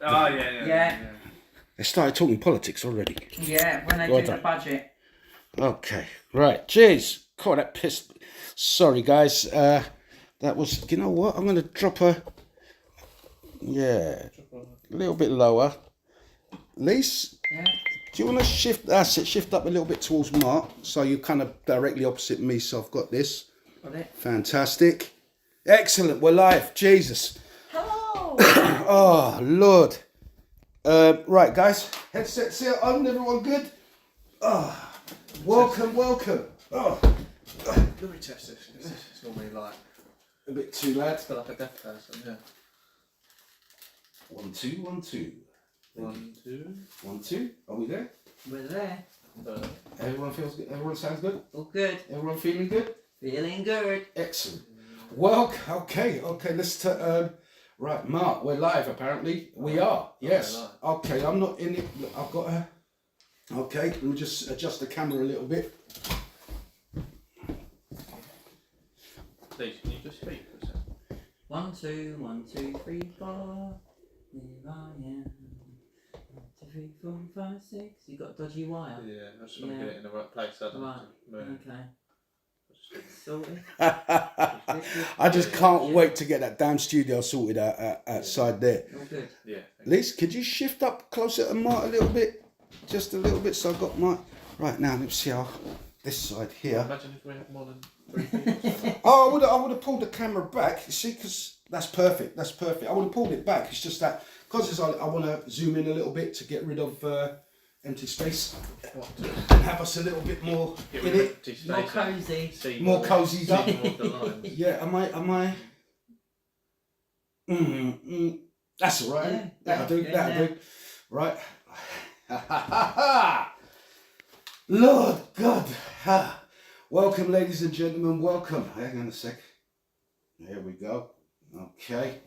Oh, yeah. They started talking politics already. Yeah, when they Well do done. the budget. Okay, right. Jeez, God, that pissed. Sorry, guys. That was. You know what? I'm gonna drop a. Yeah, a little bit lower. Lise, Yeah. do you want to shift? That's it. Shift up a little bit towards Mark, so you're kind of directly opposite me. So I've got this. Got it. Fantastic. Excellent. We're live. Jesus. Hello. Oh Lord. Right, guys. Headsets here on. Everyone good? Oh, welcome. Oh, Let me test this. It's normally like a bit too loud. it's like a deaf person. Yeah. 1 2 1 2. 1, 2. 1 2. Are we there? We're there. Everyone feels good. Everyone sounds good. All good. Everyone feeling good. Feeling good. Excellent. Well, okay. Let's. Right, Mark. We're live. Apparently, we are. Yes. Okay. I'm not in it. I've got a. Okay. Let me just adjust the camera a little bit. Please, can you just speak for a second? 1 2 1 2 3 4. Here I am. 1 2 3 4 5 6. You got a dodgy wire. Yeah, I just want to get it in the right place. So I don't Right. have to move. Okay. Sorted. I just can't wait to get that damn studio sorted out outside there. All good. Yeah. Liz, could you shift up closer to Mark a little bit? Just a little bit, so I've got Mark. Right, now, let's see how this side here. Imagine if we had more than 3 people. Oh, I would have pulled the camera back, you see, because that's perfect. I would have pulled it back. It's just that, because I want to zoom in a little bit to get rid of empty space and have us a little bit more Get in rid of it. empty space More and cosy. see More cozied up. see more of the lines. Yeah, am I? That's all right. Yeah, That'll do. yeah, That'll yeah. do. Right. Lord God. Welcome, ladies and gentlemen. Welcome. Hang on a sec. Here we go. Okay.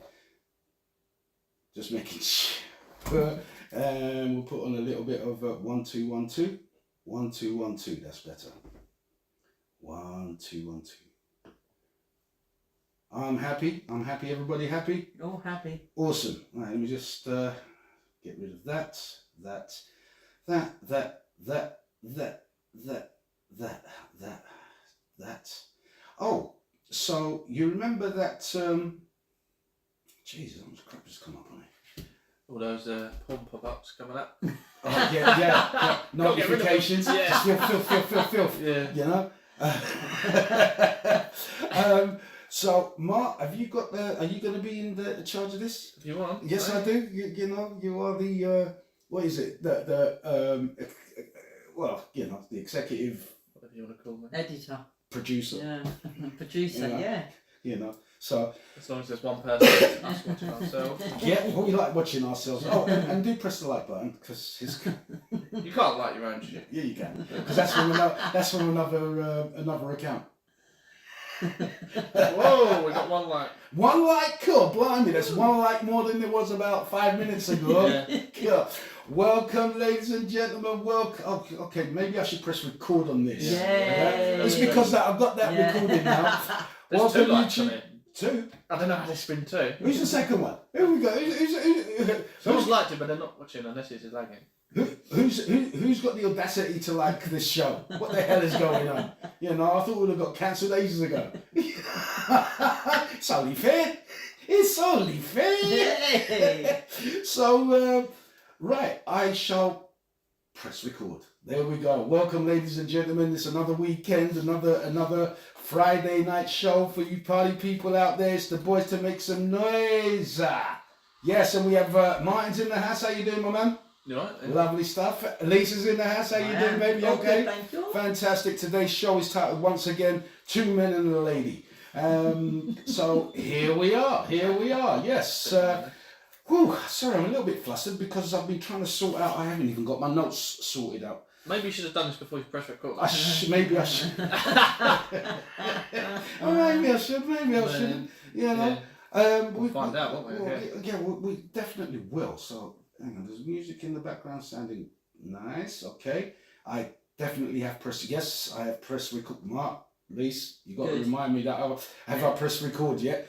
Just making sure. And we'll put on a little bit of 1 2 1 2. 1 2 1 2. That's better. 1 2 1 2. I'm happy. Everybody happy? All happy. Awesome. Right, let me just get rid of that. Oh, so you remember that? Jesus, how much crap has come up on it? All those porn pop-ups coming up. Oh, yeah. Notifications. Yeah. Just filth. Yeah. You know. So, Mark, have you got the? Are you going to be in the charge of this? If you want. Yes, I do. You know, you are the what is it? Well, you know, the executive Whatever you want to call me. Editor. producer. Yeah. Producer. Yeah. Yeah. You know, so As long as there's one person, us watching ourselves. yeah, we like watching ourselves. Oh, and do press the like button because You can't like your own shit. yeah, you can because that's from another account. Whoa, we got one like. One like, cool, blimey, that's one like more than there was about 5 minutes ago. Yeah. Cool. Welcome, ladies and gentlemen. Welcome. Okay, maybe I should press record on this. Yay. It's because I've got that Yeah. recorded now. There's 2 likes on YouTube. it. 2. I don't know how there's been 2. Who's the second one? Here we go. Someone's liked it, but they're not watching unless it's lagging. Who's got the audacity to like this show? What the hell is going on? You know, I thought we'd have got cancelled ages ago. It's only fair. It's only fair. Yay. So, right, I shall press record. There we go. Welcome, ladies and gentlemen. It's another weekend, another Friday night show for you party people out there. It's the boys to make some noise. Yes, and we have Martin's in the house. How you doing, my man? You alright? Lovely stuff. Lisa's in the house. How you I doing, am. baby? All Okay. good, thank you. Fantastic. Today's show is titled once again, 2 Men and a Lady. So here we are. Yes. Whew, sorry, I'm a little bit flustered because I've been trying to sort out. I haven't even got my notes sorted out. Maybe you should have done this before you press record. Maybe I should. Oh, maybe I should. Maybe I shouldn't. You know. We'll find out, won't we? Yeah, we definitely will. So, hang on. There's music in the background sounding nice. Okay. I definitely have pressed. Yes, I have pressed record. Mark, Lise, you got to Good. remind me that have I pressed record yet?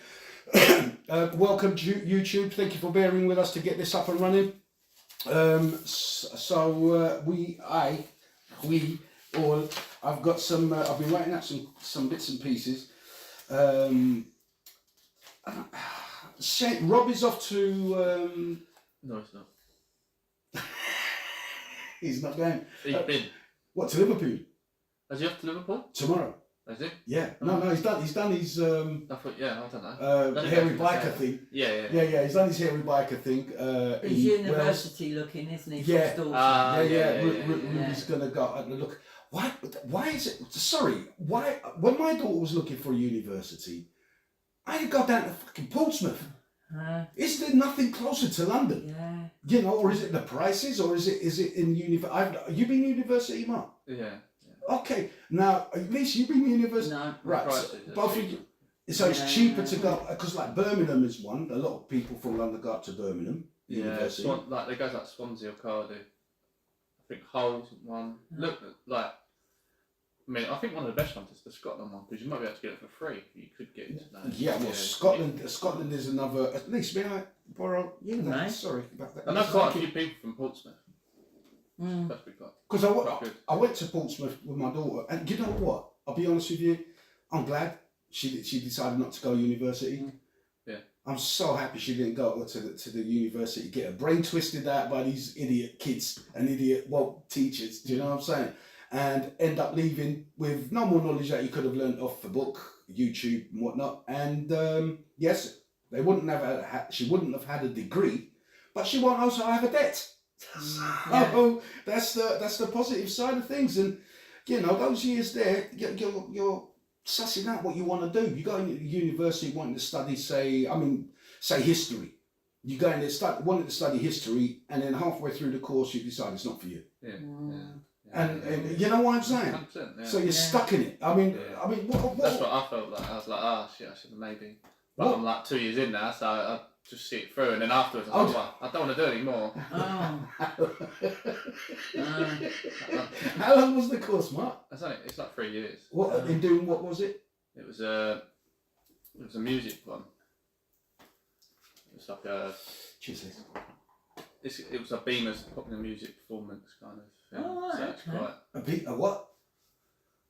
Welcome to YouTube. Thank you for bearing with us to get this up and running. I've got some. I've been writing out some bits and pieces. Rob is off to. No, it's not. He's not going. He's been. What, to Liverpool? Has he off to Liverpool? Tomorrow. Has he? Yeah. No, he's done his I thought, yeah, I don't know. hairy biker thing. Yeah. Yeah, he's done his hairy biker thing. He's university looking, isn't he? Yeah. Yeah. Ruby's gonna go and look. Why is it? Sorry. Why? When my daughter was looking for a university, I had to go down to fucking Portsmouth. Is there nothing closer to London? Yeah. You know, or is it the prices, or is it in university? You been university, Mark? Yeah. Okay. Now, at least you've been university. No. Right. So, both of you. So it's cheaper to go because like Birmingham is one. A lot of people from London go up to Birmingham University. Like they go like Swansea or Cardiff. I think Hull's one. Look, like. I mean, I think one of the best ones is the Scotland one because you might be able to get it for free. You could get into that. Yeah, well, Scotland is another. At least, may I borrow? You can, mate. Sorry about that. I know quite a few people from Portsmouth. That's pretty good. Because I went to Portsmouth with my daughter, and you know what? I'll be honest with you. I'm glad she decided not to go to university. Yeah. I'm so happy she didn't go to the university, get her brain twisted out by these idiot kids and idiot teachers. Do you know what I'm saying? And end up leaving with no more knowledge that you could have learned off the book, YouTube, and whatnot. And yes, they wouldn't have she wouldn't have had a degree, but she won't also have a debt. So that's the positive side of things. And you know, those years there, you're sussing out what you want to do. You go into university wanting to study, say history. You go in there wanting to study history, and then halfway through the course you decide it's not for you. Yeah. And you know what I'm saying? 100%, yeah. So you're stuck in it. I mean, what? That's what I felt like. I was like, shit, I should have maybe. But I'm like 2 years in now, so I just see it through, and then afterwards, I'm like, well, I don't want to do it anymore. How long was the course, Mark? It's like 3 years. What in doing? What was it? It was a music one. It was like a. Jesus. It was a Beamer's popular music performance kind of thing. Oh, so it's quite. A what?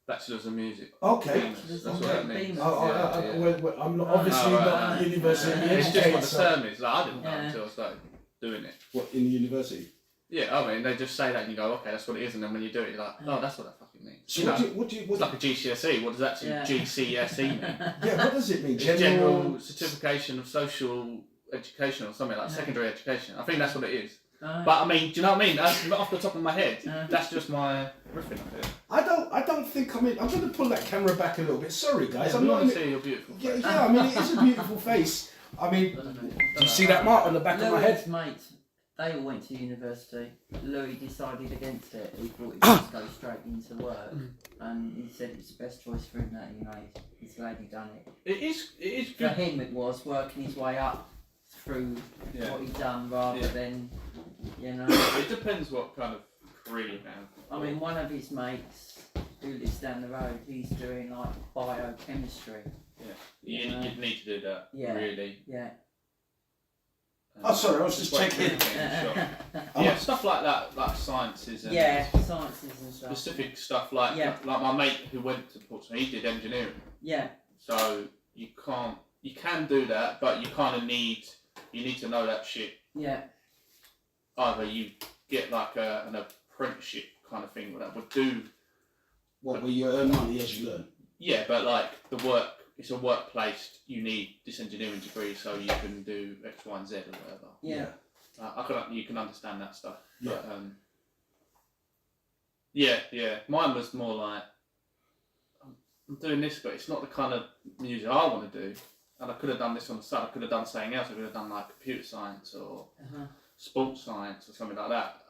Bachelor's of Music. Okay. Beamers, that's what that means. I'm not, obviously not university It's just what the so. term is. Like, I didn't know until I started doing it. What, in the university? Yeah, I mean, they just say that and you go, okay, that's what it is, and then when you do it, you're like, oh, that's what that fucking means. So it's like a GCSE. What does actually GCSE mean? Yeah, what does it mean? It's General Certification of Social Education or something like secondary education. I think that's what it is. But I mean, do you know what I mean? That's not off the top of my head. That's just my riffing of it. I don't think. I mean, I'm going to pull that camera back a little bit. Sorry, guys. Yeah, I'm not. See your beautiful face. Yeah. I mean, it is a beautiful face. I mean, do you see that mark on the back of my head? Mates, they all went to university. Louis decided against it. He thought he'd just go straight into work, and he said it was the best choice for him that he made. He's glad he done it. It is For good. him, it was working his way up through what he'd done rather than, you know. It depends what kind of career you have. I mean, one of his mates who lives down the road, he's doing like biochemistry. Yeah, you need to do that. Yeah. Really. Yeah. Oh, sorry, I was just checking. Yeah, stuff like that, like sciences and sciences and stuff. specific stuff like my mate who went to Portsmouth, he did engineering. Yeah. So you can do that, but you kind of need to know that shit. Yeah. Either you get like an apprenticeship kind of thing that would do. What, where you earn money as you learn? Yeah, but like it's a workplace. You need this engineering degree so you can do X, Y, and Z or whatever. Yeah. You can understand that stuff. Yeah. But, yeah. Mine was more like I'm doing this, but it's not the kind of music I want to do. And I could have done this on the side. I could have done something else. I could have done like computer science or sports science or something like that.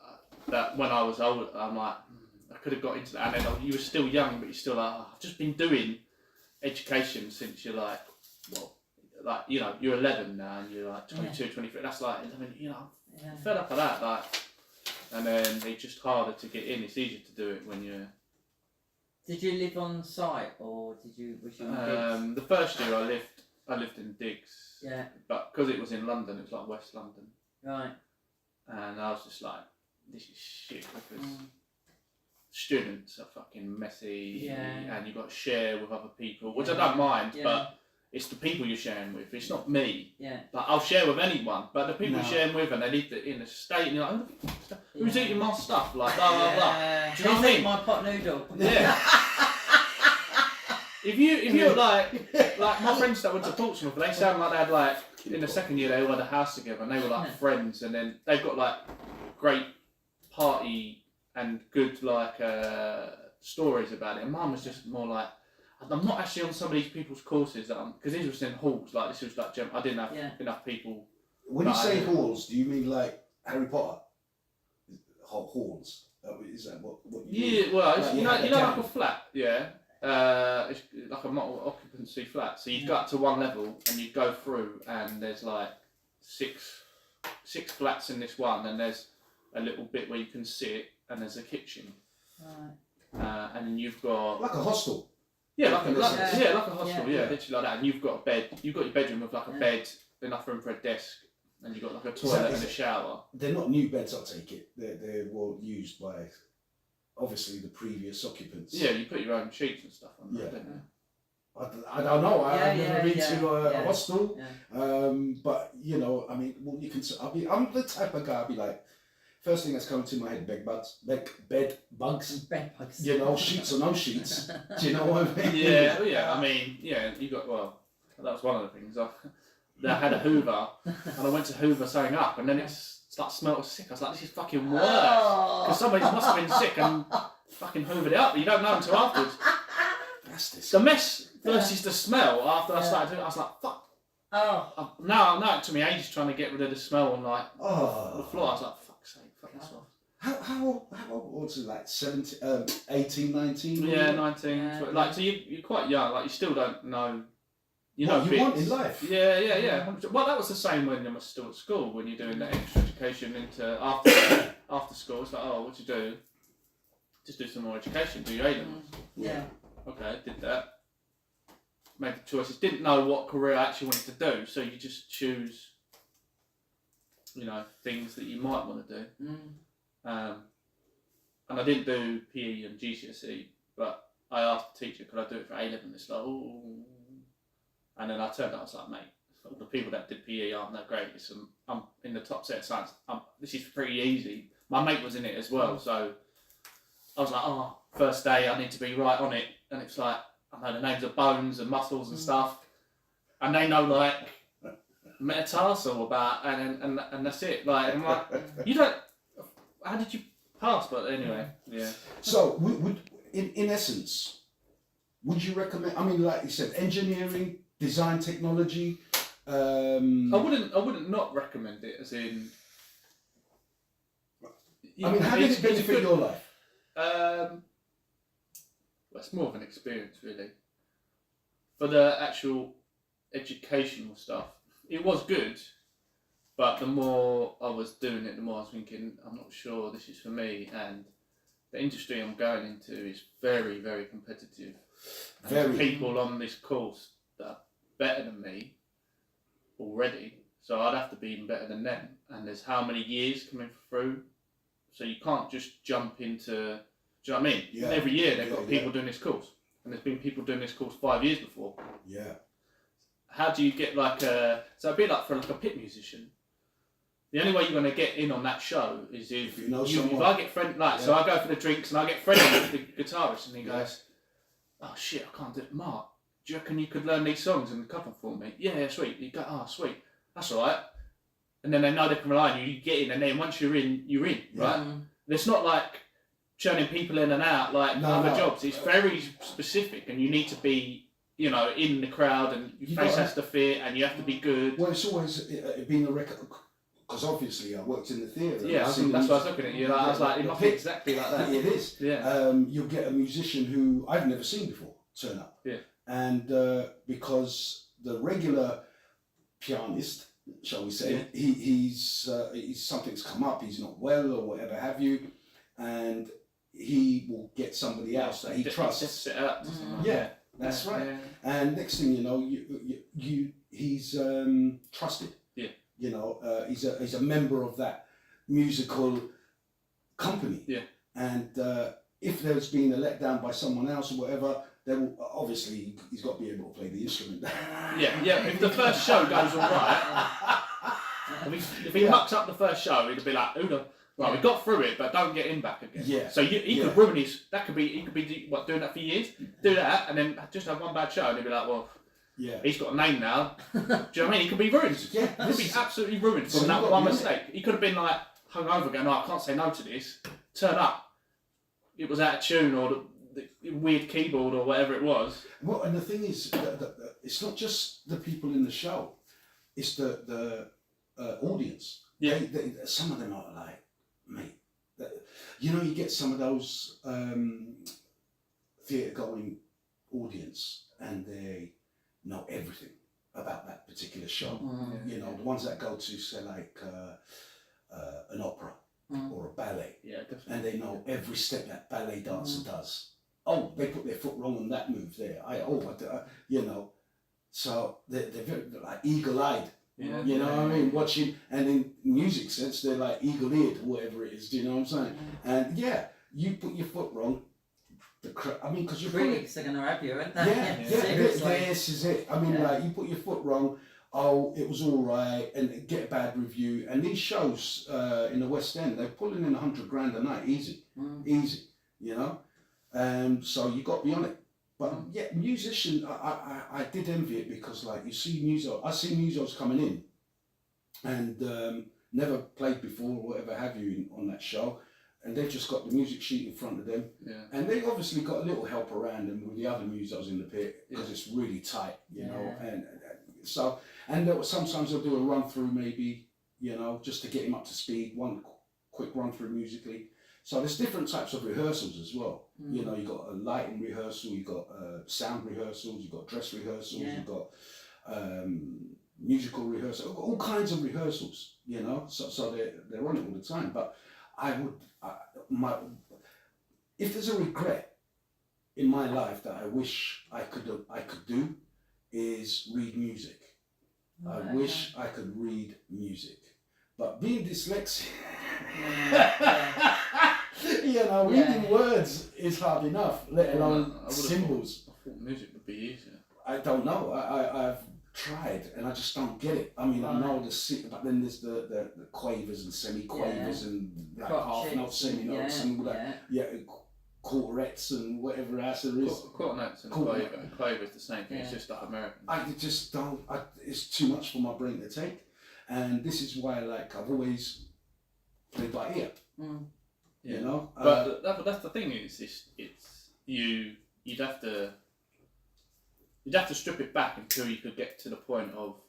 That when I was older, I'm like, I could have got into that. And then you were still young, but you're still like, I've just been doing education since you're like, you're 11 now and you're like 22, 23. That's like, I mean, I'm fed up of that. Like, and then it's just harder to get in. It's easier to do it when you're. Did you live on site or was you? The first year I lived I lived in Diggs. Yeah. But because it was in London, it was like West London. Right. And I was just like, this is shit because students are fucking messy. Yeah. And you've got to share with other people, which I don't mind, Yeah. but it's the people you're sharing with. It's not me. Yeah. Like, I'll share with anyone, but the people No. you're sharing with and they live in a state and you're like, who's Yeah. eating my stuff? Like, blah, blah, blah. Yeah. Do you know what I Who's mean? eating my pot noodle? Yeah. if you're like my friends that went to Portsmouth, they sound like they had like, in the second year they all had a house together and they were like friends, and then they've got like great party and good like stories about it. And mine was just more like, I'm not actually on some of these people's courses because these was in halls. Like this was like I didn't have enough people. When you say halls, do you mean like Harry Potter halls? Is that what you mean? Yeah, well, it's, Like, you know, had like a flat, yeah. It's like a multi-occupancy flat. So you go up to one level and you go through, and there's like six flats in this one, and there's a little bit where you can sit, and there's a kitchen, Right. and then you've got Like a hostel. like a Yeah. hostel, yeah, literally like that. And you've got a bed. You've got your bedroom with like a bed, enough room for a desk, and you've got like a toilet and a shower. They're not new beds, I take it. They were used by obviously the previous occupants. Yeah, you put your own sheets and stuff on there, Yeah. don't you? I don't know. I've never been yeah, to a yeah. hostel, Yeah. but you know, I mean, well, you can. I'm the type of guy. I'll be like, first thing that's coming to my head, bed bugs. Bed bugs. You know, sheets or no sheets. Do you know what I mean? Yeah, yeah. I mean, yeah. You got that was one of the things. I had a Hoover, and I went to Hoover something up, and then it smelled sick. I was like, this is fucking worse. Because somebody must have been sick and fucking hoovered it up, but you don't know until afterwards. That's this. The mess versus the smell after I started doing it, I was like, fuck. Oh. Now it took me ages trying to get rid of the smell on like the floor. I was like, fuck's sake, fuck this off. How old was it? Like 17, 18, 19? Yeah, 19. Yeah. Like, so you're quite young, like you still don't know. You know What you bits. want in life. Yeah. Well, that was the same when I was still at school, when you're doing that extra education into after school. It's like, oh, what you do? Just do some more education, do your A-levels. Yeah. Okay, did that. Made the choices. Didn't know what career I actually wanted to do, so you just choose, things that you might want to do. And I didn't do PE and GCSE, but I asked the teacher, could I do it for A-level? And it's like, oh. And then I turned out, I was like, mate, the people that did PE aren't that great. I'm in the top set of science. This is pretty easy. My mate was in it as well, so I was like, oh, first day, I need to be right on it. And it's like, I know the names of bones and muscles and stuff, and they know like metatarsal about, and that's it. Like, I'm like, you don't. How did you pass? But anyway, yeah. So, would in essence, would you recommend? I mean, like you said, engineering, design, technology. I wouldn't not recommend it. As in, I mean, how did it benefit your life? Well, it's more of an experience, really. For the actual educational stuff, it was good, but the more I was doing it, the more I was thinking, I'm not sure this is for me, and the industry I'm going into is very, very competitive. And there's people on this course that are better than me already, so I'd have to be even better than them. And there's how many years coming through, so you can't just jump into. Do you know what I mean? Yeah. Every year they've got people doing this course, and there's been people doing this course 5 years before. Yeah. How do you get so it'd be like for like a pit musician. The only way you're going to get in on that show is if you know if someone. I get friend so I go for the drinks and I get friendly with the guitarist, and he goes, oh shit, I can't do it. Mark, do you reckon you could learn these songs and cover for me? Yeah, sweet. You go, oh sweet, that's all right. And then they know they can rely on you. You get in, and then once you're in, right? It's not like churning people in and out like other jobs. It's very specific, and you need to be, in the crowd, and your face has to fit, and you have to be good. Well, it's always been a record, because obviously I worked in the theatre. Yeah, that's why I was looking at you. I was like, it must be exactly like that. It is. Yeah. You'll get a musician who I've never seen before turn up. Yeah. And because the regular pianist, shall we say, he's something's come up, he's not well or whatever have you, and he will get somebody else that he trusts. Just sit up. Yeah, that's right. Yeah. And next thing you know, you he's trusted. Yeah. You know, he's a member of that musical company. Yeah. And if there's been a letdown by someone else or whatever, then obviously he's got to be able to play the instrument. Yeah. If the first show goes all right, if he mucks up the first show, it'd be like, right, we got through it, but don't get him back again. Yeah. So he could ruin his. He could be doing that for years, do that, and then just have one bad show, and he'd be like, well, Yeah. he's got a name now. Do you know what I mean? He could be ruined. Yeah. He could be absolutely ruined So from you've that got one to be mistake. He could have been like hungover, going, "No, I can't say no to this." Turn up. It was out of tune, or the weird keyboard, or whatever it was. Well, and the thing is, it's not just the people in the show; it's the audience. Yeah. Some of them are like, mate, you know, you get some of those theatre-going audience, and they know everything about that particular show. You know, the ones that go to, say, like an opera or a ballet, Yeah, definitely. and they know every step that ballet dancer does. Oh, they put their foot wrong on that move there. You know, so they're very like eagle-eyed. Yeah. You know what I mean? Watching, and in music sense, they're like eagle-eared, whatever it is. Do you know what I'm saying? And yeah, you put your foot wrong. Because you're critics are going to have you, aren't they? This is it. I mean, like, you put your foot wrong. Oh, it was all right, and get a bad review. And these shows in the West End, they're pulling in $100,000 a night, easy. You know. So you got to be on it. But yeah, musician, I did envy it because, like, you see I see musos coming in and never played before or whatever have you on that show, and they've just got the music sheet in front of them, and they obviously got a little help around them with the other musos in the pit because it's really tight, you know, and so, and sometimes they'll do a run through maybe, you know, just to get him up to speed, one quick run through musically. So there's different types of rehearsals as well. You know, you've got a lighting rehearsal, you've got sound rehearsals, you've got dress rehearsals, you've got musical rehearsal, all kinds of rehearsals, you know. So they're on it all the time. But if there's a regret in my life that I wish I could do, is read music. I wish I could read music. But being dyslexic, you know, reading words is hard enough, let alone symbols. I thought music would be easier. I don't know. I've tried and I just don't get it. I mean, I know but then there's the quavers and semi-quavers and like half notes, semi-notes and all that. Quartets and whatever else there is. Quarter notes and quaver is the same thing. It's just like American. I just don't. It's too much for my brain to take. And this is why, like, I've always played by ear. You know, but that's the thing. You'd have to strip it back until you could get to the point of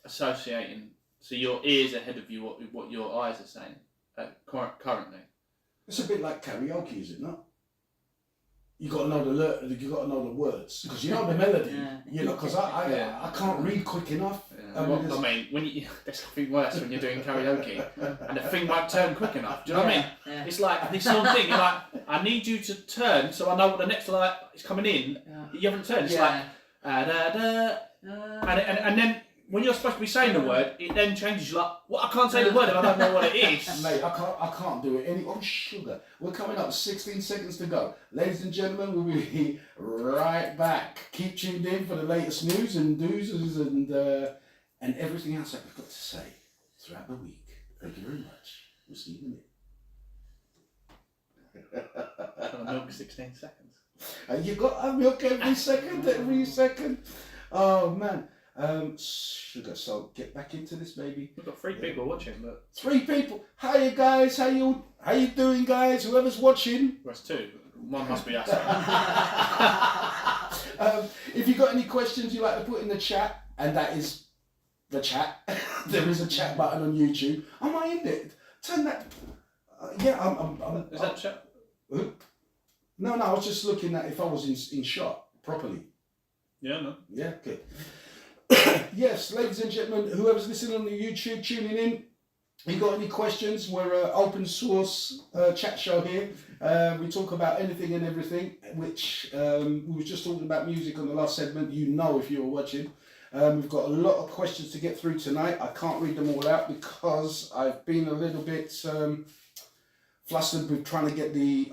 associating. So your ears ahead of you, what your eyes are saying currently. It's a bit like karaoke, is it not? You got to know the words because you know the melody. You know, because I can't read quick enough. I mean, there's nothing worse when you're doing karaoke and the thing won't turn quick enough. Do you know what I mean? It's like this whole thing. You're like, I need you to turn so I know what the next light is coming in. You haven't turned. It's like and then when you're supposed to be saying the word, it then changes. You're like, well, I can't say the word if I don't know what it is. Mate, I can't do it. Oh, sugar. We're coming up. 16 seconds to go. Ladies and gentlemen, we'll be right back. Keep tuned in for the latest news and do's and everything else I've got to say throughout the week. Thank you very much. We'll see you in a minute. Milk 16 seconds. You got a milk every second. Oh, man. Sugar, so get back into this, baby. We've got 3 people watching, but 3 people. Hiya, guys. How you doing, guys? Whoever's watching. Well, it's 2. One must be us. If you got any questions you'd like to put in the chat, and that is the chat. There is a chat button on YouTube. Am I in it? Turn that. I'm. Is that chat? No. I was just looking at if I was in shot properly. Yeah, no. Yeah, good. Yes, ladies and gentlemen, whoever's listening on the YouTube, tuning in, You got any questions? We're an open source chat show here. We talk about anything and everything, which we were just talking about music on the last segment. You know if you were watching. We've got a lot of questions to get through tonight. I can't read them all out because I've been a little bit flustered with trying to get the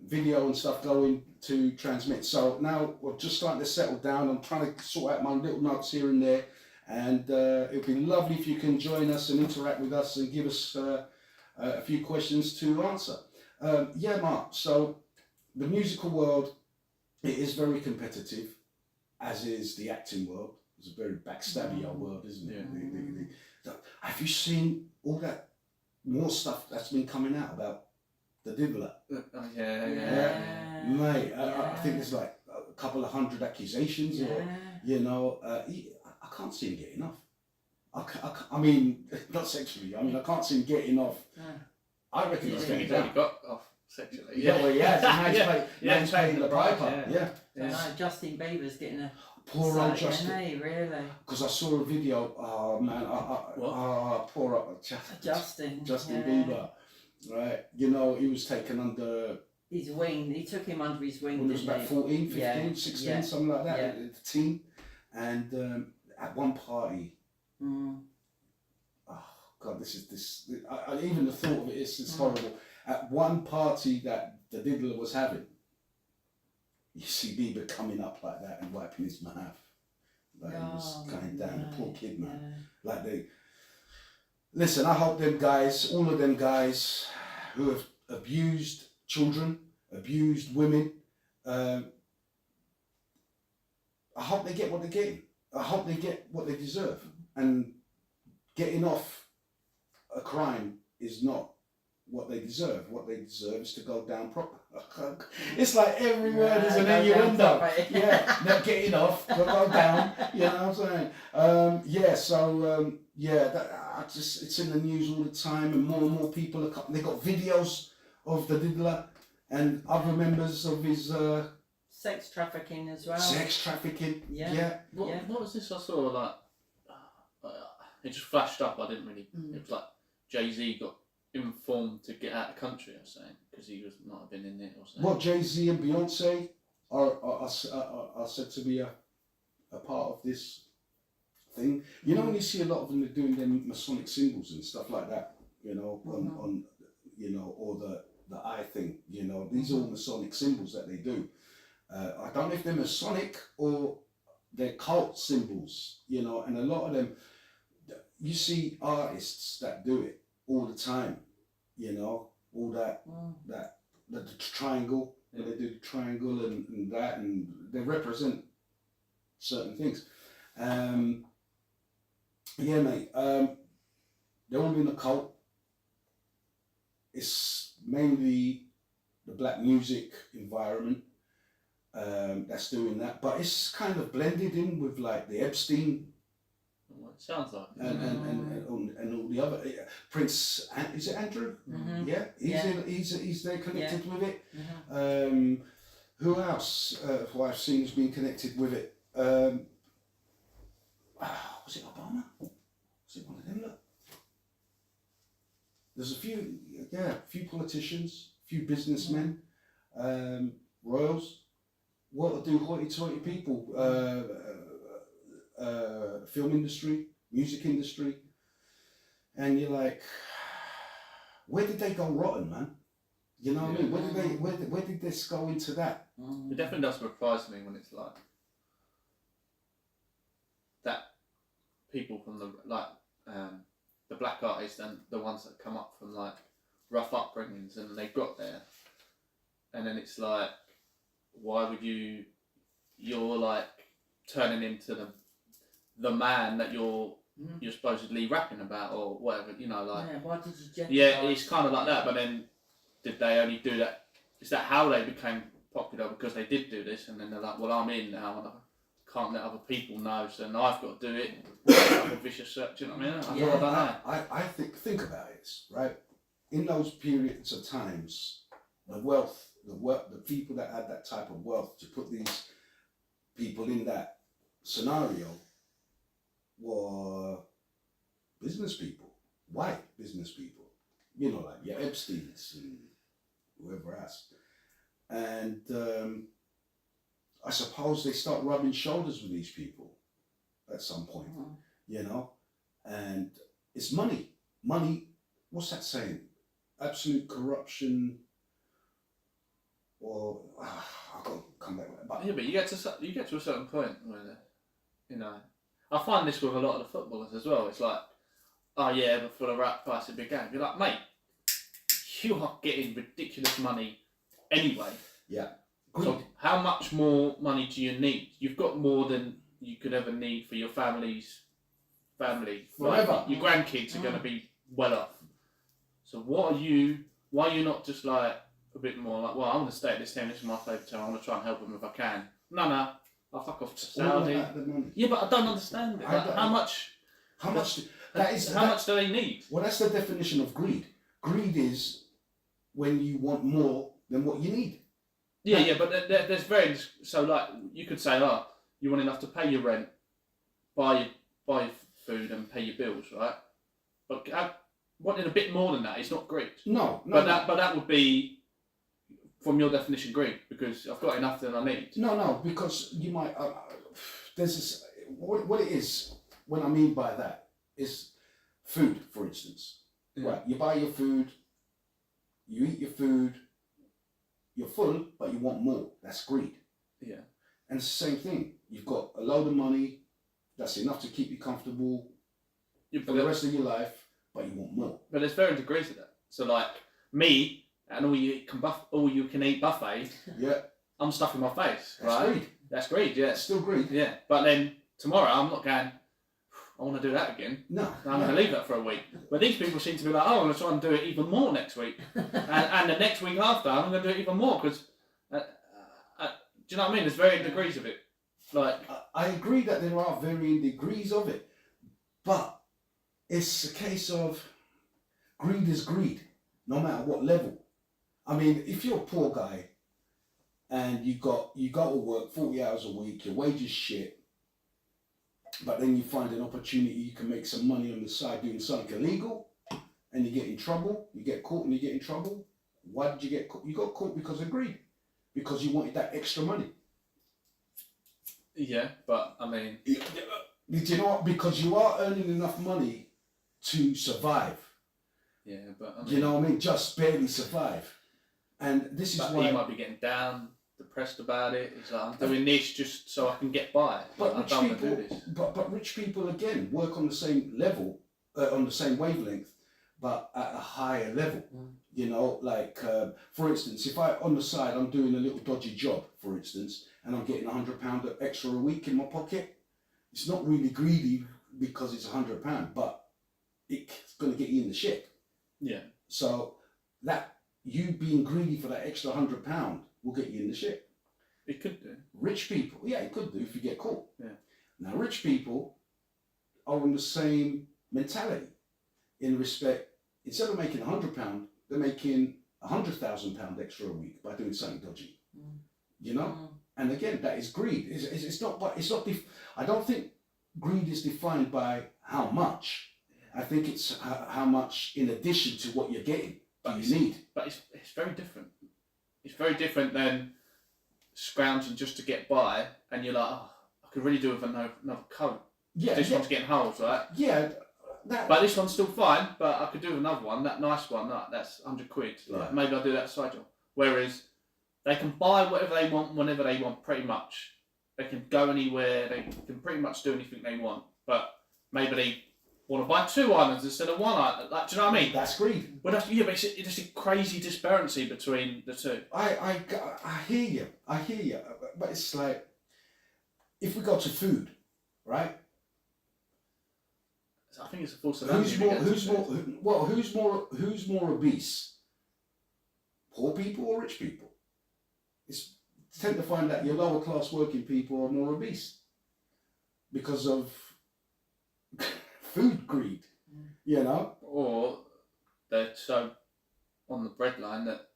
video and stuff going to transmit. So now we're just starting to settle down. I'm trying to sort out my little notes here and there. And it'd be lovely if you can join us and interact with us and give us a few questions to answer. Yeah, Mark, so the musical world, it is very competitive, as is the acting world. It's a very backstabby old world, isn't it? Yeah. Have you seen all that more stuff that's been coming out about the Diddler? Yeah. Mate, I think there's like a couple of hundred accusations, or, you know, I can't see him getting off. I mean, not sexually. I mean, I can't see him getting off. I reckon he's going He's to already got off sexually. Yeah, well, yeah. So now he's playing the piper. piper. Yeah. So Justin Bieber's getting a Poor old Justin. really. Because I saw a video. Oh man, poor old Justin Bieber. Right, you know, he was taken under his wing. He took him under his wing. when he was about 14, 15, Yeah. 16, Yeah. something like that, Yeah. at the team. And at one party, oh God, even the thought of it is horrible. At one party that the Diddler was having, you see Bieber coming up like that and wiping his mouth. Like he was going down, the poor kid, man. Like listen, I hope them guys, all of them guys who have abused children, abused women, I hope they get what they're getting. I hope they get what they deserve. And getting off a crime is not what they deserve. What they deserve is to go down proper. It's like every word is an innuendo. Yeah, not getting off, but go down. You know what I'm saying? It's in the news all the time, and more people are. They got videos of the Diddler and other members of his. Sex trafficking as well. Sex trafficking. Yeah. What was this I saw? Like, it just flashed up. I didn't really. It was like Jay-Z got informed to get out of the country, I was saying, because he might have been in it or something. Well, Jay-Z and Beyonce are said to be a part of this thing. You know, when you see a lot of them doing them Masonic symbols and stuff like that, you know, on you know, or the eye thing, you know, these are all Masonic symbols that they do. I don't know if they're Masonic or they're cult symbols, you know, and a lot of them, you see artists that do it all the time, you know, all that the triangle, where they do the triangle and that, and they represent certain things. Yeah, mate, they're all in a cult. It's mainly the black music environment that's doing that, but it's kind of blended in with like the Epstein. It sounds like. And all the other Prince, is it Andrew? Yeah, he's there connected with it. Who else? Who I've seen has been connected with it? Was it Obama? Was it one of them? Look, there's a few politicians, a few businessmen, royals. What do hoity-toity people? Film industry, music industry, and you're like, where did they go rotten, man? You know what I mean? Where did this go into that? It definitely does surprise me when it's like that. People from the black artists and the ones that come up from like rough upbringings and they got there, and then it's like, why would you're like turning into the man that you're supposedly rapping about or whatever, you know, like. Yeah, why did you jeopardize? Yeah, it's kind of like that. But then, did they only do that? Is that how they became popular? Because they did do this, and then they're like, well, I'm in now, and I can't let other people know, so now I've got to do it. Like a vicious search, you know what I mean? I don't know. I think about it, right? In those periods of times, the people that had that type of wealth to put these people in that scenario were business people, white business people, you know, like your Epsteins and whoever else. And I suppose they start rubbing shoulders with these people at some point, you know, and it's money. Money, what's that saying? Absolute corruption, or I've got to come back with that. But Yeah, but you get to a certain point where, you know, I find this with a lot of the footballers as well. It's like, oh yeah, but for the right price, it'd be a game. You're like, mate, you are getting ridiculous money anyway. yeah. So how much more money do you need? You've got more than you could ever need for your family. Forever. Like, your grandkids are going to be well off. So why are you not just like a bit more like, well, I want to stay at this team, this is my favourite team, I want to try and help them if I can. No, I'll fuck off to All Saudi. about the money. Yeah, but I don't understand it. Like, how much do they need? Well, that's the definition of greed. Greed is when you want more than what you need. Yeah, but there's very, so like you could say, oh, you want enough to pay your rent, buy your food and pay your bills, right? But wanting a bit more than that is not greed. No. But that would be, from your definition, greed, because I've got enough that I need. No, because you might. There's this, what it is. What I mean by that is food, for instance. Yeah. Right, you buy your food, you eat your food, you're full, but you want more. That's greed. Yeah. And it's the same thing. You've got a load of money, that's enough to keep you comfortable for the rest of your life, but you want more. But there's varying degrees of that. So like me and all you can eat buffet, Yeah, I'm stuffing my face, that's right? greed. That's greed, yeah. That's still greed. Yeah. But then tomorrow I'm not going, I want to do that again. No. I'm going to leave that for a week. But these people seem to be like, oh, I'm going to try and do it even more next week. and the next week after, I'm going to do it even more. Because, do you know what I mean? There's varying degrees of it. Like, I agree that there are varying degrees of it, but it's a case of greed is greed, no matter what level. I mean, if you're a poor guy and you go to work 40 hours a week, your wage is shit, but then you find an opportunity, you can make some money on the side doing something illegal, and you get in trouble, you get caught and you get in trouble. Why did you get caught? You got caught because of greed, because you wanted that extra money. yeah, but I mean, Do you know what? Because you are earning enough money to survive. yeah, but I mean, You know what I mean? Just barely survive. And this is but why. he might be getting down, depressed about it. He's like, I'm doing this just so I can get by. But I rich don't want to people, do this. but rich people again work on the same level, on the same wavelength, but at a higher level. You know, like for instance, if on the side I'm doing a little dodgy job, for instance, and I'm getting £100 extra a week in my pocket, it's not really greedy because it's £100, but it's going to get you in the shit. Yeah. So that you being greedy for that extra £100 will get you in the shit. It could do. Rich people, yeah, it could do if you get caught. Yeah. Now, rich people are on the same mentality in respect, instead of making £100, they're making £100,000 extra a week by doing something dodgy. You know? And again, that is greed. It's not. I don't think greed is defined by how much. I think it's how much in addition to what you're getting do you need. But it's very different. It's very different than scrounging just to get by, and you're like, oh, I could really do with another coat. Yeah, This one's getting holes, right? yeah. But this one's still fine, but I could do another one, that nice one, that's £100. Like, Yeah. maybe I'll do that side job. Whereas they can buy whatever they want, whenever they want, pretty much. They can go anywhere, they can pretty much do anything they want. But maybe they want to buy 2 islands instead of 1 island. Like, do you know what I mean? That's greed. Well, but it's a crazy disparity between the two. I hear you. But it's like, if we go to food, right? I think it's a false Who's more obese? Poor people or rich people? It's tend to find that your lower class working people are more obese because of food greed, you know? Or they're so on the breadline that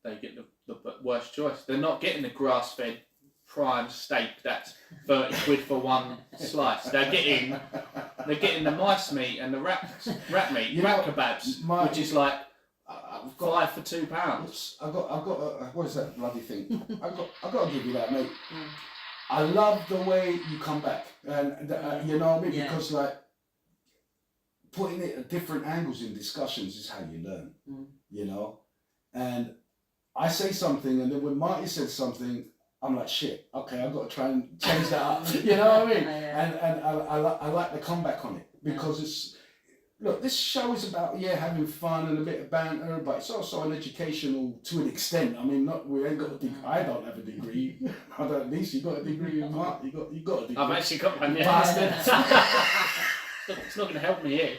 they get the worst choice. They're not getting the grass-fed prime steak that's 30 quid for one slice. They're getting they're getting the mice meat and the rat meat, You rat know, kebabs, my- which is like I've got, £5 for £2. I've got what is that bloody thing? I've got to give you that, mate. Mm. I love the way you come back, and you know what I mean, Yeah. because like putting it at different angles in discussions is how you learn. Mm. You know, and I say something, and then when Marty said something, I'm like, shit. Okay, I've got to try and change that up. You know what I mean? Yeah. And I like the comeback on it because it's. Look, this show is about having fun and a bit of banter, but it's also an educational to an extent. I mean, we ain't got a degree. I don't have a degree. I don't. At least you got a degree in art. You got a degree. I've actually got one, yeah. Bastard. It's not going to help me here.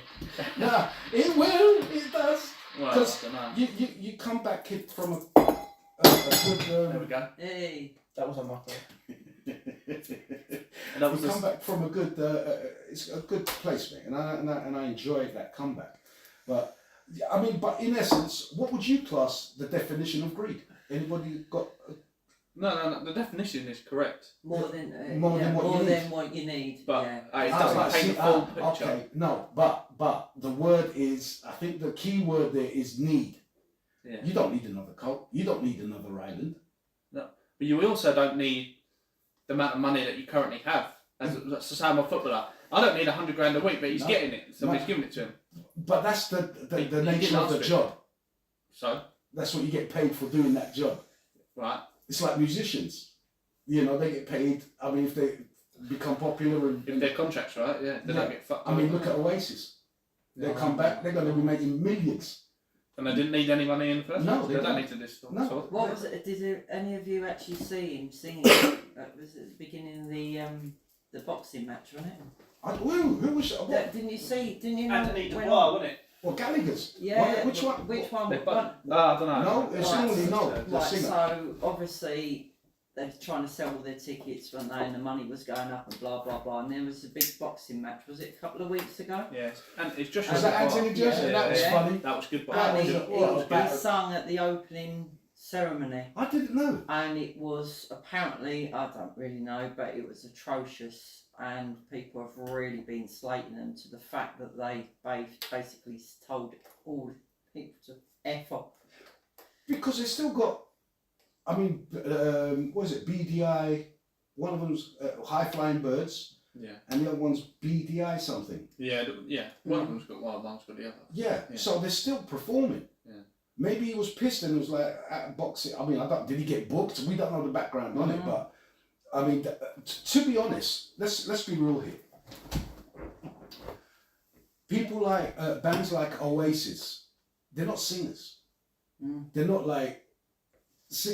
Nah, it will. It does. Well, Because I don't know. you come back from a good. There we go. Hey. That was on my phone. And that was You come back from a good, it's a good place, mate, and I enjoyed that comeback. But I mean, but in essence, what would you class the definition of greed? Anybody got? No. The definition is correct, More than More than what you need. need. but yeah. it doesn't paint the full picture. Okay, no, but the word is, I think the key word there is need. Yeah. You don't need another cult. You don't need another island. But you also don't need the amount of money that you currently have. As the same a footballer, I don't need 100 grand a week, but he's No. getting it. Somebody's No. giving it to him. But that's the He nature didn't of the ask it. job. So, That's what you get paid for doing that job. right. It's like musicians. You know, they get paid. I mean, if they become popular If their contract's right, yeah, they don't get fucked. I mean, look at Oasis. They come back, they're going to be making millions. And they didn't need any money in the first No, place. they They don't don't. need to this. No. What was it? Did any of you actually see him singing? Was it the beginning of the boxing match, wasn't it? Who was what? Didn't you see? Didn't you know? Anthony when- Dubois, wasn't it? Well, Gallagher's. Yeah. Which one? Which one? They One- both- I don't know. No, it's Right, normally no. The Right, singer. so obviously they're trying to sell all their tickets, weren't they? And the money was going up and blah blah blah. And there was a big boxing match. Was it a couple of weeks ago? Yes. And it's just Was that Anthony Yeah, Johnson? That was yeah. funny. That was good. That And was he, a- what a he battle. sung at the opening ceremony, I didn't know. and it was apparently, I don't really know, but it was atrocious. And people have really been slating them to the fact that they basically told all people to F off. Because they still got, I mean, what is it? BDI, one of them's High Flying Birds, Yeah. and the other one's BDI something. Yeah. One of them's got one, one's got the other. Yeah, Yeah. so they're still performing. Yeah. Maybe he was pissed and was like at boxing. I mean, did he get booked? We don't know the background on it, but I mean, to be honest, let's be real here. People like bands like Oasis, they're not singers. They're not like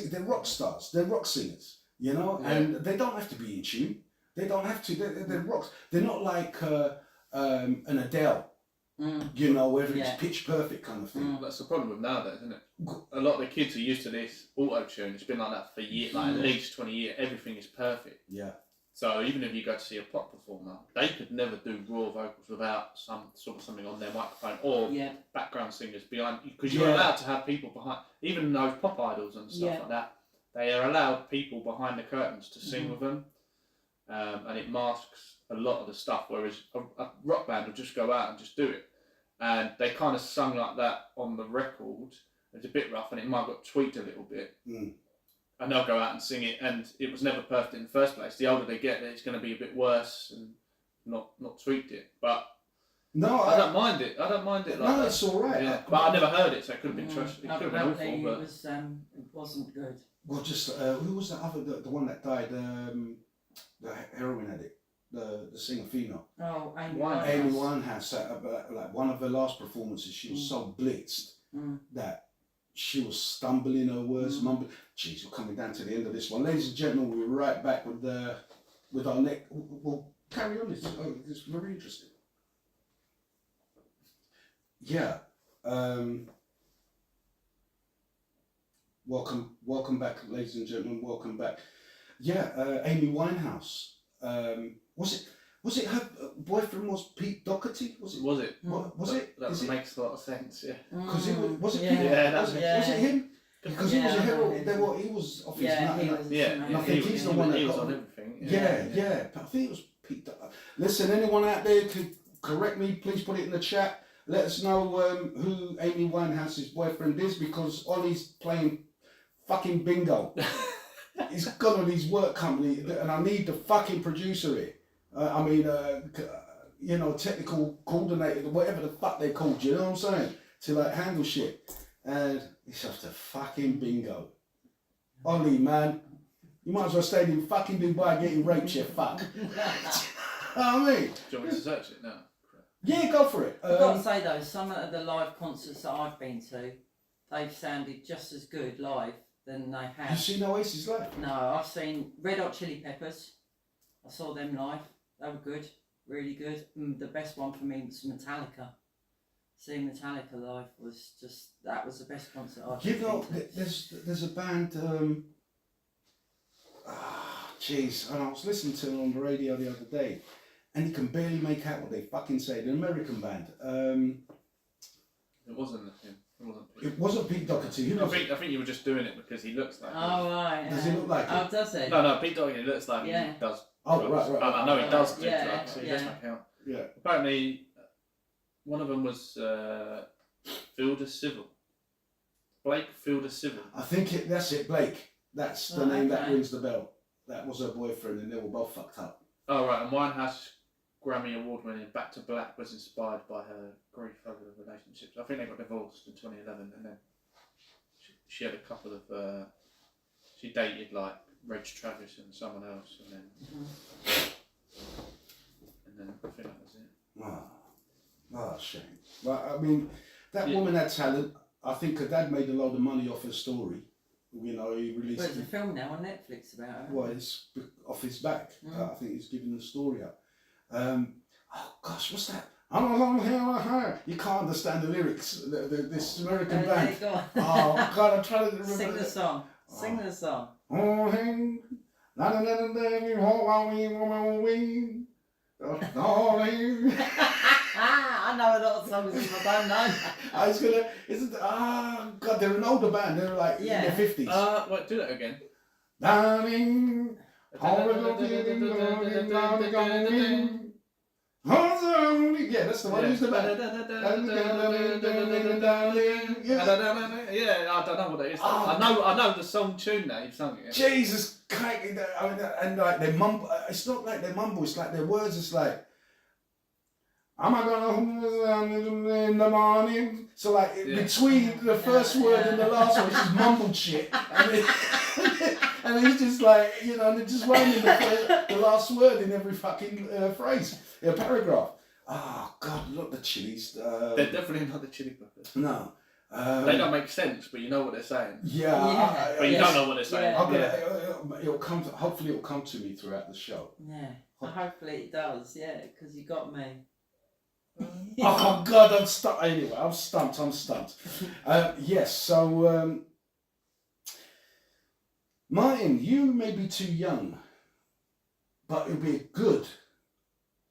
they're rock stars. They're rock singers, you know, Yeah. and they don't have to be in tune. They don't have to. They're rocks. They're not like an Adele, you know, where it's Yeah. pitch perfect kind of thing. That's the problem with nowadays, isn't it? A lot of the kids are used to this auto-tune. It's been like that for years, like at least 20 years. Everything is perfect. Yeah. So even if you go to see a pop performer, they could never do raw vocals without some sort of something on their microphone or Yeah. background singers behind. Because you're Yeah. allowed to have people behind, even those pop idols and stuff Yeah. like that. They are allowed people behind the curtains to sing with them, and it masks a lot of the stuff. Whereas a rock band will just go out and just do it, and they kind of sung like that on the record. It's a bit rough, and it might have got tweaked a little bit. And they'll go out and sing it, and it was never perfect in the first place. The older they get, it's going to be a bit worse and not tweaked it. But No, I don't mind it. I don't mind it like no, that. it's all right. Yeah. But I never heard it, so it could have been trash. It could have been Apparently awful. But it wasn't good. Well, just who was the other the one that died? The heroin addict, the singer female, Oh, Amy Winehouse. Amy Winehouse. Like one of her last performances, she was so blitzed that she was stumbling her words, mumbling. Jeez, we're coming down to the end of this one, ladies and gentlemen. We're right back with our next. We'll carry on. It's very interesting. Yeah. Welcome back, ladies and gentlemen. Welcome back. Yeah, Amy Winehouse. Was it her boyfriend was Pete Doherty? Was it? was it? Was it? That Is it? makes a lot of sense. Yeah. Because was it Yeah. Pete? Yeah, that was makes it sense. him? Because he was a Yeah, hero. yeah. He was off his Yeah, nut. he and was. Yeah, I think he's the one that he was got on it. everything. Yeah. But I think it was Pete. Listen, anyone out there could correct me, please put it in the chat. Let us know who Amy Winehouse's boyfriend is, because Ollie's playing fucking bingo. He's gone on his work company, and I need the fucking producer here. Technical coordinator, whatever the fuck they're called, you know what I'm saying? To like handle shit. And he's just a fucking bingo. Ollie, man, you might as well stay in fucking Dubai getting raped, you fuck. You know what I mean? Do you want me to search it now? Yeah, go for it. I've got to say though, some of the live concerts that I've been to, they've sounded just as good live than they have. You seen Oasis live? No, I've seen Red Hot Chili Peppers. I saw them live. They were good, really good. The best one for me was Metallica. Seeing Metallica live was that was the best concert I've You been know, to. there's a band. Jeez, and I was listening to them on the radio the other day, and you can barely make out what they fucking say. The American band. It wasn't him. It wasn't Pete. It wasn't Pete Doherty. Who I was think you were just doing it because he looks like him. Oh right. Does he look like Oh, him? does he? No, Pete Doherty looks like Yeah. he does. Oh, drugs. right. I know he does do Yeah, drugs, so he yeah. doesn't count. Yeah. Apparently, one of them was Fielder Civil. Blake Fielder Civil. I think that's it, Blake. That's the Oh, name that okay. rings the bell. That was her boyfriend, and they were both fucked up. Oh, right, and Winehouse Grammy Award winning Back to Black was inspired by her grief over the relationships. I think they got divorced in 2011, and then she had a couple of. She dated like Reg Travis and someone else, and then I think that was it. Shame. But I mean, that woman had talent. I think her dad made a load of money off her story. You know, he released. There's a film now on Netflix about her. Well, it's off his back. I think he's giving the story up. Oh gosh, what's that? You can't understand the lyrics. This American band. Go on. Oh God, I'm trying to remember. Sing the song. Sing the song. Oh, hey, I know a lot of songs if I don't know. I was gonna. God, they're an older band. They're like in their 50s. Wait, do that again. Darling, yeah, that's the one. Who's the band? Yeah, I don't know what it is. I know the song tune now. You've sung it. Jesus Christ! I mean, and like they mumble. It's not like they mumble. It's like their words. It's like, am I gonna in the morning? So like between the first word and the last one, it's just mumbled shit. And it's just like, you know, they're just rhyming the last word in every fucking phrase, paragraph. Oh God, look, the Chili's. They're definitely not the Chili Peppers. No. They don't make sense, but you know what they're saying. Yeah. But you don't know what they're saying. It'll come. Hopefully, it'll come to me throughout the show. Yeah. Hopefully it does. Yeah, because you got me. Oh God, I'm stumped. Anyway, I'm stumped. Yes. So, Martin, you may be too young, but it'll be good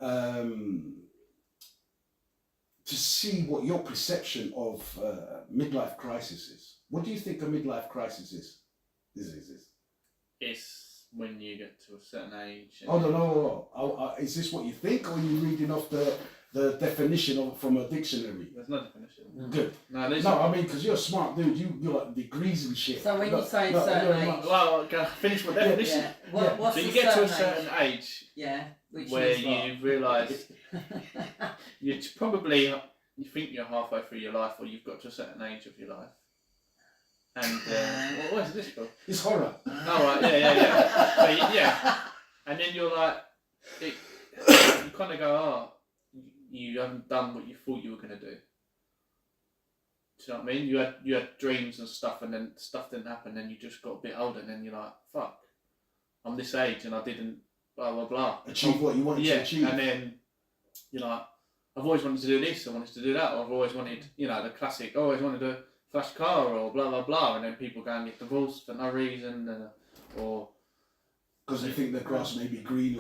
to see what your perception of midlife crisis is. What do you think a midlife crisis is? It's when you get to a certain age. Oh no! Is this what you think, or are you reading off the definition from a dictionary? There's no definition. Good. No, I mean, because you're a smart dude. You're like degrees and shit. So when you say a certain age, well, can I finish my definition? What's so you the get to a certain certain age, which where is what? you realise you think you're halfway through your life, or you've got to a certain age of your life. And what is this for? It's horror. Oh right, yeah. So, yeah, and then you're like, you kind of go, you haven't done what you thought you were gonna do. Do you know what I mean? You had dreams and stuff, and then stuff didn't happen. Then you just got a bit older, and then you're like, fuck, I'm this age, and I didn't blah blah blah achieve what you wanted to achieve. And then you're like, I've always wanted to do this, I wanted to do that, or I've always wanted, the classic, always wanted to flash car or blah blah blah, and then people go and get divorced for no reason, or because they think the grass may be greener.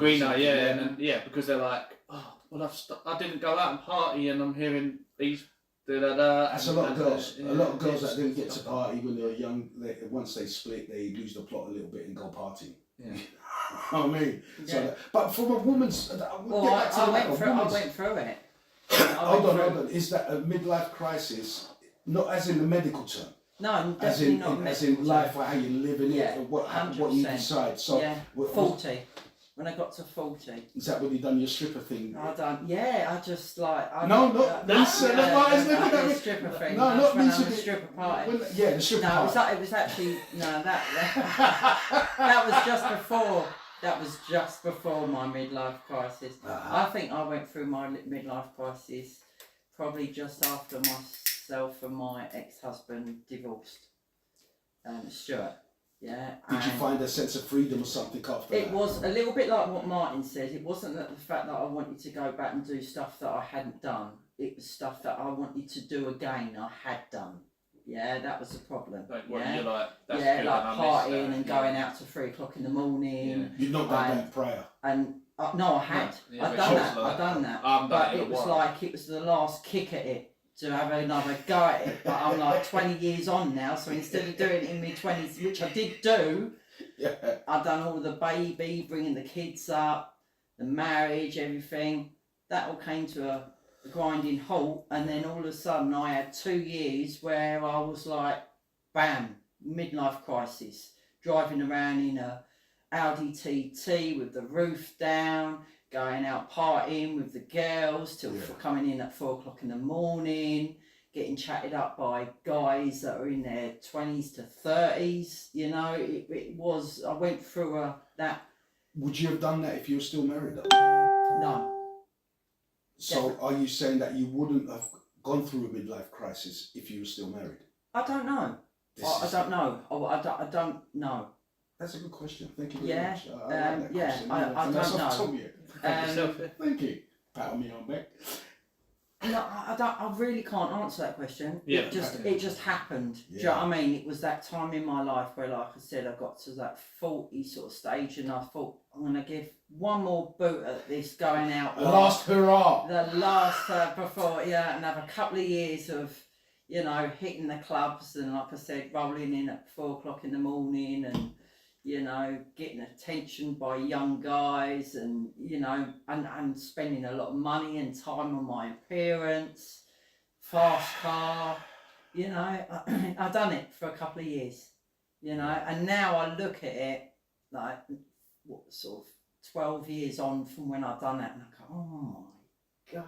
Because they're like, oh well, I didn't go out and party, and I'm hearing these. That's a lot of girls. A lot of girls that didn't get to party when they were young. Once they split, they lose the plot a little bit and go partying. Yeah. I mean, so but from a woman's, I went through it. Hold on. Is that a midlife crisis? Not as in the medical term. No, As definitely in, not. as in life, or how you're living Yeah, it, or what you 100%. decide. So, Yeah, 40. When I got to 40. Is that when you done your stripper thing? I don't. Yeah, I just like. No, not Lisa. The stripper thing. No, That's not when Lisa. I'm a stripper party. Yeah, the stripper No, party. it was actually that was just before. That was just before my midlife crisis. I think I went through my midlife crisis probably just after myself and my ex-husband divorced. Stuart. Yeah. Did you find a sense of freedom or something after It that? was a little bit like what Martin said. It wasn't that the fact that I wanted to go back and do stuff that I hadn't done. It was stuff that I wanted to do again. I had done. Yeah, that was the problem. Like, what, yeah, you're like, that's yeah, good, like and I miss partying that. and going out to 3 o'clock in the morning. You've not done that prior. And no, I had. Yeah, I'd but done it's that. like- I'd done that. I haven't done But it in it a was while. like it was the last kick at it to have another go at it. But I'm like 20 years on now, so instead of doing it in my 20s, which I did do, Yeah. I've done all the baby, bringing the kids up, the marriage, everything. That all came to a grinding halt, and then all of a sudden I had 2 years where I was like, bam, midlife crisis, driving around in a Audi TT with the roof down, going out partying with the girls till coming in at 4 o'clock in the morning, getting chatted up by guys that are in their 20s to 30s. You know, it was, I went through that. Would you have done that if you were still married though? No. So are you saying that you wouldn't have gone through a midlife crisis if you were still married? I don't know. I don't know. I don't know. That's a good question. Thank you very Yeah, much. I like that question. I And that's don't off the know. top of you. Thank you. Pat on me on back. No, I don't. I really can't answer that question. Yeah. It just happened. Do you know what I mean? It was that time in my life where, like I said, I got to that 40 sort of stage, and I thought I'm gonna give one more boot at this going out. The last hurrah. The last before, and have a couple of years of, hitting the clubs and, like I said, rolling in at 4 o'clock in the morning and, getting attention by young guys and, and spending a lot of money and time on my appearance, fast car, I've done it for a couple of years, and now I look at it like, what, sort of 12 years on from when I've done that, and I go, oh my God,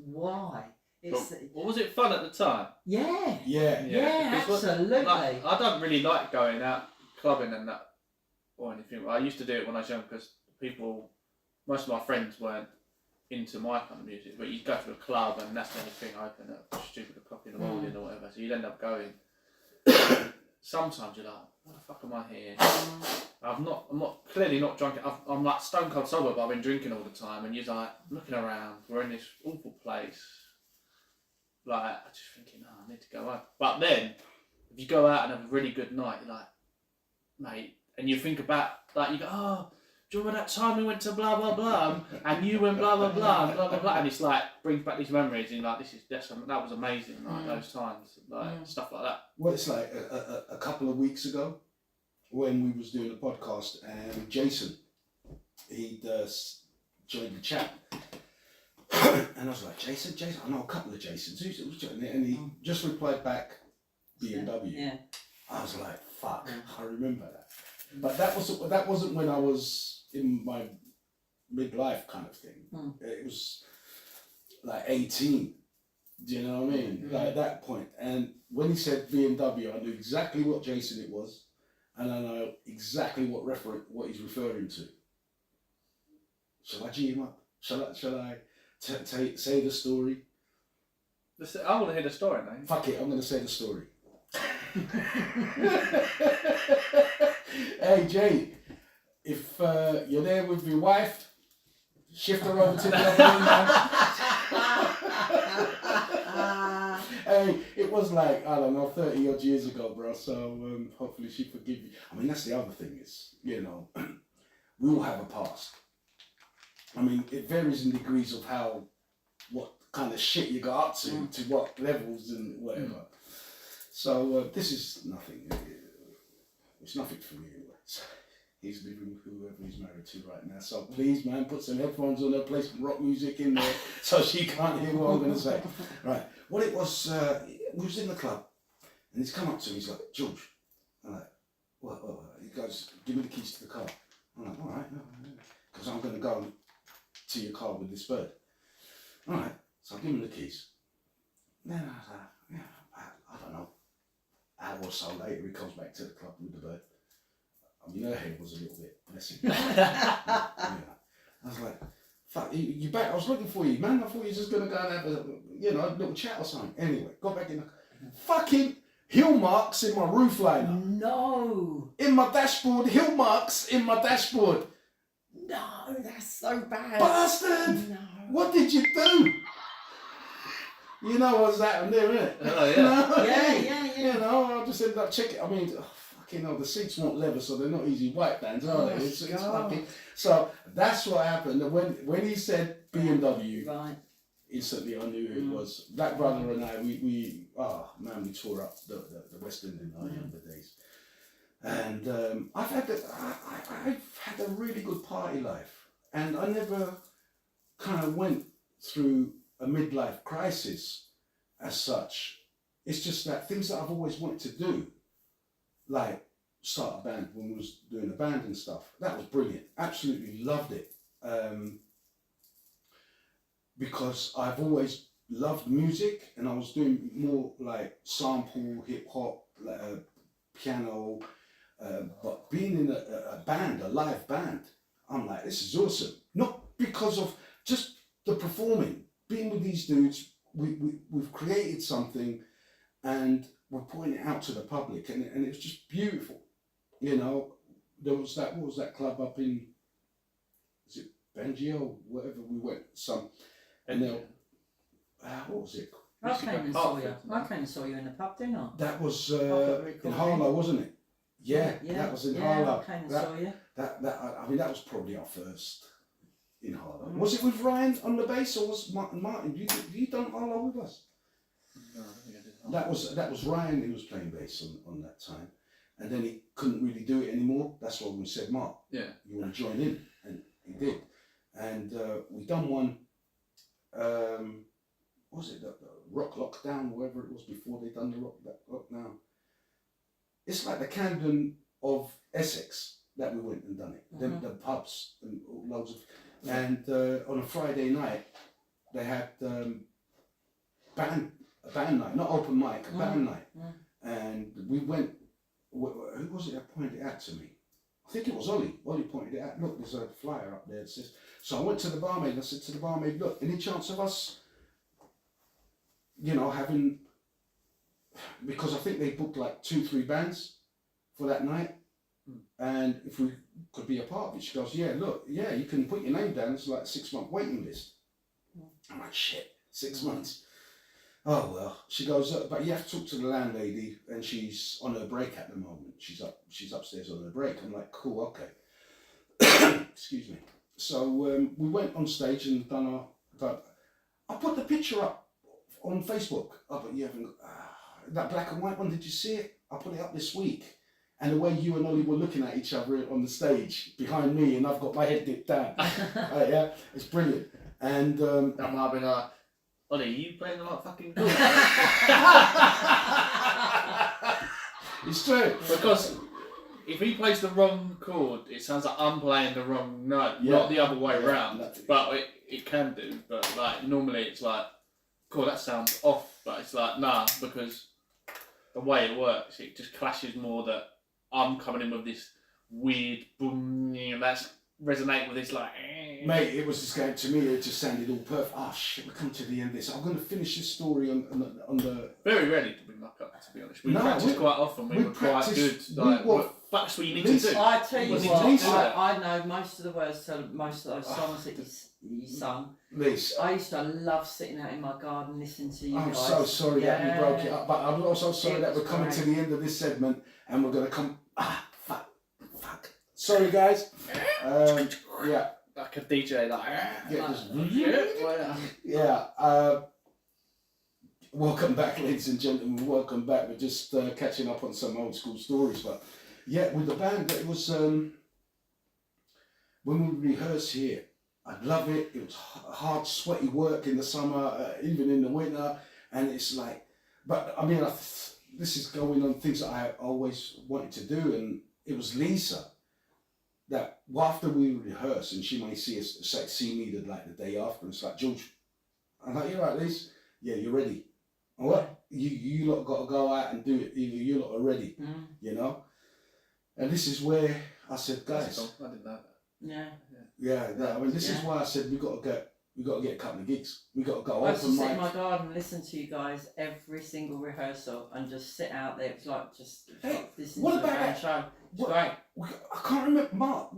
why? Well, was it fun at the time? Yeah, Because absolutely. Like, I don't really like going out clubbing and that or anything. I used to do it when I was young because most of my friends weren't into my kind of music. But you'd go to a club and that's the only thing open at stupid o'clock in the morning or whatever. So you'd end up going. Sometimes you're like, what the fuck am I here? I'm clearly not drunk. I'm like stone cold sober, but I've been drinking all the time. And you're like looking around. We're in this awful place. Like, I just thinking, I need to go home. But then, if you go out and have a really good night, you're like, mate, and you think about, like, you go, oh, do you remember that time we went to blah, blah, blah, and you went blah, blah, blah, and blah, blah, blah, and it's like, brings back these memories, and you're like, that was amazing, like, those times, like, stuff like that. Well, it's like a couple of weeks ago when we was doing a podcast and Jason, he'd joined the chat. And I was like, Jason, I know a couple of Jasons. Who's joining it? And he just replied back, BMW. Yeah. I was like, fuck, I remember that. But that wasn't when I was in my midlife kind of thing. It was like 18. Do you know what I mean? Like at that point. And when he said BMW, I knew exactly what Jason it was, and I know exactly what he's referring to. Shall I G him up? Shall I say the story? I want to hear the story, mate. Fuck it, I'm going to say the story. Hey Jay, if you're there with your wife, shift her over to the other end, man. Hey, it was like, I don't know, 30 odd years ago, bro, so hopefully she forgive you. I mean, that's the other thing is, we all have a past. I mean, it varies in degrees of what kind of shit you got up to what levels and whatever. So this is nothing. It's nothing for me anyway. He's living with whoever he's married to right now. So please, man, put some headphones on her, play some rock music in there so she can't hear what I'm going to say. Right. What it was, we was in the club and he's come up to me, he's like, George. I'm like, what? He goes, give me the keys to the car. I'm like, all right, because I'm going to go to your car with this bird. All right. So I give him the keys. Then I was like, I don't know. An hour or so later, he comes back to the club with the bird. I mean, her hair was a little bit messy. I was like, fuck, you back? I was looking for you, man. I thought you were just going to go and have a little chat or something. Anyway, got back in the fucking heel marks in my roof liner. No. In my dashboard, heel marks in my dashboard. No, that's so bad. Bastard! No. What did you do? You know what's happened there, innit? Oh, yeah. No? Yeah. You know, I just ended up checking. I mean, fucking hell, the seats weren't leather, so they're not easy white bands, are they? It's fucking. So that's what happened. When he said BMW, Right. instantly I knew who it was. Black Brother and I, we tore up the West End in our younger days. And I've had a really good party life, and I never kind of went through a midlife crisis as such. It's just that things that I've always wanted to do, like start a band when we was doing a band and stuff, that was brilliant. Absolutely loved it. Because I've always loved music, and I was doing more like sample, hip hop, piano, but being in a band, a live band, I'm like, this is awesome. Not because of just the performing, being with these dudes, we've created something and we're putting it out to the public, and it was just beautiful. You know, there was that, what was that club up in, is it Bangio, whatever we went, and then, what was it? I came and saw you in the pub, didn't I? That was in Harlow, wasn't it? Yeah, that was in Harlow. I came and saw you. I mean, that was probably our first in Harlow. Was it with Ryan on the bass, or was Martin? You done Harlow with us? No, I don't think I did. That was Ryan who was playing bass on that time, and then he couldn't really do it anymore. That's why we said, Mark, you want to join in, and he did. And we done one. What was it the Rock Lockdown, whatever it was before they done the Rock Lockdown? It's like the Camden of Essex that we went and done it. The pubs and loads of, and on a Friday night they had a band night, not open mic, a band night, and we went. Who was it that pointed it out to me? I think it was Ollie. Ollie pointed it out. Look, there's a flyer up there that says. So I went to the barmaid and I said to the barmaid, look, any chance of us, having, because I think they booked like 2-3 bands for that night, and if we could be a part of it. She goes, yeah, you can put your name down. It's like a 6-month waiting list. I'm like, shit, 6 months. Oh well. She goes, but you have to talk to the landlady, and she's on her break at the moment. She's upstairs on her break. I'm like, cool, okay. Excuse me. So we went on stage and done but I put the picture up on Facebook. Oh, but you haven't, that black and white one, did you see it? I put it up this week. And the way you and Ollie were looking at each other on the stage behind me, and I've got my head dipped down. Yeah, it's brilliant. And that might have been like, Ollie, you playing like fucking good. It's true. Because if he plays the wrong chord, it sounds like I'm playing the wrong note, not the other way around. But it can do. But like normally it's like, cool, that sounds off. But it's like, nah, because the way it works, it just clashes more that I'm coming in with this weird boom, that's resonating with this like. Mate, it was just going to me. It just sounded all perfect. Oh shit, we're coming to the end of this. I'm going to finish this story on the. Very rarely do we muck up, to be honest. We practice quite often. We were quite good. Like, that's what you need to do. I tell you what, I know most of the words to most of those songs that you sung. Lisa, I used to love sitting out in my garden listening to you I'm guys. so sorry that we broke it up, but I'm also sorry that we're coming to the end of this segment and we're going to come. Fuck. Sorry, guys. Yeah. Like a DJ, welcome back, ladies and gentlemen. Welcome back. We're just catching up on some old school stories, but yeah, with the band, it was when we rehearse here, I'd love it. It was hard, sweaty work in the summer, even in the winter, and it's like, but I mean, this is going on things that I always wanted to do, and it was Lisa that after we rehearse, and she may see us, see me the day after, and it's like, George, I'm like, you're right, Liz, yeah, you're ready. And what you lot got to go out and do it. You lot are ready, you know. And this is where I said, guys, Cool. I didn't know that. Yeah. I mean, this is why I said we got to get a couple of gigs. We got to go I used to open sit in mic. my garden and listen to you guys every single rehearsal and just sit out there. It was like listening what to about a band that? show. It's What- great. I can't remember, Mark.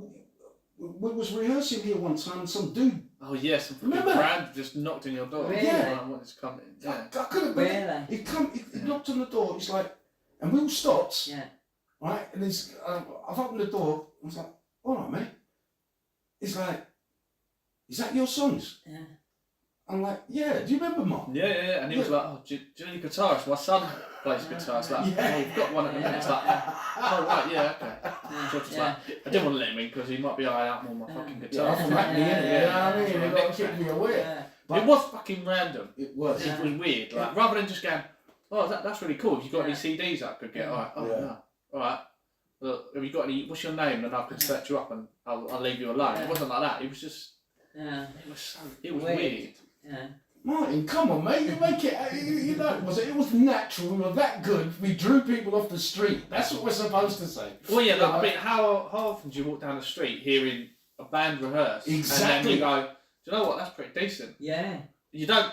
We was rehearsing here one time, and some dude. Oh yes, some fucking Remember? brand just knocked on your door. Really? Yeah. What is coming? Yeah. I couldn't believe Really? He knocked on the door. He's like, and we all stopped. Yeah. Right, and he's, I've opened the door. I was like, all right, mate. He's like, is that your songs? Yeah. I'm like, yeah. Do you remember, Mark? Yeah. And he was like, oh, do you need a guitarist? My son plays guitar. It's like, Yeah. oh, we've got one at the minute. It's like, oh, right, yeah, okay. George was like, I didn't want to let him in because he might be eyeing out more my fucking Yeah, guitar. from that me, innit? You know what I mean? Yeah. You've got to keep me aware. Yeah. But It was fucking random. it was. Yeah. It was weird. Like, rather than just going, oh, that's really cool. Have you got any Yeah. CDs I could get? All right. Oh, Yeah. no. All right. Well, have you got any? What's your name? And I can search you up and I'll leave you alone. Yeah. It wasn't like that. It was just. Yeah. It was Weird. weird. Yeah. Martin, come on, mate. You make it. You know, it was natural. We were that good. We drew people off the street. That's what we're supposed to say. Well, yeah. You Like, know? I mean, how often do you walk down the street hearing a band rehearse? Exactly. And then you go, do you know what? That's pretty decent. Yeah. You don't.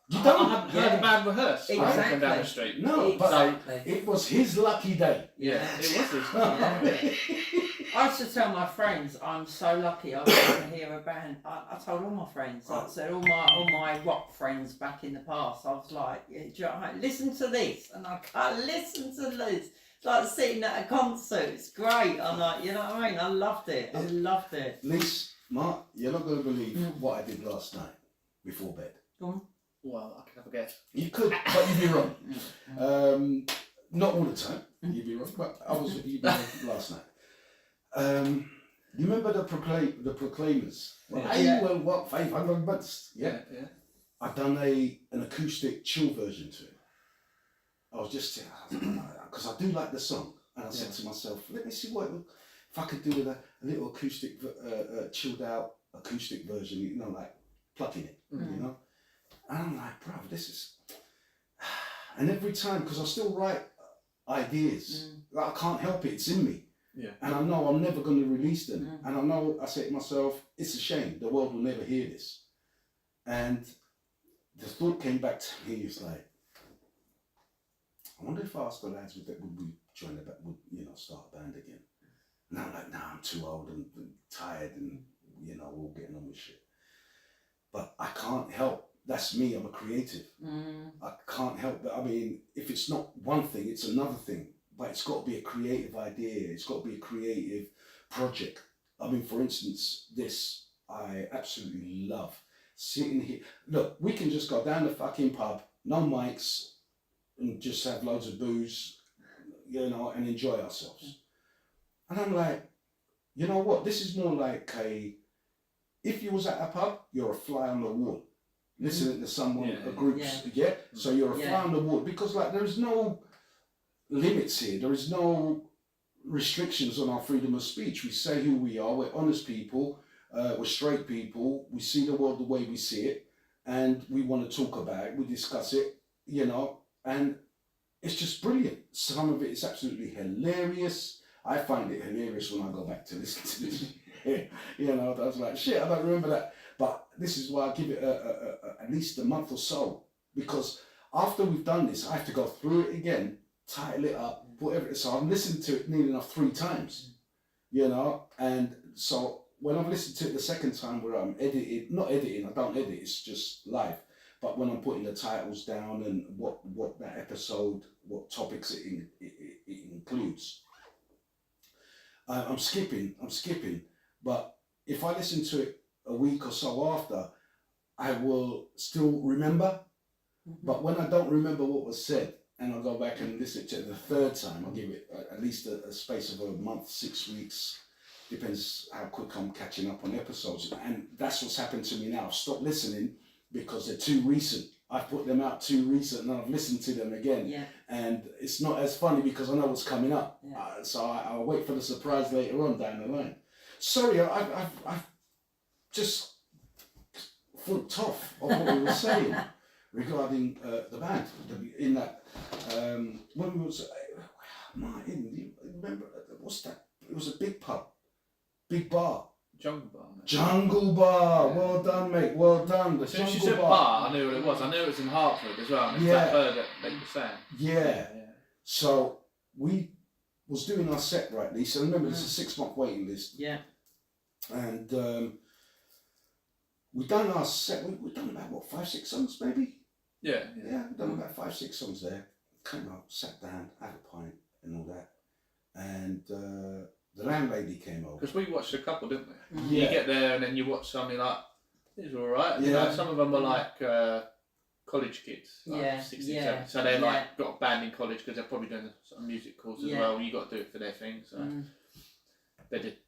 You I don't. haven't heard Yeah. a band rehearse. Exactly. Down the street. No, but Exactly. it was his lucky day. Yeah, it was. This. Yeah. I used to tell my friends, I'm so lucky I got to hear a band. I told all my friends, I said all my rock friends back in the past, I was like, yeah, do you know what I mean? Listen to this, and I can't listen to this. It's like sitting at a concert. It's great. I'm like, you know what I mean? I loved it. I loved it. Liz, Mark, you're not going to believe what I did last night before bed. Go on. Well, I can have a guess. You could, but you'd be wrong. Not all the time, you'd be wrong, but you'd be wrong last night. You remember the Proclaimers? Well, Yeah. hey, well, what, 500 months? Yeah. Yeah. I've done an acoustic chill version to it. I was just, because I do like the song, and I said to myself, let me see if I could do with a little acoustic, chilled out acoustic version, you know, like plucking it, you know? And I'm like, bro, this is... And every time, because I still write ideas, I can't help it, it's in me. Yeah. And I know I'm never going to release them. And I know, I say to myself, it's a shame, the world will never hear this. And the thought came back to me, it's like, I wonder if I asked the lads would we join the band, would start a band again. And I'm like, nah, I'm too old and tired and, we're all getting on with shit. But I can't help. That's me, I'm a creative. I can't help that. I mean, if it's not one thing, it's another thing. But it's got to be a creative idea. It's got to be a creative project. I mean, for instance, this, I absolutely love sitting here. Look, we can just go down the fucking pub, no mics, and just have loads of booze, and enjoy ourselves. And I'm like, you know what? This is more like if you was at a pub, you're a fly on the wall. Listening to someone, a group, So you're a fly on the wall because there is no limits here. There is no restrictions on our freedom of speech. We say who we are. We're honest people. We're straight people. We see the world the way we see it, and we want to talk about it. We discuss it, and it's just brilliant. Some of it is absolutely hilarious. I find it hilarious when I go back to listen to this. I was like, shit, I don't remember that. But this is why I give it at least a month or so, because after we've done this, I have to go through it again, title it up, whatever. So I'm listening to it nearly enough 3 times, and so when I've listened to it the second time where I'm not editing, I don't edit, it's just live. But when I'm putting the titles down and what that episode, what topics it includes, I'm skipping. But if I listen to it a week or so after, I will still remember. But when I don't remember what was said, and I'll go back and listen to it the third time, I'll give it at least a space of a month, 6 weeks, Depends how quick I'm catching up on episodes. And that's what's happened to me now. I've stopped listening because they're too recent. I've put them out too recent and I've listened to them again. Yeah. And it's not as funny because I know what's coming up. Yeah. So I'll wait for the surprise later on down the line. Sorry, I've just flipped off of what we were saying regarding the band. In that, when we was, Martin, you remember, what's that? It was a big pub, big bar. Jungle Bar. Mate. Jungle Bar, well done, mate, well done. The As soon as you Jungle said bar, I knew what it was. I knew it was in Hartford as well. And it's that bird that you were saying. Yeah. So we was doing our set rightly. So remember, it's a 6-month waiting list. Yeah. And we done our set. We done about what 5-6 songs maybe. Yeah. Yeah, we done about 5-6 songs there. Came out, sat down, had a pint and all that. And the landlady came over. Because we watched a couple, didn't we? Mm. Yeah. You get there and then you watch something like, these are alright. You Yeah. know, some of them were like college kids. Like Yeah, 16, yeah, 17. So they yeah. like got a band in college because they're probably doing a music course as Yeah. well. You got to do it for their thing. So they did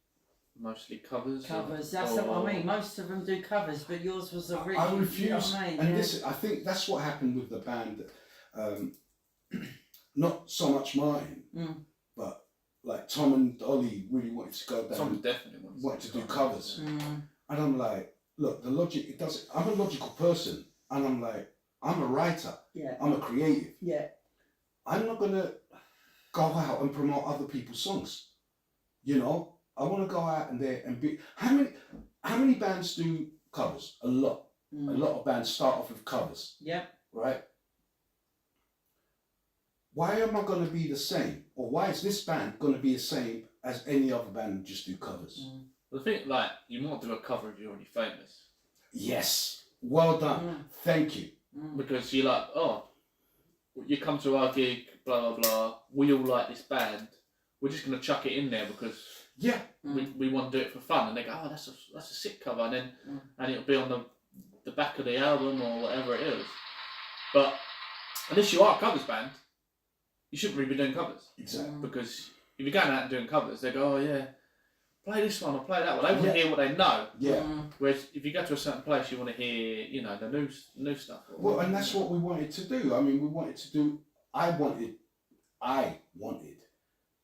mostly covers. Covers. That's what I mean. Most of them do covers, but yours was a really. I refuse. You know what I mean? And this, I think that's what happened with the band. Not so much mine, but like Tom and Ollie really wanted to go down. Some definitely wanted to do covers. Mm. And I'm like, look, the logic, it doesn't, I'm a logical person. And I'm like, I'm a writer. Yeah. I'm a creative. Yeah. I'm not going to go out and promote other people's songs. You know, I want to go out and there and be, how many bands do covers? A lot. Mm. A lot of bands start off with covers. Yeah. Right? Why am I going to be the same? Or why is this band going to be the same as any other band and just do covers? Mm. I think like you might do a cover if you're already famous. Yes. Well done. Thank you. Because you're like, oh, you come to our gig, blah blah blah. We all like this band. We're just gonna chuck it in there because Yeah. we want to do it for fun. And they go, oh, that's a sick cover, and then and it'll be on the back of the album or whatever it is. But unless you are a covers band, you shouldn't really be doing covers. Exactly. Because if you're going out and doing covers, they go, oh yeah, play this one or play that one. They want to hear what they know. Yeah. Whereas if you go to a certain place, you want to hear, you know, the new stuff. Well, and that's what we wanted to do. I mean, we wanted to do. I wanted,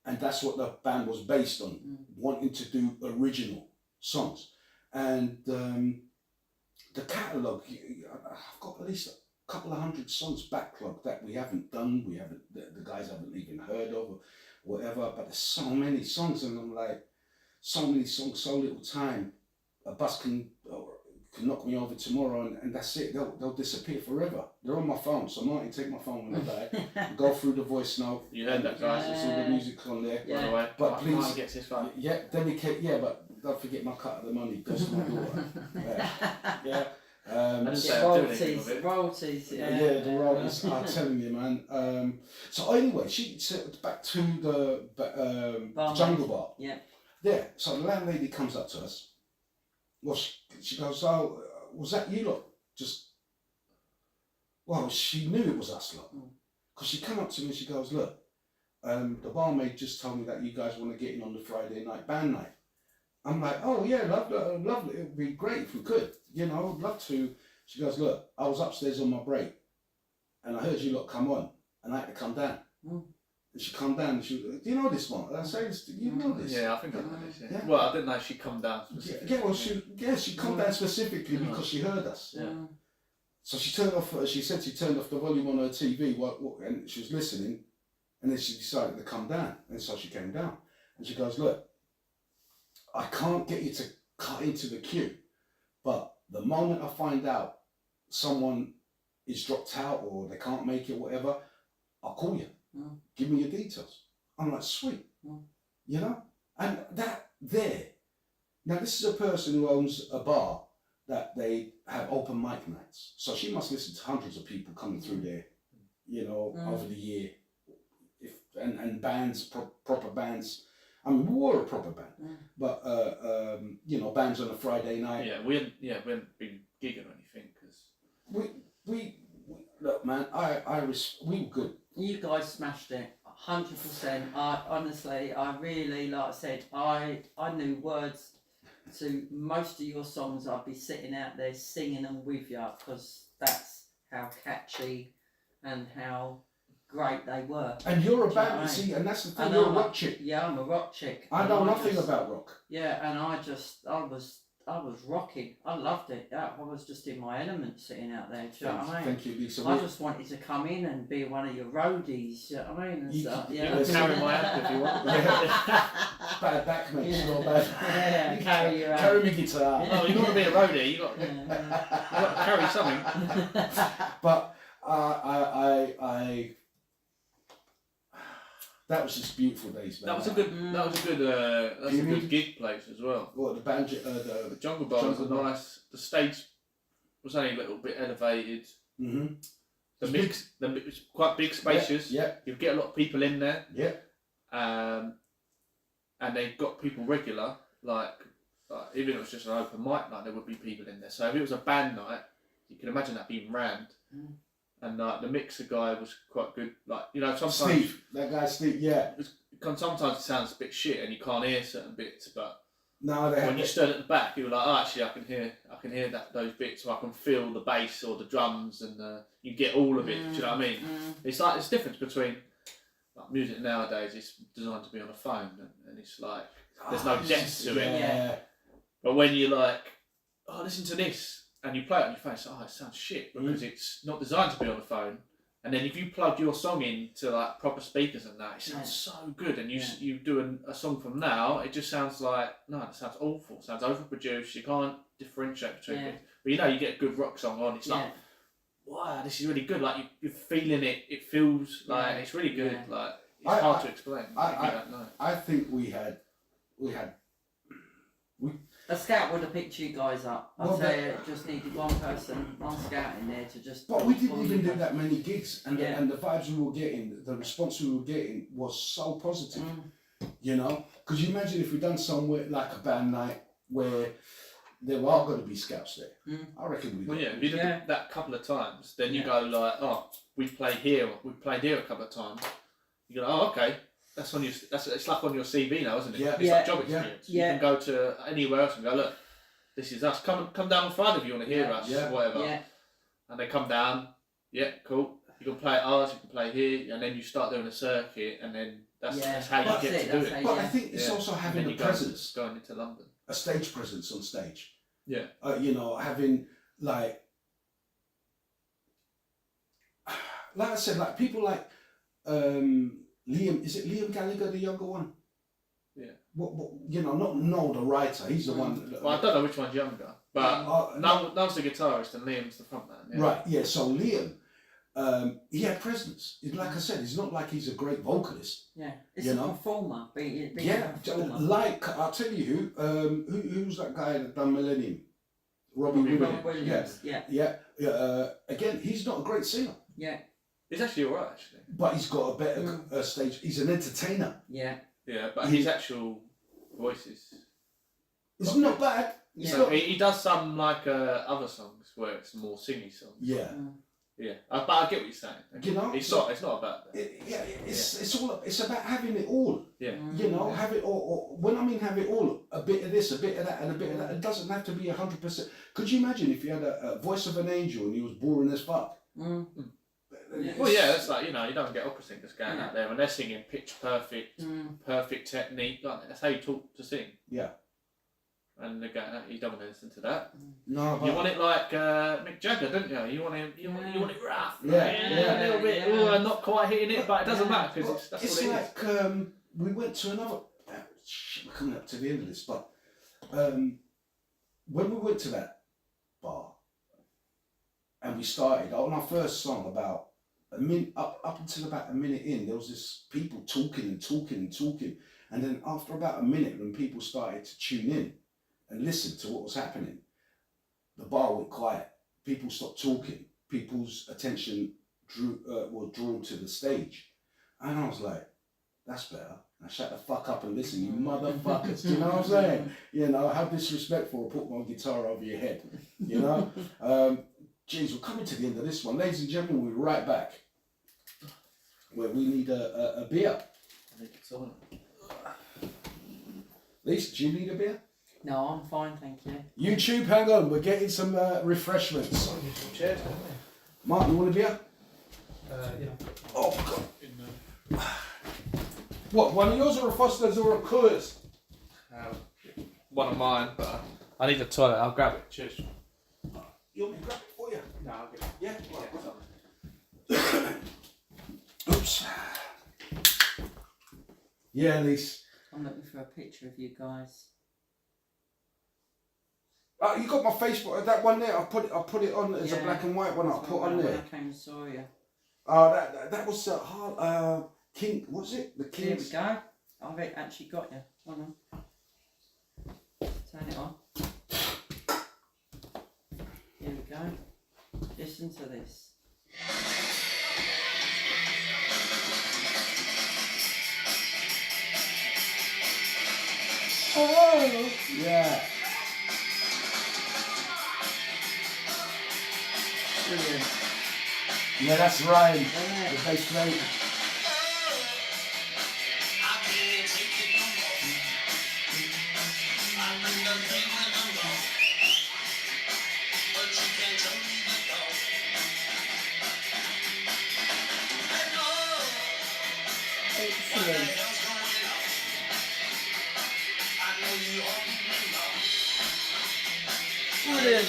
and that's what the band was based on, wanting to do original songs. And the catalogue, I've got at least a couple of 100 songs backlog that we haven't done. The guys haven't even heard of or whatever. But there's so many songs, and I'm like, so many songs, so little time. A bus can knock me over tomorrow, and that's it. They'll disappear forever. They're on my phone, so Martin, take my phone when I die. Go through the voice note. You heard that, guys. It's all the music on there. By the way, But please, Martin gets his phone. yeah, dedicate. Yeah, but don't forget my cut of the money. Goes to my daughter. Yeah. I didn't say Yeah, I'd do anything with it. royalties. Yeah, the royalties. I'm telling you, man. So anyway, she said back to the Jungle Bar. Yeah. Yeah. So the landlady comes up to us. Well, she goes, "Oh, was that you lot?" Well, she knew it was us lot, because she came up to me and she goes, "Look, the barmaid just told me that you guys want to get in on the Friday night band night." I'm like, "Oh yeah, lovely. It would be great if we could. You know, I'd love to." She goes, "Look, I was upstairs on my break, and I heard you lot come on, and I had to come down." And she come down and she, "Do you know this one?" And I say, "You know this?" Yeah, I think I know this. Yeah. Yeah. Well, I didn't know she come down. Yeah, well, she come down specifically because she heard us. Yeah. So she turned off. She said she turned off the volume on her TV, and she was listening, and then she decided to come down, and so she came down, and she goes, "Look, I can't get you to cut into the queue, but the moment I find out someone is dropped out or they can't make it, whatever, I'll call you. Give me your details." I'm like, "Sweet," you know, and that there. Now this is a person who owns a bar that they have open mic nights, so she must listen to hundreds of people coming through there, you know, over the year. And bands, proper bands. I mean, we were a proper band, but you know, bands on a Friday night. Yeah, we hadn't been gigging or anything because We look, man. We were good. You guys smashed it 100%. I really, like I said, I knew words to most of your songs. I'd be sitting out there singing them with you because that's how catchy and how great they were. And you're a Do you know band, what I see, mean? and that's the thing, And you're a I'm rock chick. Yeah, I'm a rock chick. I and know nothing just- about rock. Yeah, and I was rocking. I loved it. Yeah, I was just in my element sitting out there. Do you know what I mean? Thank you, Lisa. I just wanted to come in and be one of your roadies. You know what I mean? And You- stuff. you Yeah. can carry my act if you want. Bad back, mate. Yeah. Not bad. Yeah, carry your Carry act. me guitar. Oh, you got to be a roadie. You got Yeah. to carry something. But I that was just beautiful days, man. That was a good gig place as well. What the band? The Jungle Bar was Jungle Bar. nice. The stage was only a little bit elevated. Mhm. The mix was quite big, spacious. Yeah. You get a lot of people in there. Yeah. And they've got people regular, like even if it was just an open mic night, there would be people in there. So if it was a band night, you can imagine that being rammed. Mm. And the mixer guy was quite good. Like, you know, sometimes Steve, that guy Steve. Yeah. sometimes it sounds a bit shit and you can't hear certain bits, but No, they when you stood at the back, you were like, oh, actually, I can hear those bits, so I can feel the bass or the drums, and you get all of it. Do you know what I mean? It's like it's difference between like music nowadays. It's designed to be on a phone, and it's like there's no depth to it. Yeah. But when you like, oh, listen to this, and you play it on your phone, it's like, oh, it sounds shit because it's not designed to be on the phone. And then if you plug your song into like proper speakers and that, it sounds so good. And you do a song from now, it just sounds like, no, it sounds awful. It sounds overproduced. You can't differentiate between it. But you know, you get a good rock song on, it's like, wow, this is really good. Like you're feeling it. It feels like it's really good. Yeah. Like it's hard to explain. I don't know. I think we had. A scout would have picked you guys up. I'd Well, say it just needed one person, one scout in there to just. But we didn't pull even you do back. that many gigs, and Yeah. the vibes we were getting, the response we were getting was so positive. Mm. You know, because you imagine if we'd done somewhere like a band night where there are going to be scouts there. Mm. I reckon we. Well, yeah, if you did Yeah. that couple of times, then you Yeah. go like, oh, we played here a couple of times. You go, oh, okay, that's on your. It's like on your CV now, isn't it? Yeah. It's Yeah. like job Yeah. experience. Yeah. You can go to anywhere else and go, look, this is us. Come down on Friday if you want to hear Yeah. us, Yeah. whatever. Yeah. And they come down. Yeah, cool. You can play at ours. You can play here, and then you start doing a circuit, and then that's how you That's get it, to do that's it. how But Yeah. I think it's Yeah. also And having then a you go presence, going into London. a stage presence on stage. Yeah. You know, having like I said, like people like Liam. Is it Liam Gallagher, the younger one? Yeah. What you know, not Noel the writer. He's the one. Well, I don't know which one's younger, but No, Noel's the guitarist and Liam's the frontman. Yeah. right, yeah. So Liam, he had presence. Like I said, it's not like he's a great vocalist. Yeah. It's You a know? performer. Being Yeah, a performer. like I'll tell you who's that guy that done Millennium? Robbie Robbie Williams. Rob Williams. Yeah. Yeah. Again, he's not a great singer, Yeah. It's actually alright, actually. but he's got a better stage. He's an entertainer. Yeah. Yeah, but his actual voice is. It's not bad. It's Yeah. not. He does some like other songs where it's more singy songs. Yeah. Yeah, but I get what you're saying. You know, It's not about that. It's about having it all. Yeah. You know, have it all. Or, when I mean have it all, a bit of this, a bit of that, and a bit of that. It doesn't have to be 100%. Could you imagine if you had a voice of an angel and he was boring as fuck? Mm. Well, yeah, that's like, you know, you don't get opera singers going out there and they're singing pitch perfect, perfect technique. Like, that's how you talk to sing. Yeah. And they're going, you don't want to listen to that. No, but You want it like Mick Jagger, don't you? You want it rough. Yeah. A little bit. Yeah. Not quite hitting it, but it doesn't matter because Well, that's it's what it is. like we went to another. Shit, we're coming up to the end of this, but when we went to that bar and we started on our first song, about a minute up until about a minute in, there was this people talking, and then after about a minute, when people started to tune in and listen to what was happening, the bar went quiet. People stopped talking. People's attention were drawn to the stage, and I was like, "That's better." Now shut the fuck up and listen, you motherfuckers. Do you know what I'm saying? You know, how disrespectful. Put my guitar over your head. You know. Geez, we're coming to the end of this one, ladies and gentlemen. We're right back. where we need a beer. I think it's on. Lisa, do you need a beer? No, I'm fine, thank you. YouTube, hang on, we're getting some refreshments. Cheers, don't Mark, you want a beer? we? Yeah. Oh, God. What, one of yours or a Foster's or a Coors? One of mine, but I need a toilet. I'll grab it. Cheers. You want me to grab it for you? No, I'll get it. Yeah? Yeah, Oops. Yeah, Lise. I'm looking for a picture of you guys. You got my Facebook, that one there. I put it on as a black and white one. I put on When there. I came and saw you. That was King. What's it? The Here we King's. go. I've actually got you. Hold on. Turn it on. Here we go. Listen to this. Oh, yeah. Brilliant. Yeah, that's Ryan, Yeah. the bass player. Excellent. Brilliant.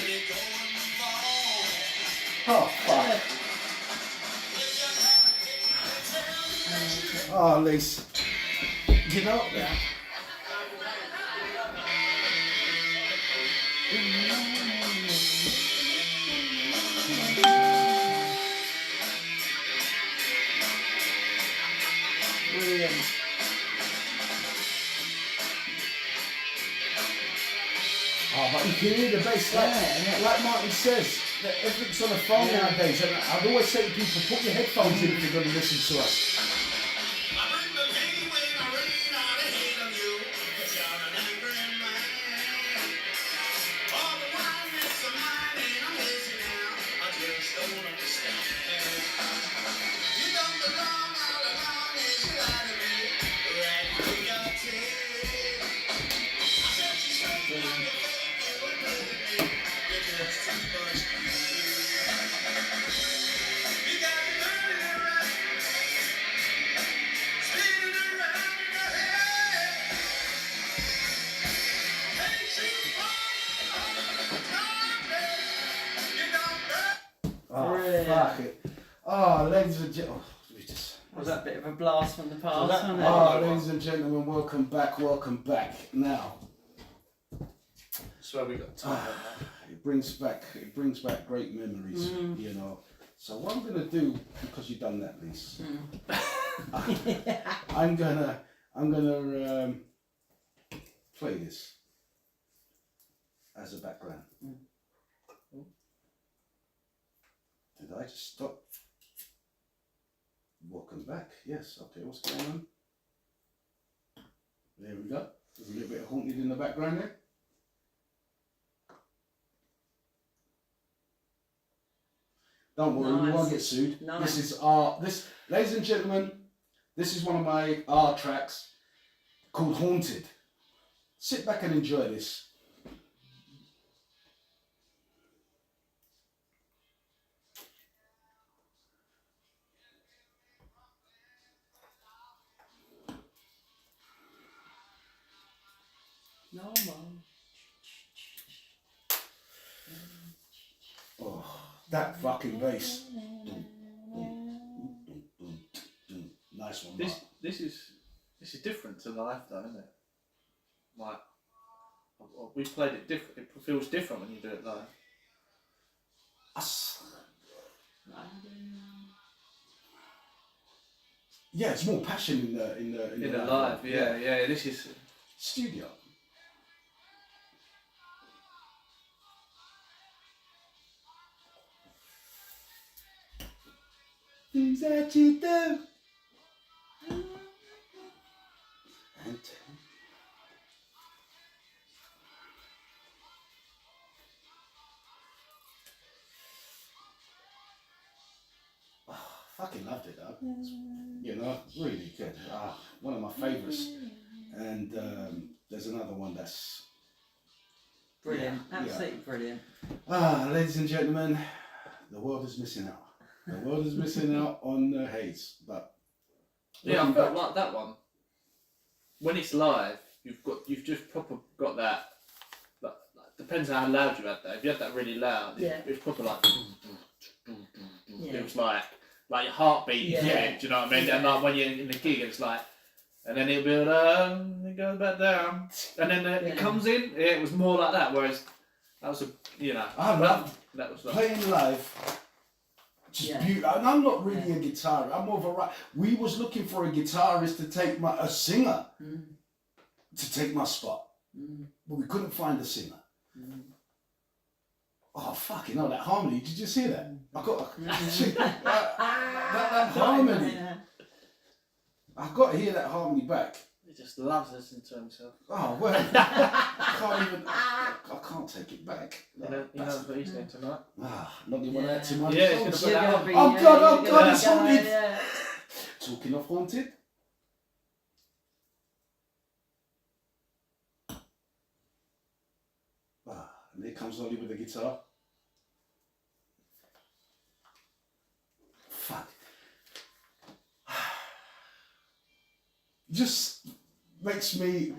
Oh, fuck. Oh, Lise. You know, Brilliant. oh, but you can hear the bass, like Martin says, that everything's on the phone nowadays. And I'd always say to people, put your headphones in if you're going to listen to us. Oh, fuck it. Oh, ladies and gentlemen. Was that a bit of a blast from the past, that- wasn't it? Oh, ladies and gentlemen, welcome back, welcome back. Now, Swear we got time. it brings back great memories, you know. So what I'm gonna do, because you've done that, Lise, I'm gonna play this as a background. Did I just stop? Welcome back. Yes, okay, what's going on? There we go. There's a little bit of haunted in the background there. Don't worry, we won't get sued. Nice. This is ladies and gentlemen, this is one of my art tracks called Haunted. Sit back and enjoy this. No more. Oh, that fucking bass. Nice one. Mark. This is different to live though, isn't it? Like we played it different. It feels different when you do it live. Yeah, it's more passion in the live. Yeah. This is studio. Things that you do. And oh, fucking loved it though. You know, really good. One of my favourites. And there's another one that's Brilliant, yeah. absolutely brilliant. Ladies and gentlemen, the world is missing out. The world is missing out on Hayes, but Yeah, I looking felt back- like that one. When it's live, you've just proper got that. Like, depends how loud you had that. If you had that really loud, Yeah. it's proper like. Yeah. It was like your heartbeat. Yeah. Yeah. Do you know what I mean? Yeah. And like when you're in the gig, it's like, and then it'll be like, it goes back down, and then it comes in. Yeah, it was more like that. Whereas that was I loved that was like, playing live. Just Yeah. beautiful. And I'm not really a guitarist. I'm more of a we was looking for a guitarist to take a singer to take my spot, but we couldn't find a singer. Oh fucking hell! That harmony. Did you see that? I got that harmony. I got to hear that harmony back. he just loves listening to himself. Oh well, I can't take it back. He knows what he's doing tonight. Not even want to add to my Yeah, he's songs. gonna put that on. Oh God, you're it's gonna haunted. go, yeah. Talking of haunted. And here comes Ollie with the guitar. Fuck. Just makes me,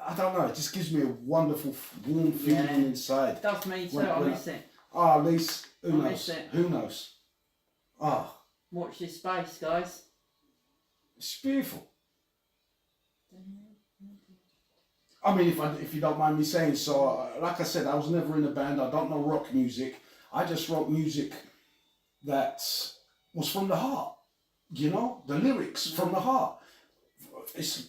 I don't know, it just gives me a wonderful, warm feeling inside. Does me too, When- I when miss it. At least, who I knows? miss it. Who knows? Watch this space, guys. It's beautiful. I mean, if you don't mind me saying so, like I said, I was never in a band. I don't know rock music. I just wrote music that was from the heart. You know, the lyrics from the heart. It's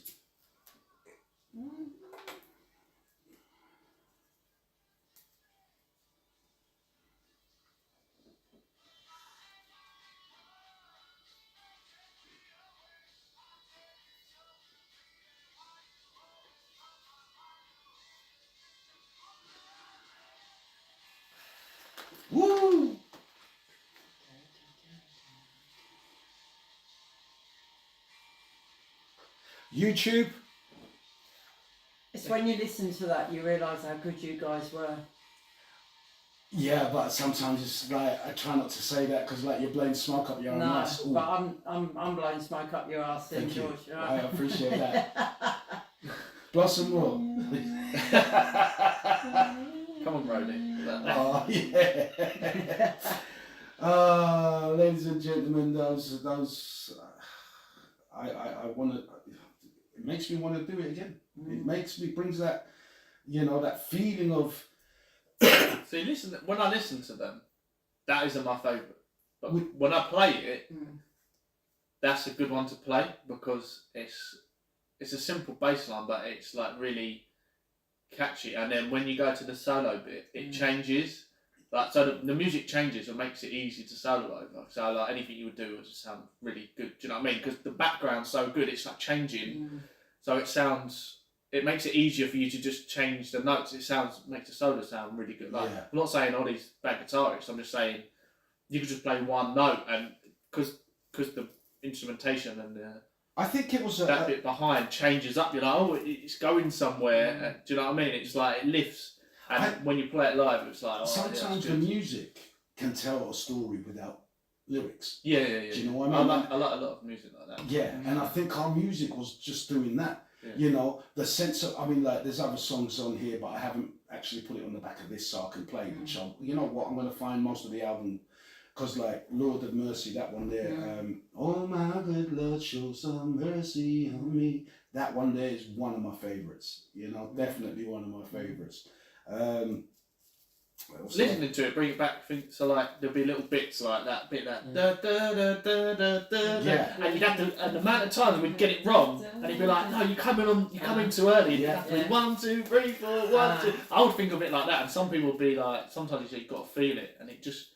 woo. YouTube. It's when you listen to that you realise how good you guys were. Yeah, but sometimes it's like I try not to say that because like you're blowing smoke up your own No, ass. Ooh, but I'm blowing smoke up your ass then, thank you. George. I appreciate that. Blow some more. Come on, Brody. Oh yeah. Ladies and gentlemen, those I want to. It makes me want to do it again. It brings that, that feeling of. See, when I listen to them, that isn't my favourite. But when I play it, that's a good one to play because it's a simple bass line, but it's like really catchy. And then when you go to the solo bit, it changes. Like so, the music changes and makes it easy to solo over. So like anything you would do would just sound really good. Do you know what I mean? Because the background's so good, it's like changing. So it makes it easier for you to just change the notes. Makes the solo sound really good. Like, I'm not saying Ollie's bad guitarist. I'm just saying you could just play one note, and because the instrumentation and I think it was that bit behind changes up. You're like, oh, it's going somewhere. Do you know what I mean? It's like it lifts, and when you play it live, it's like sometimes the music can tell a story without lyrics. Yeah. Do you know what I mean? I like a lot of music like that. Yeah, and I think our music was just doing that. Yeah. The sense of, like there's other songs on here, but I haven't actually put it on the back of this so I can play, which I'm going to find most of the album, because like Lord of Mercy, that one there, oh my good Lord, show some mercy on me. That one there is one of my favourites, definitely one of my favourites. Listening to it, bring it back. So like there'll be little bits like that bit that da da da da da da, and you'd have to, and the amount of times we'd get it wrong, and he'd be like, "No, you're coming too early. You have to be 1, 2, 3, 4, 1, 2." I would think of it like that, and some people would be like, sometimes you've got to feel it, and it just.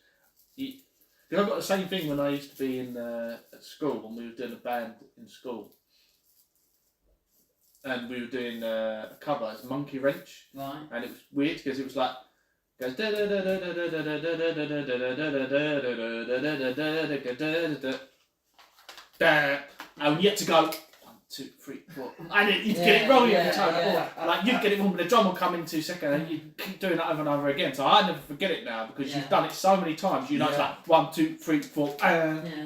Because I've got the same thing when I used to be in at school when we were doing a band in school, and we were doing a cover as Monkey Wrench, Right. and it was weird because it was like. Goes and and you had to go 1, 2, 3, 4, and you'd get it wrong every time. Like you'd get it wrong, but the drum will come in 2 seconds, and you keep doing that over and over again. So I never forget it now because you've done it so many times. You know, it's like 1, 2, 3, 4,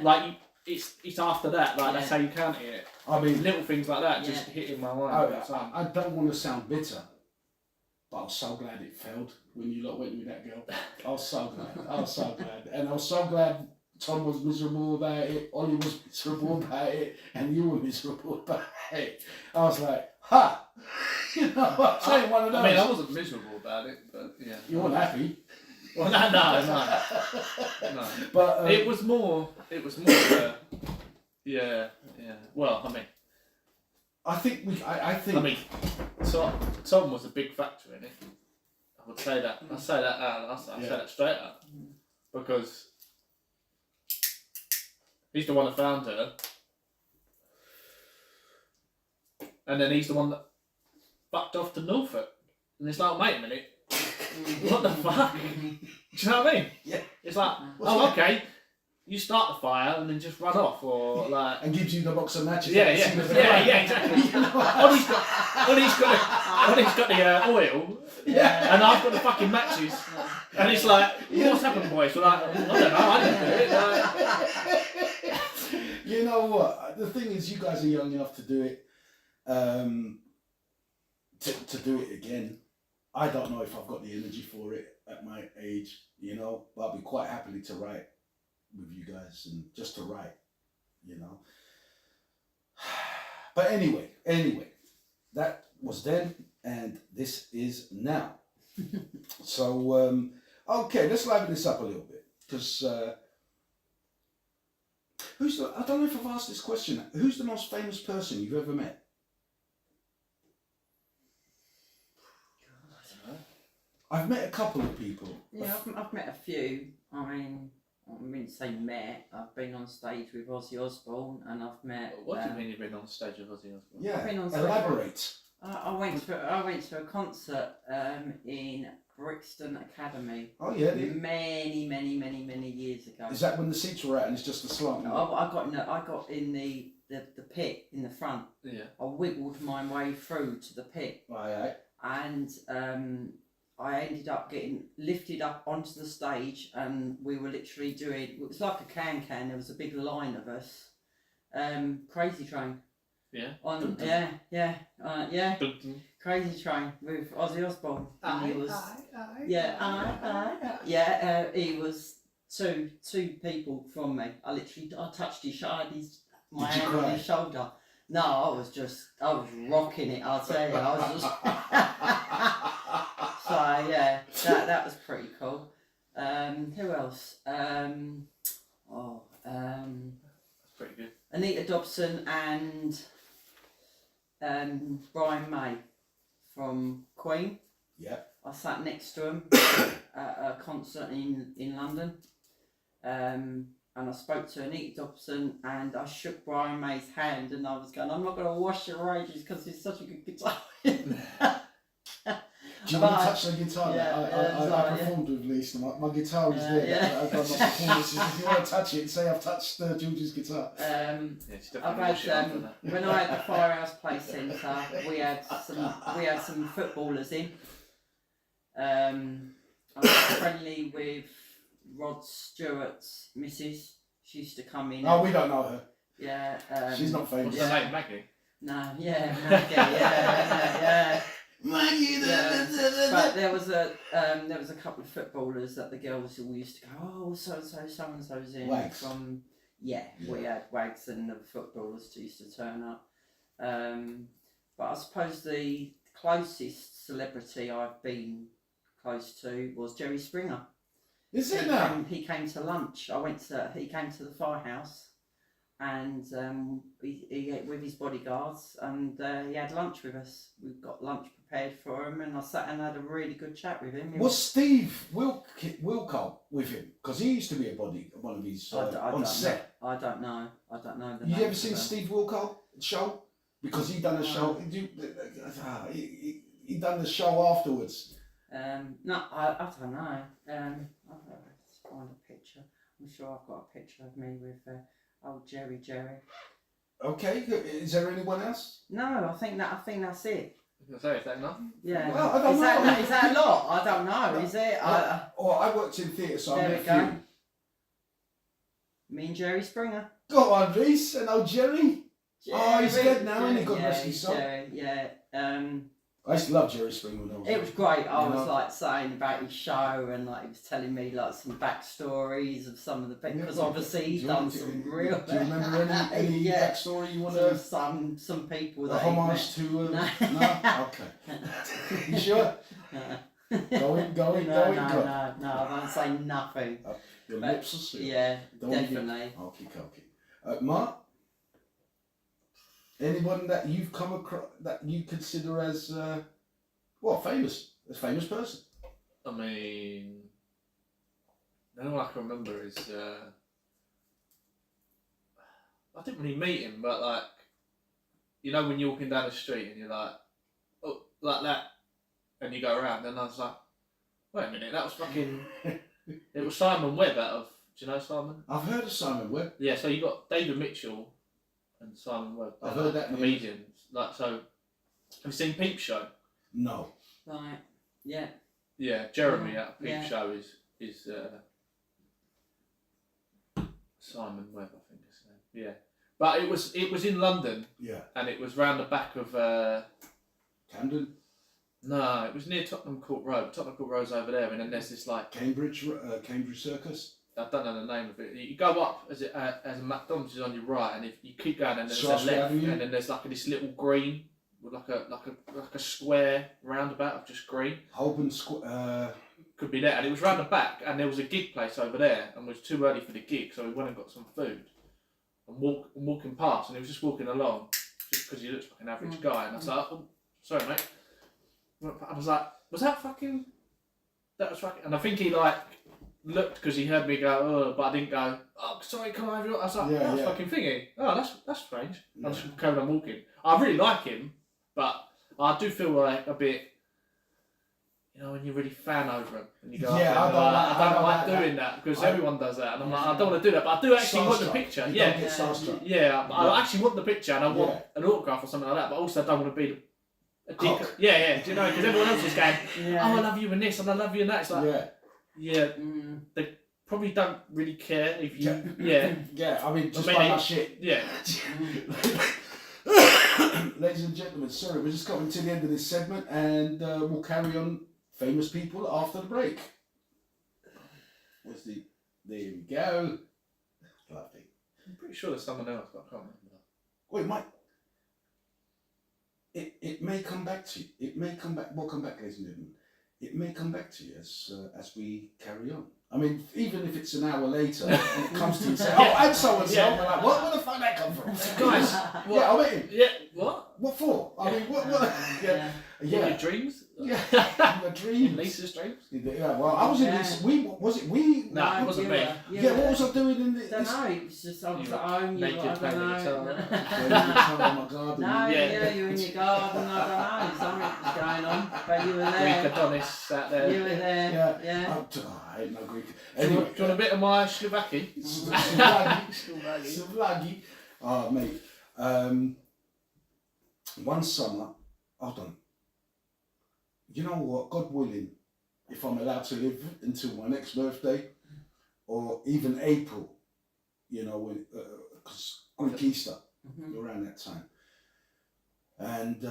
like it's after that. Like that's how you count it. I mean, Little things like that just hitting my mind. I don't want to sound bitter, but I was so glad it failed when you lot went with that girl. I was so glad. And I was so glad Tom was miserable about it, Ollie was miserable about it, and you were miserable about it. I was like, ha! You know, I'm saying one of those. I mean, I wasn't miserable about it, but yeah. You weren't happy. Well, no. But it was more. Yeah. Well, I mean. I think. So Tom was a big factor in it. I would say that. I say that out. I say that straight up because he's the one that found her, and then he's the one that fucked off to Norfolk. And it's like, wait a minute, what the fuck? Do you know what I mean? Yeah. It's like, okay. You start the fire and then just run off, or like, and gives you the box of matches. Yeah, exactly. Ollie's got the oil, and I've got the fucking matches, and it's like, what's happened, boys? We're like, I don't know, I didn't do it. Like, you know what? The thing is, you guys are young enough to do it, to do it again. I don't know if I've got the energy for it at my age, you know, but I'll be quite happily to write with you guys and just to write, you know. But anyway, that was then and this is now. So okay, let's liven this up a little bit because I don't know if I've asked this question. Who's the most famous person you've ever met? I've met a couple of people. Yeah, I've met a few. I mean, I wouldn't say met. I've been on stage with Ozzy Osbourne, and I've met. What do you mean you've been on stage with Ozzy Osbourne? Yeah, I've been on elaborate. I went to a concert in Brixton Academy. Oh yeah. Many years ago. Is that when the seats were out and it's just a slant? I got in the pit in the front. Yeah. I wiggled my way through to the pit. Aye. And I ended up getting lifted up onto the stage, and we were literally doing. It was like a can. There was a big line of us. Crazy Train. Yeah. Crazy Train with Ozzy Osbourne. And he was. He was two people from me. I touched his shoulder. My hand on his shoulder. No, I was rocking it. I'll tell you, I was just. So yeah, that was pretty cool. Who else? That's pretty good. Anita Dobson and Brian May from Queen. Yeah. I sat next to him at a concert in London. And I spoke to Anita Dobson and I shook Brian May's hand and I was going, I'm not going to wash your rages because he's such a good guitar. Do you want to touch the guitar? I performed with Lisa. My guitar is there. I've got my performances. If you want to touch it, say I've touched George's guitar. I've had when I had the Firehouse Play Centre, we had some footballers in. I was friendly with Rod Stewart's missus. She used to come in. Oh, we don't know her. Yeah. She's not famous. What's her name, Maggie? No, Maggie. Yeah. Maggie, but there was a couple of footballers that the girls all used to go, oh, so and so's in. Wags. We had Wags and the footballers used to turn up. But I suppose the closest celebrity I've been close to was Jerry Springer. Is it now? He came to lunch. He came to the Firehouse. And he with his bodyguards, and he had lunch with us. We've got lunch prepared for him, and I sat and had a really good chat with him. Was Steve Wilco with him? Because he used to be one of his on set. I don't know. You ever seen Steve Wilco show? Because he done a show. He done the show afterwards. No, I don't know. I'll find a picture. I'm sure I've got a picture of me with. Oh, Jerry. Okay, is there anyone else? No, I think that's it. I was gonna say, is that enough? Yeah. Well, I don't is know. that a lot? I don't know. Is it? I worked in theatre, so I There met we a go. few. Me and Jerry Springer. Go on, Reese, and old Jerry. Oh, he's dead now, isn't he? God yeah, rest his soul. Jerry, yeah. I used to love Jerry Springer when I was It was great. I You was know? like saying about his show, and like he was telling me like some backstories of some of the because Yeah, obviously he's do you- done do you- some real. Do you remember any Yeah. backstory you want some to? some people A that he homage to? No. No? Okay. You sure? met. Go in, go. No, I won't say nothing. Your But, lips are sealed. Yeah, Don't wanna get- definitely. Okay. Mark? Anyone that you've come across that you consider as, famous? A famous person? I mean, the only one I can remember is I didn't really meet him, but like, you know, when you're walking down the street and you're like, oh, like that, and you go around, and I was like, wait a minute, that was fucking. It was Simon Webb out of. Do you know Simon? I've heard of Simon Webb. Yeah, so you got David Mitchell and Simon Webb. I've heard that name. Comedians. Like, so, have you seen Peep Show? No. Right. Yeah. Yeah, Jeremy at Peep Yeah. Show is Simon Webb, I think his name. Yeah, but it was in London, Yeah. and it was round the back of. Camden, No, it was near Tottenham Court Road. Tottenham Court Road's over there, and then there's this like Cambridge Circus. I don't know the name of it. You go up as a McDonald's is on your right, and if you keep going, and there's a Shaftesbury left, Avenue? and then there's like this little green with like a square roundabout of just green. Holborn Square. Could be there, and it was round the back, and there was a gig place over there, and it was too early for the gig, so we went and got some food, and walking past, and he was just walking along, just because he looks like an average guy, and I was like, oh, sorry mate, I was like, that was fucking, and I think he like looked because he heard me go, oh, but I didn't go, oh, sorry, can I have your, I was like, Yeah, that's yeah. fucking thingy, oh, that's strange, I Yeah. just carried on walking. I really like him, but I do feel like a bit, you know, when you really fan over him and you go, Yeah, up there, I don't like that. doing that because I- everyone does that, and I'm like, I don't want to do that, but I do actually want the Starstruck. picture. You Yeah, don't get starstruck. yeah, I actually want the picture, and I want Yeah. an autograph or something like that, but also I don't want to be a dick. Cock. Yeah, do you know? Because everyone else is going, Yeah. oh, I love you in this, and I love you in that. It's like, Yeah. yeah, probably don't really care if you, yeah, I mean, just Maybe- by that shit. yeah. Ladies and gentlemen, sorry, we're just coming to the end of this segment, and we'll carry on famous people after the break. There we go. Lovely. I'm pretty sure there's someone else, but I can't remember. Wait, Mike. It may come back to you. It may come back. Welcome back, ladies and gentlemen. It may come back to you as we carry on. I mean, even if it's an hour later, and it comes to you and say, "Oh, and so and so," Yeah. we're like, "What? Where the fuck that come from?" Guys, Yeah, I mean, Yeah, what? what for? I mean, what? Yeah, Your yeah, dreams? yeah. The dream. Lisa's dreams? Yeah, well, I was in Yeah. this. Was it we? No, it wasn't you me. were- you Yeah, were- what was I doing in this? Don't know. It was just I was You at home. You naked were, I playing don't the guitar. know. Oh my god. No, Yeah. you're in your garden. I don't know. Something was going on, but you were Greek there. Adonis sat there. You were there. Yeah. Yeah. I ain't no Greek. Do you Anyway, want a bit of my Slovaki? Savlagi. Oh, mate. One summer, hold on. You know what? God willing, if I'm allowed to live until my next birthday, or even April, you know, when because Greek Easter, around that time, and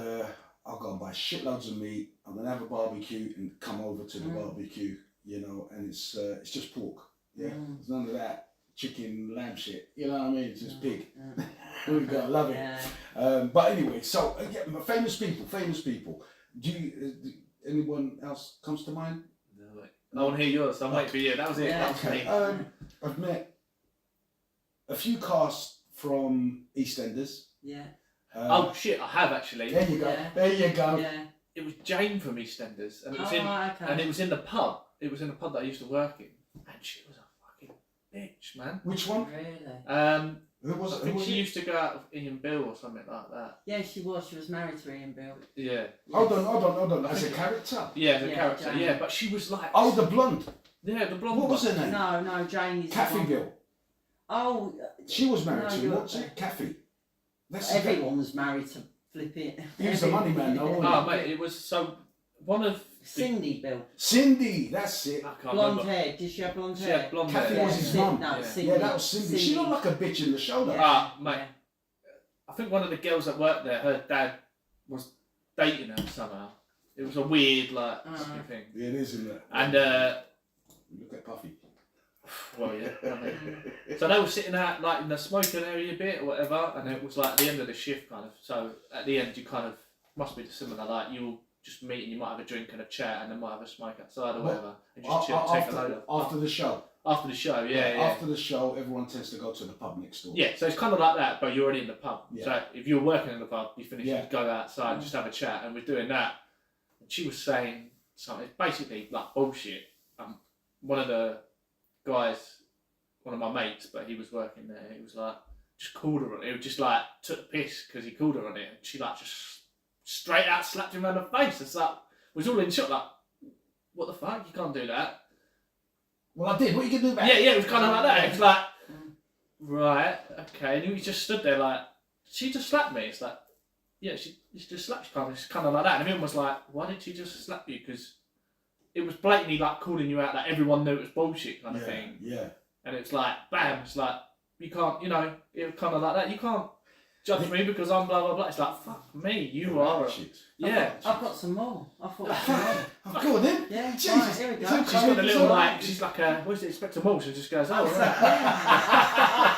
I'll go and buy shitloads of meat. I'm gonna have a barbecue and come over to the barbecue, you know, and it's just pork. Yeah, there's none of that chicken, lamb shit. You know what I mean? It's just pig. We gotta love it. Yeah. But anyway, so famous people. Do you? Anyone else comes to mind? No, wait. I want to hear yours. I'm waiting for you. That was it. Yeah. That was me. I've met a few casts from EastEnders. Yeah. Oh shit! I have actually. There you go. Yeah. There you go. Yeah. It was Jane from EastEnders, and it was Okay. and it was in the pub. It was in the pub that I used to work in, and she was a fucking bitch, man. Which one? Really? Who was I it? think Who was she it? used to go out with Ian Bill or something like that. Yeah, she was. She was married to Ian Bill. Yeah. Hold on. As a character. Yeah, the Yeah, character. Jane. Yeah, but she was like. Oh, the blonde. Yeah, the blonde. What was one. her name? No, Jane is. Kathy the one- Gill. Oh, She was married No, to him, you're wasn't she? Kathy. That's everyone was married to Flip It. He was the money man, though, wasn't he? Oh, mate, it was so. One of. Cindy, Bill. Cindy, that's it. I can't Blonde remember. hair. Did she have blonde She hair? had blonde Kathy hair. was his Cin- mum. No, Yeah. Cindy. Yeah, that was Cindy. She looked like a bitch in the show, though. Yeah. Ah, mate. Yeah. I think one of the girls that worked there, her dad was dating her somehow. It was a weird, like, fucking thing. Yeah, it is, isn't it? And, Look at Puffy. well, yeah. I mean, so they were sitting out, like, in the smoking area a bit or whatever, and it was, like, at the end of the shift, kind of. So at the end, you kind of, must be similar, like, you'll just meet and you might have a drink and a chat and then might have a smoke outside or whatever. And just chill, take a load of. After the show. After the show, yeah. After the show, everyone tends to go to the pub next door. Yeah, so it's kind of like that, but you're already in the pub. Yeah. So if you're working in the pub, you finish, Yeah. you go outside, just have a chat, and we're doing that. And she was saying something, basically like bullshit. One of the guys, one of my mates, but he was working there, he was like, just called her on it. He was just like, took the piss because he called her on it, and she like just straight out slapped him around the face. It's like, was all in shock, like, what the fuck? You can't do that. Well, I did. What are you going to do about Yeah, it? yeah, it was kind of like that. It was like, right, okay. And he just stood there like, she just slapped me. It's like, yeah, she just slapped you. It's kind of like that. And everyone was like, why did she just slap you? Because it was blatantly like calling you out, like everyone knew it was bullshit kind of thing. Yeah. And it's like, bam, it's like, you can't, you know, it was kind of like that. You can't judge me because I'm blah, blah, blah. It's like, fuck me, you are. Yeah. I've got some more. I thought I'd some more. I've got them. Yeah, Jesus. right, here we go. She's got a little like, she's like a, what is it, Inspector Morse, and just goes, oh, right.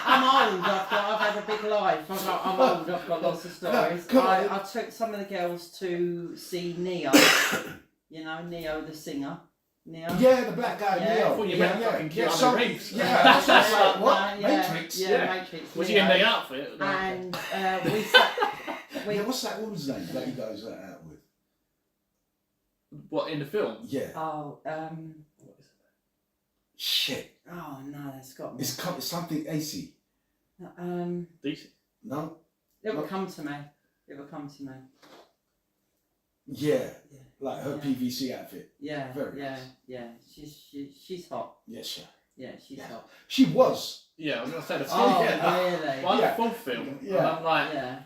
I'm old. I've had a big life. I'm old. I've got lots of stories. Come on. I took some of the girls to see Neo. You know, Neo the singer. Neo. Yeah, the black guy. Yeah. Neo. I thought you meant fucking Keanu so- Reeves. Yeah, that's like, what? Yeah, Matrix? Yeah, Matrix. Was he Neo. in the outfit? And we sat. Yeah, what's that woman's name that he goes out with? What, in the film? Yeah. Oh, What is Shit. oh no, that's got me. It's something AC. it? Decent. No? It will come to me. It will come to me. Yeah. Yeah. Like her Yeah. PVC outfit. Yeah, Very yeah, nice. yeah. She's hot. Yes, sir. Yeah, she's Yeah. hot. She was. Yeah, I was going to say the film. Oh, yeah. really? Well, Yeah. the full film. Yeah. And I'm like, Yeah.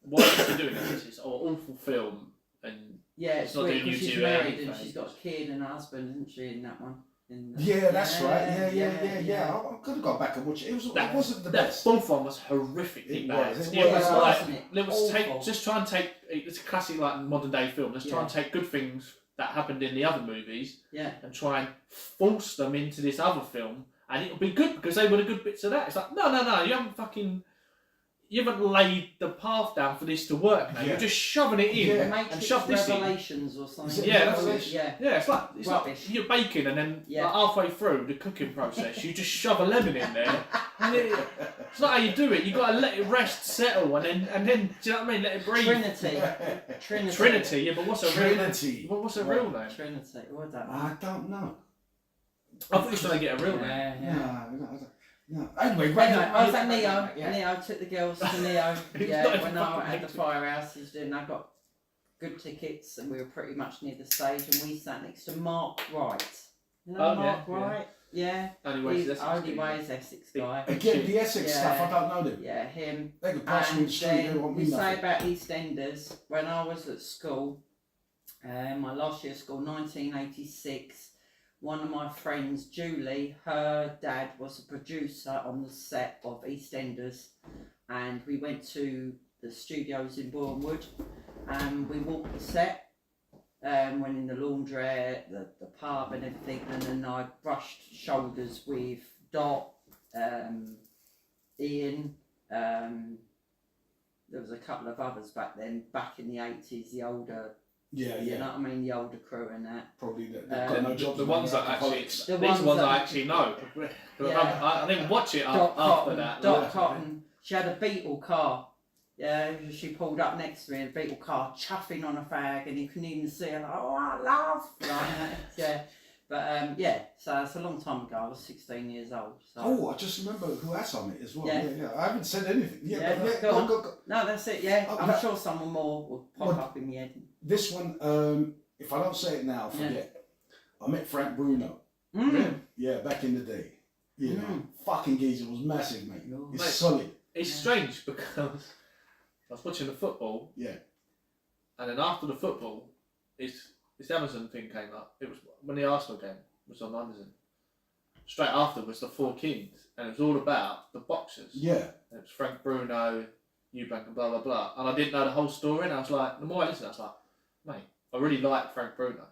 why are you doing this? This is an awful film. And Yeah, It's it's not weird doing because you she's two married any and she's got a kid and a husband, isn't she, in that one? Yeah, that's right. Yeah. I could have gone back and watched it. It wasn't the that best. fourth one was horrifically It bad. was. It was Yeah, like, wasn't it? let's take, Awful. just try and take, it's a classic like modern day film, let's try Yeah. and take good things that happened in the other movies Yeah. and try and force them into this other film, and it'll be good because they were the good bits of that. It's like, no, you haven't laid the path down for this to work now. Yeah. You're just shoving it in Yeah. and Matrix shove this in. Revelations or something. Is it Yeah, that's Revelations? Yeah. Yeah, it's like Rubbish. you're baking and then Yeah. like, halfway through the cooking process, you just shove a lemon in there. And it's not how you do it. You got to let it rest, settle, and then do you know what I mean? Let it breathe. Trinity. Trinity, yeah, but what's a real? Trinity. What's a real name? Trinity. What that? I don't know. I thought you were trying to get a real name. Yeah. No. Anyway, Anyway, I was at Neo. Yeah. Neo took the girls to Neo. It's Yeah, not even when I fucking at the Matrix. firehouse, and I got good tickets, and we were pretty much near the stage, and we sat next to Mark Wright. You know Oh, Mark yeah, Wright? Yeah. Only way He's to this. only ways Essex guy. Again, the Essex Yeah. stuff, I don't know them. Yeah, him. They could pass me in And the street, they then want we me say nothing. about EastEnders, when I was at school, my last year of school, 1986, one of my friends, Julie, her dad was a producer on the set of EastEnders, and we went to the studios in Bournemouth, and we walked the set, went in the laundrette, the pub and everything, and then I brushed shoulders with Dot, Ian, there was a couple of others back then, back in the 80s, the older, Yeah, you yeah. know what I mean, the older crew and that. Probably they've Uh, got no jobs. The ones that actually, alcoholics. The these ones ones that- I actually know. Yeah. I didn't watch it Dot after Cotton, that. Dot like- Cotton. She had a Beetle car. Yeah, she pulled up next to me, a Beetle car, chuffing on a fag, and you couldn't even see her. Like, oh, I love. Like that. Yeah, but yeah. So it's a long time ago. I was 16 years old. So. Oh, I just remember who has on it as well. Yeah. Yeah. I haven't said anything. Yeah, Yeah, but go on. go. No, that's it. Yeah, Oh, I'm that- sure someone more will pop Well, up in the head. This one, if I don't say it now, forget. I met Frank Bruno. Mm. Yeah, back in the day. You know, fucking geezer was massive, mate. No. It's Mate. solid. It's strange because I was watching the football. Yeah. And then after the football, this Amazon thing came up. It was when the Arsenal game was on Amazon. Straight after was the Four Kings, and it was all about the boxers. Yeah. And it was Frank Bruno, Eubank, and blah blah blah. And I didn't know the whole story, and I was like, the more I listened, I was like, mate, I really like Frank Bruno.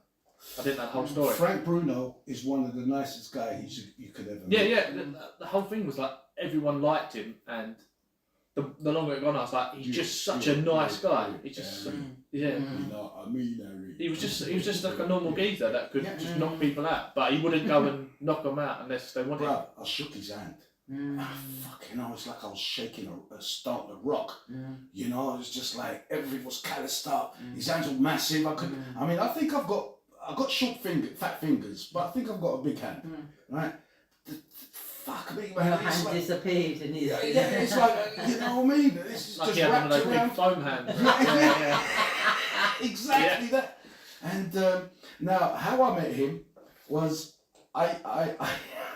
I didn't know the whole story. Frank Bruno is one of the nicest guys you could ever meet. Yeah. The whole thing was like everyone liked him, and the longer it gone, I was like, he's just such a nice guy. He's just yeah. You know what I mean, Harry? He was just like a normal geezer that could just knock people out, but he wouldn't go and knock them out unless they wanted. Bro, I shook his hand. Fucking hell, it's like I was shaking a stone, a rock. You know, it was just like everything was calloused up. His hands were massive. I mean, I think I've got fat fingers, but I think I've got a big hand, right? Fuck me, man. Your It's hand like, disappeared and yeah, it's like, you know what I mean? It's Like just he had one of wrapped those around. big foam hands. Yeah. Exactly that. And now, how I met him was I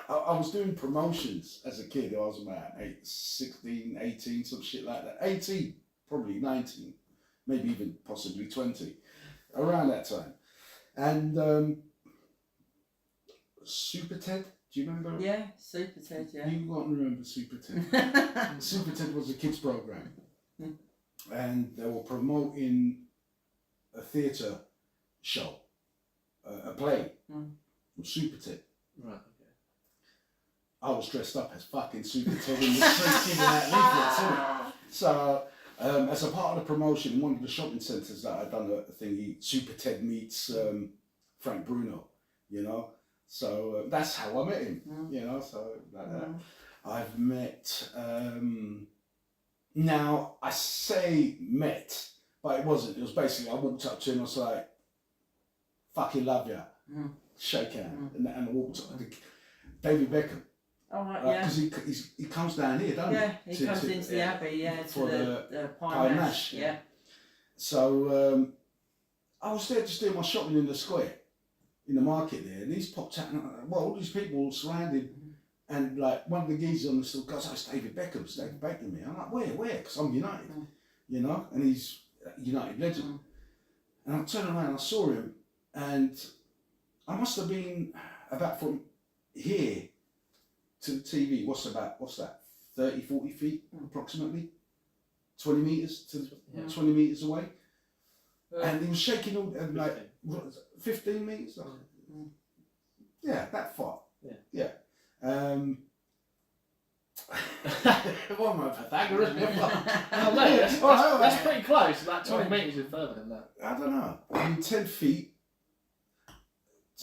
was doing promotions as a kid. I was about 16, 18, some shit like that. 18, probably 19, maybe even possibly 20, around that time. And Super Ted, do you remember? Yeah, Super Ted, yeah. You won't remember Super Ted. Super Ted was a kids program, and they were promoting a theatre show, a play, with Super Ted. Right. Okay. I was dressed up as fucking Super Ted in the streets giving out leaflets, innit? So, as a part of the promotion in one of the shopping centres that I'd done a thingy, Super Ted meets Frank Bruno, you know? So that's how I met him, you know? So like that. I've met, now I say met, but it wasn't. It was basically, I walked up to him, I was like, fucking love ya. Shake hand. And I walked up to David Beckham. Oh, right, yeah. Because he comes down here, doesn't he? Yeah, he comes into the Abbey, yeah, to for the Pie Pie Mash, Mash, yeah. So I was there just doing my shopping in the square, in the market there, and he's popped out, and all these people surrounded, and like one of the geezers on the store goes, oh, it's David Beckham, it's David Beckham here. I'm like, where? Because I'm United, you know, and he's a United legend. And I turned around, I saw him, and I must have been about from here to the TV, what's that, 30, 40 feet approximately? 20 metres to 20 metres away. And he was shaking all, like, 15 metres? Yeah, that far. Yeah. What am I, Pythagoras? Oh, mate, that's pretty close. Like 20 metres is further than that. I don't know. I mean, 10 feet.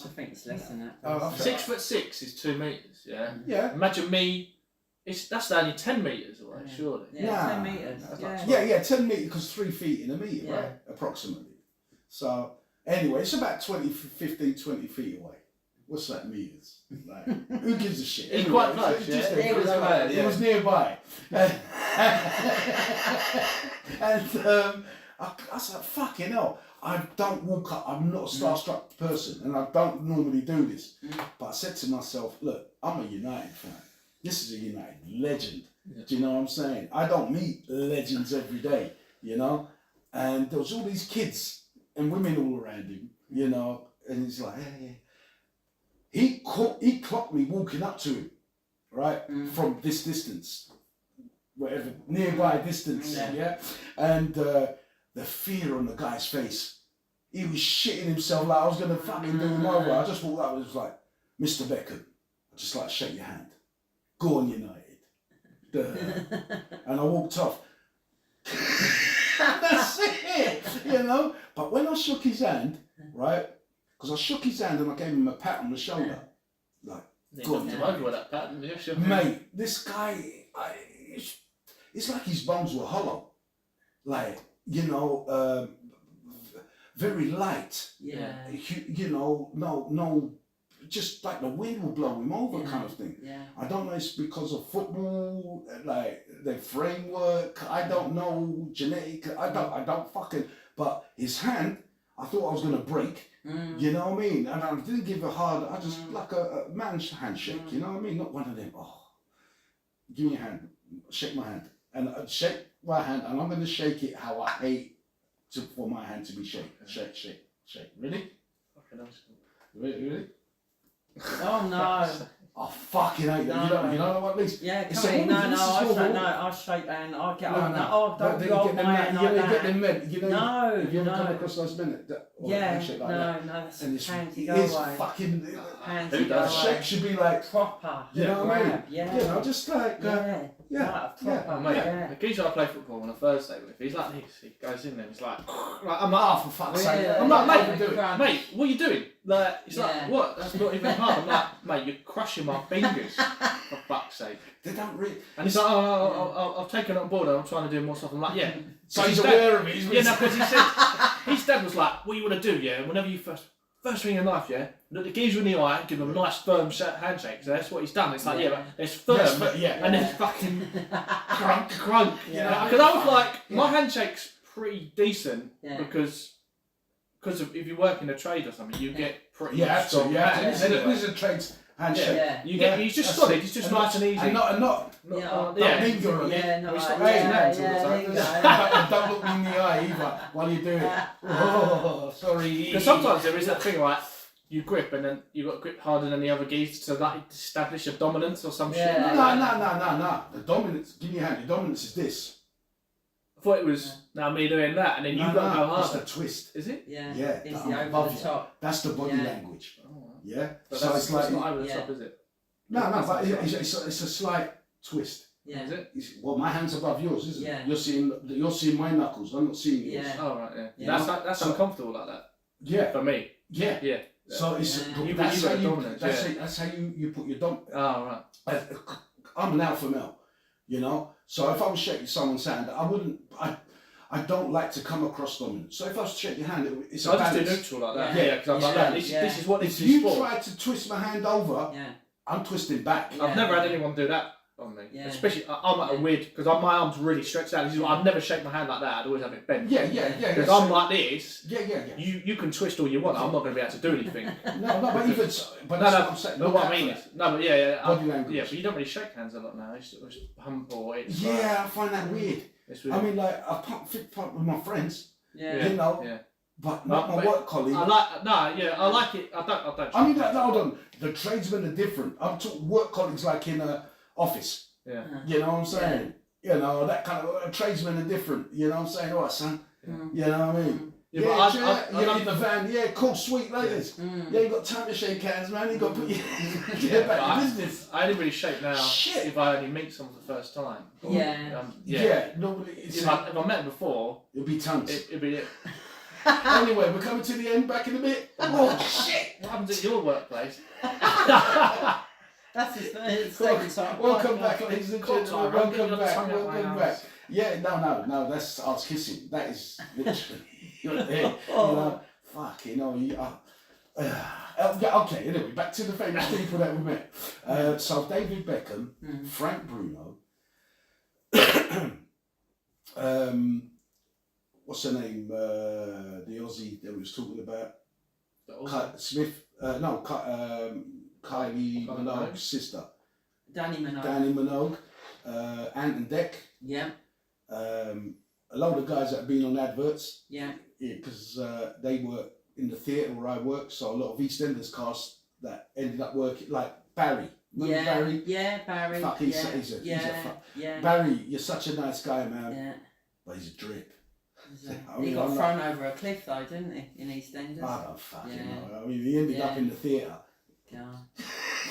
I think it's less than that. Oh, okay. 6'6" is 2 metres, yeah? Yeah. Imagine me, that's only 10 metres away, surely. Yeah, 10 metres. Yeah, 10 metres, because 3 feet in a metre, Yeah. right? Approximately. So, anyway, it's about 15, 20 feet away. What's that, metres? Like, who gives a shit? It's quite close, it's yeah. just It was close, It was nearby. And I was like, fucking hell. I don't walk up, I'm not a starstruck person, and I don't normally do this. But I said to myself, look, I'm a United fan. This is a United legend. Do you know what I'm saying? I don't meet legends every day, you know? And there was all these kids and women all around him, you know, and he's like, yeah. He clocked me walking up to him, right, from this distance, whatever, nearby distance, yeah? And the fear on the guy's face, he was shitting himself like I was going to fucking do him over. I just walked up and was like, Mr. Beckham, I'd just like to shake your hand. Go on, United. Duh. And I walked off. That's it, you know? But when I shook his hand, right, because I shook his hand and I gave him a pat on the shoulder, like, You knocked him over with that pattern, yeah, sure. mate, this guy, it's like his bones were hollow. Like, you know, very light. Yeah. You know, no, just like the wind will blow him over kind of thing. Yeah. I don't know if it's because of football, like the framework, I don't know, genetic, I don't fucking, but his hand, I thought I was going to break. Mm. You know what I mean? And I didn't give a hard, I just like a man's handshake, you know what I mean? Not one of them, oh, give me your hand, shake my hand. And shake my hand, and I'm going to shake it how I hate for my hand to be shake. Really? Fucking Really? Oh no. I fucking hate that. No. You know what, at least? Yeah, It's come a in. woman, this is I your shake, woman. I shake and I get No, on. no. Oh, But don't then roll you get my them hand you like get that. them men, you know, No, have you ever come no. across those men that Yeah, handshake like that? no, that's And it's, hands it go is away. fucking, Hands Who go does? a away. shake should be like, Proper. you know what I mean? Grab, yeah. You know, just like, Yeah. yeah, Like a yeah. proper, Oh, mate, yeah. the geezer I play football on a Thursday with, he's like this. He goes in there, he's like I'm like, oh, for fuck's sake. Yeah, I'm like, yeah, mate, do it. do it. Mate, what are you doing? Like, he's Yeah. like, what? That's not even hard. I'm like, mate, you're crushing my fingers, for fuck's sake. They don't really. And he's like, oh, I've taken it on board and I'm trying to do more stuff. I'm like, yeah. So But he's his dad- aware of it. He's Yeah, no, because he said, his dad was like, what you want to do, yeah? Whenever you first thing in life, yeah? Look the geezer in the eye, give him a nice firm handshake. So that's what he's done. It's like, yeah, but there's firm, Yes, but yeah. and then fucking crunk. You Yeah. know, because I was like, my handshake's pretty decent Yeah. because if you work in a trade or something, you get pretty Yeah, strong absolutely. Yeah, hands this anyway. is a trades handshake. Yeah. You get, he's just solid. He's just nice and easy. And not Yeah. yeah. linger on it. Yeah, no, We like, stop yeah, raising hands yeah, all the there time. you go. And don't look me in the eye either while you do it. Oh, sorry. Because sometimes there is that thing like you grip and then you got to grip harder than the other geese to like establish a dominance or some shit. Yeah. Like No. The dominance, give me your hand. The dominance is this. I thought it was now me doing that and then you got to go It's harder. the twist. Is it? Yeah. Yeah, It's I'm the above over the you. top. That's the body Yeah. language. Oh, Yeah. but So that's it's like not over the yeah. top, is it? no, but it's a slight twist. Yeah. Is it? Well, my hand's above yours, isn't Yeah. it? You're seeing my knuckles. I'm not seeing yours. Yeah. Oh right, yeah. Yeah. That's So- uncomfortable like that Yeah. for me. Yeah. Yeah. So it's Yeah. You that's got how you dominance, that's, yeah. that's how you put your dom. Oh right. I'm an alpha male, you know. So if I was shaking someone's hand, I don't like to come across dominant. So if I was to shake your hand, it's So a I just do balance. neutral like that. Yeah. Yeah, because I'm like Yeah. that. Yeah. This is what If this you is for. try to twist my hand over, Yeah. I'm twisting back. Yeah. I've never had anyone do that on me. Yeah. Especially, I'm at a Yeah. weird, because my arm's really stretched out. This is why I'd never shake my hand like that. I'd always have it bent. Yeah. Because So- I'm like this. yeah. You can twist all you want. I'm not going to be able to do anything. No, but even so, but No, that's no, what I'm saying. no. Look What out I mean for is, no, but yeah. Body language. Yeah, but you don't really shake hands a lot now. It's pump or it's that. Yeah, I find that weird. It's I weird. mean, like I pump with my friends, Yeah. you know, Yeah. but not my But work colleague. I like it. I don't. I mean, hold on. The tradesmen are different. I'm talking work colleagues like in a office. Yeah. You know what I'm saying? You know, that kind of tradesmen are different. You know what I'm saying? All right, son. Mm. You know what I mean? Yeah, Yeah, but you know, in the van. Yeah, cool, sweet ladies. Mm. Yeah, you got time to shake hands, man. You got to put your Yeah, get but back to business. I only really shake now Shit. if I only meet someone for the first time. Yeah. Yeah, nobody. It's If I met them before, it'll be tons. it'd be it. Anyway, we're coming to the end. Back in a bit. Oh shit! What happens at your workplace? That's his second time. Welcome back, ladies and Cool gentlemen. time. I'll give you Welcome a back. tongue out my Welcome house. back. Yeah, no. That's arse kissing. That is literally. You're there. You Oh. know, fuck. You know. Yeah, okay. Anyway, back to the famous people that we met. So David Beckham, Mm. Frank Bruno. What's her name? The Aussie that we was talking about. Smith. Kylie Minogue's sister. Danny Minogue. Danny Minogue, Ant and Dec, Yeah. a load of guys that have been on adverts, Yeah. because they were in the theatre where I worked, so a lot of EastEnders cast that ended up working, like Barry. Remember Yeah. Barry? Yeah, Barry. Fuck, he's a yeah. Barry, you're such a nice guy, man, Yeah. but he's a drip. So, I he mean, got I'm thrown over a cliff though, didn't he? In EastEnders. I don't fucking Yeah. know. I mean, he ended up Yeah. in the theatre. God.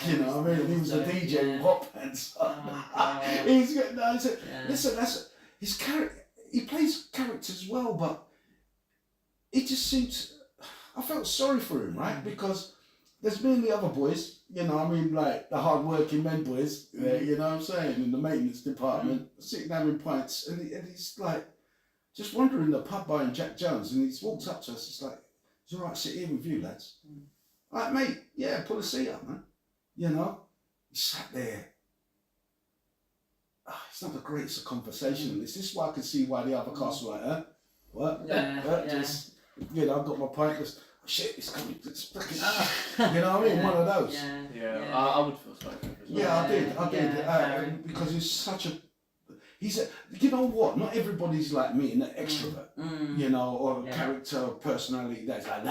You know what I mean? He was a So, DJ yeah. with hot pants. Oh, God. He's got no. Yeah. Listen, that's his character. He plays characters well, but it just seems. I felt sorry for him, right? Because there's me and the other boys. You know, I mean, like the hard-working men boys. You know what I'm saying? In the maintenance department, sitting having pints, and he's like just wandering the pub buying Jack Jones, and he's walked up to us. It's like, it's all right, sit here with you, lads. Like, mate, yeah, pull a seat up, man. You know, he sat there. It's not the greatest of conversation. This is why I can see why the other cast were like, huh? What? Yeah, yeah. Just you know, I got my pint. Just, oh, shit, it's coming. It's fucking you know what I mean? One of those. Yeah. I would feel sorry for him as well. Yeah, I did. Because he's such a. He's a. You know what? Not everybody's like me, an extrovert. You know, or a character or personality that's like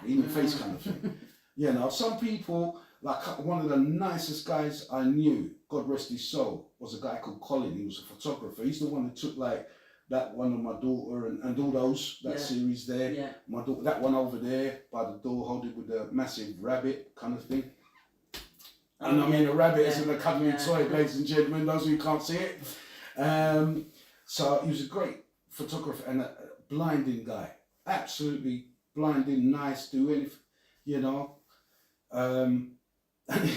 in the face kind of thing. You know, some people, like one of the nicest guys I knew, God rest his soul, was a guy called Colin. He was a photographer. He's the one who took like that one of my daughter and all those, that series there. Yeah. My daughter, that one over there by the door holding with the massive rabbit kind of thing. And I mean, a rabbit is in a cuddly toy, ladies and gentlemen, those who can't see it. So he was a great photographer and a blinding guy. Absolutely blinding, nice, do anything, you know. And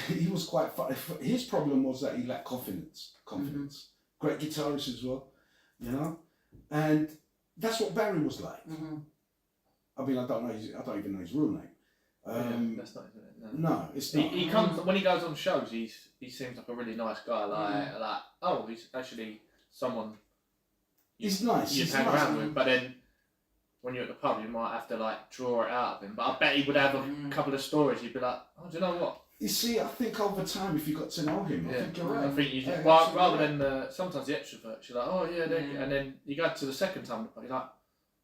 he was quite funny. His problem was that he lacked confidence. Great guitarist as well, you know. And that's what Barry was like. I mean, I don't even know his real name. That's not, isn't it? No, it's not. He comes when he goes on shows. He seems like a really nice guy. Like he's actually someone. He's nice. You hang around with, but then when you're at the pub, you might have to like draw it out of him. But I bet he would have a couple of stories. You'd be like, oh, do you know what? You see, I think over time, if you got to know him, I think you're right. I think you just, rather than sometimes the extroverts, you're like, oh yeah, and then you go to the second time, you're like,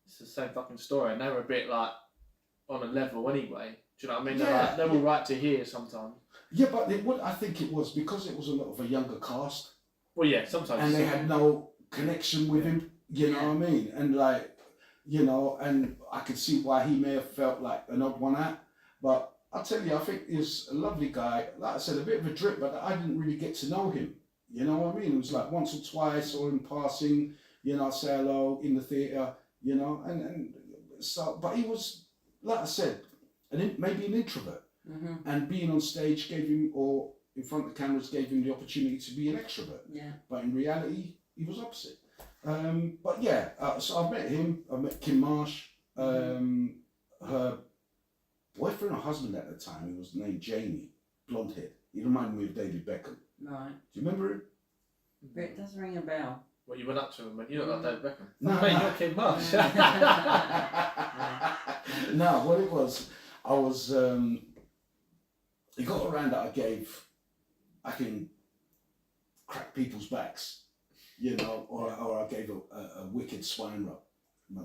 it's the same fucking story, and they were a bit like on a level anyway. Do you know what I mean? Yeah. They're all right to hear sometimes. Yeah, but I think it was because it was a lot of a younger cast. Well, yeah, sometimes. And they had no connection with him. You know what I mean? And like, you know, and I could see why he may have felt like an odd one out. But I'll tell you, I think he's a lovely guy. Like I said, a bit of a drip, but I didn't really get to know him. You know what I mean? It was like once or twice or in passing, you know, say hello in the theatre, you know, and so, but he was, like I said, maybe an introvert. And being on stage gave him, or in front of the cameras gave him the opportunity to be an extrovert. Yeah. But in reality, he was opposite. But yeah, so I met him, I met Kim Marsh, her boyfriend or husband at the time, he was named Jamie, blonde head. He reminded me of David Beckham. Right. Do you remember him? It does ring a bell. What you went up to him when you look like David Beckham? No, you're Kim Marsh. No, what it was, I was, it got around that I can crack people's backs, you know, or I gave a wicked swine rub,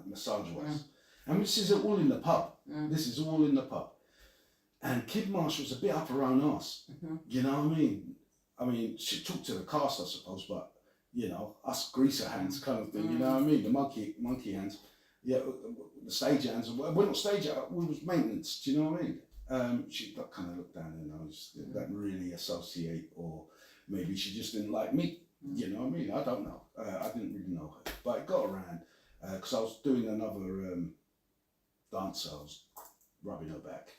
massage was. And this is all in the pub. This is all in the pub. And Kid Marsh was a bit up her own arse. You know what I mean? I mean, she talked to the cast, I suppose, but, you know, us greaser hands kind of thing, you know what I mean? The monkey hands. Yeah, the stage hands. We're not stage hands, we was maintenance, do you know what I mean? She kind of looked down her nose, didn't really associate, or maybe she just didn't like me. You know what I mean? I don't know. I didn't really know her. But it got around, because I was doing another dance, I was rubbing her back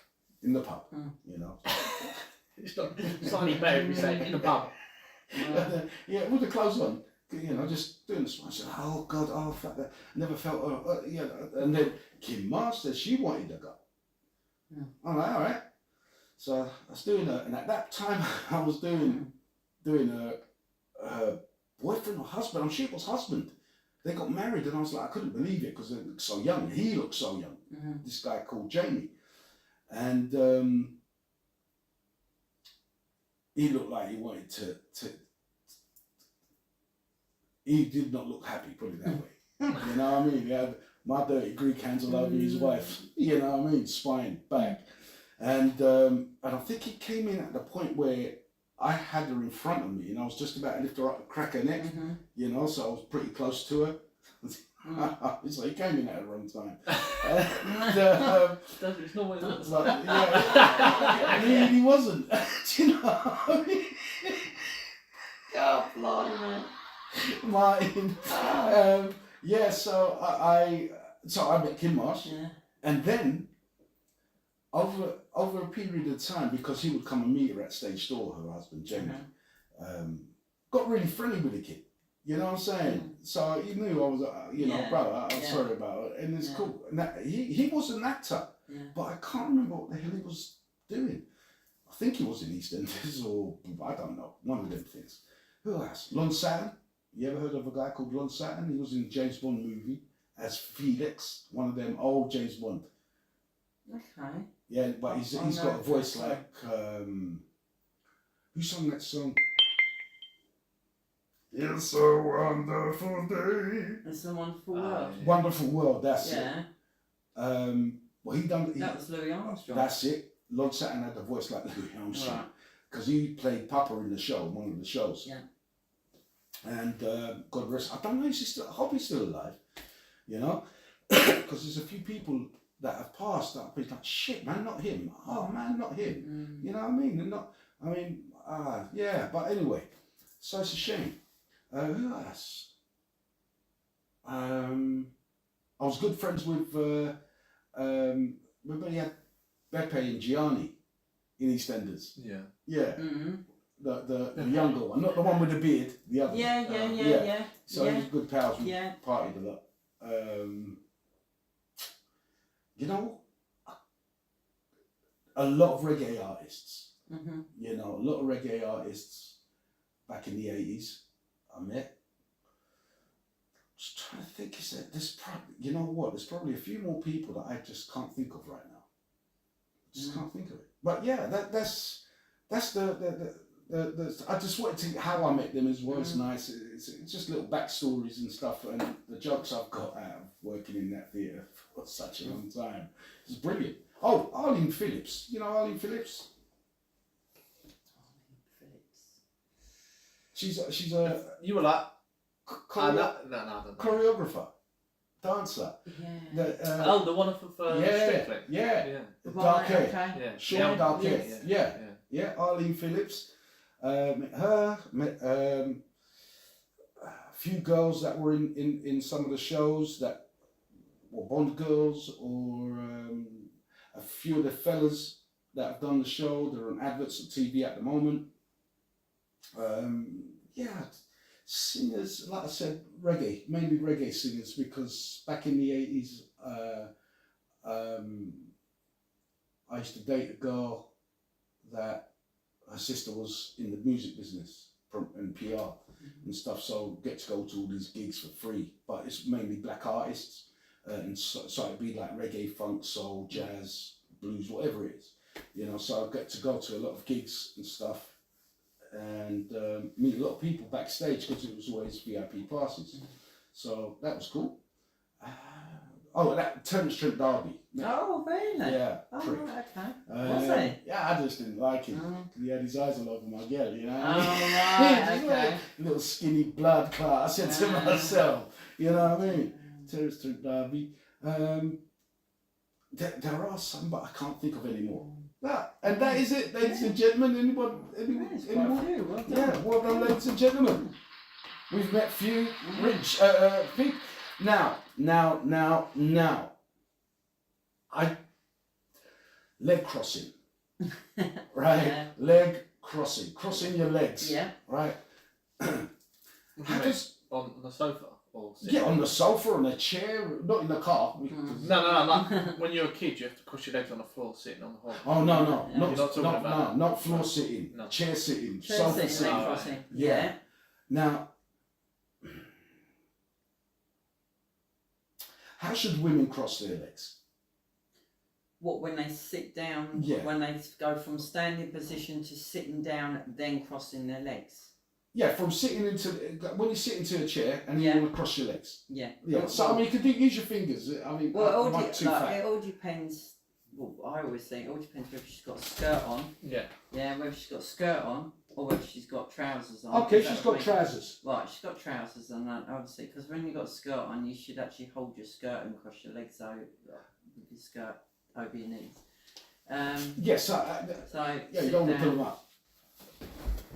in the pub, you know. It's not slightly better if you say in the pub. Yeah, with the clothes on, you know, just doing the smile. I said, oh God, oh fuck that. Never felt, yeah. And then Kim Marsh said she wanted to go. I'm like, all right. So I was doing her, and at that time I was doing her boyfriend or husband. I'm sure it was husband. They got married, and I was like, I couldn't believe it because they looked so young. He looked so young. This guy called Jamie, and he looked like he wanted to. He did not look happy, put it that way. You know what I mean? He had my dirty Greek hands all over his wife. You know what I mean? Spine, back, and I think he came in at the point where I had her in front of me, and I was just about to lift her up and crack her neck. You know, so I was pretty close to her. So he came in at the wrong time. It's not what it looks like. Yeah, he wasn't. Do you know what I mean? God, blimey. Martin. Yeah, so I met Kim Marsh, and then over a period of time, because he would come and meet her at stage door, her husband Jamie, got really friendly with the kid. You know what I'm saying? So he knew I was, brother, I'm sorry about it, and it's cool. Now, he was an actor, but I can't remember what the hell he was doing. I think he was in EastEnders, or I don't know, one of them things. Who else? Lon Satin. You ever heard of a guy called Lon Satin? He was in a James Bond movie. as Felix, one of them old James Bond. Okay. Yeah, but he's I got know a voice that like who sung that song? It's a wonderful day. It's a wonderful world. Yeah. Wonderful world. That's Yeah. it. Well, he done. That was Louis Armstrong. That's it. Lord Saturn had a voice like Louis Armstrong Right. because he played Papa in the show, one of the shows. Yeah. And God rest. I don't know if he's still. I hope he's still alive. You know, because there's a few people that have passed that I've been like, shit, man, not him. Oh man, not him. You know what I mean? And not. I mean, yeah. But anyway, so it's a shame. Who else? I was good friends with. Remember he had Beppe and Gianni in EastEnders. Yeah. Yeah, Mm-hmm. the younger one, not the one with the beard, the other. Yeah, one. yeah. So he was good pals. We Yeah. partied a lot. You know, a lot of reggae artists. Mm-hmm. You know, a lot of reggae artists back in the 80s I met. Just trying to think, is that there's probably, you know what, there's probably a few more people that I just can't think of right now. Just can't think of it. But yeah, that's the I just wanted to how I met them as well. It's nice. It's just little backstories and stuff, and the jokes I've got out of working in that theatre for such a long time. It's brilliant. Oh, Arlene Phillips. You know Arlene Phillips? She's a You were like, choreo- no. choreographer, dancer. Yeah. The one for Yeah, Strictly. yeah, Right, dark hair. okay. Yeah. Short dark hair. Yes. Yeah, Arlene Phillips. Met her, met a few girls that were in some of the shows that were Bond girls, or a few of the fellas that have done the show. They're on adverts on TV at the moment. Singers, like I said, reggae, mainly reggae singers, because back in the 80s, I used to date a girl that her sister was in the music business and PR and stuff, so get to go to all these gigs for free, but it's mainly black artists, and so it'd be like reggae, funk, soul, jazz, blues, whatever it is, you know, so I get to go to a lot of gigs and stuff, and meet a lot of people backstage because it was always VIP passes, so that was cool. That Terence Trent D'Arby. Oh, really? Yeah, Oh, prick. right, okay. Was he? Yeah, I just didn't like him. Oh. He had his eyes all over my girl, you know. Oh, right, Just okay. like little skinny blood clot. I said to myself, you know what I mean? Terence Trent D'Arby. There are some, but I can't think of any more. That is it, ladies and gentlemen. Anyone? There's quite a Anyone? few. Well done. Yeah, well done, ladies and gentlemen. We've met few rich people. Now. Leg crossing. Right? Yeah. Leg crossing. Crossing your legs. Yeah. Right? How does On the sofa? Or get on the sofa, on a chair, not in the car. No, like when you're a kid, you have to cross your legs on the floor, sitting on the floor. Oh no, Yeah. not You're not talking about not floor sitting, No. chair sitting, Chair sofa sitting, sitting. leg crossing. Yeah. Now, how should women cross their legs? What, when they sit down, Yeah. when they go from standing position to sitting down, then crossing their legs? Yeah, from sitting into when you sit into a chair and Yeah. you want to cross your legs. Yeah. Yeah. So I mean, you could use your fingers. I mean, Well, I might too fat. it all depends. Well, I always think it all depends whether she's got a skirt on. Yeah. Yeah, whether she's got a skirt on or whether she's got trousers on. Okay, That she's would got make- trousers. Right, she's got trousers on that, obviously, because when you've got a skirt on, you should actually hold your skirt and cross your legs out with your skirt over your knees. Yes. So Yeah, you sit don't want to down. pull them up.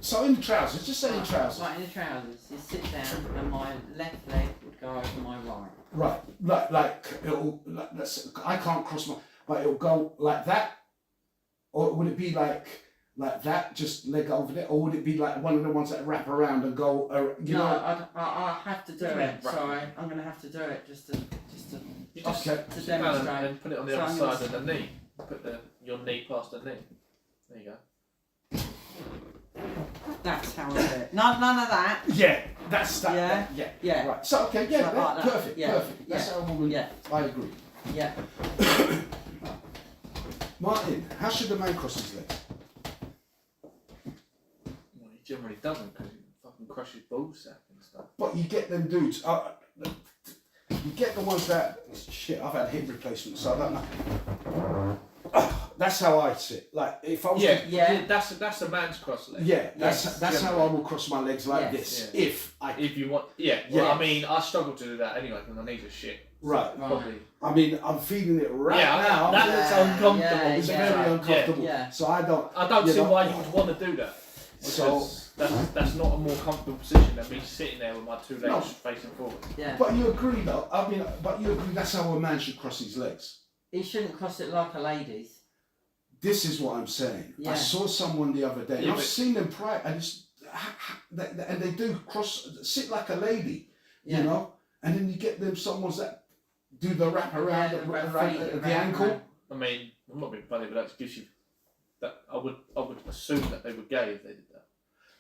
So in the trousers, just say in trousers. Right, in the trousers, you sit down and my left leg would go over my right. Right, like it'll. I can't cross my, but it'll go like that, or would it be like that, just leg over there, or would it be like one of the ones that wrap around and go? You No, know. I have to do What do you mean, it. wrap? Sorry, I'm going to have to do it just to You just Okay. to sit down demonstrate. and put it on the So other I'm gonna side of the knee. Put your knee past the knee. There you go. That's how I do it. None of that. Yeah, that's that. Yeah. that- yeah. Yeah. Right. So okay, yeah, Something like that. perfect, Yeah. perfect. That's Yeah. how a woman. Yeah. I agree. Yeah. Martin, how should a man cross his legs? Well, he generally doesn't because he fucking crushes ballsack and stuff. But you get them dudes. You get the ones that shit. I've had hip replacements, so I don't know. That's how I sit. Like if I was. Yeah, to- Yeah. That's a man's cross leg. yeah. That's Yes. how I will cross my legs like Yes. this. Yeah. If I. If you want, yeah. Well, Yeah. I mean, I struggle to do that anyway because my knees are shit. Right. Probably. I mean, I'm feeling it right Yeah, now. that looks uncomfortable. Yeah, It's yeah. very uncomfortable. Yeah. So I don't. I don't you see know, why you would want to do that. So. Because that's not a more comfortable position than me sitting there with my two legs No. facing forward. Yeah. But you agree, though. I mean, but you agree that's how a man should cross his legs. He shouldn't cross it like a lady's. This is what I'm saying. I Yeah. saw someone the other day, and Yeah, I've but- seen them prior, and they do sit like a lady, Yeah. you know, and then you get them someone's that do the wrap around Yeah, the, the around wrap the, feet the around, ankle. around. I mean, I'm not being funny, but that gives you that. I would assume that they were gay if they did that.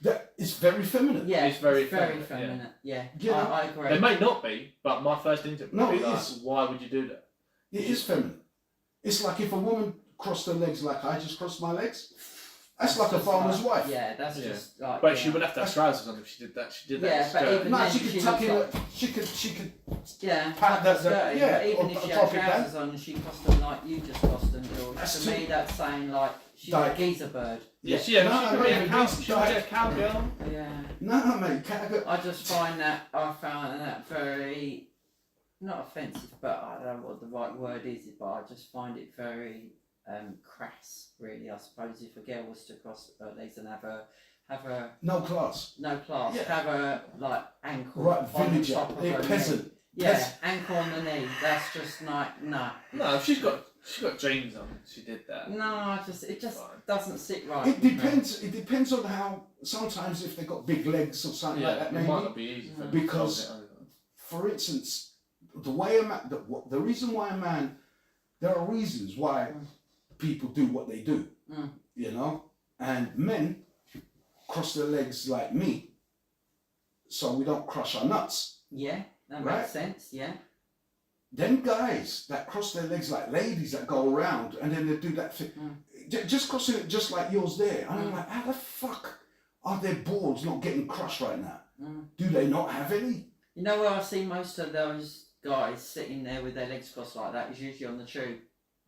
That is very feminine. Yeah. It's very feminine. feminine, Yeah. You know, I agree. They may not be, but my first instinct would No, be it like, is. why would you do that? It is feminine. It's like if a woman crossed her legs like I just crossed my legs. That's like a just farmer's wife. Yeah, that's Yeah. just like. But yeah. she would have to have trousers on if she did that. She did that. Yeah, in but skirt. even No, then she could she tuck in. looks She could. Yeah, Pat that's the- dirty, yeah, but even or if she drop had it down. trousers on and she crossed them like you just crossed them, George, That's to too- me that's saying like she's Like- a geezer bird. Yeah, No, she could be no, a cow. it's She could be a like- cowgirl. Yeah. No, mate. I just find that, I found that very, not offensive, but I don't know what the right word is, but I just find it very crass, really. I suppose if a girl was to cross her legs and have a no class. no class, Yeah. have a like ankle Right, on the villager, top of her knee. peasant. Yeah, Peasant. ankle on the knee. That's just like nah. No, if she's got jeans on. She did that. No, it just Fine. doesn't sit right. It with me. depends. It depends on how. Sometimes if they've got big legs or something like Yeah, that, it maybe. might not be easy for them Because- to hold it over. For instance, the way a man, the reason why a man, there are reasons why people do what they do, Mm. you know, and men cross their legs like me, so we don't crush our nuts. Yeah, that Right? makes sense. Yeah. Them guys that cross their legs like ladies that go around and then they do that thing, just crossing it just like yours there. And I'm like, how the fuck are their balls not getting crushed right now? Mm. Do they not have any? You know where I see most of those guys sitting there with their legs crossed like that is usually on the tube.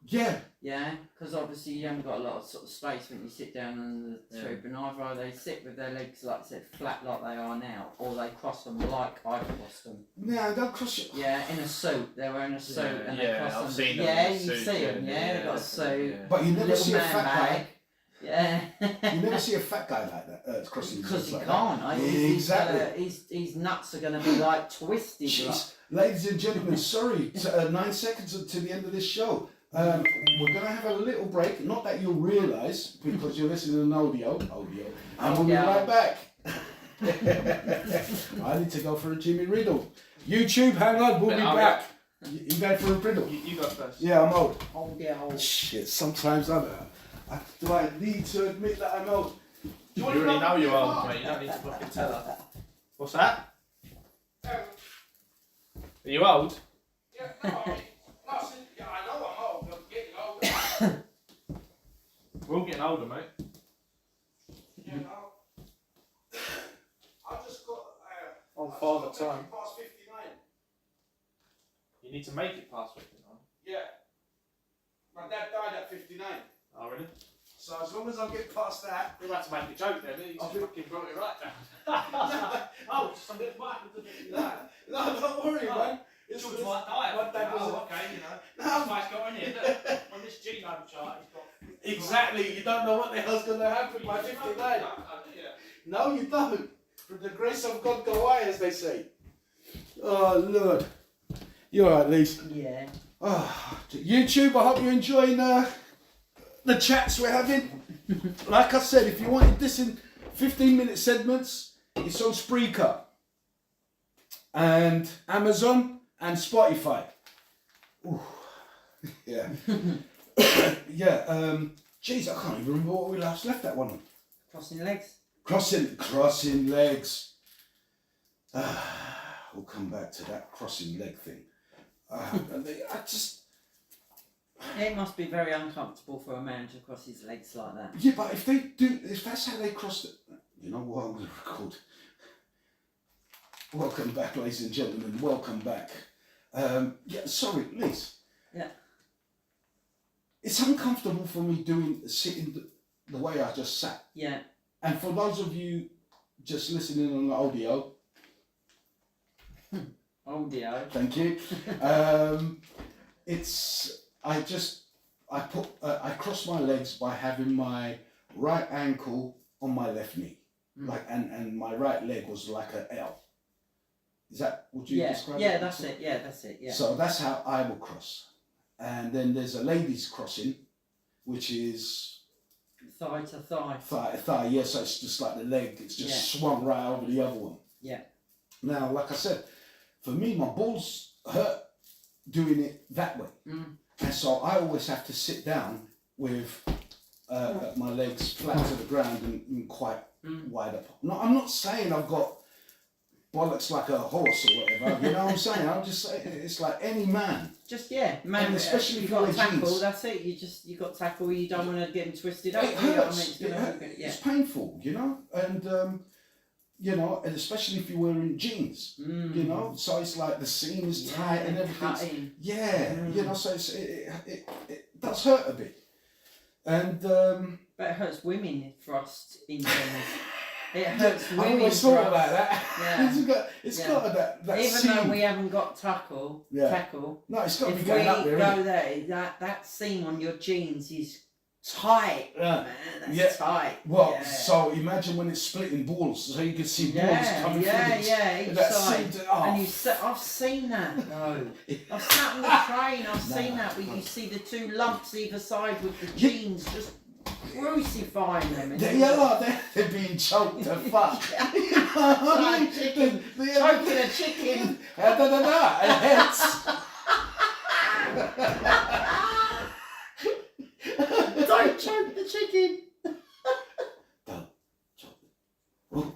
Yeah, Yeah, because obviously you haven't got a lot of sort of space when you sit down on the Yeah. tube, and either they sit with their legs like I said flat like they are now, or they cross them like I crossed them. yeah, don't cross it. Yeah, in a suit. They're wearing a suit and they Yeah, cross I've them. seen them Yeah, in you suits, see them. Yeah, they got a definitely, suit. yeah. But you never Little see a man fat guy. bag. Yeah. You never see a fat guy like that crossing his Because legs he like can't. that. Exactly. His nuts are going to be like twisted. Like. Jeez. Ladies and gentlemen, sorry, 9 seconds to the end of this show. We're going to have a little break. Not that you'll realise, because you're listening to audio, and we'll be right back. I need to go for a Jimmy Riddle. YouTube, hang on, we'll be I'll back. You going for a riddle? You go first. Yeah, I'm old. Oh, yeah. Oh. Shit, sometimes do I need to admit that I'm old? You already know you're old, mate. You don't need to fucking tell her. What's that? Are you old? Yeah, no, I mean, I know I'm old, I'm getting older. We're all getting older, mate. You know, I've just got. On father time. Past 59. You need to make it past 59. Yeah. My dad died at 59. Oh, really? So as long as I get past that. You're about to make a joke there, didn't you? I'll You do- fucking brought it right down. Oh, just a bit back to 59. No, don't worry, Oh. man. It's George just- might die. my dad was a- okay, you know. No. That's why it's got on here. Look, on this genome chart, it's got. Exactly. You don't know what the hell's going to happen by 59. No, you don't. From the grace of God go I, as they say. Oh, Lord. You alright, Lise? Yeah. Oh, YouTube, I hope you're enjoying the chats we're having. Like I said, if you wanted this in 15-minute segments, it's on Spreaker and Amazon and Spotify. Ooh. Yeah. Yeah. Jeez, I can't even remember what we last left that one on. Crossing legs. Crossing legs. We'll come back to that crossing leg thing. I just. It must be very uncomfortable for a man to cross his legs like that. Yeah, but if that's how they cross it, you know what, I'm going to record. Welcome back, ladies and gentlemen, welcome back. Yeah, sorry, Liz. Yeah. It's uncomfortable for me sitting the way I just sat. Yeah. And for those of you just listening on the audio, thank you. I cross my legs by having my right ankle on my left knee, and my right leg was like an L. Is that what you describe? Yeah, that's it. Yeah, that's it. Yeah. So that's how I will cross, and then there's a ladies crossing, which is Thigh to thigh. Thigh. Yeah. So it's just like the leg. It's just swung right over the other one. Yeah. Now, like I said, for me, my balls hurt doing it that way. And so I always have to sit down with my legs flat to the ground and quite wide up. No, I'm not saying I've got bollocks like a horse or whatever, you know what I'm saying? I'm just saying it's like any man. Man, and especially if if you got you're tackle, jeans. that's it. You got tackle, you don't want to get them twisted up. It hurts. You know what I mean? It's painful, you know? And, you know, and especially if you're wearing jeans, you know, so it's like the seam is tight and everything. Yeah, you know, so it does hurt a bit. And but it hurts women thrust in general. It hurts women. I always thought about that. Yeah. It's got that even seam. though we haven't got tackle, no, it's got to be if going we up there. go there, that seam on your jeans is tight. Yeah. Man, that's tight. Well, yeah. so imagine when it's splitting balls, so you can see balls coming through. Each side. And I've seen that though. I've sat on the train. I've seen that where you see the two lumps either side with the jeans just crucifying them. They're being choked to fuck. Like chicken. Choking a chicken. And hence. Don't choke the chicken. Don't choke it.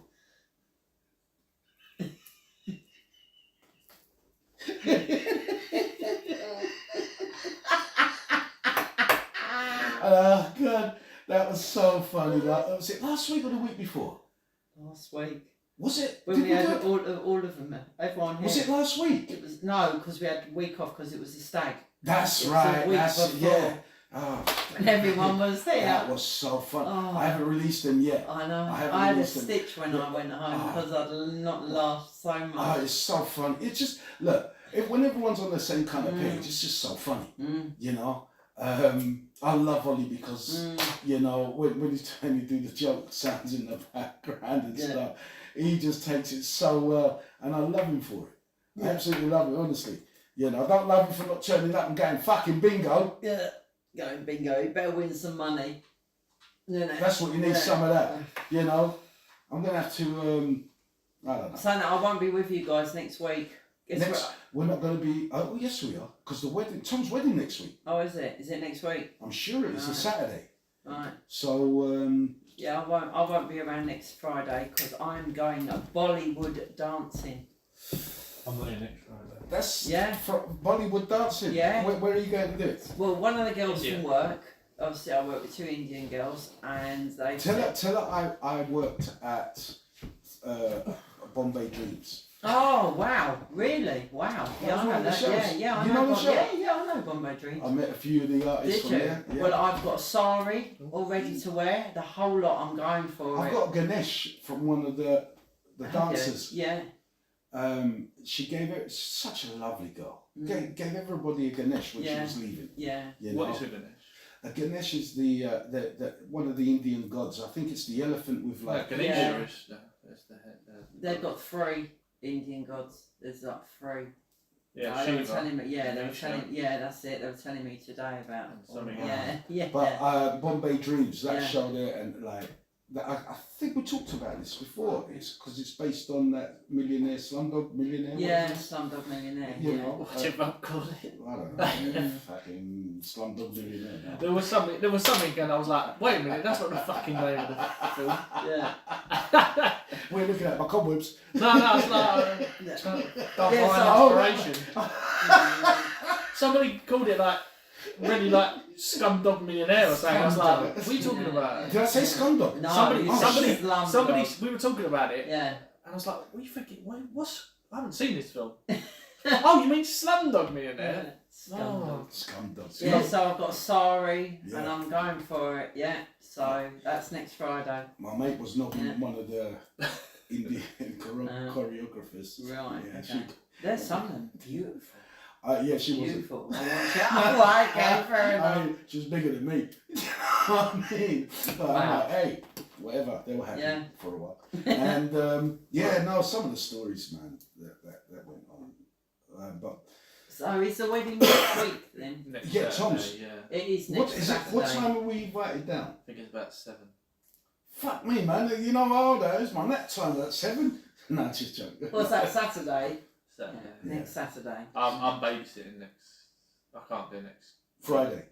Oh. God, that was so funny. Was it last week or the week before? Last week. Was it? When we had all of them, everyone here. Was it last week? It was because we had a week off because it was the stag. That's right. That's before. yeah. Oh, and everyone was there. That was so fun. Oh. I haven't released them yet. I know. I had a stitch when I went home because I'd not laughed so much. Oh, it's so fun. It's just when everyone's on the same kind of page, it's just so funny. You know. I love Ollie because you know when he's trying to do the joke sounds in the background and stuff, he just takes it so well, and I love him for it. I absolutely love him, honestly. You know, I don't love him for not turning up and going fucking bingo. Yeah, going bingo. You better win some money. You know? That's what you need. Some of that. You know, I'm gonna have to. I don't know. So I won't be with you guys next week. We're not going to be. Oh, yes, we are. Because Tom's wedding next week. Oh, is it? Is it next week? I'm sure it is. A Saturday. Right. So. Yeah, I won't be around next Friday because I'm going Bollywood dancing. I'm not in next Friday. That's for Bollywood dancing. Yeah. Where are you going to do it? Well, one of the girls from work. Obviously, I work with two Indian girls, and they tell her I worked at Bombay Dreams. Oh wow! Really? Wow! Yeah, I know that. Yeah, I know. I know Bombay Dreams. I met a few of the artists from there. Yeah. Well, I've got a sari all ready to wear. The whole lot. I'm going for I've got Ganesh from one of the dancers. Yeah. She gave it such a lovely girl. Gave everybody a Ganesh when she was leaving. Yeah. You know? What is a Ganesh? A Ganesh is the one of the Indian gods. I think it's the elephant with like. No, Ganesha is the head. They've got 3 Indian gods. There's like 3. Yeah, they were telling me. Yeah, they were telling. Yeah, that's it. They were telling me today about. Something. Yeah. But Bombay Dreams, that show there, and like that I think we talked about this before. It's because it's based on that millionaire, Slumdog Millionaire. Yeah, Slumdog Millionaire. You Yeah. know, What's your mum called it? I don't know. Fucking Slumdog Millionaire. No. There was something, and I was like, wait a minute, that's not the fucking name of the film. Yeah. We're looking at my cobwebs. No, it's like Divine Yeah, Inspiration. Somebody called it like really like Scumdog Millionaire or something. I was like, what are you talking about? Did I say Scumdog? No, Somebody, Slumdog. somebody, we were talking about it, Yeah. and I was like, what are you thinking? What's? I haven't seen this film. Oh, you mean Slumdog Millionaire? Oh. Scumdog. Yeah, so I've got Sari Yeah. and I'm going for it, yeah. So that's next Friday. My mate was not Yeah. one of the Indian choreographers. Right, Yeah, okay. There's something beautiful. Yeah, she was. Beautiful. I want you. Oh, okay, fair enough. I mean, she was bigger than me. You know what I mean? But I'm Wow. like, hey, whatever. They were happy Yeah. for a while. And yeah, no, some of the stories, man, that went on. But So is the wedding next week then? Next Yeah, Saturday, Tom's. Yeah, It is next what is it? Saturday. What time are we invited down? I think it's about 7. Fuck me, man. You know how old I is. My nap time at 7. No, just joking. What's that, Saturday? Saturday. Yeah. Next Saturday. I'm babysitting next. I can't do next Friday.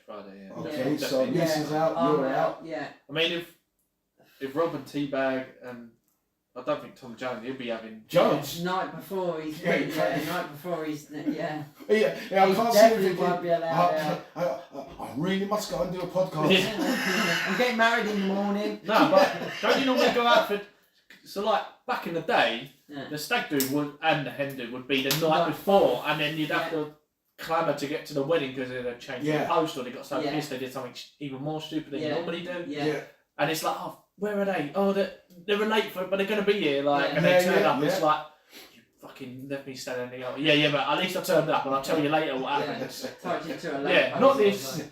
Friday. Yeah. Okay, Yeah. so Definitely. this is out. I'm You're out. Yeah. I mean, if Rob and Teabag and I don't think Tom Jones, he'll be having. Jones. Night before he's Yeah, night before he's yeah. Yeah, I He can't see definitely him won't be allowed I really must go and do a podcast. Yeah. I'm getting married in the morning. No, but don't you normally go out for? So like back in the day, Yeah. the stag do would and the hen do would be the night Night before, and then you'd have Yeah. to clamour to get to the wedding because they'd changed Yeah. the post or they got so Yeah. pissed they did something even more stupid than you Yeah. normally do. Yeah. And it's like, oh, where are they? Oh, they're late for it, but they're going to be here. Like, Yeah. and they Yeah, turn yeah, up. It's yeah. like, you fucking left me standing there. Yeah, but at least I turned up, and I'll tell you later what Yeah. happened. Tied you to a Yeah, lamp not post or this. something.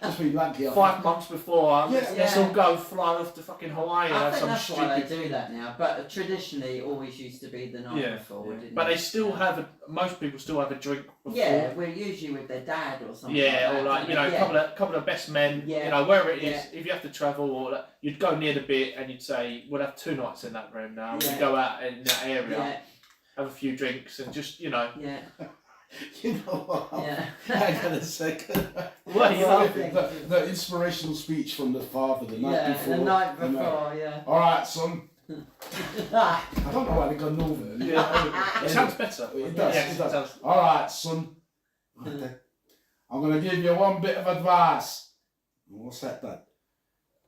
Just be lucky. 5 months before, Yeah. let's Yeah. all go fly off to fucking Hawaii and I have think some that's why they stupid. do that now, but traditionally it always used to be the night Yeah. before, didn't But it? they still have most people still have a drink before. Yeah, we're usually with their dad or something. Yeah, like or that, like, you know, yeah. a couple of best men, Yeah. you know, wherever it is, Yeah. if you have to travel, or like, you'd go near the bit and you'd say, we'll have 2 nights in that room now. Yeah. We'd go out in that area, Yeah, have a few drinks, and just, you know. yeah, You know what? yeah. Hang on a second. What are you laughing? The inspirational speech from the father the night Yeah, before. the night you know. before, yeah. All right, son. I don't know why they got northern. Yeah. It sounds better. It does. Yes, it does. it does. All right, son. I'm gonna give you one bit of advice. What's that, Dad?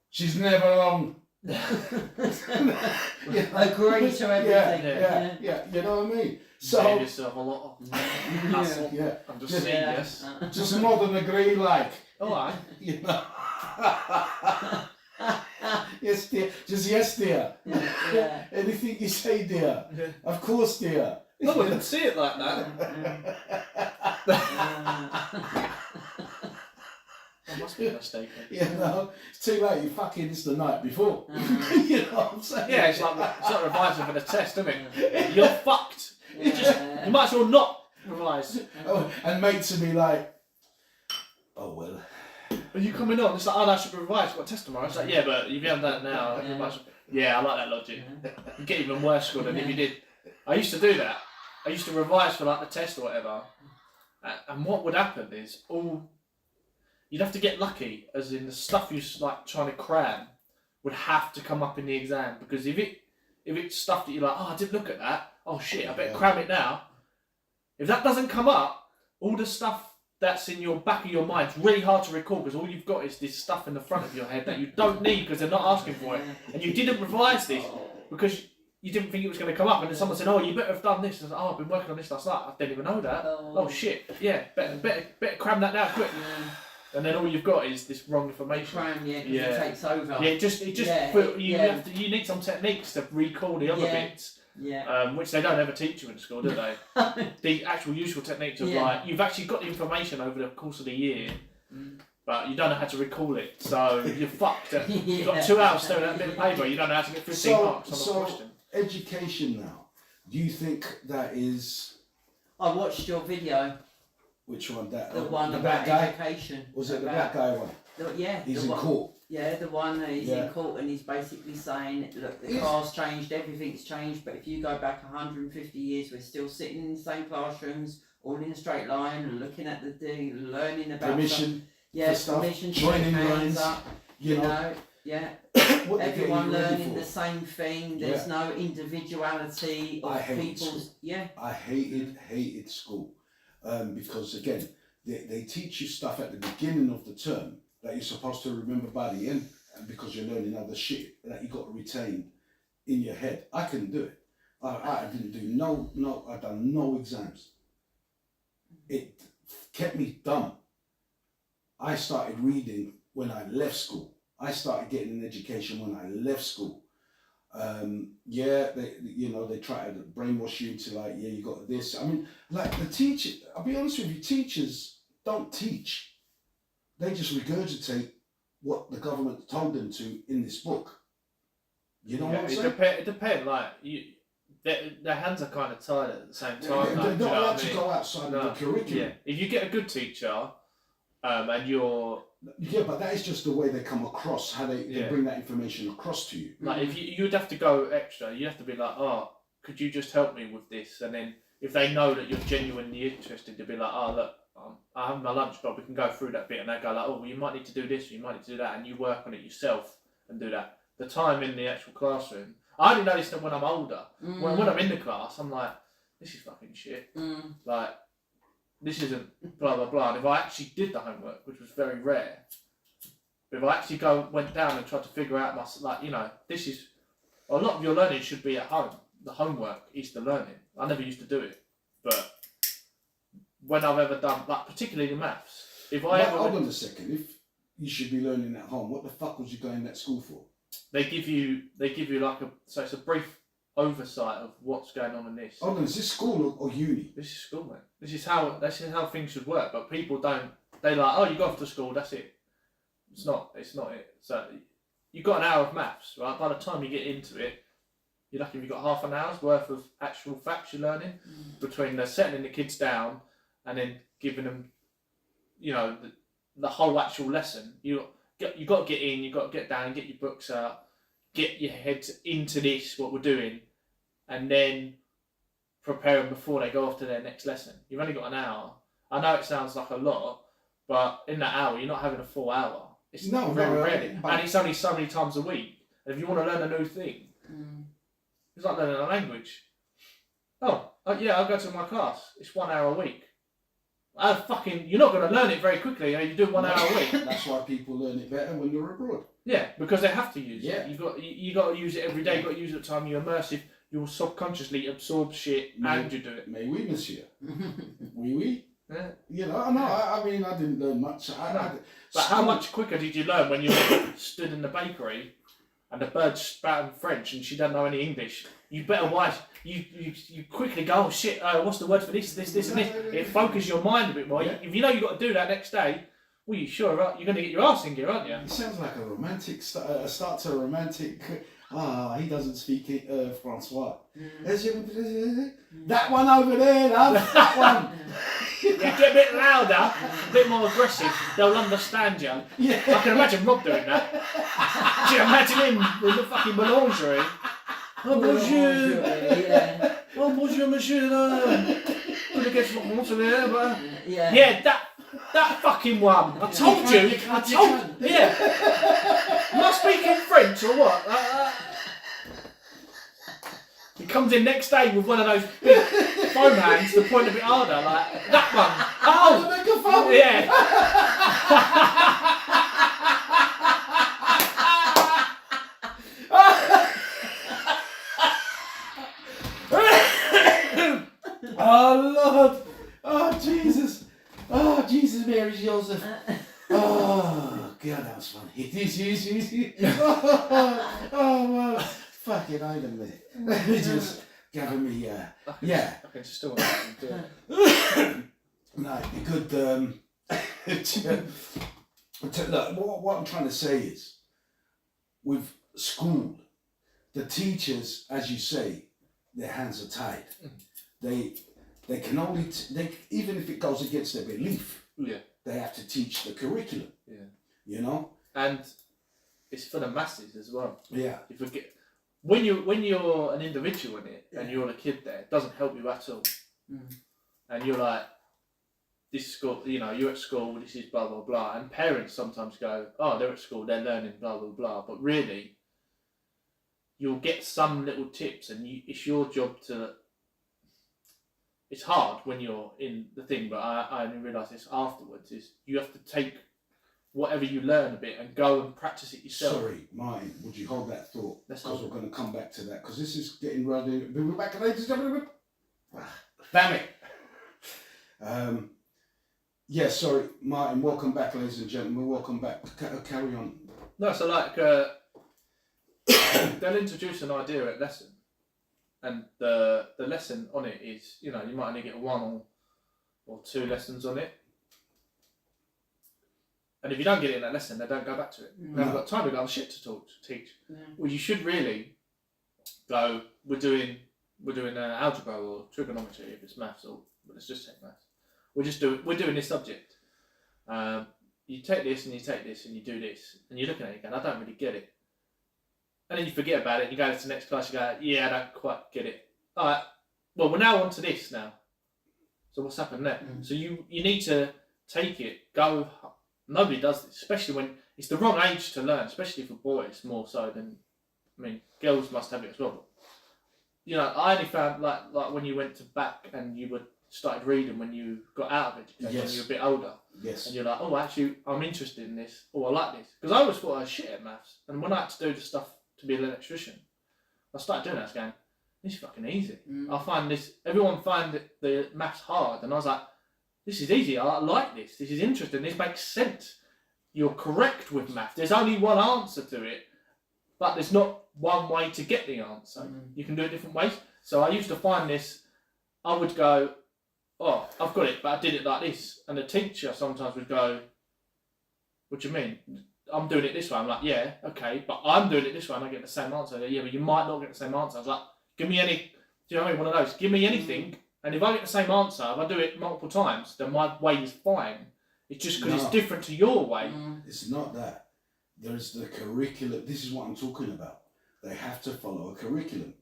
She's never wrong. Agree to everything. Yeah. You know what I mean? Save So yourself a lot of hassle. yeah, I'm just Yeah. saying yes. just nod and agree, like Alright. you know. Yes, dear. Just yes, dear. Yeah. Anything you say, dear. Of course, dear. No one can see it like that. I must be mistaken. You know, it's too late. You fucking it's the night before. You know what I'm saying? Yeah, it's like revising for the test, isn't it? You're fucked. You Yeah. might as well not revise. Oh, and mates would be like, oh well. Are you coming on? It's like, oh, I should revise. Got a test tomorrow. It's like, yeah, but if you haven't done it now, Yeah. you might as well. Yeah, I like that logic. You get even worse score than if you did. I used to do that. I used to revise for like the test or whatever. And what would happen is you'd have to get lucky, as in the stuff you like trying to cram would have to come up in the exam, because if it's stuff that you're like, oh, I didn't look at that. Oh shit, I better cram it now. If that doesn't come up, all the stuff that's in your back of your mind is really hard to recall, because all you've got is this stuff in the front of your head that you don't need because they're not asking for it, and you didn't revise this because you didn't think it was going to come up, and then someone said, oh, you better have done this. I was like, oh, I've been working on this last night. I didn't even know that. Oh shit, yeah, better cram that now quick. And then all you've got is this wrong information. Cram, yeah, 'cause Yeah. it takes over. Yeah, it just Yeah, you need some techniques to recall the other Yeah. bits, Yeah. which they don't ever teach you in school, do they? The actual useful techniques of Yeah. like, you've actually got the information over the course of the year, Mm. but you don't know how to recall it, so you're fucked. You've got Yeah. 2 hours staring at a bit of paper, you don't know how to get 15 marks on a question. Education now. Do you think that is I watched your video, which one? That the one the about black guy? education. Was it the about- black guy one? He's in one, court. Yeah, the one that is Yeah. in court and he's basically saying, look, the Yes. class changed, everything's changed, but if you go back 150 years, we're still sitting in the same classrooms, all in a straight line, looking at the thing, learning about Permission yeah, for stuff, permission, joining hands lines, up, you know, yeah. what they're getting Everyone you ready learning for. the same thing. There's no individuality I of hate people's. school. Yeah. I hated school because again they teach you stuff at the beginning of the term that you're supposed to remember by the end, and because you're learning other shit that you got to retain in your head. I couldn't do it. I didn't do I done no exams. It kept me dumb. I started reading when I left school. I started getting an education when I left school. They try to brainwash you into like, yeah, you got this. I mean, like the teacher, I'll be honest with you, teachers don't teach. They just regurgitate what the government told them to in this book. You know what I'm saying? It depends. Like their hands are kind of tied at the same time. They're like, not allowed to go outside of the curriculum. Yeah, if you get a good teacher, and you're Yeah, but that is just the way they come across, how they bring that information across to you. like, if you'd have to go extra, you have to be like, oh, could you just help me with this? And then if they know that you're genuinely interested, to be like, oh look, I have my lunch, but we can go through that bit, and they go like, oh, well, you might need to do this, or you might need to do that, and you work on it yourself and do that. The time in the actual classroom, I only notice that when I'm older. When I'm in the class, I'm like, this is fucking shit. Like, this isn't blah blah blah. And if I actually did the homework, which was very rare, but if I actually went down and tried to figure out this is a lot of your learning should be at home. The homework is the learning. I never used to do it, but when I've ever done, like particularly the maths, hold on a second. If you should be learning at home, what the fuck was you going to school for? They give you so it's a brief oversight of what's going on in this. Hold on, is this school or uni? This is school, man. This is how things should work. But people don't. They like, oh, you go off to school. That's it. It's not it. So you've got an hour of maths, right? By the time you get into it, you're lucky if you've got half an hour's worth of actual facts you're learning between the settling the kids down and then giving them, the whole actual lesson. You got to get in. You got to get down. Get your books out. Get your heads into this. What we're doing. And then prepare them before they go off to their next lesson. You've only got an hour. I know it sounds like a lot, but in that hour, you're not having a full hour. It's very rarely. And it's only so many times a week. And if you want to learn a new thing, it's like learning a language. Oh, yeah, I'll go to my class. It's 1 hour a week. You're not going to learn it very quickly. You do 1 hour a week. That's why people learn it better when you're abroad. Yeah, because they have to use it. You got to use it every day. You got to use it at the time you're immersive. You'll subconsciously absorb shit and you do it. Mais oui, monsieur. Oui. Yeah. I mean, I didn't learn much. But how much quicker did you learn when you stood in the bakery and the bird spouting French and she doesn't know any English? You better watch. You quickly go, oh shit, what's the word for this, and this? It focuses your mind a bit more. If you know you've got to do that next day, well, you sure are. You're going to get your ass in gear, aren't you? It sounds like a romantic start to a romantic. He doesn't speak Francois. That one over there, love. That one. Yeah, get a bit louder, a bit more aggressive. They'll understand you. Yeah. I can imagine Rob doing that. Do you imagine him in the fucking menagerie? Oh, bonjour. Yeah. Oh, bonjour, monsieur. Gonna get some water there, but yeah, that fucking one. I told you. Yeah. Am I speaking French or what? He comes in next day with one of those big foam hands to point a bit harder, like that one. Oh, the megaphone. Yeah. Oh Lord! Oh Jesus! Oh Jesus, Mary Joseph! Oh God, that was funny. Oh well, fucking hide a minute. Just giving me yeah. I can still do it. No, it'd be good. Look, what I'm trying to say is, with school, the teachers, as you say, their hands are tied. They can only even if it goes against their belief, they have to teach the curriculum. Yeah. You know? And it's for the masses as well. Yeah. You forget when you're an individual in it and you're a kid there, it doesn't help you at all. And you're like, this school, you know, you're at school, this is blah blah blah, and parents sometimes go, oh, they're at school, they're learning blah blah blah, but really, you'll get some little tips, and it's your job to. It's hard when you're in the thing, but I only realised this afterwards. Is you have to take whatever you learn a bit and go and practice it yourself. Sorry, Martin, would you hold that thought? Let's Because hold we're going to come back to that, because this is getting rather. We're back, ladies and gentlemen. Damn it. Yeah, sorry, Martin, welcome back, ladies and gentlemen. Welcome back. Carry on. No, so like, they'll introduce an idea at lesson, and the lesson on it is, you know, you might only get one or two lessons on it. And if you don't get it in that lesson, they don't go back to it. They haven't got time to go on shit to teach. Yeah. Well, you should really go, we're doing algebra or trigonometry if it's maths, or let's just take maths. We're doing this subject. You take this and you take this and you do this, and you're looking at it going, I don't really get it. And then you forget about it. You go to the next class. You go, yeah, I don't quite get it. All right. Well, we're now on to this now. So what's happened there? So you need to take it. Go. Nobody does this, especially when it's the wrong age to learn, especially for boys more so than. I mean, girls must have it as well. But, you know, I only found like when you went to back and you started reading when you got out of education, when you were a bit older. Yes. And you're like, oh, actually, I'm interested in this. Oh, I like this. Because I always thought I was shit at maths. And when I had to do the stuff to be an electrician, I started doing that. I was going, this is fucking easy. I find this, everyone find the maths hard. And I was like, this is easy. I like this. This is interesting. This makes sense. You're correct with math. There's only one answer to it, but there's not one way to get the answer. You can do it different ways. So I used to find this, I would go, oh, I've got it, but I did it like this. And the teacher sometimes would go, what do you mean? I'm doing it this way. I'm like, yeah, okay, but I'm doing it this way and I get the same answer. Yeah, but you might not get the same answer. I was like, give me any, do you know what I mean? One of those, give me anything. And if I get the same answer, if I do it multiple times, then my way is fine. It's just because it's different to your way. It's not that. There's the curriculum. This is what I'm talking about. They have to follow a curriculum.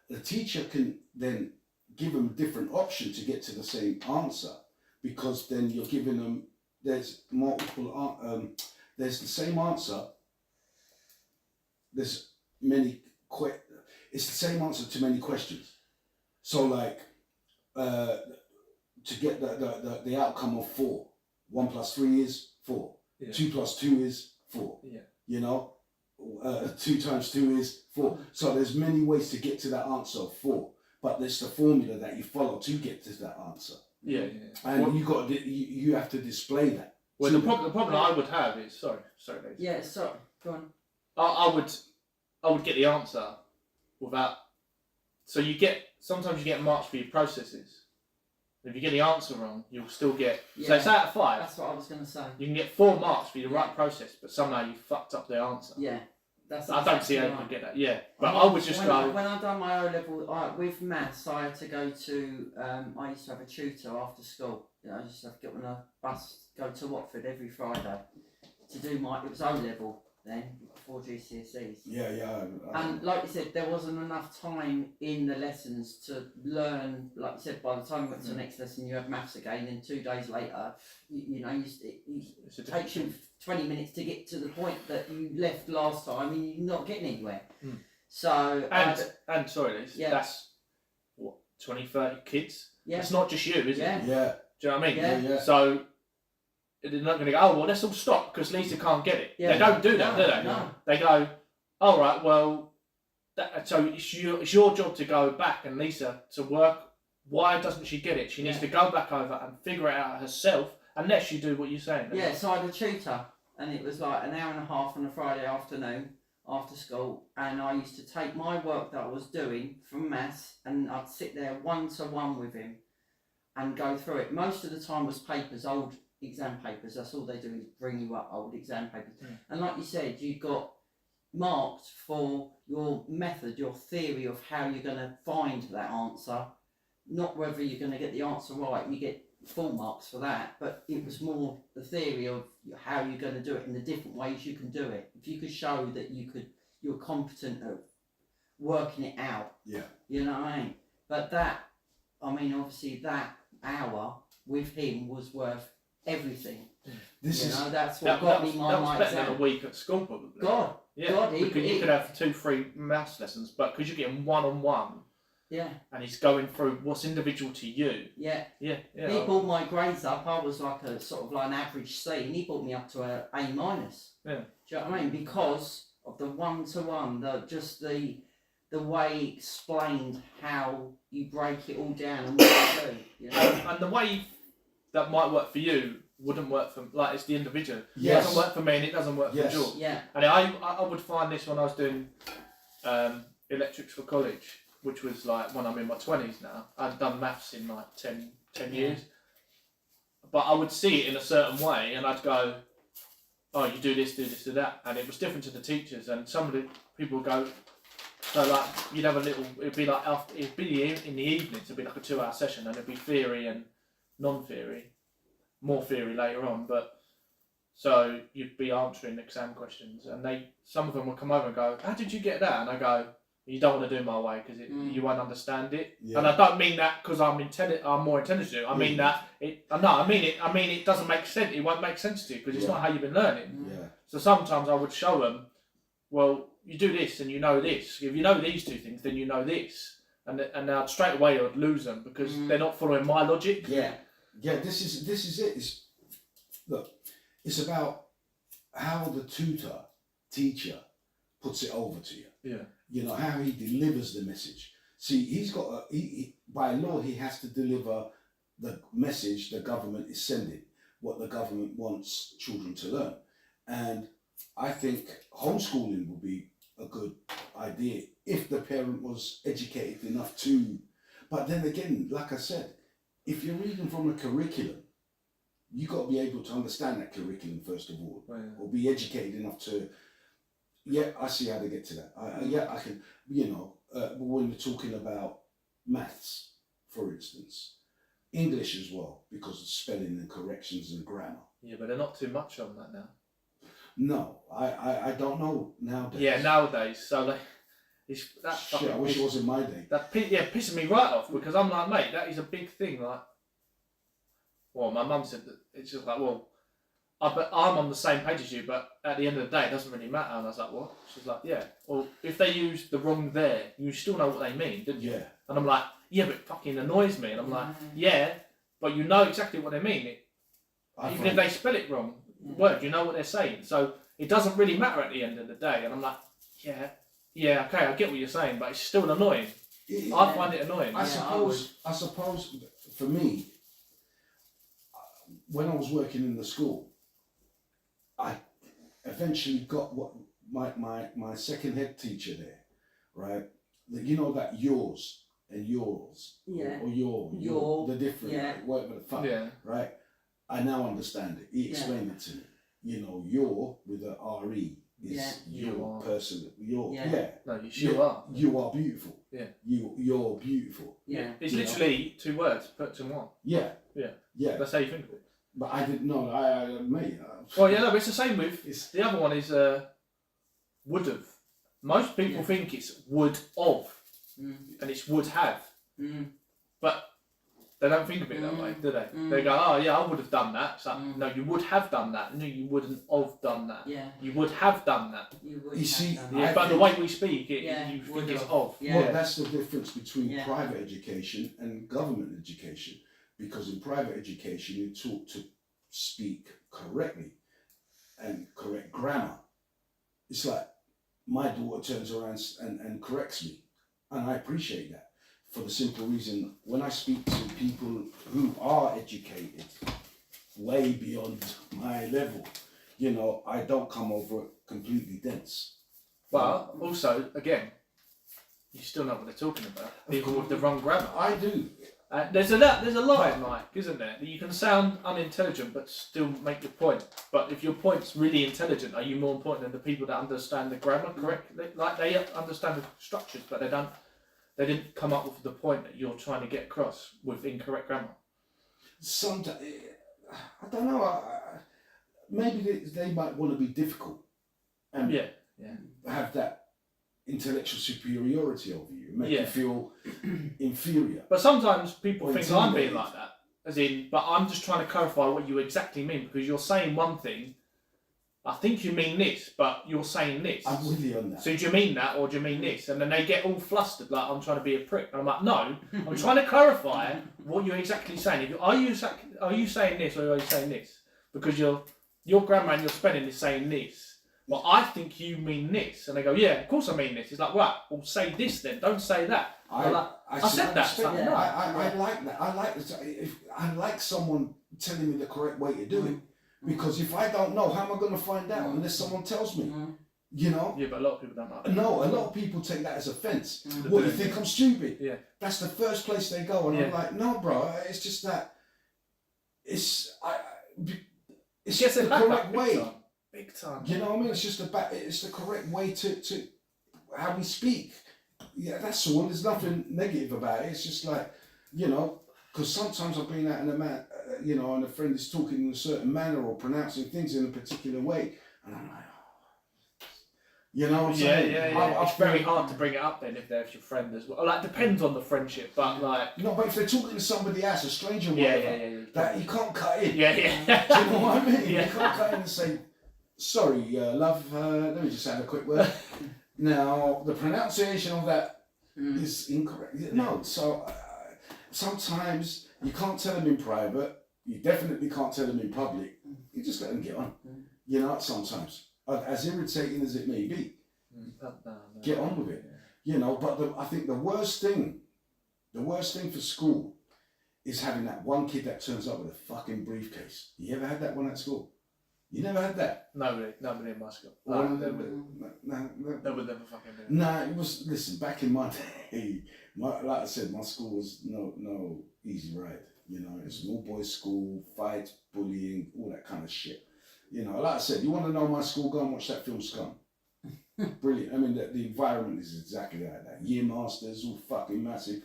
The teacher can then give them a different option to get to the same answer, because then you're giving them, there's multiple, there's the same answer, there's many, it's the same answer to many questions. So like, to get the outcome of 4, 1 + 3 is 4, 2 + 2 is 4, you know, 2 × 2 is 4. So there's many ways to get to that answer of 4. But there's the formula that you follow to get to that answer. Yeah. And you have to display that. Well, the problem I would have is sorry, ladies. Yeah, sorry. Go on. I would get the answer without. So sometimes you get marks for your processes. If you get the answer wrong, you'll still get. So it's out of 5. That's what I was going to say. You can get 4 marks for the right process, but somehow you fucked up the answer. Yeah. That's I don't see how you could get that. Yeah, but I would just when go. When I done my O level with maths, I had to go to. I used to have a tutor after school. You know, I used to have to get on a bus, go to Watford every Friday to do my. It was O level then before GCSEs. Yeah. And like you said, there wasn't enough time in the lessons to learn. Like you said, by the time you went to the next lesson, you had maths again, and 2 days later, it takes you 20 minutes to get to the point that you left last time, and you're not getting anywhere. So and sorry, Liz, that's what 20, 30 kids. Yeah. It's not just you, is it? Yeah. Do you know what I mean? Yeah. So they're not going to go, oh, well, let's all stop because Lisa can't get it. Yeah. They don't do that, do they? No. They go, all right, well, so it's your job to go back and Lisa to work. Why doesn't she get it? She needs to go back over and figure it out herself, unless you do what you're saying. Yeah, so I had a tutor, and it was like an hour and a half on a Friday afternoon after school, and I used to take my work that I was doing from maths, and I'd sit there 1-to-1 with him and go through it. Most of the time was papers, old exam papers. That's all they do is bring you up old exam papers. And like you said, you got marked for your method, your theory of how you're going to find that answer, not whether you're going to get the answer right. You get full marks for that, but it was more the theory of how you're going to do it and the different ways you can do it. If you could show that you're competent at working it out, you know what I mean? But that, I mean, obviously that hour with him was worth everything. That's what got me that was my better exam. than a week at school, probably. God, because you could have 2-3 maths lessons, but because you're getting one-on-one, and he's going through what's individual to you. He brought my grades up. I was like a sort of like an average C, and he brought me up to a A-. Do you know what I mean? Because of the one-to-one, the way he explained how you break it all down and what you do. You know? And the way that might work for you wouldn't work for, like, it's the individual. Yes. It doesn't work for me and it doesn't work for George. Yeah. And I would find this when I was doing electrics for college, which was like when I'm in my 20s now. I'd done maths in like 10 years. But I would see it in a certain way and I'd go, oh, you do this, do that. And it was different to the teachers. And some of the people would go, so like, you'd have it'd be in the evenings, it'd be like a 2-hour session and it'd be theory and non-theory. More theory later on, but so you'd be answering exam questions and some of them would come over and go, how did you get that? And I go, you don't want to do my way because you won't understand it. And I don't mean that because I'm more intelligent. I mean that I mean it doesn't make sense. It won't make sense to you because it's not how you've been learning. So sometimes I would show them, well, you do this and you know this. If you know these two things, then you know this. And now straight away I'd lose them because they're not following my logic. This is it. It's about how the teacher puts it over to you. You know, how he delivers the message. See, he's got by law he has to deliver the message the government is sending, what the government wants children to learn. And I think homeschooling would be a good idea if the parent was educated enough to. But then again, like I said, if you're reading from a curriculum, you got to be able to understand that curriculum first of all, or be educated enough to. I see how to get to that. I can. When we're talking about maths, for instance, English as well, because of spelling and corrections and grammar. Yeah, but they're not too much on that now. No, I don't know nowadays. Yeah, nowadays. So I wish it was in my day. That pisses me right off because I'm like, mate, that is a big thing. Like, well, my mum said that it's just like, well, I'm on the same page as you, but at the end of the day, it doesn't really matter. And I was like, what? She's like, yeah. Well, if they use the wrong there, you still know what they mean, didn't you? Yeah. And I'm like, yeah, but it fucking annoys me. And I'm like, yeah, but you know exactly what they mean. Even if they spell it wrong, word, you know what they're saying. So it doesn't really matter at the end of the day. And I'm like, yeah, okay, I get what you're saying, but it's still annoying. I find it annoying. I suppose for me, when I was working in the school, I eventually got what my second head teacher there, right? You know that yours and yours, or your, the different, whatever the fuck, right? I now understand it. He explained it to me. You know, your with a R-E is your person. No, you are. You are beautiful. Yeah. You're beautiful. Yeah. It's literally 2 words put to one. Yeah. That's how you think of it. But I didn't know. Well, yeah, no, but it's the same with the other one is would have. Most people think it's would of, and it's would have, but they don't think of it that way, do they? They go, oh yeah, I would have done that. So no, you would have done that. No, you wouldn't have done that. Yeah. You would have done that. You see, but the way we speak, you think it's of. Yeah. Well, that's the difference between private education and government education. Because in private education, you're taught to speak correctly and correct grammar. It's like my daughter turns around and corrects me, and I appreciate that for the simple reason when I speak to people who are educated way beyond my level, you know, I don't come over completely dense. But also, again, you still know what they're talking about. People with the wrong grammar. I do. There's a line, Mike, isn't there? That you can sound unintelligent but still make your point. But if your point's really intelligent, are you more important than the people that understand the grammar correctly? Like they understand the structures, but they didn't come up with the point that you're trying to get across with incorrect grammar. sometimes, I don't know, maybe they might want to be difficult and Yeah. have that intellectual superiority over you, make Yeah. you feel inferior. But sometimes people Or think I'm being intimidated. like that, as in, but I'm just trying to clarify what you exactly mean, because you're saying one thing, I think you mean this, but you're saying this. I'm with you on that. So do you mean that, or do you mean this? And then they get all flustered, like I'm trying to be a prick. And I'm like, no, I'm trying to clarify what you're exactly saying. Are you saying this, or are you saying this? Because your grandma and your spelling is saying this. Well, I think you mean this. And they go, yeah, of course I mean this. It's like, right, well, say this then. Don't say that. I said that. understand. So, no. I like that. I like someone telling me the correct way to do it. Because if I don't know, how am I going to find out unless someone tells me? You know? Yeah, but a lot of people don't know. No, a lot of people take that as offence. What, you think I'm stupid? Yeah. That's the first place they go. And I'm like, no, bro, it's just that it's Yes, the correct way. Big time. You know what I mean? It's just it's the correct way to how we speak. Yeah, that's all. There's nothing negative about it. It's just like, you know, because sometimes I've been out in a man, you know, and a friend is talking in a certain manner or pronouncing things in a particular way, and I'm like, oh. You know what I'm saying? Yeah. It's very hard to bring it up then if they're your friend as well. Like, depends on the friendship, but like. No, but if they're talking to somebody else, a stranger, or Yeah. that you can't cut in. Yeah. Do you know what I mean? Yeah. You can't cut in and say, sorry, love, let me just have a quick word. Now, the pronunciation of that is incorrect. No, so sometimes you can't tell them in private. You definitely can't tell them in public. You just let them get on. You know, sometimes. As irritating as it may be. Get on with it. You know, but I think the worst thing for school is having that one kid that turns up with a fucking briefcase. You ever had that one at school? You never had that? Nobody in my school. No, They would never fucking do it. Nah, it was, listen, back in my day, like I said, my school was no easy ride. You know, it's an all boys school, fights, bullying, all that kind of shit. You know, like I said, you want to know my school, go and watch that film Scum. Brilliant. I mean, the environment is exactly like that. Year masters, all fucking massive.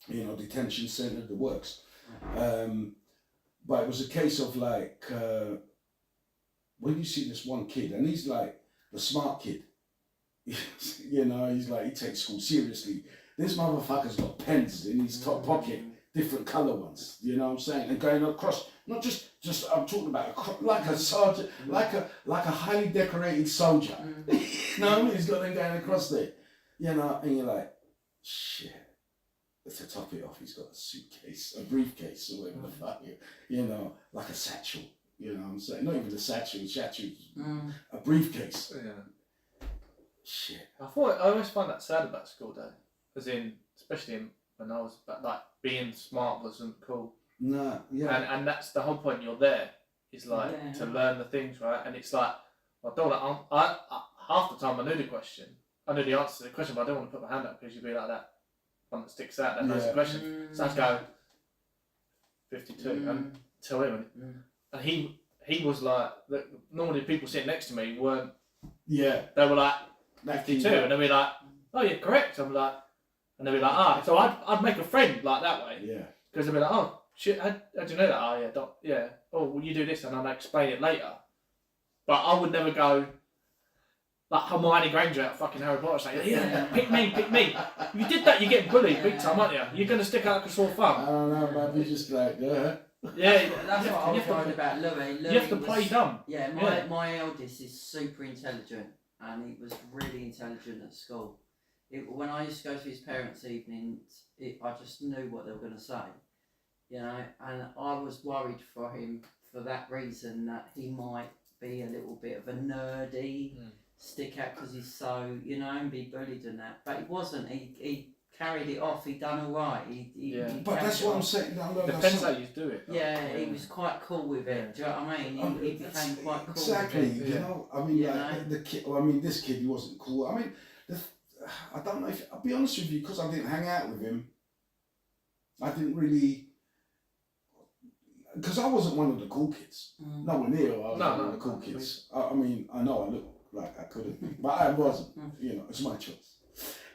You know, detention centre, the works. But it was a case of like, when you see this one kid, and he's like the smart kid, you know, he's like, he takes school seriously. This motherfucker's got pens in his top pocket, different colour ones, you know what I'm saying? And going across, not just I'm talking about like a sergeant, like a highly decorated soldier. You know what I mean? He's got them going across there, you know, and you're like, shit. To top it off, he's got a suitcase, a briefcase, or whatever the fuck, you know, like a satchel. You know what I'm saying? Not even a satchel, a briefcase. Yeah. Shit. I always find that sad about school though. As in, especially when I was like being smart wasn't cool. No, yeah. And that's the whole point. You're there is like to learn the things, right? And it's like I don't. I half the time I knew the question. I knew the answer to the question, but I don't want to put my hand up because you'd be like that one that sticks out. That knows the question. So I go 52 and tell him. And he was like, normally people sitting next to me weren't. Yeah. They were like 52, and they'd be like, oh yeah, correct. I'm like, and they'd be like, so I'd make a friend like that way. Yeah. Because they'd be like, oh shit, how do you know that? Oh yeah, yeah. Oh, well you do this, and I'll explain it later. But I would never go like Hermione Granger out of fucking Harry Potter saying, yeah, pick me. If you did that, you're getting bullied big time, aren't you? You're gonna stick out like a sore thumb. I don't know, man. You just like, Yeah, that's what I was worried about Louis. You have to play dumb. Yeah, my eldest is super intelligent, and he was really intelligent at school. When I used to go to his parents' evenings, I just knew what they were going to say, you know, and I was worried for him for that reason, that he might be a little bit of a nerdy, stick out because he's so, you know, and be bullied and that. But he wasn't. He carried it off. He done all right. He but that's what I'm saying. Depends how you do it. Yeah, he was quite cool with it. Do you know what I mean? He became quite cool. Exactly. With it. You know, I mean, like the kid. I mean, this kid, he wasn't cool. I mean, I don't know if I'll be honest with you, because I didn't hang out with him. I didn't really, because I wasn't one of the cool kids. Nowhere near. I was one of the cool kids. I mean, I know I look like I could have been, but I wasn't. You know, it's my choice.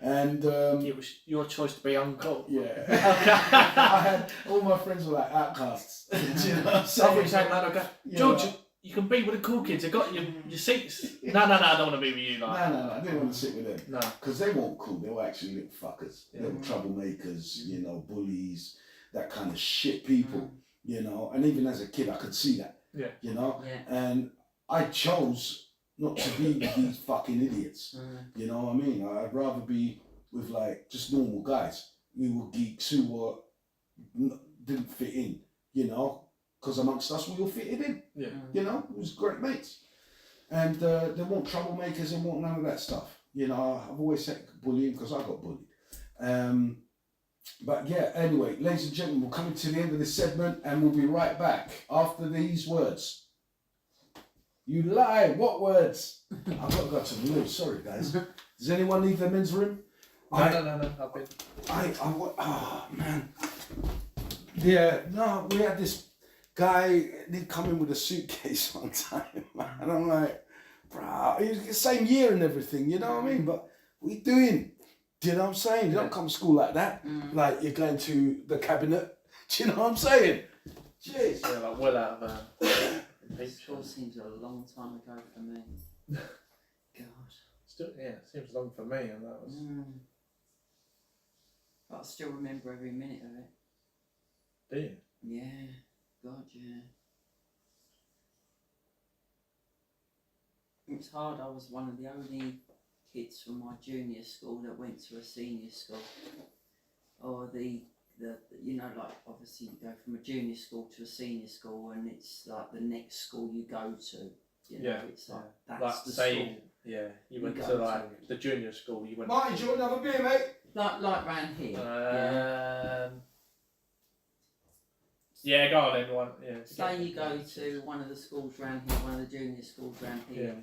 And It was your choice to be uncle. yeah, I had all my friends were like outcasts. Do you know what I'm Somebody saying? saying that, I go, Yeah, George, like- you can be with the cool kids. They got your seats. No, I don't want to be with you. No, Like, I didn't want to sit with them. no. Because they weren't cool. They were actually little fuckers. They were Mm. troublemakers, you know, bullies, that kind of shit people, Mm. you know. And even as a kid, I could see that, Yeah. you know. Yeah. And I chose not to be with these fucking idiots. Mm. You know what I mean? I'd rather be with like just normal guys. We were geeks who were didn't fit in, you know, because amongst us we all fitted in. Yeah. You know, it was great mates, and they weren't troublemakers. They weren't none of that stuff. You know, I've always said bullying because I got bullied. But yeah, anyway, ladies and gentlemen, we're coming to the end of this segment, and we'll be right back after these words. You lie. What words? I've got to go to the loo. Sorry, guys. Does anyone leave the men's room? No. I've been. Oh man. Yeah, no, we had this guy, he'd come in with a suitcase one time, man. And I'm like, bro, it was the same year and everything, you know what I mean? But what are you doing? Do you know what I'm saying? You don't come to school like that. Mm. Like you're going to the cabinet. Do you know what I'm saying? Jeez. Yeah, like well out of It sure seems a long time ago for me. God. Still, yeah, seems long for me, and that was. Mm. But I still remember every minute of it. Do you? Yeah. God, yeah. It's hard. I was one of the only kids from my junior school that went to a senior school. Or the you know, like obviously you go from a junior school to a senior school and it's like the next school you go to. You know, Yeah, it's like yeah. that's Like the say, school. yeah, you You went go to to. like the junior school. You went. Martin, do you want another beer, mate? Like round here. Yeah. Yeah, go on then. One. Yeah. Say you go to one of the schools round here, one of the junior schools round here. Yeah.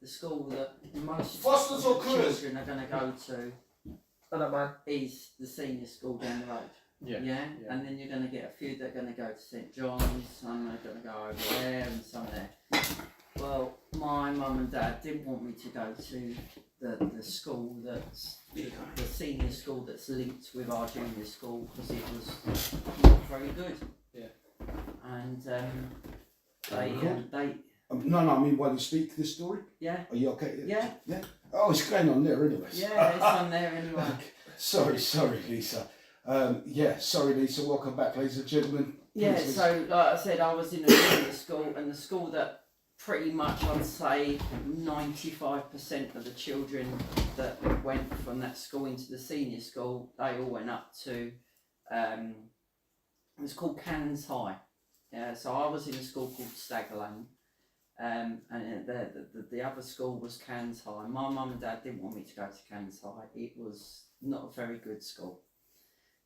The school that most Fosters or Coolers? children are going to go to I don't mind. is the senior school down the road. Yeah. Yeah? Yeah. And then you're going to get a few that are going to go to St John's, some are going to go over there and some there. Well, my mum and dad didn't want me to go to the school that's the senior school that's linked with our junior school because it was not very good. Yeah. And they No, I mean, while you speak this story, yeah. are you okay? Yeah. Yeah. Oh, it's going on there anyway. Yeah, it's on there anyway. Sorry, Lisa. Sorry, Lisa. Welcome back, ladies and gentlemen. Yeah, Please, so like I said, I was in a junior school, and the school that pretty much I'd say 95% of the children that went from that school into the senior school, they all went up to, it was called Cannons High. Yeah, so I was in a school called Stagger Lane. And the other school was Cannons High. My mum and dad didn't want me to go to Cannons High. It was not a very good school.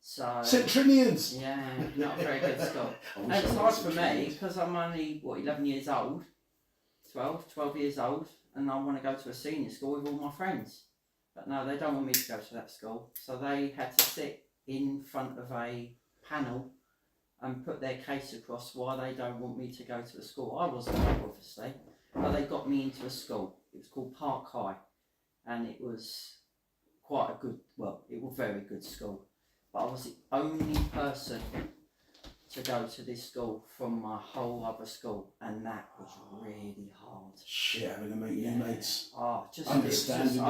So Centrinians. yeah, not a very good school. I And wish it's I hard was for me Centrinians. because I'm only 11 years old, 12 years old, and I want to go to a senior school with all my friends. But no, they don't want me to go to that school. So they had to sit in front of a panel and put their case across why they don't want me to go to a school. I wasn't, obviously, but they got me into a school. It was called Park High, and it was quite a good, it was a very good school. But I was the only person to go to this school from my whole other school, and that was really hard. Shit, having to make new mates. Oh, Understanding it.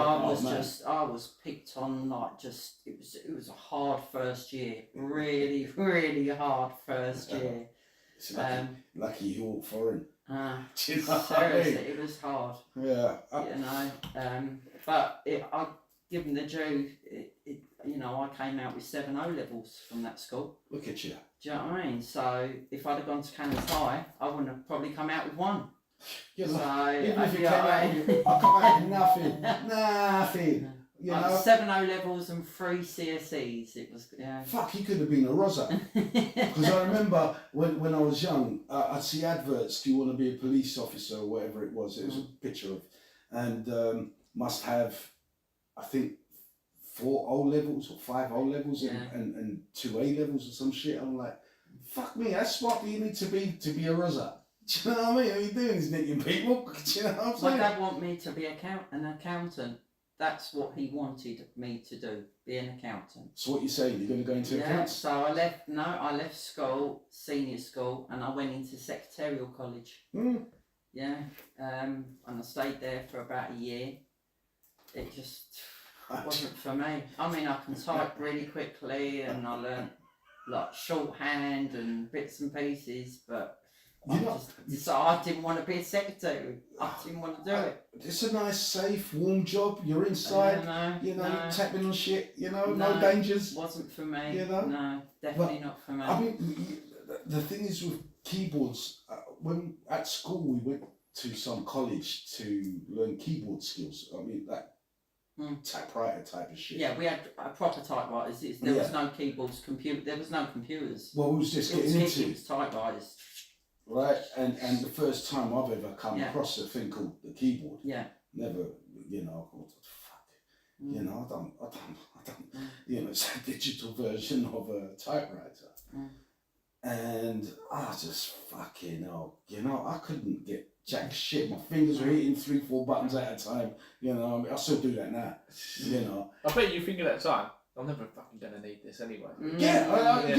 I was picked on it was a hard first year, really, really hard first year. It's lucky you weren't foreign. Do you know what I Seriously, mean? it was hard. Yeah. You know, but I give them the due. I came out with 7 O-levels from that school. Look at you. Do you know what I mean? So if I'd have gone to Cannons High, I wouldn't have probably come out with 1. Yeah, So even if you you came know what I out, mean? I come out with nothing. Nothing. You Like know? 7 O-levels and 3 CSEs. It was, yeah. Fuck, you could have been a Rosa. Because I remember when I was young, I'd see adverts, do you want to be a police officer or whatever it was. It was a picture of, and must have, I think, 4 O-levels or 5 O-levels and 2 A-levels or some shit. I'm like, fuck me, how smart do you need to be a Rosa? Do you know what I mean? All you're doing is nicking people. Do you know what I'm My saying? dad wanted me to be an accountant. that's what he wanted me to do, be an accountant. So what you saying? You're going to go into accounts? So I left school, senior school, and I went into secretarial college. Mm. Yeah, and I stayed there for about a year. It just wasn't for me. I mean, I can type really quickly, and I learnt like shorthand and bits and pieces, but I didn't want to be a secretary. I didn't want to do it. It's a nice, safe, warm job. You're inside. You're tapping on shit. No dangers. Wasn't for me. No, definitely not for me. I mean, the thing is with keyboards. When at school we went to some college to learn keyboard skills. I mean, typewriter type of shit. Yeah, we had proper typewriters. There was no keyboards, there was no computers. Well, we was just getting into it. Was typewriters. Right, and the first time I've ever come across a thing called the keyboard. Yeah. Never, what the fuck. I don't. It's a digital version of a typewriter. And I just fucking I couldn't get jack shit. My fingers were hitting 3-4 buttons at a time. I still do that now. I bet you think at that time, I'm never fucking gonna need this anyway. Exactly.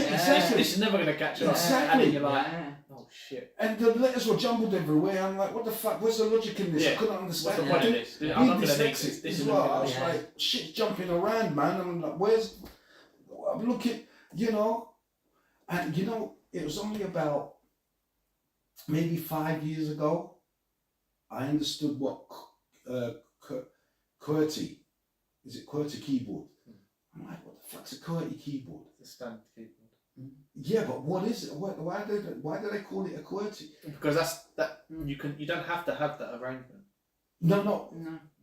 This is never gonna catch up. Exactly. And you're like, oh shit. And the letters were jumbled everywhere. I'm like, what the fuck? Where's the logic in this? I couldn't understand. What's the point of this? I'm not gonna need this. As well. I was like, shit jumping around, man. I'm like, I'm looking, and it was only about maybe 5 years ago, I understood what QWERTY, is it QWERTY keyboard? I'm like, what the fuck's a QWERTY keyboard? It's a standard keyboard. Yeah, but what is it? Why do they call it a QWERTY? Because you don't have to have that arrangement. No.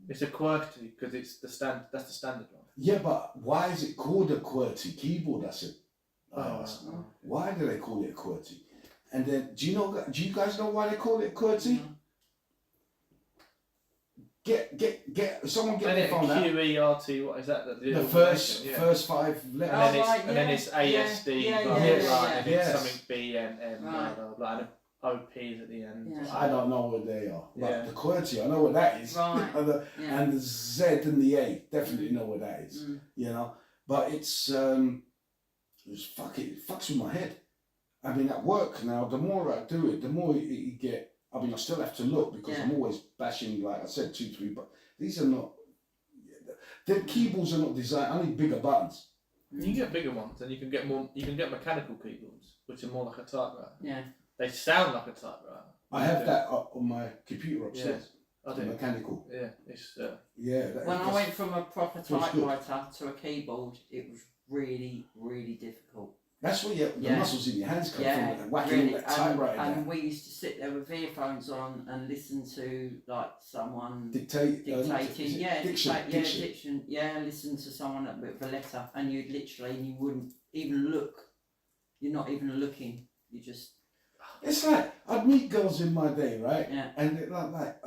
It's a QWERTY because it's that's the standard one. Yeah, but why is it called a QWERTY keyboard? I said, why do they call it a QWERTY? And then, do you guys know why they call it QWERTY? Get someone get their phone out. QERT, what is that? The first 5 letters. And then it's ASD, and it's something BNM, blah blah blah, and OPs at the end. Yeah. I don't know what they are. But the QWERTY, I know what that is. Right. And the Z and the A, definitely know what that is. But it's it fucks with my head. I mean, at work now, the more I do it, the more you get. I mean, I still have to look because I'm always bashing, like I said, 2, 3, but these are not. The keyboards are not designed. I need bigger buttons. You can get bigger ones, and you can get more. You can get mechanical keyboards, which are more like a typewriter. Yeah. They sound like a typewriter. I have that on my computer upstairs. I do. Mechanical. Yeah, it's. When I went from a proper typewriter to a keyboard, it was really, really difficult. That's where the muscles in your hands come from, whacking that typewriter down. And we used to sit there with earphones on and listen to like someone dictating. Diction. Listen to someone with a letter, and you wouldn't even look. You're not even looking. You just. It's like I'd meet girls in my day, right? Yeah. And they're like,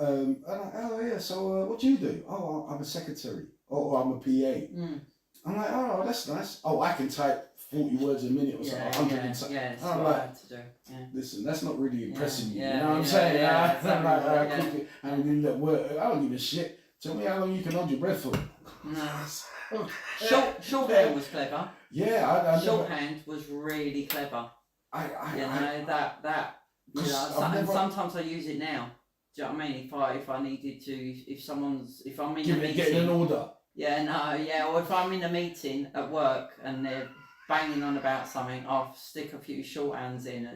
so what do you do? Oh, I'm a secretary. Oh, I'm a PA. I'm like, oh, that's nice. Oh, I can type 40 words a minute or something. 100 and something. Yeah, that's what I had to do. Yeah. Listen, that's not really impressing me. You know what I'm saying? I don't give a shit. Tell me how long you can hold your breath for. No. Shorthand was clever. Yeah, shorthand was really clever. Sometimes I use it now. Do you know what I mean? If I needed to, if I'm in a meeting. Getting an order. Or if I'm in a meeting at work and they're banging on about something, I'll stick a few shorthands in.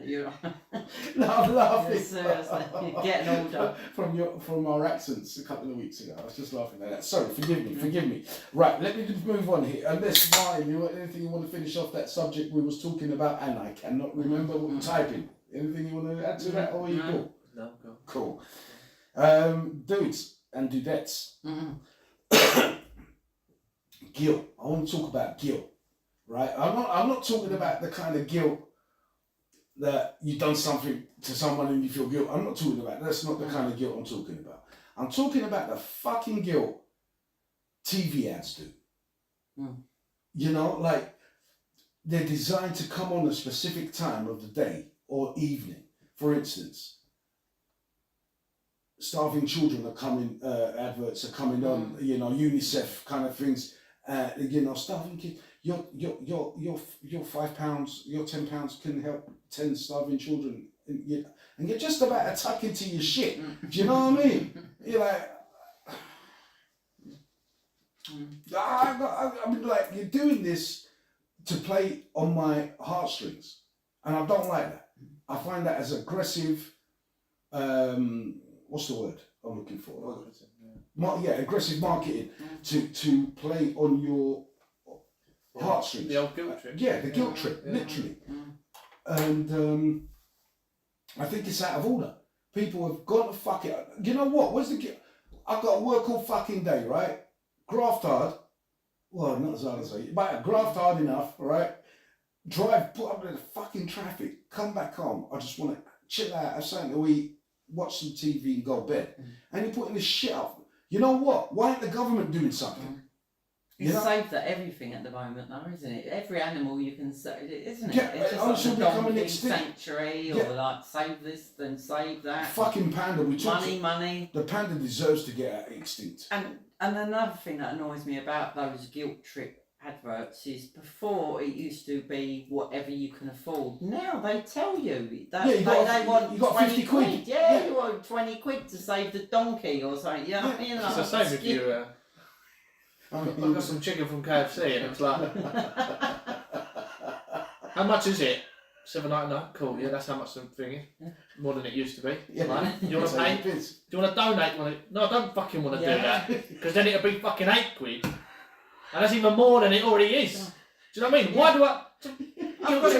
No, I'm laughing. Seriously, get an order. From our accents a couple of weeks ago, I was just laughing at that. Sorry, forgive me. Right, let me just move on here. Unless Martin, anything you want to finish off that subject we was talking about, and I cannot remember what we're typing. Anything you want to add to that, or you cool? No, go. Cool. Dudes and dudettes. Guilt. I want to talk about guilt, right? I'm not talking about the kind of guilt that you've done something to someone and you feel guilt. I'm not talking about that. That's not the kind of guilt I'm talking about. I'm talking about the fucking guilt TV ads do. Like they're designed to come on a specific time of the day or evening. For instance, starving children are coming, adverts are coming on, you know, UNICEF kind of things, you know, starving kids. Your £5, your £10 can help 10 starving children, and you're just about to tuck into your shit. Do you know what I mean? You're like, I mean, like, you're doing this to play on my heartstrings, and I don't like that. I find that as aggressive. What's the word I'm looking for? Aggressive marketing to play on your heartstrings. The old guilt trip. The guilt trip, literally. And I think it's out of order. People have got to fuck it. You know what? Where's the guilt? I've got to work all fucking day, right? Graft hard. Well, not as hard as I, but graft hard enough, right? Drive, put up in the fucking traffic, come back home. I just want to chill out, have something to eat, watch some TV and go to bed. And you're putting this shit up. You know what? Why ain't the government doing something? You save that everything at the moment, though, isn't it? Every animal you can save, isn't it? Yeah, it's just like a becoming donkey extinct. sanctuary, or like save this, then save that. Fucking panda, money. The panda deserves to get extinct. And another thing that annoys me about those guilt trip adverts is before it used to be whatever you can afford. Now they tell you that they want you got 20 50 quid. Yeah, you want 20 quid to save the donkey or something. You know, It's the same if you. I've got some chicken from KFC and it's like, how much is it? $7.99. Cool. Yeah, that's how much the thing is. More than it used to be. Yeah. Right? You want to pay? Do you want to donate? No, I don't fucking want to do that, because then it'll be fucking £8, and that's even more than it already is. Do you know what I mean? Why do I? I've got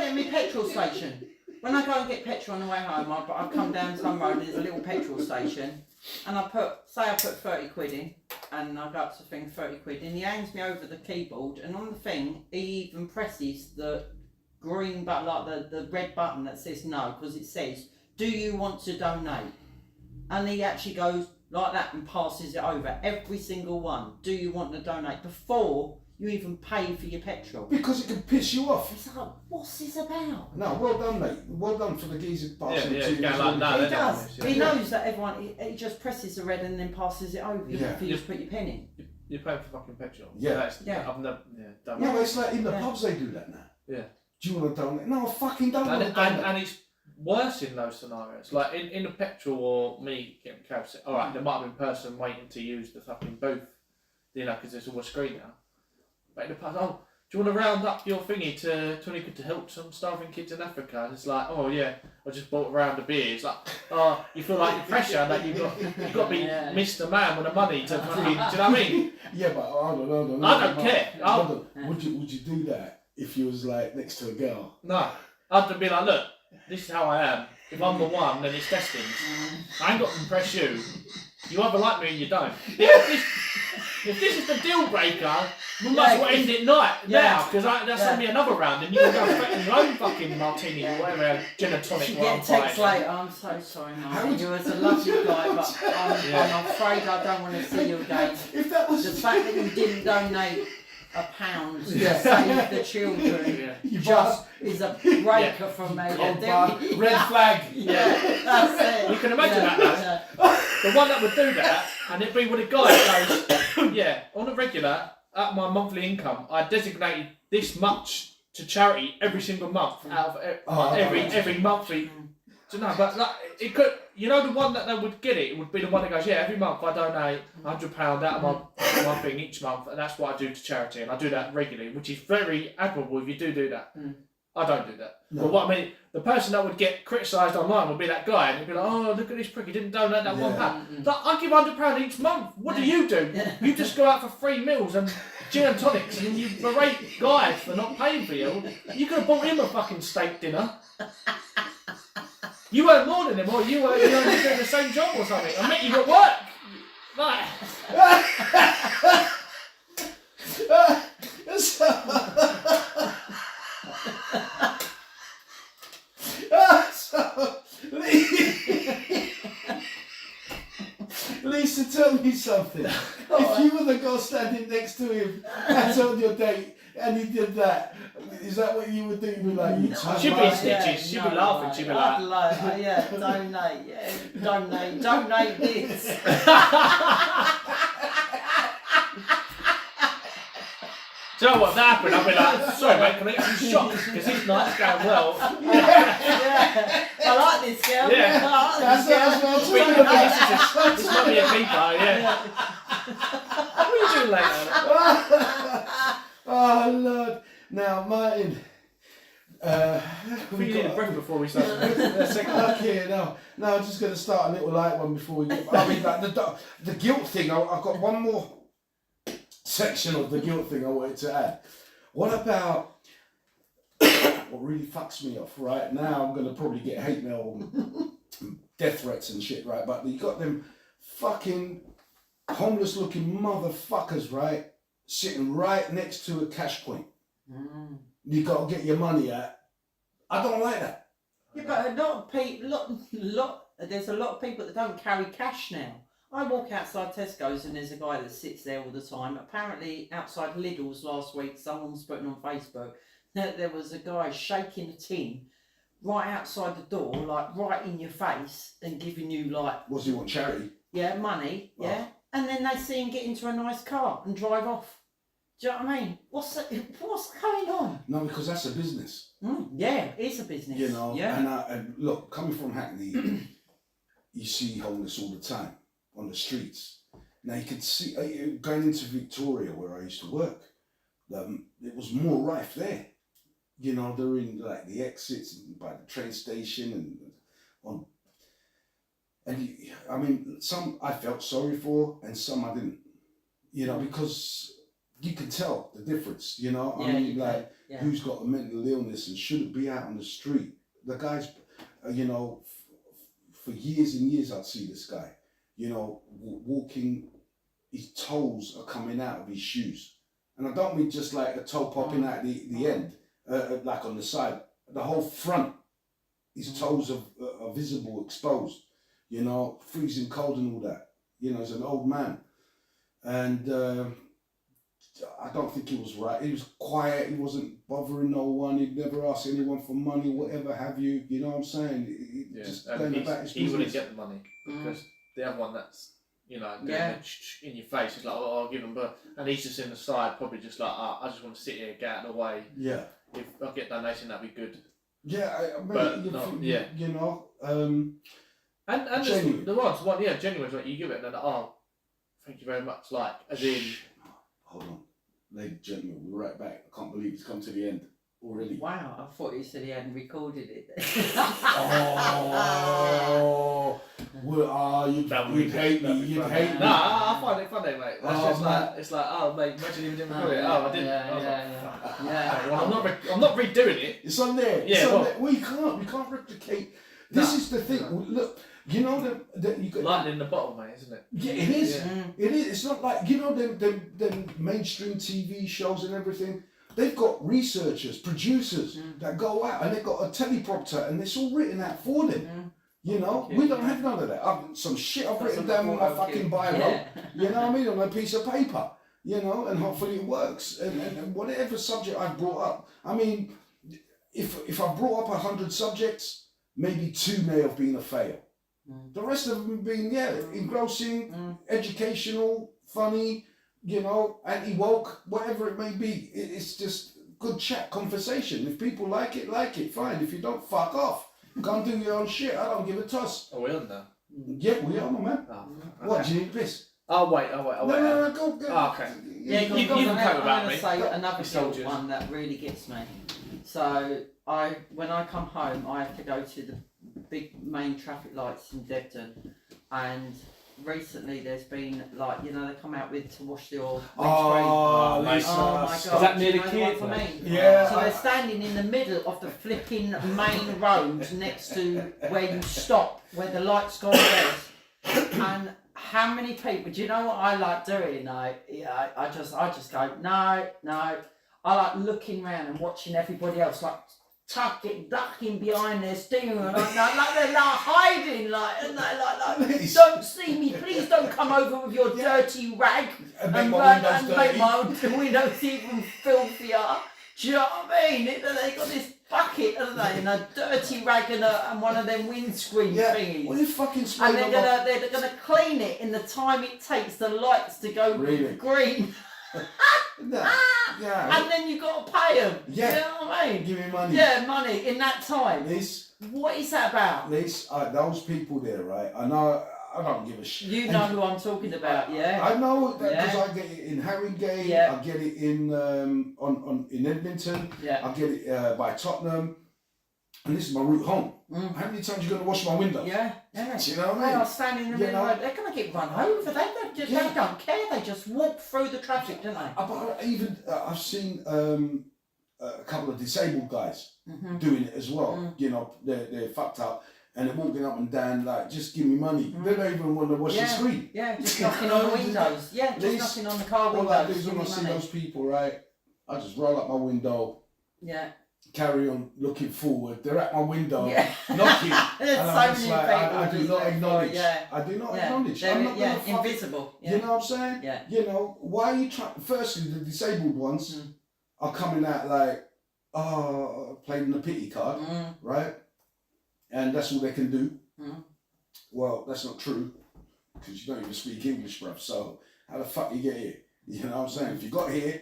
it in my petrol station. When I go and get petrol on the way home, I come down some road and there's a little petrol station, and I put 30 quid in, and I go up to the thing, 30 quid, and he hands me over the keyboard, and on the thing, he even presses the green button, like the red button that says no, because it says, do you want to donate? And he actually goes like that and passes it over, every single one. Do you want to donate? Before you even pay for your petrol. Because it can piss you off. It's like, what's this about? No, well done, mate. Well done for the geezer passing it to you. He does. He knows that everyone, he just presses the red and then passes it over for you to put your pen in. You're paying for fucking petrol. Yeah. I've never done that. Yeah, but it's like in the pubs they do that now. Yeah. Do you want to donate? No, I fucking don't want to donate. And it's worse in those scenarios. Like in the petrol or me getting cabs, alright, there might have been a person waiting to use the fucking booth, you know, because there's all a screen now. But in the past, do you want to round up your thingy to 20 quid to help some starving kids in Africa? And it's like, oh yeah, I just bought a round of beer. It's like, oh, you feel like the pressure that you've got to be Mr. Man with the money to fucking, do you know what I mean? Yeah, but hold on. I don't care. Hold on. Would you do that if you was like next to a girl? No. I'd be like, look, this is how I am. If I'm the one, then it's destined. I ain't got to impress you. You either like me or you don't. If this is the deal breaker, we might as well end it now, because that's only another round, and you can go in your own fucking martini or whatever, gin and tonic. You get a text later, I'm so sorry, Martin. You was a lovely guy, but I'm afraid I don't want to see you again. If that was the fact that you didn't donate £1 to save the children just is a breaker from me. Red flag. Yeah, that's it. You can imagine that. The one that would do that, and it'd be with a guy that goes, on a regular, at my monthly income, I designated this much to charity every single month out of every monthly. So no, but like, it could, you know, the one that they would get it would be the one that goes, every month I donate £100 out of my thing each month, and that's what I do to charity, and I do that regularly, which is very admirable if you do that. I don't do that. No. But what I mean, the person that would get criticised online would be that guy, and he'd be like, oh, look at this prick, he didn't donate that £1. Like, I give £100 each month. What do? You just go out for free meals and gin and tonics, and you berate guys for not paying for you. You could have bought him a fucking steak dinner. You earn more than him, or you only doing the same job or something. I met you at work. Like. Lisa, tell me something. If you were the girl standing next to him and on your date and he did that, Is that what you would do? You'd be like, you touch She'd be my- stitches. She'd be laughing. She'd be like, donate this. do you know what happened? I'd be like, sorry mate, can I get some shots? Because this night's going well. Yeah, I like this girl. Yeah. I like That's this girl. what We I'm look talking at about. this might be a keeper, yeah. What are you doing later? Oh Lord! Now, Martin. We need a breath before we start. Okay, no, I'm just gonna start a little light one before we get. I mean, like the guilt thing. I've got one more section of the guilt thing I wanted to add. What about what really fucks me off right now? I'm gonna probably get hate mail, death threats and shit, right? But you got them fucking homeless-looking motherfuckers, right, sitting right next to a cash point. You got to get your money out. I don't like that. Yeah, but a lot of people, there's a lot of people that don't carry cash now. I walk outside Tesco's and there's a guy that sits there all the time. Apparently, outside Lidl's last week, someone's putting on Facebook that there was a guy shaking a tin right outside the door, like right in your face, and giving you like, What do you want, charity? yeah, money, yeah, and then they see him get into a nice car and drive off. Do you know what I mean? What's going on? No, because that's a business. Yeah, it's a business. You know, yeah. and look, coming from Hackney, you see homeless all the time on the streets. Now you can see, going into Victoria where I used to work, it was more rife there. You know, they're in like the exits by the train station I mean, some I felt sorry for and some I didn't. You know, because you can tell the difference, you know. Yeah, I mean, like, yeah. who's got a mental illness and shouldn't be out on the street. The guy's, you know, for years and years I'd see this guy, you know, walking, his toes are coming out of his shoes. And I don't mean just like a toe popping out the end, like on the side. The whole front, his toes are visible, exposed, you know, freezing cold and all that. You know, he's an old man. And I don't think he was right. He was quiet. He wasn't bothering no one. He'd never ask anyone for money, whatever have you. You know what I'm saying? Just going about his he wouldn't business. get the money because the other one that's, you know, doing Yeah. it in your face is like, oh, I'll give him, but and he's just in the side, probably just like, I just want to sit here, get out of the way. Yeah. If I get donation, that'd be good. Yeah, I mean, But no, yeah. You know, And genuine. the ones, yeah, genuine. Like you give it, and then oh, thank you very much. Like as in, hold on, ladies and gentlemen, we're right back. I can't believe it's come to the end already. Wow, I thought you said he hadn't recorded it. Oh, well, you'd hate me. You'd hate me. Nah, I find it funny, mate. That's Oh, just man. like it's like, oh, mate, imagine you didn't record it. Oh, I didn't. I was like, Yeah. well, I'm not redoing it. It's on there. Yeah, it's on well- there. Well, you can't replicate. This is the thing. Look, you know that you got. Lightning in the bottle, mate, isn't it? Yeah, it is. Yeah. It is. It's not like, you know, them mainstream TV shows and everything. They've got researchers, producers that go out and they've got a teleprompter and it's all written out for them. You know, we don't have none of that. Some shit I've written down on my fucking biro. Yeah. You know what I mean? On a piece of paper. You know, and hopefully it works. And whatever subject I've brought up. I mean, if I brought up 100 subjects, maybe 2 may have been a fail. The rest of them have been, engrossing, educational, funny, you know, anti-woke, whatever it may be. It's just good chat, conversation. If people like it, fine. If you don't, fuck off. Go and do your own shit. I don't give a toss. Are we on now? Yeah, we are, my man. Oh, What, okay. do you need piss? I'll wait. No, go. Oh, okay. Yeah, You can cope without I'm me. going to say another You soldiers. guilt one that really gets me. So when I come home, I have to go to the big main traffic lights in Debden, and recently there's been like, you know, they come out with to wash the oil. Oh, mate. Lisa. Oh my god! Is that near Do the you know kids, what I mate? mean? Yeah. So they're standing in the middle of the flipping main road next to where you stop, where the lights go red. And how many people? Do you know what I like doing? I just go no. I like looking around and watching everybody else like ducking behind their steering wheel, like they're like hiding, like, and they're like, don't see me, please don't come over with your dirty rag And and make my windows make dirty. my windows even filthier. Do you know what I mean? They got this bucket, haven't they, and a dirty rag and one of them windscreen thingies. What are you fucking spraying And they're gonna clean it in the time it takes the lights to go Really? green. Yeah. And then you got to pay them. Yeah. You know what I mean? Give me money. Yeah, money in that time. What is that about? Those people there, right? I know. I don't give a shit. You know who I'm talking about, yeah? I know that because I get it in Harringay. Yeah. I get it in in Edmonton. Yeah. I get it by Tottenham. And this is my route home. How many times are you going to wash my window? Yeah. Do you know what I They mean? are standing in the middle of the road. They're going to get run over. They don't care. They just walk through the traffic, don't they? I've seen a couple of disabled guys doing it as well. You know, they're fucked up and they're walking up and down like, just give me money. They don't even want to wash the screen. Yeah, just knocking on the windows. Yeah, just knocking on the car windows. All I do is when I see those people, right, I just roll up my window. Yeah. Carry on looking forward. They're at my window, Yeah. knocking, There's and so I'm just many like, people I do just not there for it, acknowledge. yeah. I do not Yeah. acknowledge. They're, I'm not gonna fuck. invisible. Yeah. You know what I'm saying? Yeah. You know, why are you trying? Firstly, the disabled ones are coming out like, playing the pity card, right? And that's all they can do. Well, that's not true, because you don't even speak English, bruv. So how the fuck you get here? You know what I'm saying? If you got here,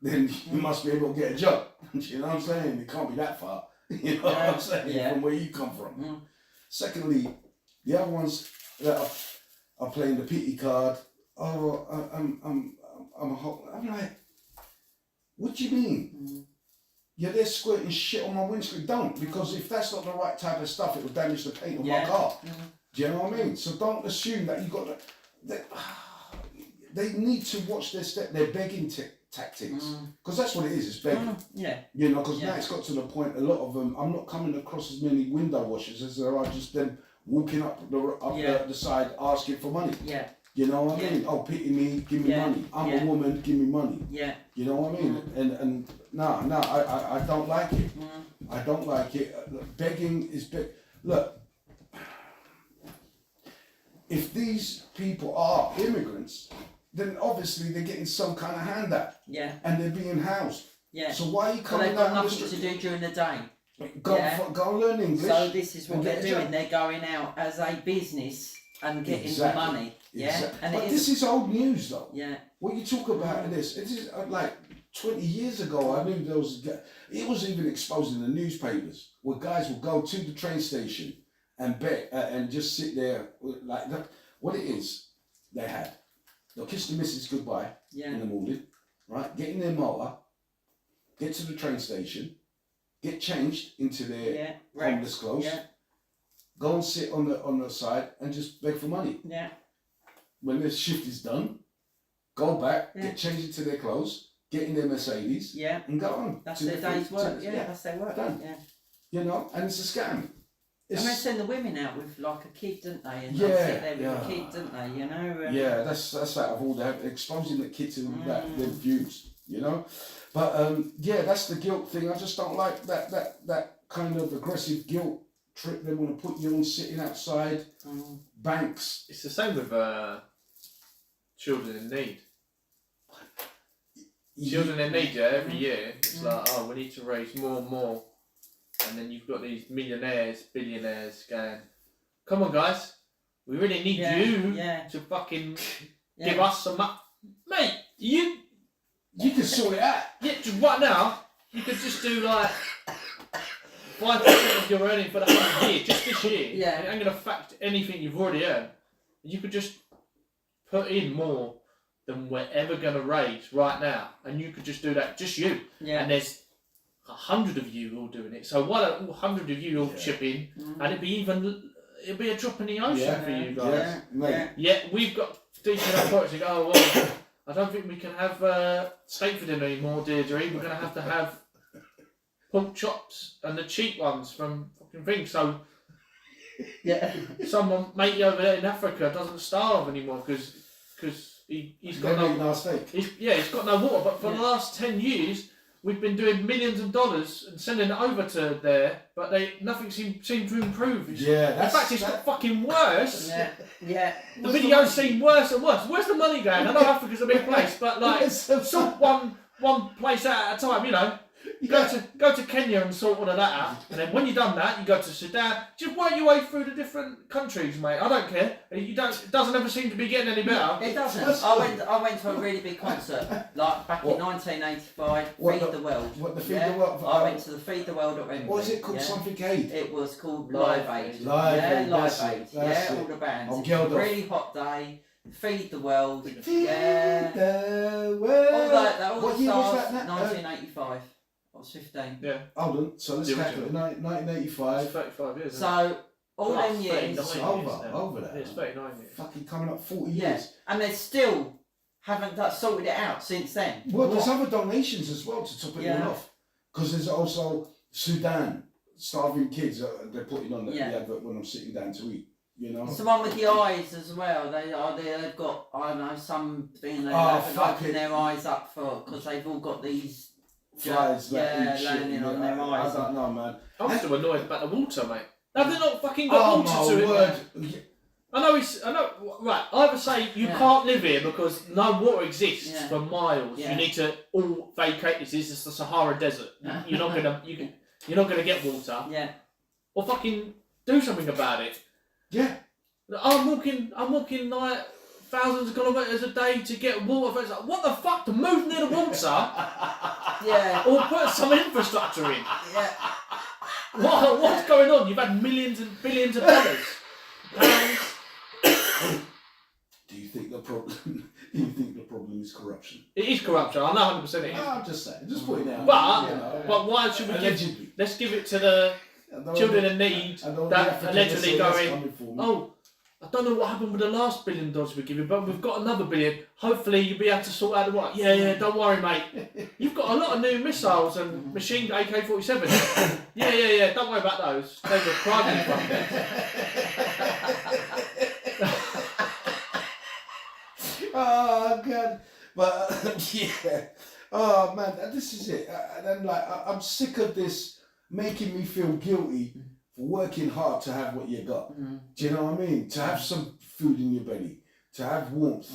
then you must be able to get a job. You know what I'm saying? It can't be that far. You know what I'm saying? From where you come from. Secondly, the other ones that are playing the pity card. I'm like, what do you mean? You're there squirting shit on my windscreen. Don't, because if that's not the right type of stuff, it will damage the paint on my car. Do you know what I mean? So don't assume that you got they need to watch their step. They're begging tactics, because that's what it is. It's begging. Yeah. You know, because now it's got to the point. A lot of them, I'm not coming across as many window washers as there are just them walking up the side asking for money. Yeah. You know what I mean? Oh, pity me, give me money. I'm a woman, give me money. Yeah. You know what I mean? And no, I don't like it. I don't like it. Begging is Look, if these people are immigrants, then obviously they're getting some kind of handout. Yeah. And they're being housed. Yeah. So why are you coming they've out got nothing to do during the day. Go and learn English. So this is what they're doing. Job. They're going out as a business and getting the money. Yeah. Exactly. And but this is old news though. Yeah. What you talk about this, it is like 20 years ago, I knew there was, it was even exposed in the newspapers, where guys would go to the train station and bet and just sit there like that. What it is, they'll kiss the missus goodbye in the morning, right? Get in their motor, get to the train station, get changed into their homeless clothes, go and sit on the side and just beg for money. Yeah. When their shift is done, go back, get changed into their clothes, get in their Mercedes, and go on. That's their day's work. That's their work. Done. Yeah. You know, and it's a scam. And they send the women out with like a kid, didn't they? And they sit there with a kid, didn't they? You know. Yeah, that's out of all that, exposing the kids to that their views. You know, but that's the guilt thing. I just don't like that kind of aggressive guilt trip they want to put you on, sitting outside banks. It's the same with children in need. Children in need, every year it's like, oh, we need to raise more and more, and then you've got these millionaires, billionaires going, come on guys, we really need you to fucking give us some money, mate. You can sort it out. Yeah, just right now you could just do like 5% of your earning for the whole year, just this year. Yeah. It ain't gonna affect anything you've already earned. You could just put in more than we're ever gonna raise right now, and you could just do that, just you. Yeah. And there's 100 of you all doing it. So why don't all 100 of you all chip in, and it'd be a drop in the ocean for you guys. Yeah, we've got decent authorities to go, oh, well, I don't think we can have steak for dinner anymore, Deirdre. We're gonna have to have pork chops and the cheap ones from fucking things. So someone matey over there in Africa doesn't starve anymore because he's got no steak. He's got no water. But for the last 10 years, we've been doing millions of dollars and sending it over to there, but nothing seemed to improve. In fact, it's got fucking worse. The videos seem worse and worse. Where's the money going? I know Africa's a big place, but like, salt one place at a time, you know. You go to Kenya and sort all of that out, and then when you've done that, you go to Sudan. Just work your way through the different countries, mate. I don't care. You don't. It doesn't ever seem to be getting any better. It doesn't. I went to a really big concert, like back in 1985. Feed the World. What the Feed the World? I went to the Feed the World at Wembley. What was it called? Something Aid. It was called Live Aid. Live Aid. Live Aid. That's All the bands. On It was a Geldof. really hot day. Feed the World. Feed the World. All that. What the year was stars. that? 1985. I was 15. Yeah. Hold on. So let's The catch it. original. 1985. 35 years. So all Oh, them years. 39. Over that. It's 39 years. Fucking coming up 40 Yeah. years. And they still haven't sorted it out since then. Well, there's other donations as well to top it Yeah. all off. Because there's also Sudan, starving kids they're putting on the advert when I'm sitting down to eat. You know? It's the one with the eyes as well. They've got, I don't know, something they haven't opened their eyes up for because they've all got these Flies that eat shit. landing on their eyes. I don't know, man. I'm still annoyed about the water, mate. Have they not fucking Oh got my water to it? word. I know. Right. Either say you can't live here because no water exists for miles. Yeah. You need to all vacate. This is the Sahara Desert. You're not gonna. You're not gonna get water. Yeah. Or fucking do something about it. Yeah. I'm walking like thousands of kilometres a day to get water. It's like, what the fuck? To move near the water? Yeah. Or put some infrastructure in. Yeah. What's going on? You've had millions and billions of dollars. Do you think the problem? Do you think the problem is corruption? It is corruption. I know 100% it is. I'm just saying. Just put it out. But why should we allegedly? Let's give it to the children in need that allegedly going, oh, I don't know what happened with the last $1 billion we give you, but we've got another $1 billion. Hopefully you'll be able to sort out the what. Yeah, don't worry, mate. You've got a lot of new missiles and machine AK-47. Yeah. Don't worry about those. They were privately funded. Oh God! But yeah. Oh man, this is it. And I'm like, I'm sick of this making me feel guilty for working hard to have what you got. Do you know what I mean? To have some food in your belly, to have warmth.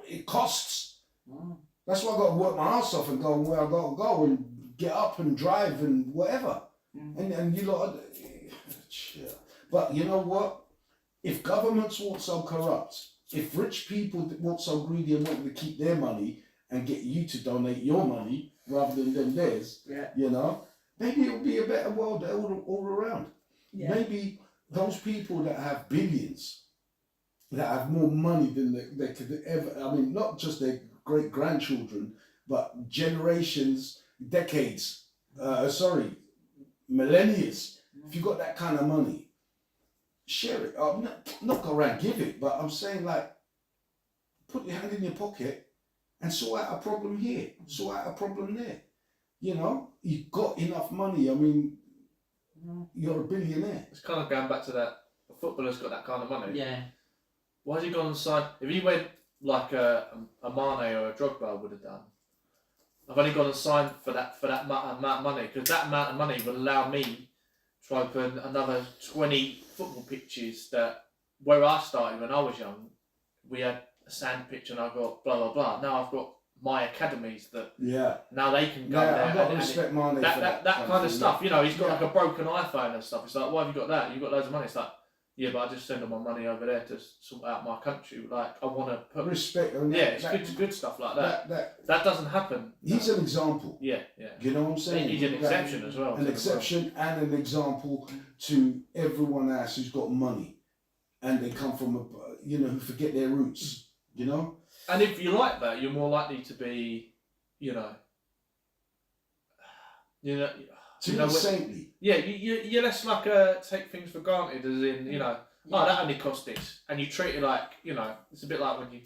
It costs. That's why I got to work my ass off and go where I got to go and get up and drive and whatever. And you lot, but you know what? If governments weren't so corrupt, if rich people weren't so greedy and wanted to keep their money and get you to donate your money rather than them theirs, you know, maybe it'll be a better world all around. Yeah. Maybe those people that have billions, that have more money than they could ever, I mean, not just their great grandchildren, but generations, decades, millennia. If you got that kind of money, share it. Not go around give it, but I'm saying like, put your hand in your pocket and sort out a problem here, sort out a problem there. You know, you've got enough money. I mean, you're a billionaire. It's kind of going back to that. A footballer's got that kind of money. Yeah. Why has he gone and signed? If he went like a Mane or a Drogba would have done, I've only gone and signed for that amount of money because that amount of money would allow me to open another 20 football pitches that where I started when I was young, we had a sand pitch and I got blah blah blah. Now I've got my academies that now they can go there. I've got to respect Mane for that kind of stuff. You know, he's got like a broken iPhone and stuff. It's like, why have you got that? You've got loads of money. It's like, yeah, but I just send all my money over there to sort out my country. Like, I want to put respect. It's good stuff like that. That doesn't happen. He's an example. Yeah. You know what I'm saying? He's an exception as well. An exception and an example to everyone else who's got money, and they come from who forget their roots. You know. And if you like that, you're more likely to be, saintly. Yeah, you're less like take things for granted, as in, that only cost this, and you treat it like, it's a bit like when you,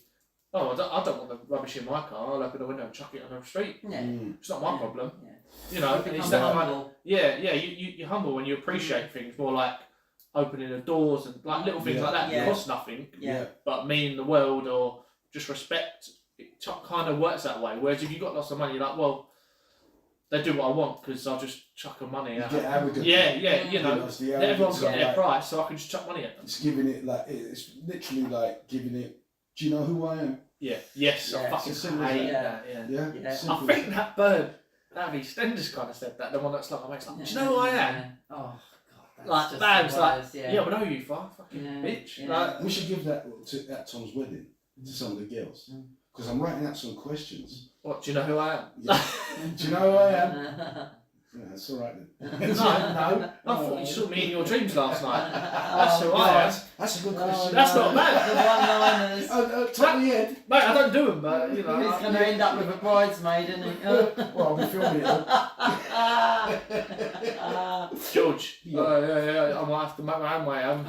I don't want the rubbish in my car. I'll open the window and chuck it on the street. Yeah. It's not my problem. Yeah. And it's that kind of, you're humble when you appreciate things more like opening the doors and like little things like that. It costs nothing. Yeah. But mean the world or just respect, it kind of works that way. Whereas if you've got lots of money, you're like, well, they do what I want because I'll just chuck them money at them. Arrogant. Everyone's got their price, so I can just chuck money at them. It's giving it like, it's literally like giving it, do you know who I am? Yeah. Yes. I Yeah, fucking it's simple as hate that. that. Yeah. Yeah. Simple I as think that. that bird, that EastEnders kind of said that. The one that's like, my mate's like, do you know who I am? Yeah. Oh God. That's Like, just Babs, the like, worst, yeah, but no, you fucking Yeah, bitch. yeah. Like, We should give that at Tom's wedding to some of the girls. Because I'm writing out some questions. what? Do you know who I am? Yeah. Do you know who I am? Yeah, that's all right then. No. I thought you saw me in your dreams last night. That's who I am. That's a good question. That's not bad. The one-liners. Top of the head. Mate, I don't do them, but you know. He's going to end up with a bridesmaid, isn't he? Well, I'll be filming it. George. Yeah. Yeah. I might have to make my own way home.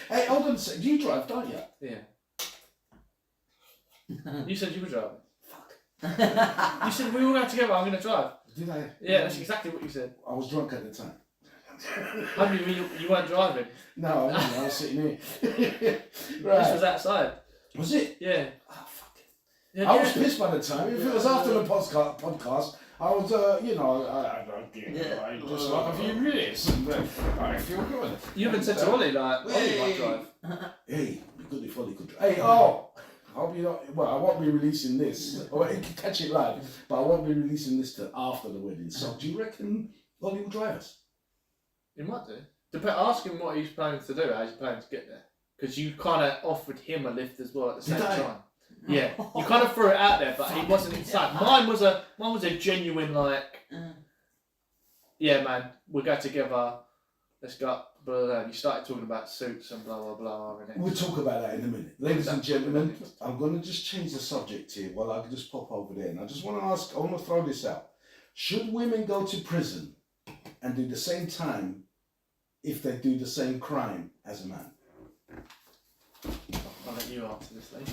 Hey, hold on a sec. You drive, don't you? Yeah. You said you were driving. Fuck. You said we all go together. I'm going to drive. Did I? Yeah, that's exactly what you said. I was drunk at the time. How do you mean you weren't driving? No, I wasn't. I was sitting here. This Right. was outside. Was it? Yeah. Oh, fuck it. Yeah, I was pissed by the time. If it was after the podcast, I was, I just like a few minutes. And, I feel good. You haven't said to Ollie, like, Ollie might drive. Hey, be good if Ollie could drive. Hey, oh! I hope you not. Well, I won't be releasing this. Or you can catch it live, but I won't be releasing this till after the wedding. So, do you reckon Ollie will drive us? He might do. Ask him what he's planning to do, how he's planning to get there. Because you kind of offered him a lift as well at the same Did I? time. Yeah, you kind of threw it out there, but he wasn't inside. Mine was a genuine like, yeah, man, we'll go together. Let's go. Blah, blah. You started talking about suits and blah blah blah. And We'll talk about that in a minute. Ladies and gentlemen, I'm going to just change the subject here while I can just pop over there. And I just want to ask, I want to throw this out. Should women go to prison and do the same time if they do the same crime as a man? I'll let you answer this later.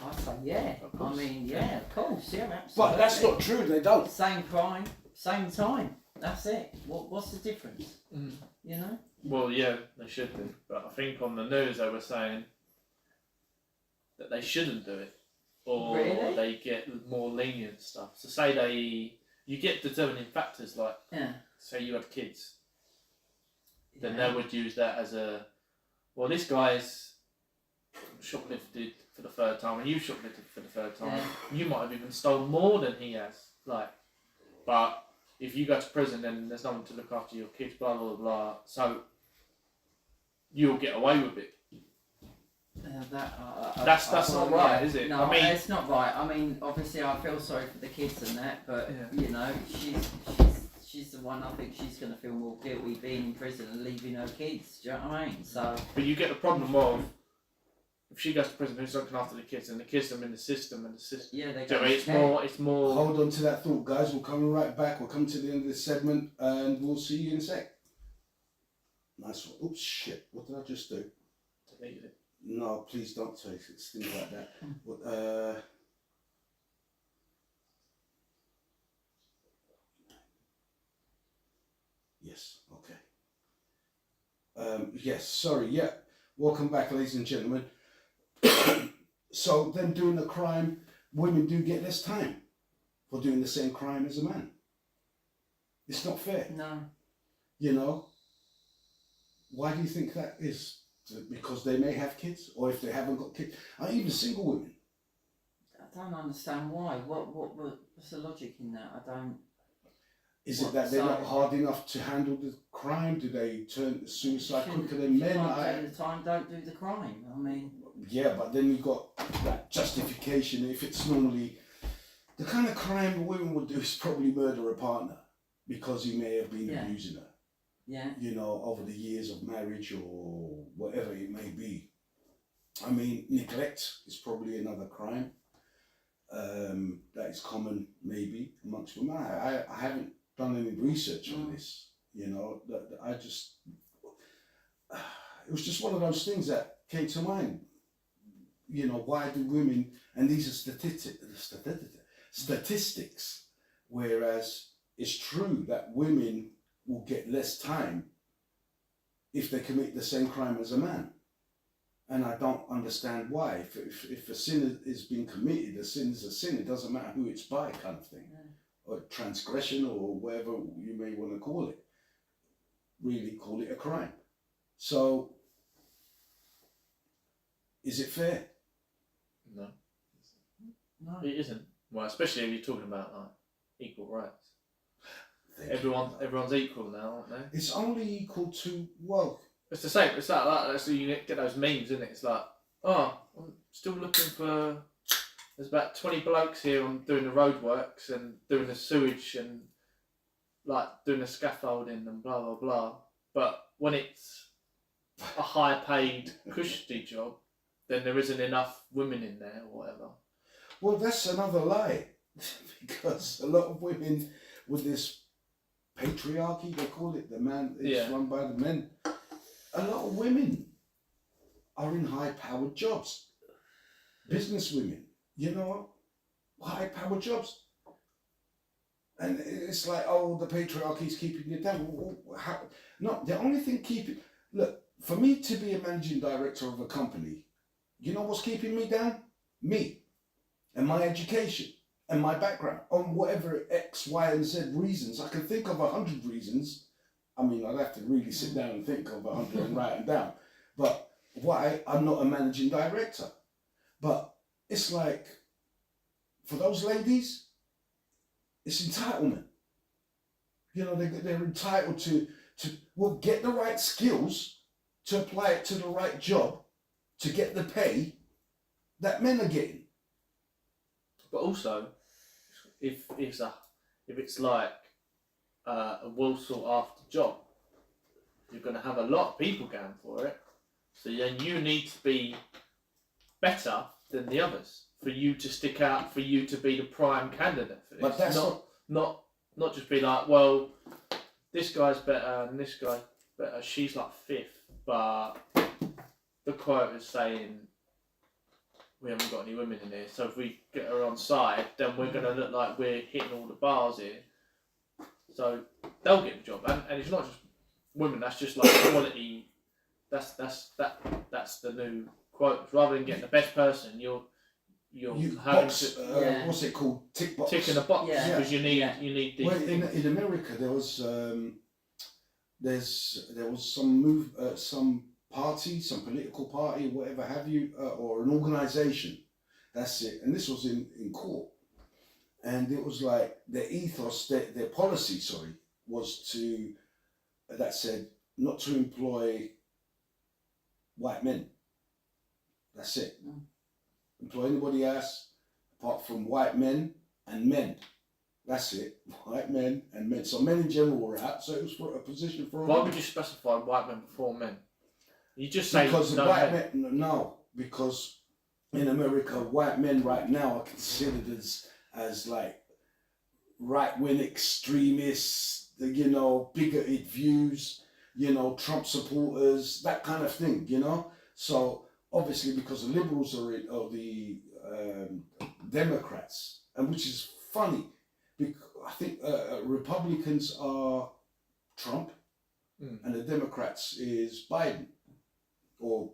I say yeah. Of course. I mean, yeah, of course, yeah, absolutely. But that's not true, they don't. Same crime, same time. That's it. What's the difference? Mm. You know? Well, yeah, they should do. But I think on the news they were saying that they shouldn't do it, or Really? they get more lenient stuff. So say you get determining factors like, Yeah. say you had kids, then Yeah. they would use that as a, well, this guy's shoplifted for the third time, and you shoplifted for the third time. Yeah. You might have even stolen more than he has. Like, but if you go to prison, then there's no one to look after your kids. Blah blah blah. So you'll get away with it. That's not right, is it? No, I mean, it's not right. I mean, obviously, I feel sorry for the kids and that, but Yeah. you know, she's the one. I think she's going to feel more guilty being in prison and leaving her kids. Do you know what I mean? So but you get the problem of if she goes to prison, who's looking after the kids, and the kids are in the system, and the system. yeah, they So go. it's more. Hold on to that thought, guys. We'll come right back. We'll come to the end of this segment and we'll see you in a sec. Nice one. Oops, shit. What did I just do? Deleted it. No, please don't take it. It's things like that. What, yes, okay. Yes, sorry, yeah. Welcome back, ladies and gentlemen. So, then doing the crime, women do get less time for doing the same crime as a man. It's not fair. No. You know? Why do you think that is? Because they may have kids, or if they haven't got kids, or even single women. I don't understand why. What's the logic in that? I don't. Is it What, that they're so- not hard enough to handle the crime? Do they turn to suicide Shouldn't- quicker than if you men? can't do the time, don't do the crime. I mean, Yeah, but then you've got that justification. If it's normally the kind of crime a woman would do is probably murder a partner because he may have been Yeah. abusing her, yeah. you know, over the years of marriage or whatever it may be. I mean, neglect is probably another crime that is common maybe amongst women. I haven't done any research on this, you know, that I just, it was just one of those things that came to mind. You know, why do women, and these are statistics, whereas it's true that women will get less time if they commit the same crime as a man. And I don't understand why. If a sin is being committed, a sin is a sin. It doesn't matter who it's by, kind of thing. Or transgression or whatever you may want to call it. Really call it a crime. So, Is it fair? No, No. it isn't. Well, especially if you're talking about like equal rights. Thank you. Everyone's equal now, aren't they? It's only equal to, well, It's the same. It's like that's you get those memes, isn't it? It's like, oh, I'm still looking for. There's about 20 blokes here on doing the roadworks and doing the sewage and like doing the scaffolding and blah blah blah. But when it's a high paid cushy job, then there isn't enough women in there or whatever. well, that's another lie. Because a lot of women with this patriarchy, they call it, the man is Yeah. run by the men. A lot of women are in high-powered jobs. Business women, you know, high-powered jobs. And it's like, oh, the patriarchy is keeping you down. No, the only thing keeping... Look, for me to be a managing director of a company, you know what's keeping me down? Me. And my education. And my background. On whatever X, Y, and Z reasons. I can think of 100 reasons. I mean, I'd have to really sit down and think of 100 and write them down. But why I'm not a managing director. But it's like, for those ladies, it's entitlement. You know, they're entitled to well, get the right skills to apply it to the right job to get the pay that men are getting. But also, if it's like a well sought after job, you're going to have a lot of people going for it. So then you need to be better than the others for you to stick out, for you to be the prime candidate for this. But that's not just be like, well, this guy's better and this guy's better. She's like fifth, but the quote is saying we haven't got any women in here. So if we get her on side, then we're going to look like we're hitting all the bars here. So they'll get the job, and it's not just women. That's just like quality. That's the new quote. Rather than getting the best person, you're having box, to what's it called? Tick box. tick in a box Yeah. because you need Yeah. these Well, things. in America, there was some party, some political party, whatever have you, or an organisation. That's it. And this was in court, and it was like their ethos, their policy, was that said not to employ white men. That's it. Mm. Employ anybody else apart from white men and men. That's it. White men and men. So men in general were out. So it was for a position for a Why woman. would you specify white men before men? You just say Because the no white men. men, no, because in America, white men right now are considered as like right-wing extremists, you know, bigoted views, you know, Trump supporters, that kind of thing, you know. So obviously, because the liberals are the Democrats, and which is funny, because I think Republicans are Trump, and the Democrats is Biden or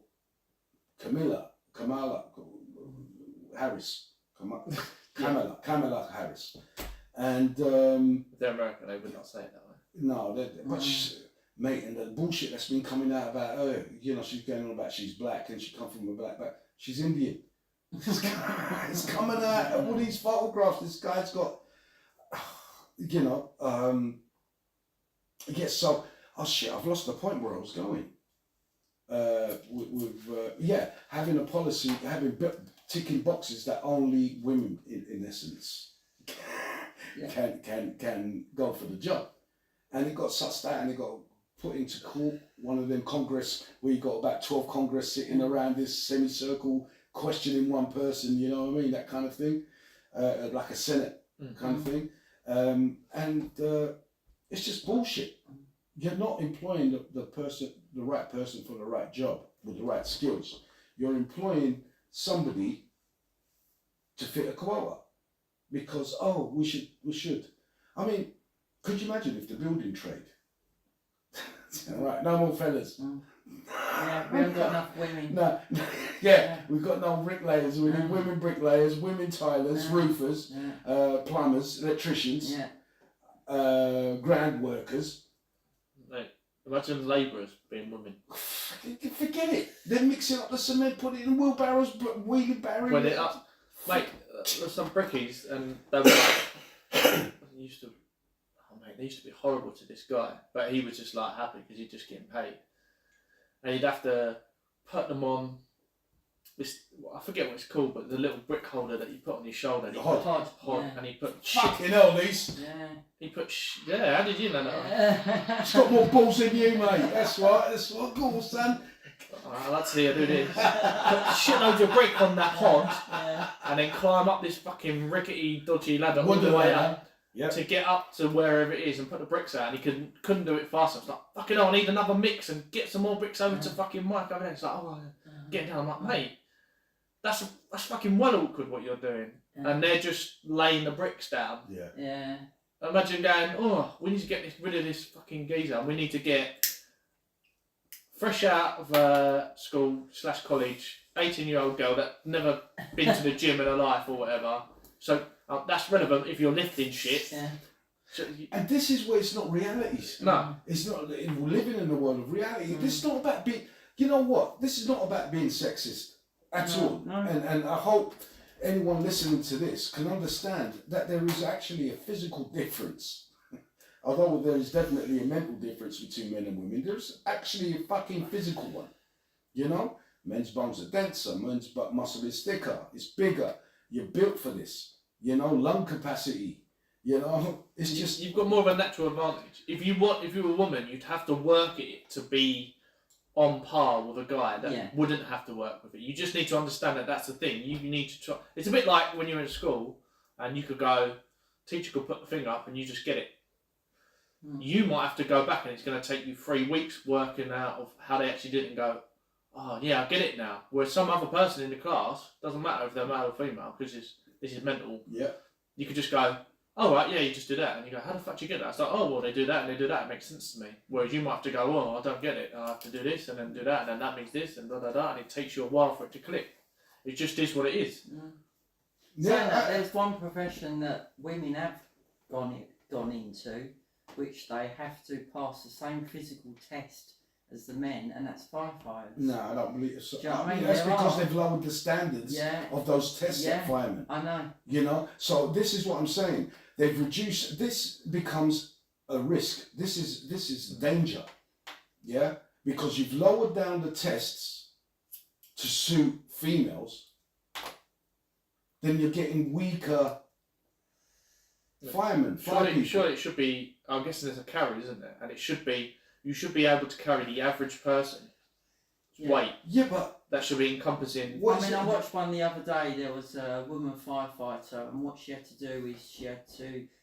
Kamala Harris, Kamala Harris, and If they're American, they would not say it that way. no, mate, and the bullshit that's been coming out about her, you know, she's going on about she's black and she come from a black back. She's Indian. It's coming out of all these photographs. This guy's got, you know, yes. So, oh shit, I've lost the point where I was going. Having a policy, ticking boxes that only women, in essence, can go for the job, and it got sussed out and it got put into court. One of them Congress where you got about 12 Congress sitting around this semicircle questioning one person. You know what I mean? That kind of thing, like a Senate kind of thing, and it's just bullshit. You're not employing the right person for the right job with the right skills. You're employing somebody to fit a quota because we should. I mean, could you imagine if the building trade? Right, no more fellas. Yeah, we haven't got enough women. No, we've got no bricklayers. We need women bricklayers, women tilers, roofers, plumbers, electricians, ground workers. Mate, Imagine labourers being women. Forget it. They're mixing up the cement, putting it in wheelbarrows, wheelie barrow. When it up, mate, there's some brickies, and they were like, used to, oh mate, they used to be horrible to this guy, but he was just like happy because he'd just getting paid, and you'd have to put them on this, I forget what it's called, but the little brick holder that you put on your shoulder. And Hod, yeah. and he put fucking hell, these. Yeah. He put yeah. How did you know that? Yeah. It's got more balls than you, mate. That's right. That's what. Go on, son. I'd like to see you do this. Put shitloads of brick on that hod, Yeah. and then climb up this fucking rickety, dodgy ladder all Wonder the way ladder. up Yep. to get up to wherever it is and put the bricks out. And he couldn't do it fast. I was like, fucking hell, I need another mix and get some more bricks over to fucking Mike over there. It's like, oh, get down. I'm like, mate, that's fucking well awkward what you're doing. And they're just laying the bricks down. Yeah. Yeah. Imagine going, oh, we need to get rid of this fucking geezer. And we need to get fresh out of school / college, 18-year-old girl that never been to the gym in her life or whatever. So that's relevant if you're lifting shit. Yeah. So And this is where it's not realities. no. It's not. We're living in the world of reality. This is not about being. You know what? This is not about being sexist at all. No. And I hope anyone listening to this can understand that there is actually a physical difference. Although there is definitely a mental difference between men and women, there's actually a fucking physical one. You know, men's bones are denser, men's butt muscle is thicker, it's bigger. You're built for this. You know, lung capacity. You know, it's just You've got more of a natural advantage. If you were a woman, you'd have to work it to be on par with a guy that wouldn't have to work with it. You just need to understand that that's the thing. You need to try. It's a bit like when you're in school and you could go, teacher could put the thing up and you just get it. You might have to go back and it's going to take you 3 weeks working out of how they actually did it and go, oh yeah, I get it now. Whereas some other person in the class, doesn't matter if they're male or female, because this is mental. yeah. You could just go, oh right, yeah, you just do that. And you go, how the fuck do you get that? It's like, oh, well, they do that and they do that. It makes sense to me. Whereas you might have to go, oh, I don't get it. I have to do this and then do that and then that means this and da da da. And it takes you a while for it to click. It just is what it is. Yeah. There's one profession that women have gone into, which they have to pass the same physical test as the men, and that's firefighters. No, I don't believe it. So, Do you know what I mean? That's There because are. they've lowered the standards of those tests at firemen. I know. You know, so this is what I'm saying. They've reduced. This becomes a risk. This is danger. Yeah, because you've lowered down the tests to suit females. Then you're getting weaker firemen. Surely it should be. I'm guessing there's a carry, isn't there? And it should be. You should be able to carry the average person's weight. Yeah, but that should be encompassing. I watched one the other day. There was a woman firefighter, and what she had to do is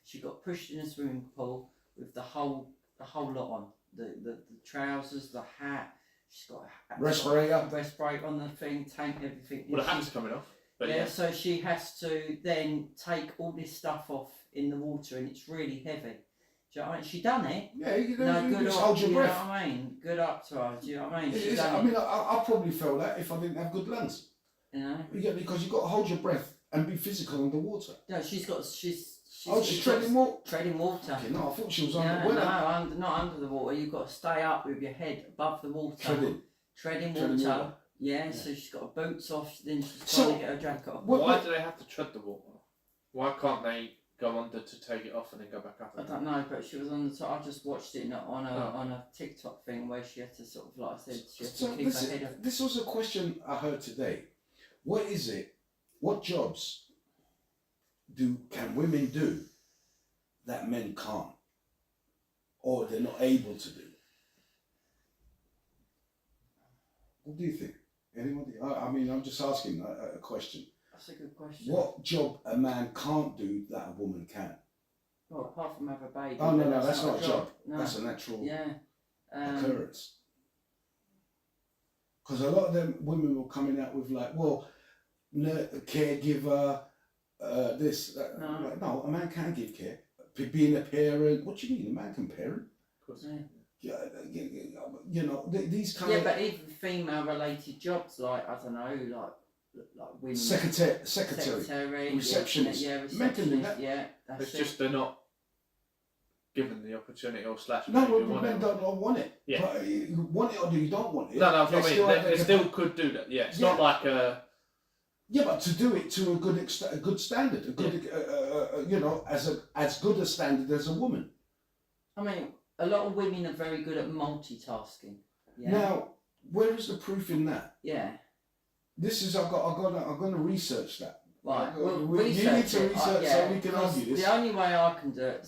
she got pushed in a swimming pool with the whole lot on, the trousers, the hat. She's got a respirator on the thing, tank, everything. Well, the hat's coming off. But yeah, so she has to then take all this stuff off in the water, and it's really heavy. Do you know what I mean? She done it. Yeah, you good just up, hold your breath. You know what I mean? Good up to her. Do you know what I mean? I probably felt that if I didn't have good lungs. You know? Yeah, because you've got to hold your breath and be physical underwater. No, she's treading water. Treading water. Okay, no, I thought she was underwater. No, not under the water. You've got to stay up with your head above the water. Treading water. Yeah, so she's got her boots off. Then she's trying to get her jacket off. Why do they have to tread the water? Why can't they go under to take it off and then go back up? I don't know, but she was on the top. I just watched it on a TikTok thing where she had to sort of, like I said, she had to keep her head up. This was a question I heard today. What is it? What jobs can women do that men can't, or they're not able to do? What do you think? Anybody? I mean, I'm just asking a question. That's a good question. What job a man can't do that a woman can? Well, apart from have a baby. Oh no, that's not a job. No. That's a natural occurrence. Because a lot of them women were coming out with like, well, caregiver, this. That. No. Like, no, a man can give care. Being a parent. What do you mean? A man can parent? Of course. Yeah. You know, these kind of. of. Yeah, but even female-related jobs, like I don't know, like women. Secretary, receptionist. Yeah, receptionist. Yeah, that's it's just they're not given the opportunity or slash No, maybe but want men it. don't want it. Yeah. But you want it or do you don't want it? No, that's what I mean. have They the still could do that. Yeah, it's Yeah. not like a. Yeah, but to do it to a good standard, a good, you know, as good a standard as a woman. I mean, a lot of women are very good at multitasking. Yeah. Now, where is the proof in that? Yeah. This is I'm gonna research that. Right. Well, You need to research it. research Yeah, so we can because argue this. The only way I can do it,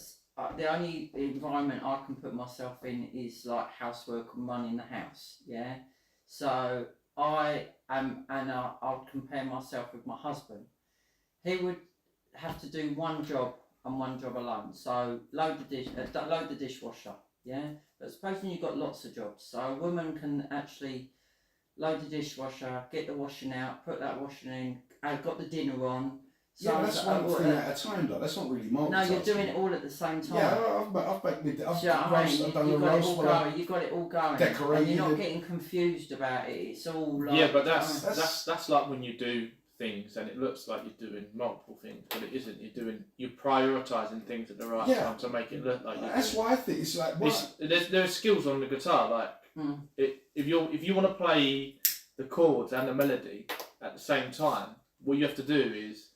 the only environment I can put myself in is like housework and running the house. Yeah. So I am, and I'll compare myself with my husband. He would have to do one job and one job alone. So load the dishwasher. Yeah. But supposing you've got lots of jobs, so a woman can actually load the dishwasher, get the washing out, put that washing in, got the dinner on. So Yeah, that's one thing at a time, though. That's not really multitasking. No, you're doing it all at the same time. Yeah, I've baked Do you know what I mean? I've done a You've got it roast. all going. You've got it all going. decorated And you're not it. getting confused about it. It's all like. Yeah, but that's That's- that's like when you do things and it looks like you're doing multiple things, but it isn't. You're prioritising things at the right Yeah. time to make it look like you're. That's doing. why I think it's like what. There's skills on the guitar like if you want to play the chords and the melody at the same time, what you have to do is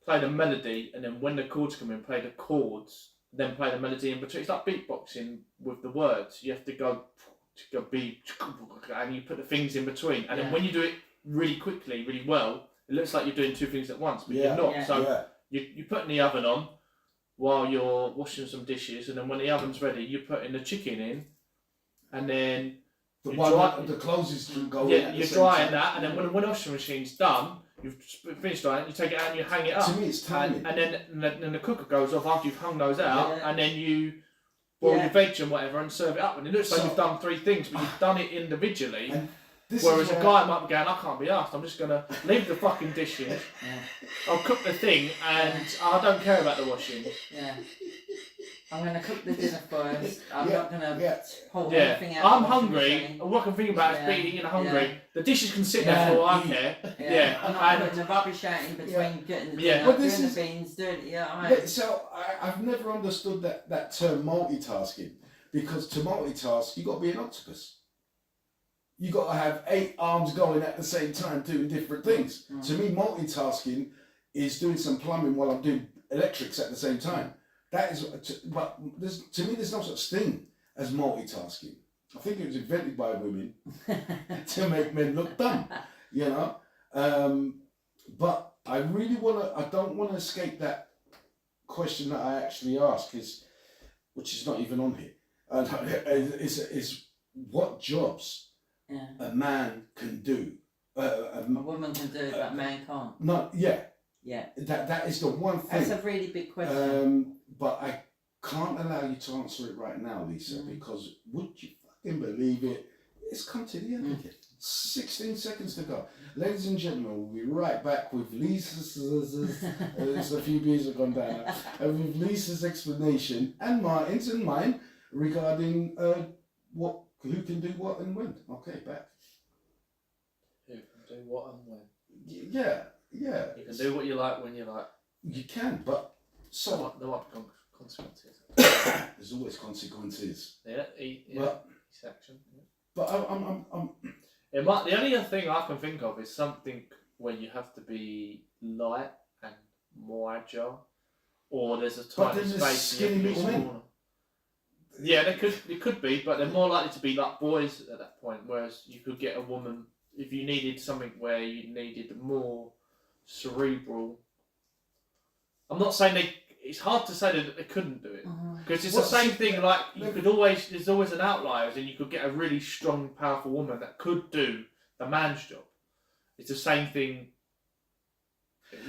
play the melody and then when the chords come in, play the chords, then play the melody in between. It's like beatboxing with the words. You have to go beat and you put the things in between, and then when you do it really quickly, really well, it looks like you're doing two things at once, but you're not. Yeah. So you put in the oven on while you're washing some dishes, and then when the oven's ready, you're putting the chicken in, and then The clothes is going. yeah, you're drying that, and then when the washing machine's done, you've finished drying it, you take it out and you hang it up. To me, it's timing. And then the cooker goes off after you've hung those out, Yeah. and then you boil your veg and whatever and serve it up. And it looks like So- you've done three things, but you've done it individually. And this Whereas is a guy might be going, I can't be asked. I'm just gonna leave the fucking dishes. Yeah. I'll cook the thing, and I don't care about the washing. Yeah. I'm going to cook the dinner first. I'm Yeah, not going to yeah. pull Yeah, anything out. I'm of the washing hungry. machine. All I can think about Yeah, is being hungry. yeah. The dishes can sit Yeah. there for all I care. Yeah, I'm not and- putting the rubbish out in between getting the Yeah. dinner, But doing this the is- beans, doing So I've never understood that term multitasking, because to multitask you got to be an octopus. You got to have 8 arms going at the same time doing different things. To me, multitasking is doing some plumbing while I'm doing electrics at the same time. That is, but to me, there's no such thing as multitasking. I think it was invented by women to make men look dumb, you know. But I really I don't want to escape that question that I actually ask, which is not even on here. Is what jobs a man can do. A woman can do it, but a man can't. No, yeah. Yeah. That is the one thing. That's a really big question. But I can't allow you to answer it right now, Lisa, because would you fucking believe it? It's come to the end again. 16 seconds to go. Ladies and gentlemen, we'll be right back with Lisa's, a few beers have gone down, with Lisa's explanation and Martin's and mine regarding who can do what and when. Okay, back. Who can do what and when? Yeah. You can do what you like when you like. You can, but There might be consequences. there's always consequences. Yeah, But section. Yeah. But I'm It might. The only other thing I can think of is something where you have to be light and more agile, or there's a But tiny then there's space. and you skinny have to be little men. smaller. Yeah, it could be, but they're more likely to be like boys at that point. Whereas you could get a woman if you needed something where you needed more cerebral. I'm not saying it's hard to say that they couldn't do it because it's the same thing. Like there's always an outlier, and you could get a really strong, powerful woman that could do the man's job. It's the same thing.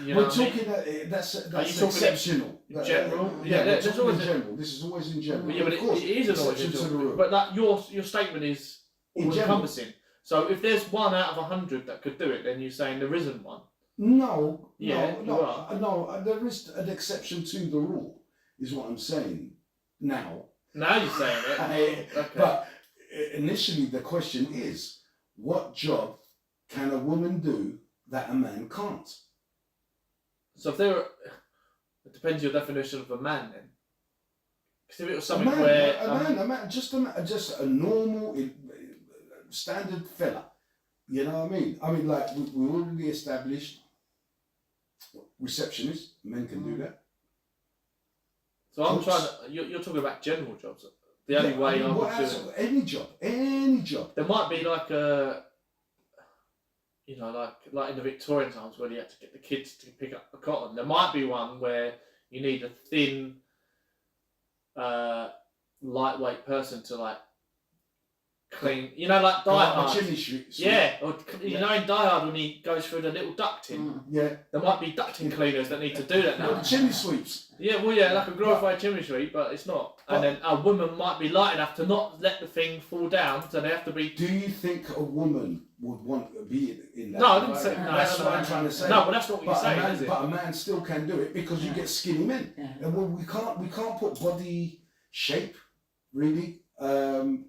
You know we're what I mean? talking that's Are you talking exceptional. in general? Yeah, Yeah, we're there's talking always in a- general. This is always in general. Yeah, but Of course, it is an exception to the origin. rule. But like your statement is In all general. encompassing. So if there's 1 out of 100 that could do it, then you're saying there isn't one. No, Yeah, you are. no. There is an exception to the rule, is what I'm saying. Now, Now you're saying it. Okay. but initially the question is, what job can a woman do that a man can't? So if it depends your definition of a man then. Because if it was something where a man, just a normal, standard fella. You know what I mean? I mean, like we already established receptionists. Men can do that. So I'm trying to. You're talking about general jobs. The only way I would do it. Any job. There might be like a. You know, like in the Victorian times where you had to get the kids to pick up the cotton. There might be one where you need a thin, lightweight person to like clean. You know, like Die Hard. Chimney sweep. Yeah, or you know in Die Hard when he goes through the little ducting. Yeah. There might be ducting cleaners that need to do that now. The chimney sweeps. Yeah, well, yeah, like a glorified chimney sweep, but it's not. And then a woman might be light enough to not let the thing fall down, so they have to be. Do you think a woman would want to be in that? No, I didn't say. No, that's what I'm trying to say. No, but that's not what you're saying, is it? But a man still can do it because you get skinny men, and we can't put body shape really to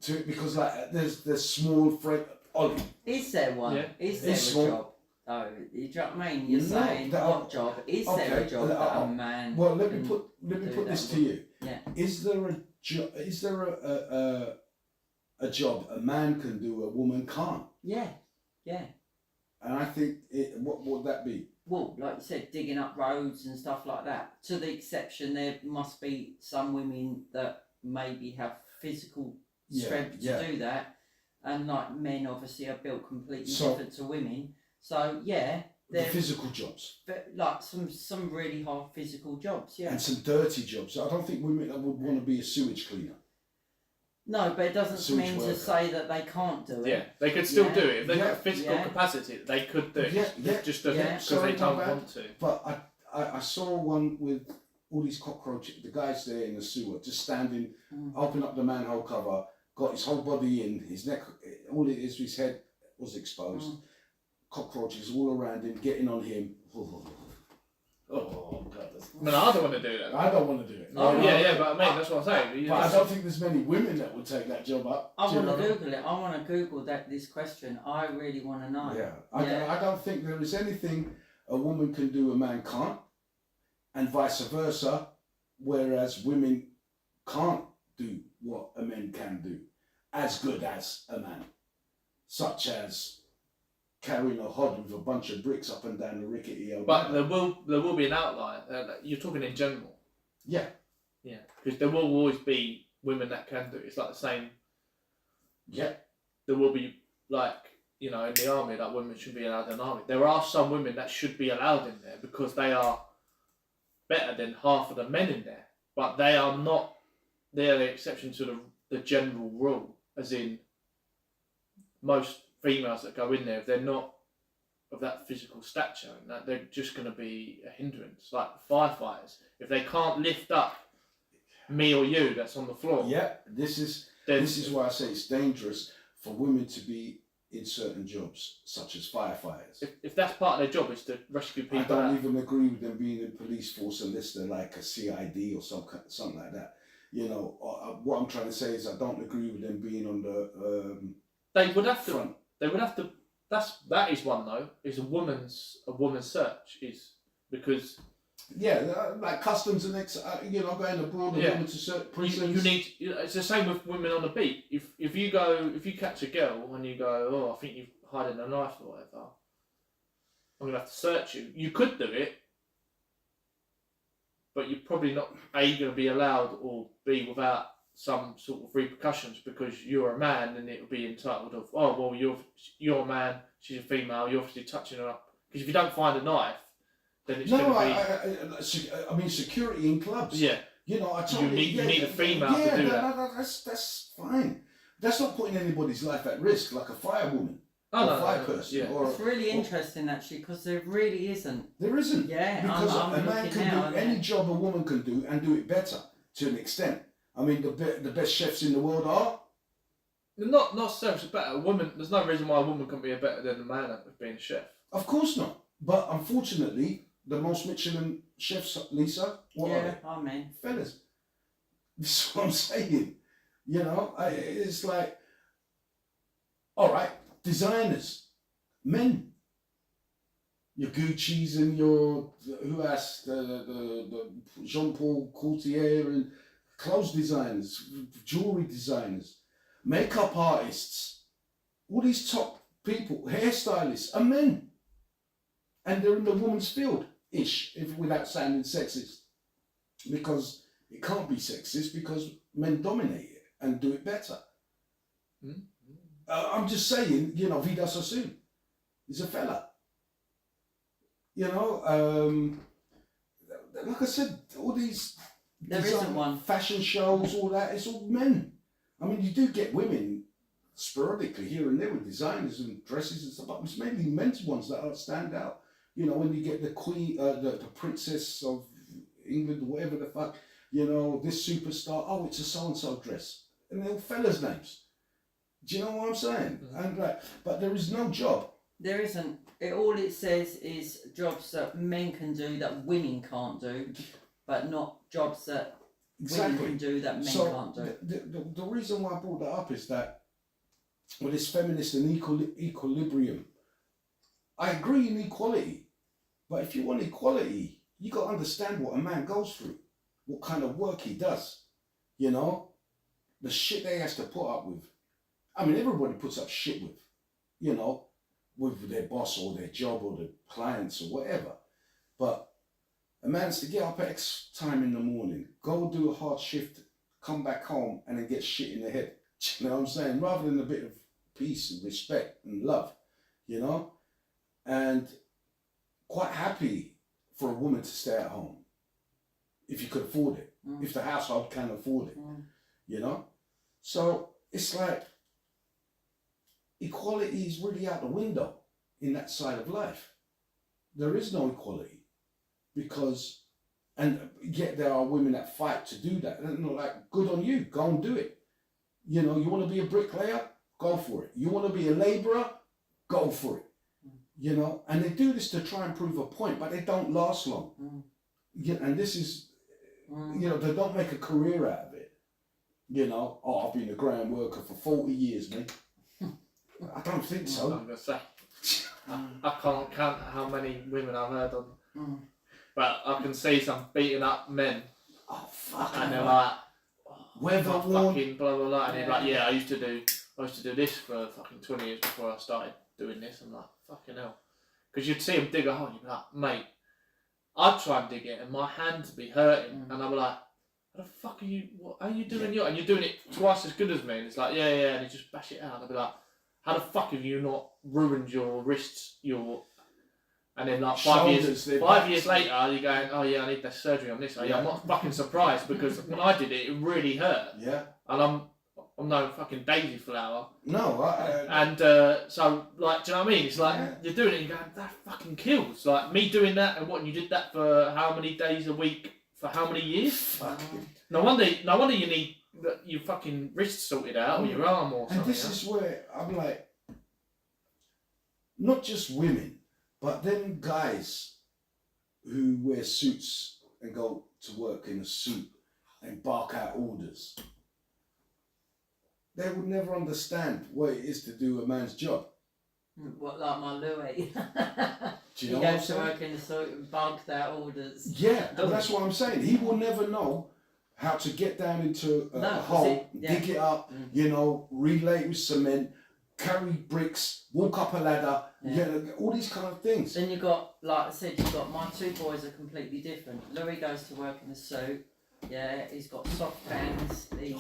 it because like there's small Fred Ollie. Is there one? Yeah. Is there a job? Oh, you know what I mean? You're saying what job? Is there a job that a man? Well, let me put this to you. Yeah. Is there a job? Is there a job a man can do a woman can't? Yeah. Yeah. And I think what would that be? Well, like you said, digging up roads and stuff like that. To the exception, there must be some women that maybe have physical strength to do that, and like men obviously are built completely different to women. So yeah, the physical jobs, like some really hard physical jobs, yeah, and some dirty jobs. I don't think women would want to be a sewage cleaner. No, but it doesn't mean to say that they can't do it. Yeah, they could still do it if they've got physical capacity. They could do it. Just because they don't want to. But I saw one with all these cockroaches. The guy's there in the sewer, just standing, open up the manhole cover, got his whole body in, his neck, all it is, his head was exposed. Cockroaches all around him, getting on him. Oh God! No, I don't want to do that. I don't want to do it. Oh yeah, but I mean that's what I'm saying. But I don't think there's many women that would take that job up. I want to Google it. I want to Google this question. I really want to know. Yeah, I don't think there is anything a woman can do a man can't, and vice versa. Whereas women can't do what a man can do, as good as a man, such as carrying a hod with a bunch of bricks up and down the rickety old. But there will be an outlier. You're talking in general. Yeah. Yeah, because there will always be women that can do it. It's like the same. Yeah. There will be like in the army that women should be allowed in the army. There are some women that should be allowed in there because they are better than half of the men in there, but they are not. They are the exception to the general rule, as in most females that go in there, if they're not of that physical stature, and that they're just going to be a hindrance. Like firefighters, if they can't lift up me or you that's on the floor. Yeah, this is why I say it's dangerous for women to be in certain jobs, such as firefighters. If that's part of their job is to rescue people. I don't even agree with them being in police force unless they're like a CID or something like that. What I'm trying to say is I don't agree with them being on the they would have front. to. They would have to. That is one though. Is a woman's search is because. Yeah, like customs and going abroad and women to search prisons. You need. It's the same with women on the beat. If you catch a girl and you go, oh, I think you're hiding a knife or whatever, I'm gonna have to search you. You could do it, but you're probably not going to be allowed or be without some sort of repercussions because you're a man and it would be entitled of, oh well, you're a man, she's a female, you're obviously touching her up. Because if you don't find a knife, then it's going to be. I mean security in clubs. Yeah. I totally, you need a female to do that. That's fine. That's not putting anybody's life at risk, like a firewoman. Fire person. Yeah. It's really interesting actually because there really isn't. There isn't. Yeah. Because a man can do any job a woman can do and do it better to an extent. I mean, the best chefs in the world are. Not so much better. A woman. There's no reason why a woman couldn't be better than a man at being a chef. Of course not. But unfortunately, the most Michelin chefs, Lisa, what are they? I mean, fellas. This is what I'm saying. It's like, all right, designers, men. your Gucci's and your who else the Jean-Paul Gaultier and clothes designers, jewelry designers, makeup artists, all these top people, hairstylists are men, and they're in the woman's field ish, if without sounding sexist, because it can't be sexist because men dominate it and do it better. I'm just saying, you know, Vida Sassoon, he's a fella. You know, like I said, all these There isn't one. fashion shows, all that, it's all men. I mean, you do get women sporadically here and there with designers and dresses and stuff, but it's mainly men's ones that stand out. You know, when you get the queen, the princess of England or whatever the fuck, you know, this superstar, oh, it's a so-and-so dress. And they're all fellas' names. Do you know what I'm saying? And but there is no job. There isn't. All it says is jobs that men can do that women can't do, but not jobs that women can do that men can't do. The reason why I brought that up is that with this feminist and equilibrium, I agree in equality, but if you want equality, you got to understand what a man goes through, what kind of work he does, you know, the shit they has to put up with. I mean, everybody puts up shit with, you know, with their boss or their job or the clients or whatever. But a man's to get up at X time in the morning, go do a hard shift, come back home and then get shit in the head. You know what I'm saying? Rather than a bit of peace and respect and love, you know? And quite happy for a woman to stay at home if you could afford it, if the household can afford it, you know? So it's like, equality is really out the window in that side of life. There is no equality because, and yet there are women that fight to do that. And like, good on you, go and do it. You know, you want to be a bricklayer, go for it. You want to be a labourer, go for it. You know, and they do this to try and prove a point, but they don't last long. Yeah, and this is, you know, they don't make a career out of it. You know, oh, I've been a ground worker for 40 years, mate. I don't think so. I'm gonna say, I can't count how many women I've heard on, but I can see some beating up men. Oh fuck! And they're like, weather fucking blah blah blah, and they're like, yeah, I used to do this for fucking 20 years before I started doing this. I'm like, fucking hell, because you'd see them dig a hole, and you'd be like, mate, I'd try and dig it, and my hands would be hurting, and I'd be like, what the fuck are you? What are you doing? And you're doing it twice as good as me, and it's like, yeah, and you just bash it out. I'd be like, how the fuck have you not ruined your wrists, and then like 5 years later, you're going, oh yeah, I need that surgery on this. I'm not fucking surprised because when I did it, it really hurt. Yeah. And I'm no fucking daisy flower. No, and so like, do you know what I mean? It's like you're doing it, and you're going, that fucking kills. Like me doing that, and what, you did that for how many days a week for how many years? Fucking. No wonder you need your fucking wrist sorted out or your arm or something. And this is where I'm like, not just women, but then guys who wear suits and go to work in a suit and bark out orders. They would never understand what it is to do a man's job. What, like my Louis? Do you know he what I'm goes to saying? work in the suit and barks out orders. Yeah, that's what I'm saying. He will never know how to get down into a hole, dig it up, you know, relay it with cement, carry bricks, walk up a ladder, all these kind of things. Then you got, like I said, you got my two boys are completely different. Louis goes to work in a suit. Yeah, he's got soft hands. He's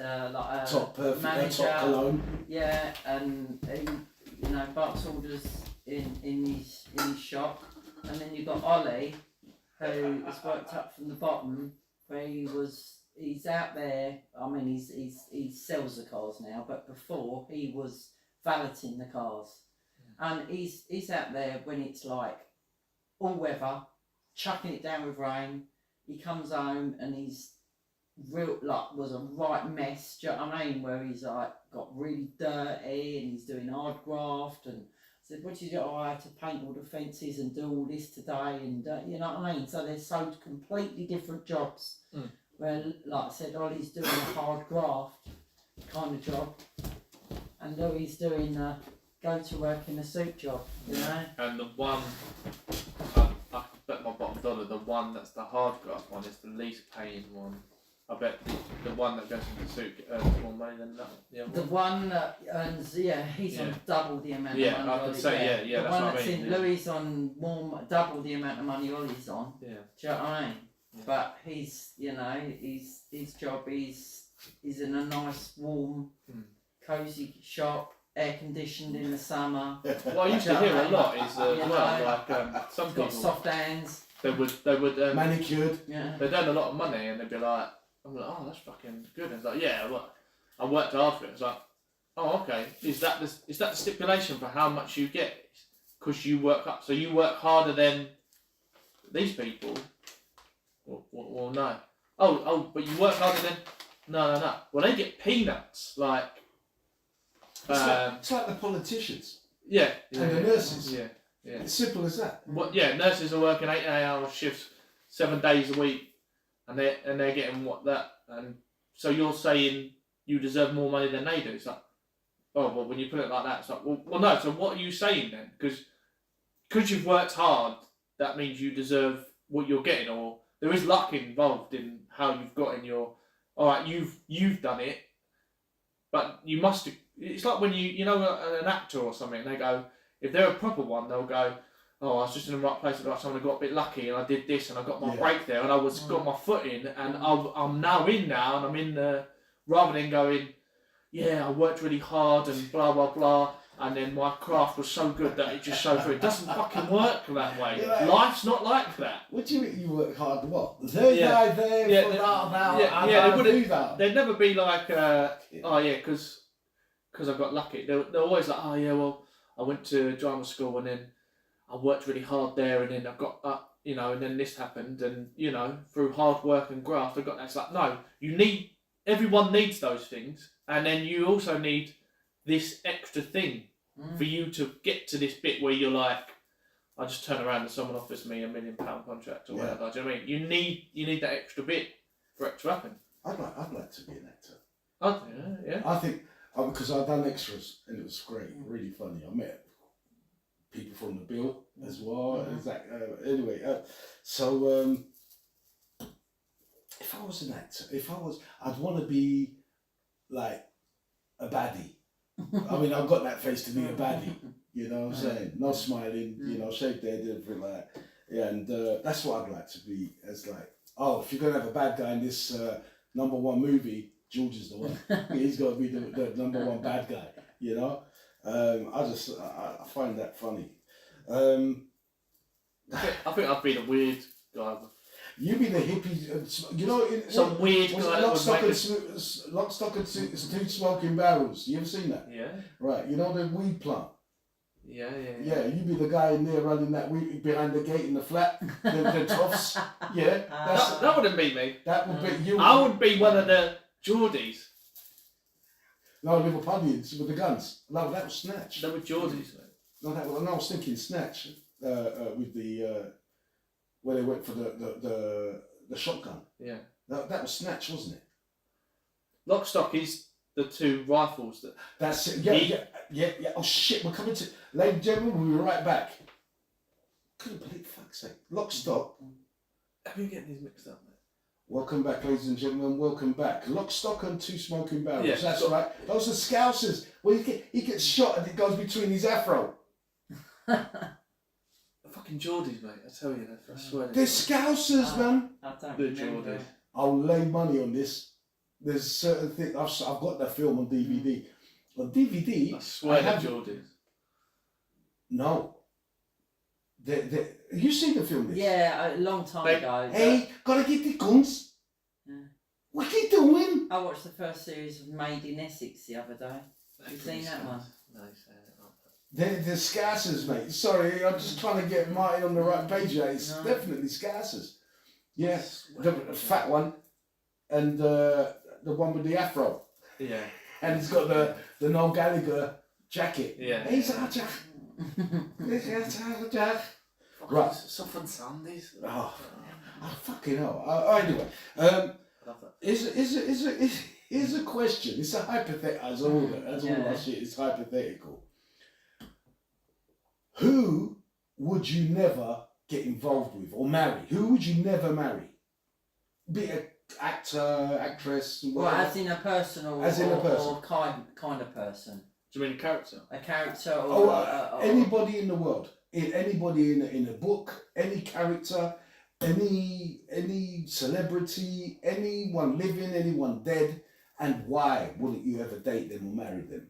like a top perfect, manager. top cologne. Yeah, and he, you know, barks orders in his shop. And then you got Ollie, who has worked up from the bottom. Where he's out there. I mean, he sells the cars now, but before he was valeting the cars, and he's out there when it's like all weather, chucking it down with rain. He comes home and he's was a right mess. Do you know what I mean? Where he's like got really dirty and he's doing hard graft and. I said, what did you do? Oh, I had to paint all the fences and do all this today, and you know what I mean? So they're so completely different jobs. Where, like I said, Ollie's doing a hard graft kind of job, and Louis doing go to work in a suit job, you know. And the one, I bet my bottom dollar, the one that's the hard graft one is the least paying one. I bet the one that goes into suit earns more money than that. The one that earns, he's on double the amount of money. I can say, The that's one what that's I mean. in Louis on double the amount of money Ollie's on. Yeah. Do you know what I mean? Yeah. But he's, his job is in a nice, warm, cosy shop, air conditioned in the summer. What I used to hear a lot is some He's got people soft hands. they would Manicured. Yeah. they'd earn a lot of money and they'd be like, I'm like, oh, that's fucking good. And it's like, yeah, well, I worked hard for it. It's like, oh, okay. Is that the stipulation for how much you get? Because you work up, so you work harder than these people. Well, no. Oh, but you work harder than no. Well, they get peanuts, like. It's like the politicians. Yeah. And the nurses. Yeah. It's simple as that. What? Yeah, nurses are working 8-hour shifts, 7 days a week, and they're getting what that. And so you're saying you deserve more money than they do. It's like, oh well, when you put it like that, it's like, well no. So what are you saying then? Because you've worked hard, that means you deserve what you're getting, or there is luck involved in how you've gotten your. All right, you've done it, but you must. It's like when you know an actor or something. They go, if they're a proper one, they'll go, oh, I was just in the right place at the right time. I got a bit lucky, and I did this, and I got my break there, and I got my foot in, and I'm now in now, and I'm in the. Rather than going, yeah, I worked really hard and blah blah blah, and then my craft was so good that it just showed through. It doesn't fucking work that way. Yeah. Life's not like that. What do you mean you work hard? What? There's Yeah. guy there Yeah, for they- that amount. yeah, I yeah, they can't wouldn't- do that. They'd never be like, oh yeah, because I got lucky. They're always like, oh yeah, well, I went to drama school and then I worked really hard there, and then I got up, and then this happened, and through hard work and graft, I got that. It's like, no, everyone needs those things, and then you also need this extra thing for you to get to this bit where you're like, I just turn around and someone offers me £1 million contract or whatever. Do you know what I mean? You need that extra bit for it to happen. I'd like to be an actor. Oh yeah. I think because I've done extras and it was great, really funny. I met people from the Bill as well. Anyway, so if I was an actor, I'd want to be like a baddie. I mean, I've got that face to be a baddie. You know what I'm saying? Not smiling, shaved head, everything like that. Yeah, and that's what I'd like to be. As like, oh, if you're gonna have a bad guy in this #1 movie, George is the one. He's got to be the #1 bad guy. I find that funny. I think I'd be the weird guy. You be the hippie, Some weird guy that Lock, would Stock, make Lock, Stock and Two Smoking Barrels. You ever seen that? Yeah. Right, the weed plant. Yeah. Yeah, you be the guy in there running that weed behind the gate in the flat, the toffs. Yeah, That wouldn't be me. that would be you. I would be one of the Geordies. No, Liverpudlians with the guns. No, that was Snatch. They were Geordies, mate. No, I was thinking Snatch with the where they went for the shotgun. Yeah. That was Snatch, wasn't it? Lock, Stock is the two rifles that. That's it. Yeah. Oh shit, we're coming to. Ladies and gentlemen, we'll be right back. Couldn't believe, fuck's sake. Lock, Stock. Have you getting these mixed up, mate? Welcome back, ladies and gentlemen. Welcome back. Lock, Stock and Two Smoking Barrels. Yeah, That's right. Those are Scousers. Well, he gets shot and it goes between his afro. Fucking Geordies, mate. I tell you, I swear. They're Scousers, man. I don't The remember. Geordies. I'll lay money on this. There's certain things. I've got that film on DVD. On DVD, I swear have they're Geordies. No. You seen the film? This? Yeah, a long time ago. Hey, gotta get the guns. Yeah. What you doing? I watched the first series of Made in Essex the other day. Have you seen that one? No, he's saying it not. They're Scousers, mate. Sorry, I'm just trying to get Martin on the right page here. It's No. definitely Scousers. Yeah, the fat one and the one with the afro. Yeah. And he's got the Noel Gallagher jacket. Yeah. He's a jack. He's a jack. Right. Soft Sundays. Oh, fucking hell. Anyway, I love that. Here's a question. It's a hypothetical. As all our shit is hypothetical. who would you never get involved with or marry? Who would you never marry? Be it actor, actress, Well, whatever. as in a personal, As in a person. or kind of person, Do you mean a character? a character, Oh, or anybody in the world, anybody in a book, any character, any celebrity, anyone living, anyone dead, and why wouldn't you ever date them or marry them?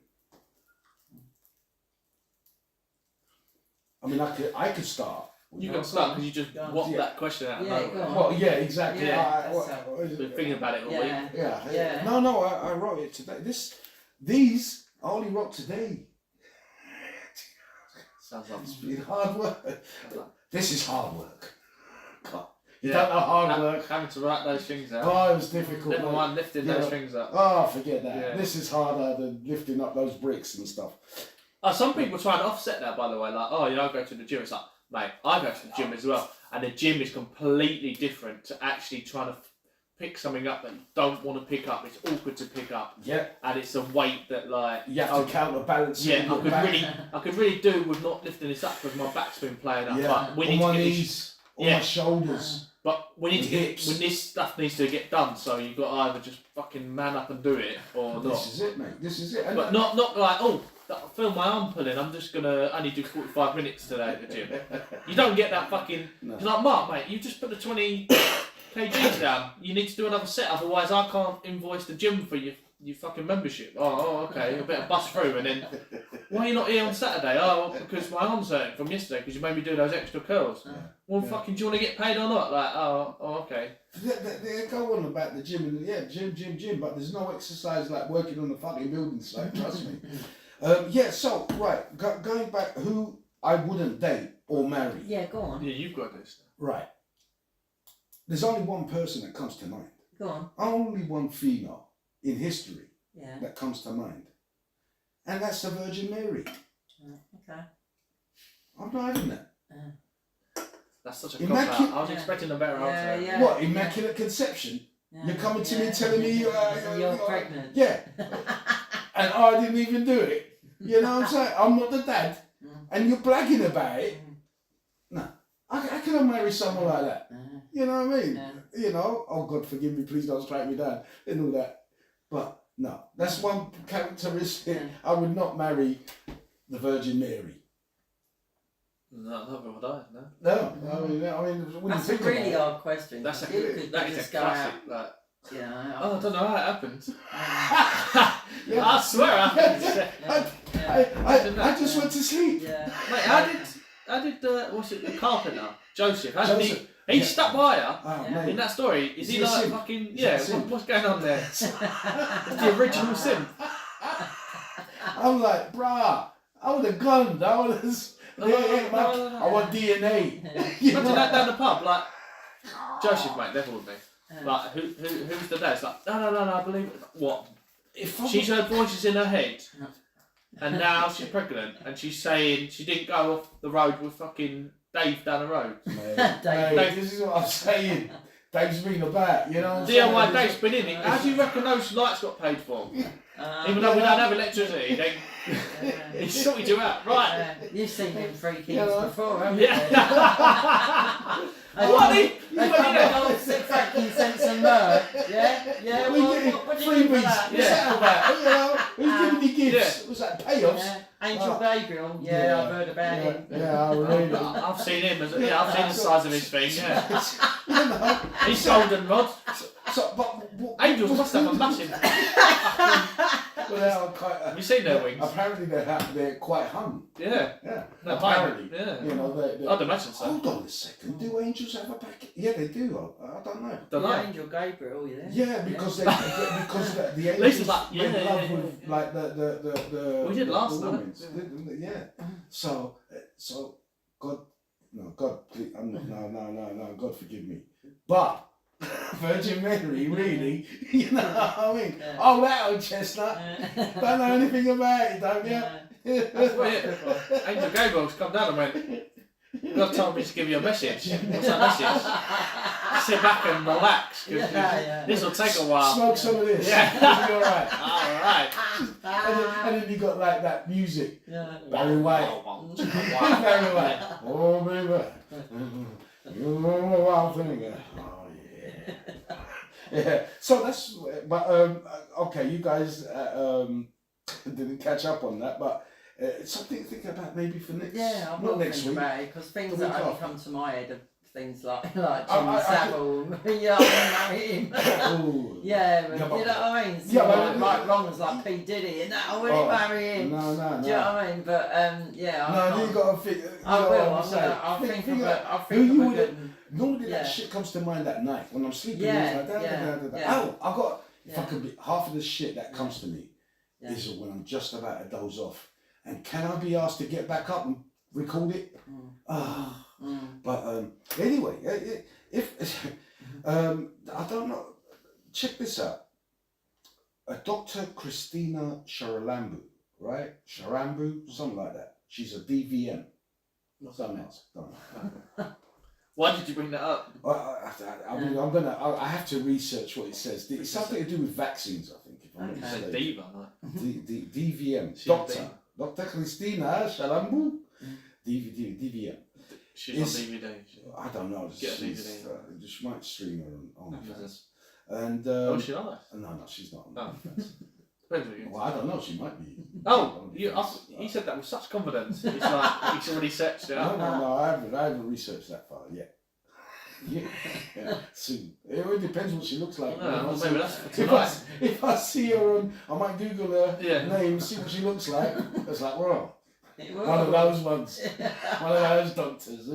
I mean, I could start. You can start because you just Go on. whopped Yeah. that question out of Yeah, nowhere. go on. Well, yeah, exactly. Yeah, Been thinking about it all week. yeah. Yeah. Yeah. No, I wrote it today. These I only wrote today. Sounds like It's hard work. This is hard work. God. You Yeah. don't know hard work. Having to write those things out. Oh, it was difficult. Never mate. mind lifting Yeah. those things up. Oh, forget that. Yeah. This is harder than lifting up those bricks and stuff. Some people try and offset that, by the way. Like, oh, I go to the gym. It's like, mate, I go to the gym as well, and the gym is completely different to actually trying to pick something up that you don't want to pick up. It's awkward to pick up, Yeah. and it's a weight that, like, You have to counterbalance it. yeah, with your back. I could really do with not lifting this up because my back's been playing up. Yeah. But we On need my to get knees, this. on Yeah. my shoulders. But we need to get Hips. when this stuff needs to get done. So you've got to either just fucking man up and do it, or This not. is it, mate. This is it. And But not like, oh, I feel my arm pulling. I'm just gonna only do 45 minutes today at the gym. You don't get that fucking. No. You're like, Mark, mate, you just put the 20 kgs down. You need to do another set, otherwise I can't invoice the gym for your fucking membership. Oh, okay. I better bust through, and then why are you not here on Saturday? Oh, because my arm's hurting from yesterday because you made me do those extra curls. Well, Yeah. fucking, do you want to get paid or not? Like, oh, okay. They go on about the gym and yeah, gym, but there's no exercise like working on the fucking building site. Trust me. Yeah. So right, going back, who I wouldn't date or marry. Yeah, go on. Yeah, you've got this. Right. There's only one person that comes to mind. Go on. Only one female in history Yeah. that comes to mind, and that's the Virgin Mary. Okay. I'm not having that. That's such a cop Immaculate- out. I was Yeah. expecting a better Yeah, answer. yeah. What, Immaculate Conception? Yeah. You're coming to me Yeah. telling me you're pregnant. Yeah. And I didn't even do it. You know what I'm saying? I'm not the dad. Mm. And you're bragging about it. Mm. No. How can I marry someone like that? You know what I mean? Yeah. You know, oh God, forgive me, please don't strike me down, and all that. But no, that's one characteristic. Yeah. I would not marry the Virgin Mary. No, neither would I. No. No, I mean, when That's you a think really about hard question. That's a You could that is just a go classic. out. Like, Yeah. oh, I don't know how it happened. it, I swear it happened. I just went to sleep. Yeah. Mate, how did what's it, the carpenter Joseph? How did Joseph. he Yeah. stuck by her Oh, Yeah. in mate. that story? Is he Is he a like simp? fucking Is he a yeah? simp? What's going on there? The original simp. I'm like, bruh, I would have gone. I would have. No, no. I want DNA. Imagine that down the pub, like Joseph, mate, level with me. Yeah. Like who's the dad? It's like no, I believe it. What? If I She's heard voices in her head, and now she's pregnant, and she's saying she didn't go off the road with fucking Dave down the road. Mate, Dave. mate, this is what I'm saying. Dave's been about, you know what I'm saying? DIY Dave's been in it. How do you reckon those lights got paid for? Even though we don't have electricity, he sorted you out, right? You've seen them Three Kings Yeah. before, haven't Yeah. you? What? They come with gold, frankincense and myrrh. Yeah. We Well, get what do you mean for freebies. that? What's that about? You know, who's giving you gifts? Yeah. Was that payoffs? Yeah. Angel Oh. Gabriel. Yeah, I've heard about him. Yeah, I really. I've seen him. I've seen the size of his thing. Yeah, You know, he's golden rod. but Angels must have a massive. Well, they are quite. Have you seen their wings? Apparently, they're quite hung. Yeah. Yeah. No, Apparently. Yeah. You know, they. I'd imagine so. Hold on a second. Do angels have a back? Yeah, they do. I don't know. Don't Yeah, know. Angel Gabriel, yeah. Yeah, because the angels Lisa's like, make yeah, love yeah, with yeah. like the We did last the night. women's. Yeah. So God, please, I'm not, no, God forgive me. But Virgin Mary, really, you know what I mean? Yeah. Oh, that old chestnut. Don't know anything about it, don't you? That's weird. Angel Gabriel's come down and went, God told me to give you a message. What's that message? Sit back and relax, because this will take a while. Smoke some of this. Yeah. You'll be alright. Alright. And then you got like that music. Yeah. Barry White. Barry White. Oh, baby. You know what I'm thinking. Oh, yeah. Yeah. So that's, but, okay, you guys didn't catch up on that, but something to think about maybe for next. Yeah, I not will next think week. about it, because things The that week only after. come to my head are things like Jimmy I Savile, yeah, I marry him. Ooh. Yeah, but, Yeah, but- you know what I mean? So yeah, but- like, right wrongs like P. Diddy, and that I wouldn't marry him. No, Do you know what I mean? But yeah, No, you got to think. I will. I'll think of a good. Normally Yeah. that shit comes to mind at night when I'm sleeping. Yeah, It's like, yeah. Oh, I got. If I Yeah. could be half of the shit that comes to me Yeah. is when I'm just about to doze off, and can I be asked to get back up and record it? Ah. But anyway, if I don't know, check this out. Dr. Christina Sharalambu, right? Sharambu, something like that. She's a DVM. Something else. Don't know. Why did you bring that up? I mean, I have to research what it says. It's something to do with vaccines, I think. If I'm not It's a mistaken. diva, like. DVM. She's a Doctor. diva. Dr. Christina Shalambu. DVM. She's on DVD. I don't know. Get a She's, DVD. Just might stream her on OnlyFans. And And she nice? no, she's not. Oh, depends what you. Well, I don't know. She might be. Oh, he said that with such confidence. He's like he's already searched it No, out. no, I haven't researched that far yet. Yeah, soon. It really depends what she looks like. No, well, maybe that's for If tonight. if I see her on, I might Google her Yeah. name, see what she looks like. It's like, well, It one of will. those ones, one of those doctors,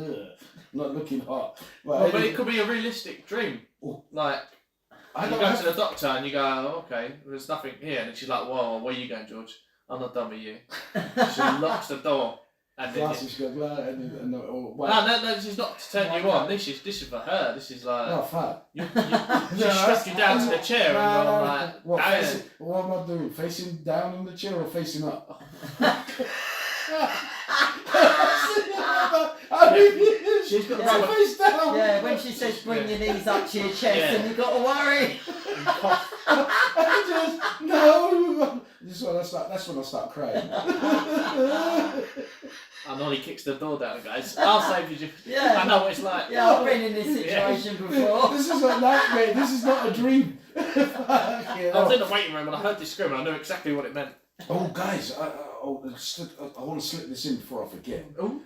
not looking hot. Well, but it could be a realistic dream. Oh. Like I you don't go have to the doctor and you go, oh, okay, there's nothing here, and then she's like, whoa, where are you going, George? I'm not done with you. She locks the door and then. glasses, she got glasses, and No, this is not to turn you on. This is for her. This is like Oh, fuck. she strapped you down to the chair and you're like, What, "Damn." what am I doing? Facing down in the chair or facing up? She's got Yeah. to face down. Yeah, when she says bring your knees up to your chest, Yeah. and you've got to worry. No. That's when I start crying. And Ollie kicks the door down, guys. I'll save you. Yeah. I know what it's like. Yeah, I've been in this situation before. This is a nightmare. This is not a dream. I was in the waiting room and I heard this scream and I knew exactly what it meant. Oh, guys, I want to slip this in before I forget. Oh,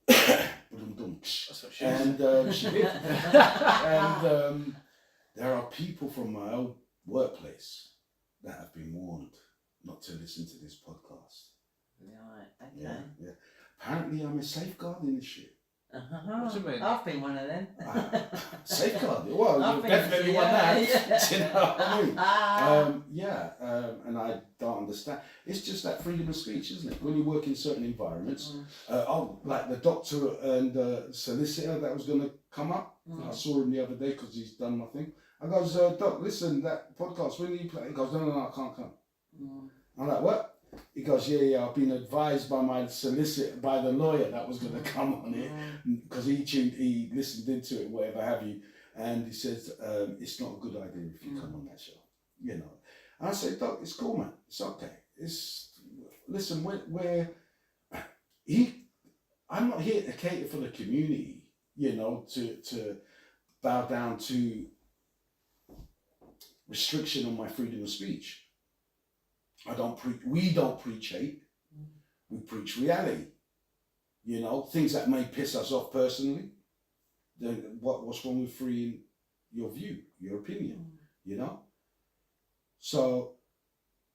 And that's what she was. she did. And there are people from my old workplace that have been warned not to listen to this podcast. Right, Yeah, okay. yeah. Apparently, I'm a safeguarding this shit. What do you mean? I've been one of them. Safeguarding? Well, I've you've been- definitely won that. yeah. Do you know what I mean? Ah. And I don't understand. It's just that freedom of speech, isn't it? When you work in certain environments, like the doctor and solicitor that was going to come up. I saw him the other day because he's done my thing. I goes, Doc, listen, that podcast, when do you play? He goes, no, I can't come. I'm like, what? He goes, yeah, I've been advised by my solicitor, by the lawyer that was going to come on it, because he listened into it, whatever have you, and he says, it's not a good idea if you come on that show, you know. And I said, Doc, it's cool, man, it's okay. Listen, I'm not here to cater for the community, you know, to bow down to restriction on my freedom of speech. We don't preach hate. We preach reality. You know, things that may piss us off personally. Then what's wrong with freeing your view, your opinion, you know? So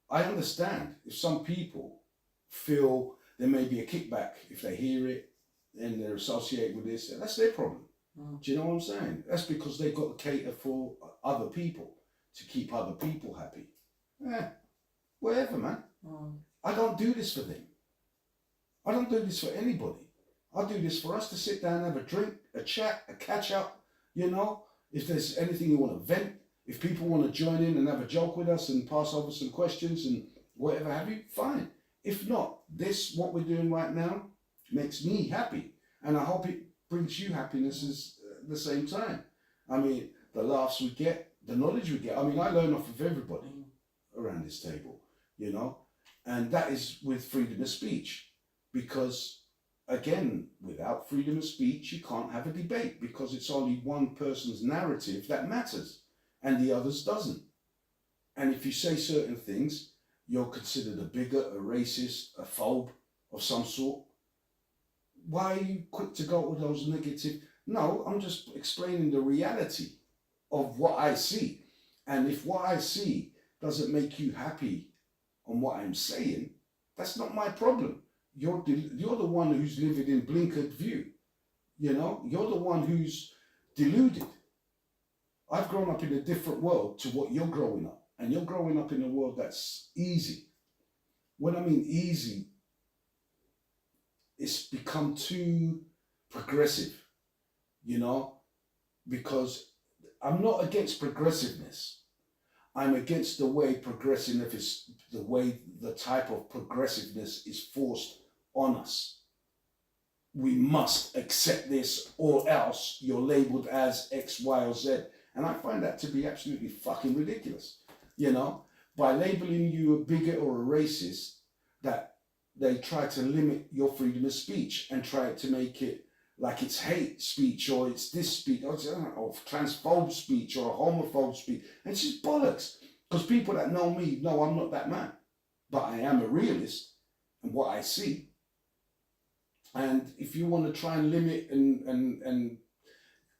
I understand if some people feel there may be a kickback if they hear it and they're associated with this, that's their problem. Do you know what I'm saying? That's because they've got to cater for other people to keep other people happy. Whatever, man. I don't do this for them. I don't do this for anybody. I do this for us to sit down and have a drink, a chat, a catch up, you know. If there's anything you want to vent, if people want to join in and have a joke with us and pass over some questions and whatever have you, fine. If not, what we're doing right now makes me happy. and I hope it brings you happiness at the same time. I mean, the laughs we get, the knowledge we get. I mean, I learn off of everybody around this table, you know, and that is with freedom of speech, because again, without freedom of speech, you can't have a debate, because it's only one person's narrative that matters and the others doesn't. And if you say certain things, you're considered a bigot, a racist, a phobe of some sort. Why are you quick to go with those negative? No, I'm just explaining the reality of what I see. And if what I see doesn't make you happy on what I'm saying, that's not my problem. You're the one who's living in blinkered view. You know, you're the one who's deluded. I've grown up in a different world to what you're growing up. And you're growing up in a world that's easy. When I mean easy, it's become too progressive, you know, because I'm not against progressiveness. I'm against the way progressiveness is, the type of progressiveness is forced on us. We must accept this or else you're labeled as X, Y, or Z. And I find that to be absolutely fucking ridiculous. You know, by labeling you a bigot or a racist, that they try to limit your freedom of speech and try to make it like it's hate speech or it's this speech or transphobe speech or homophobe speech. And it's just bollocks. Because people that know me know I'm not that man. But I am a realist in what I see. And if you want to try and limit and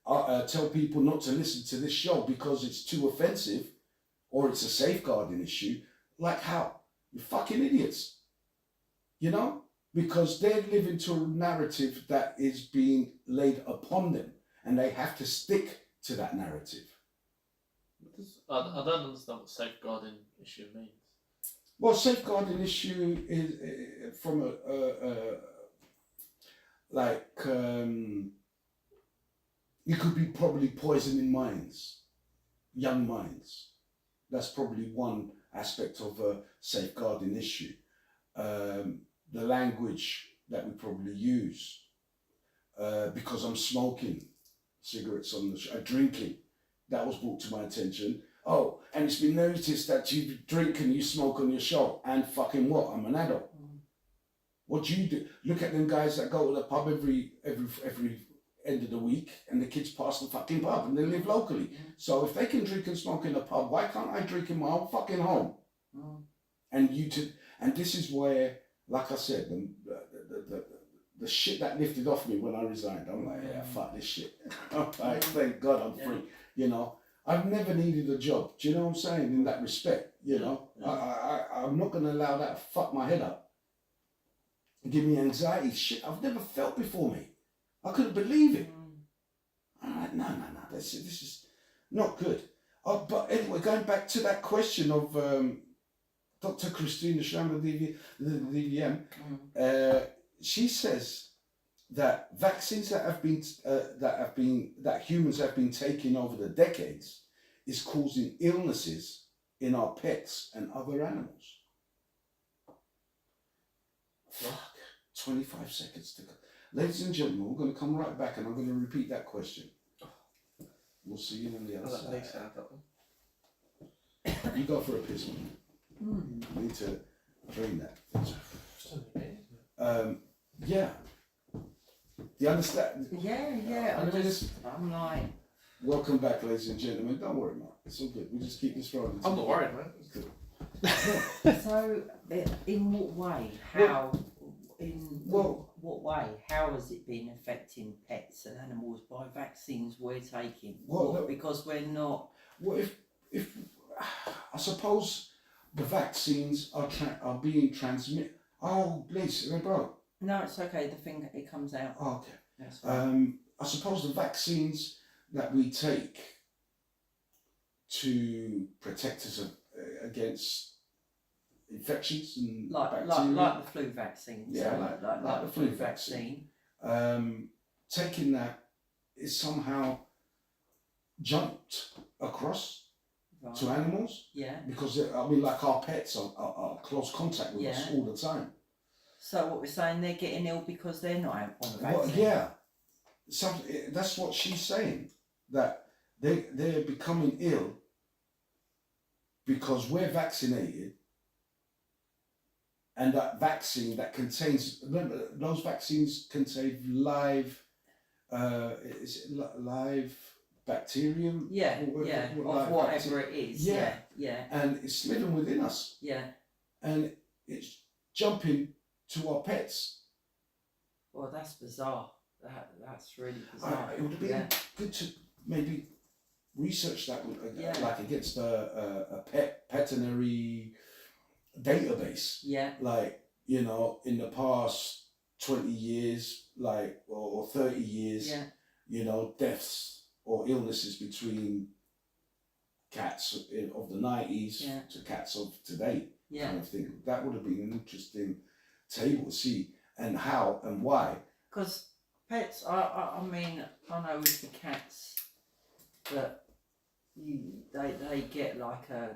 tell people not to listen to this show because it's too offensive or it's a safeguarding issue, like how? You're fucking idiots. You know? Because they're living to a narrative that is being laid upon them and they have to stick to that narrative. I don't understand what safeguarding issue means. Well, safeguarding issue is from you could be probably poisoning minds, young minds. That's probably one aspect of a safeguarding issue. The language that we probably use, because I'm smoking cigarettes on the show, drinking, that was brought to my attention. Oh, and it's been noticed that you drink and you smoke on your show. And fucking what? I'm an adult. What do you do? Look at them guys that go to the pub every end of the week, and the kids pass the fucking pub and they live locally. So if they can drink and smoke in a pub, why can't I drink in my own fucking home? And this is where, like I said, the shit that lifted off me when I resigned. I'm like, yeah, fuck this shit. I'm like, thank God I'm free. You know, I've never needed a job. Do you know what I'm saying? In that respect, you know, I'm not going to allow that to fuck my head up. Give me anxiety. Shit I've never felt before, me. I couldn't believe it. I'm like, no, this is not good. But anyway, going back to that question of Dr. Christina Schramm, the DVM, she says that vaccines that humans have been taking over the decades is causing illnesses in our pets and other animals. Fuck. 25 seconds to go. Ladies and gentlemen, we're going to come right back and I'm going to repeat that question. We'll see you on the other side. You go for a piss, man. I need to drain that. Yeah. Do you understand? Yeah. I'm like... Welcome back, ladies and gentlemen. Don't worry, man. It's all good. We just keep this rolling. I'm not worried, man. So, in what way? How? What way? How has it been affecting pets and animals by vaccines we're taking? Because we're not... Well, if I suppose the vaccines are being transmitted... Oh, please, bro. No, it's okay. The thing, it comes out. Oh, okay. That's right. I suppose the vaccines that we take to protect us against infections and like the flu vaccine. Yeah, so like the flu vaccine. Taking that is somehow jumped across to animals. Yeah. Because like our pets are close contact with us all the time. So what we're saying, they're getting ill because they're not on the vaccine. Well, yeah, that's what she's saying, that they're becoming ill because we're vaccinated, and that vaccine that contains, remember, those vaccines contain live, live bacterium? Yeah, live whatever it is. Yeah. And it's living within us, Yeah. and it's jumping to our pets. Well, that's bizarre. That's really bizarre. It would have been good to maybe research that, like against a veterinary database. Yeah. Like, you know, in the past 20 years, like, or 30 years, you know, deaths or illnesses between cats of the 90s to cats of today, kind of thing. That would have been an interesting table to see, and how and why. Because pets, I mean, I know with the cats that they get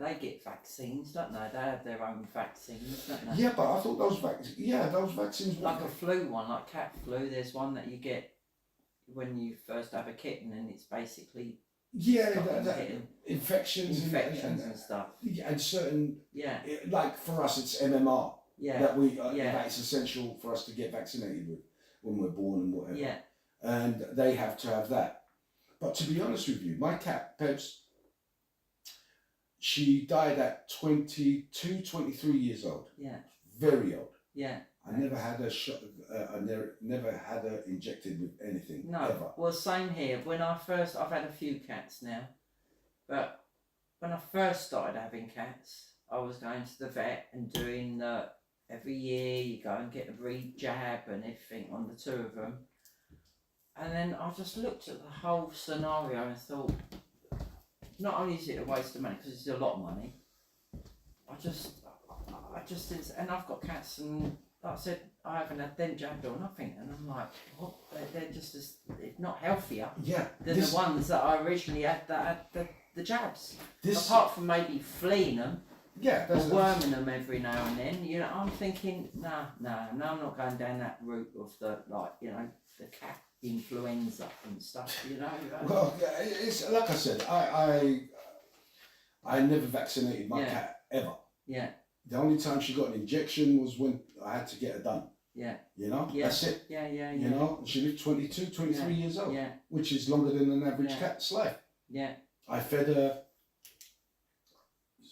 they get vaccines, don't they? They have their own vaccines, don't they? Yeah, but I thought those vaccines were like a flu one, like cat flu. There's one that you get when you first have a kitten, and it's basically infections and stuff. Yeah, and certain like for us, it's MMR. Yeah. That that it's essential for us to get vaccinated with when we're born and whatever. Yeah. And they have to have that. But to be honest with you, my cat, Pebs, she died at 22, 23 years old. Yeah. Very old. Yeah. I never had a shot. I never had her injected with anything. No. Ever. Well, same here. I've had a few cats now, but when I first started having cats, I was going to the vet and doing the every year you go and get a re-jab and everything on the two of them. And then I just looked at the whole scenario and thought, not only is it a waste of money, because it's a lot of money, I just didn't, and I've got cats, and like I said, I haven't had them jabbed or nothing, and I'm like, what? They're just as, if not healthier than the ones that I originally had that had the jabs. Apart from maybe fleeing them, or worming them every now and then, you know, I'm thinking, no, I'm not going down that route of the, like, you know, the cat influenza and stuff, you know. Well, it's like I said, I never vaccinated my cat ever. Yeah. The only time she got an injection was when I had to get her done. Yeah. You know, that's it. Yeah. You know, she lived 22, 23 years old, which is longer than an average cat's life. Yeah. I fed her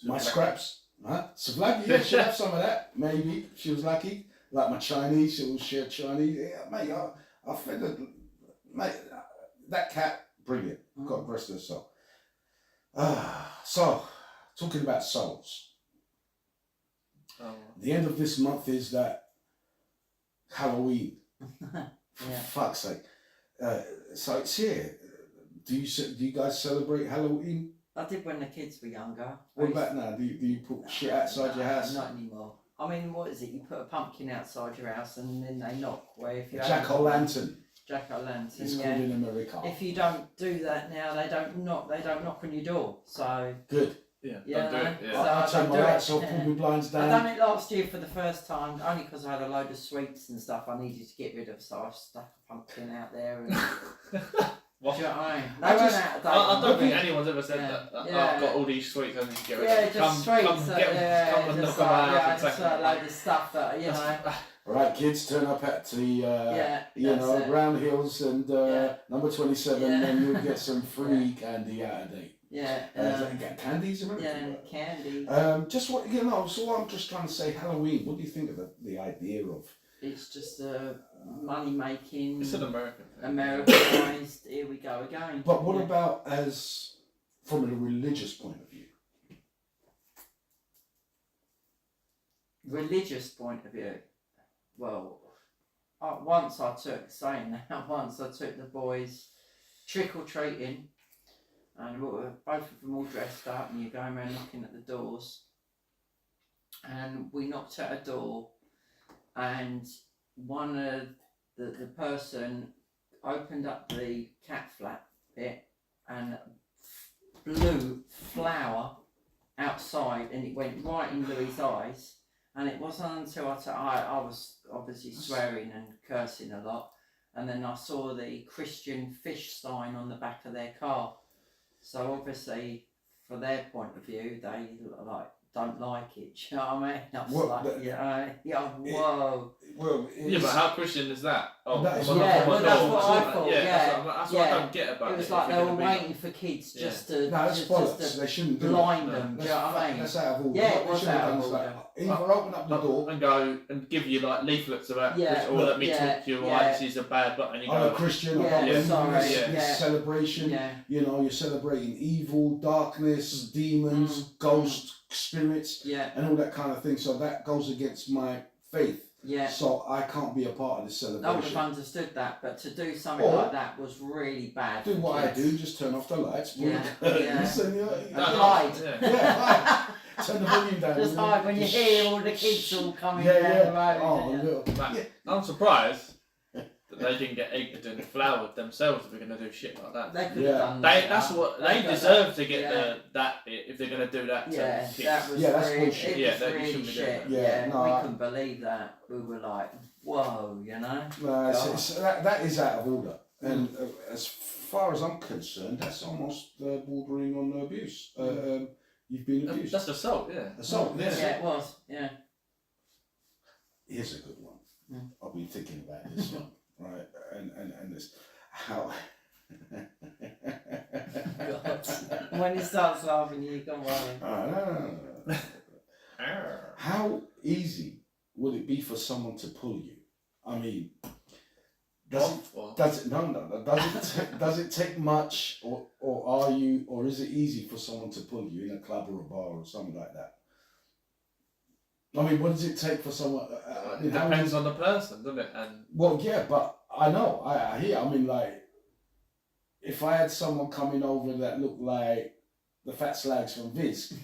my scraps. Savlaki, yeah, she'll have some of that, maybe. She was lucky. Like my Chinese, she'll share Chinese. Yeah, mate, I fed her. Mate, that cat, brilliant. God rest her soul. So, talking about souls. The end of this month is that Halloween. For fuck's sake. So it's here. Do you guys celebrate Halloween? I did when the kids were younger. What about now? Do you put shit outside your house? Not anymore. I mean, what is it? You put a pumpkin outside your house and then they knock. Where if you Jack-o'-lantern. Jack-o'-lantern. It's called in America. If you don't do that now, they don't knock on your door. So good. Yeah, don't do it. Yeah. So I turned my lights off, pulled my blinds down. I done it last year for the first time, only because I had a load of sweets and stuff I needed to get rid of, so I stuck a pumpkin out there. And What? Do you know what I mean? I don't think anyone's ever said that. I've got all these sweets, I need to get rid of them. Just sweets. Come and knock them out. Just a load of stuff that, you know. Right, kids, turn up at the Round Hills and number 27, and you'll get some free candy out of date. Get candies, remember? Yeah, candy. Just what so what I'm just trying to say, Halloween. What do you think of the idea of? It's just money making. It's an American thing. Americanized. Here we go again. But what about as from a religious point of view? Religious point of view. Well, once I took the boys trick or treating, and both of them all dressed up, and you're going around knocking at the doors, and we knocked at a door, and one of the person opened up the cat flap bit and blew flour outside, and it went right in Louis' eyes. And it wasn't until I was obviously swearing and cursing a lot, and then I saw the Christian fish sign on the back of their car. So obviously, for their point of view, they don't like it. Do you know what I mean? I was whoa. Well, yeah, but how Christian is that? Oh, That is- well, that's what I thought. That's what I don't get about it. It was if like they you're were gonna be waiting for kids Yeah. just to no, that's just bollocks. to They shouldn't do blind that. them. Do you know what I mean? That's out of order. Yeah, What it they was should have out done of is order. either open up the door. and go and give you like leaflets about Yeah, this, or let me yeah, talk to you yeah. why this is a bad button. And you I'm a go, Christian. Yeah, I've got sorry, this yeah. celebration. Yeah. You know, you're celebrating evil, darkness, demons, ghosts, spirits, Yeah. and all that kind of thing. So that goes against my faith. Yeah. So I can't be a part of this I would celebration. have understood that, but to do something Or- like that was really bad. Do for what I kids. do, just turn off the lights, pull Yeah, the curtains, yeah. and And "That's hide. Yeah. yeah, hide. Turn the volume down. Just hide when you hear all the kids all coming Yeah, down yeah. the road. Oh, and little. But Yeah. I'm surprised that they didn't get egged and floured themselves if we're going to do shit like that. They could Yeah. have done They, that. that's what they got deserve to get Yeah. that if they're going to do that to Yeah, kids. that was Yeah, that's really, bullshit. it Yeah, was that you really shouldn't be shit. doing that. Yeah, Yeah, no, we I- couldn't believe that. We were like, whoa, you know? No, God. that is out of order. And as far as I'm concerned, that's almost bordering on abuse. You've been abused. That's assault, yeah. Assault, Yeah, yes. it was. Yeah. Here's a good one. Mm. I've been thinking about this one, right? And this, how. God. When he starts laughing, you can worry. No. How easy would it be for someone to pull you? I mean, does it take much, or is it easy for someone to pull you in a club or a bar or something like that? I mean, what does it take for someone? It depends on the person, doesn't it? And Well, yeah, but I know, I hear. I mean, like, if I had someone coming over that looked like the fat slags from Viz.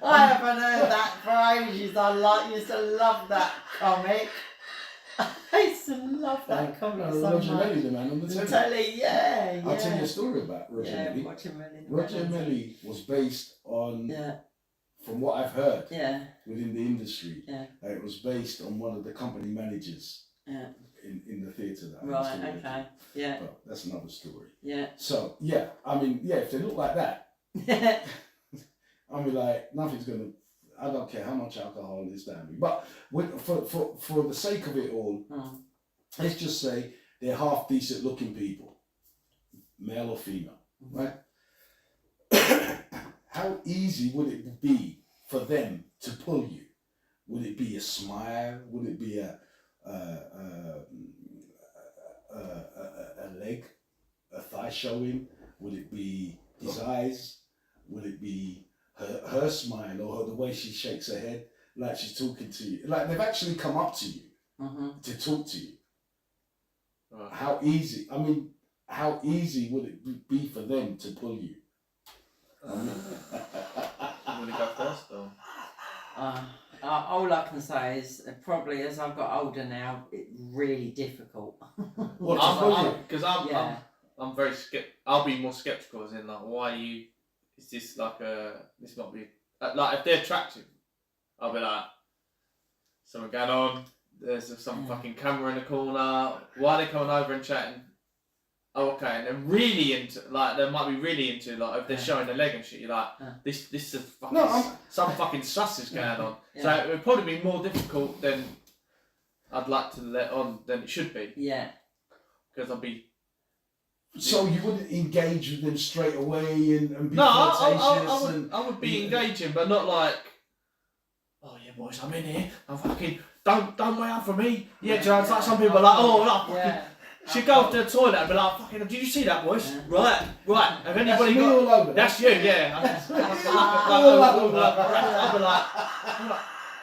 I haven't heard that for ages. I used to love that comic. I used to love that comic so Roger much. Melly, the man on the telly. Telly, yeah. I'll tell you a story about Roger Melly. Roger Melly. Roger Melly was based on, Yeah, from what I've heard yeah, within the industry, Yeah. It was based on one of the company managers yeah. in the theatre that I used Right, to work okay. in. Yeah, But that's another story. yeah. So, yeah, I mean, yeah, if they look like that, I mean, like, nothing's going to, I don't care how much alcohol is down me. But for the sake of it all, Mm. let's just say they're half decent looking people, male or female, right? How easy would it be for them to pull you? Would it be a smile? Would it be a leg, a thigh showing? Would it be his eyes? Would it be her smile or the way she shakes her head like she's talking to you? Like they've actually come up to you to talk to you. Right. How easy? I mean, how easy would it be for them to pull you? You want to go first, or? All I can say is probably as I've got older now, it's really difficult. What to pull you? Because Yeah. I'm very I'll be more skeptical as in like, why you? Is this like this not be like if they're attractive? I'll be like, something going on. There's some fucking camera in the corner. Why are they coming over and chatting? Oh, okay, and they're really into like they might be really into like if they're showing their leg and shit. You're like, this is fucking some fucking sus is going on. So it would probably be more difficult than I'd like to let on than it should be. Yeah. Because I'll be. So you wouldn't engage with them straight away and be No, flirtatious I would be engaging, but not like, oh yeah, boys, I'm in here. I'm fucking don't wait up for me. Yeah, do you know, it's like some people are like, oh, like, Yeah. she'd go to the toilet and be like, fucking, did you see that, boys? Yeah. Right. Have anybody me got? all over. That's you, yeah. I'll be like,